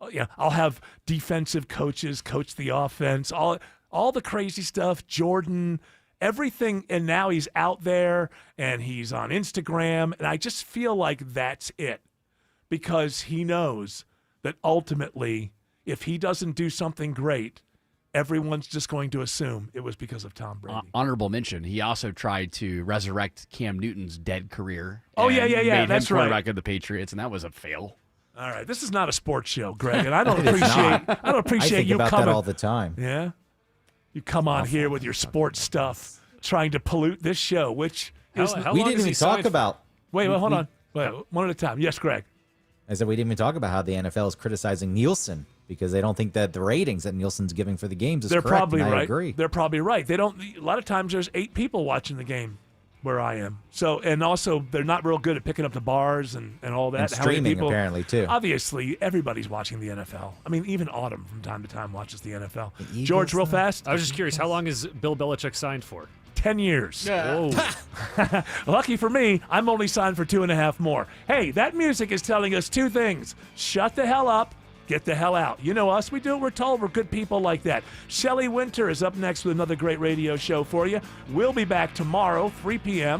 Oh, yeah, I'll have defensive coaches coach the offense, all the crazy stuff, Jordan, everything, and now he's out there and he's on Instagram, and I just feel like that's it because he knows that ultimately if he doesn't do something great, everyone's just going to assume it was because of Tom Brady. Honorable mention, he also tried to resurrect Cam Newton's dead career. Oh, and yeah, made that's him right. quarterback of the Patriots, and that was a fail. All right, this is not a sports show, Greg, and I don't It is appreciate. not. I don't appreciate I think you about coming that all the time. Yeah, you come on here with your sports stuff, trying to pollute this show, which is How We long didn't is he even talk signed for? about. wait, hold we- on, wait, one at a time. Yes, Greg. I said we didn't even talk about how the NFL is criticizing Nielsen because they don't think that the ratings that Nielsen's giving for the games is They're correct. probably and I right. agree. They're probably right. They don't. A lot of times, there's 8 people watching the game where I am. So, and also they're not real good at picking up the bars and all that. And How many streaming, people- apparently, too. Obviously, everybody's watching the NFL. I mean, even Autumn from time to time watches the NFL. Eagles, George, real though? fast. I was just curious, how long is Bill Belichick signed for? 10 years. Whoa. Lucky for me, I'm only signed for 2.5 more. Hey, that music is telling us 2 things. Shut the hell up. Get the hell out. You know us. We do what we're told. We're good people like that. Shelley Winter is up next with another great radio show for you. We'll be back tomorrow, 3 p.m.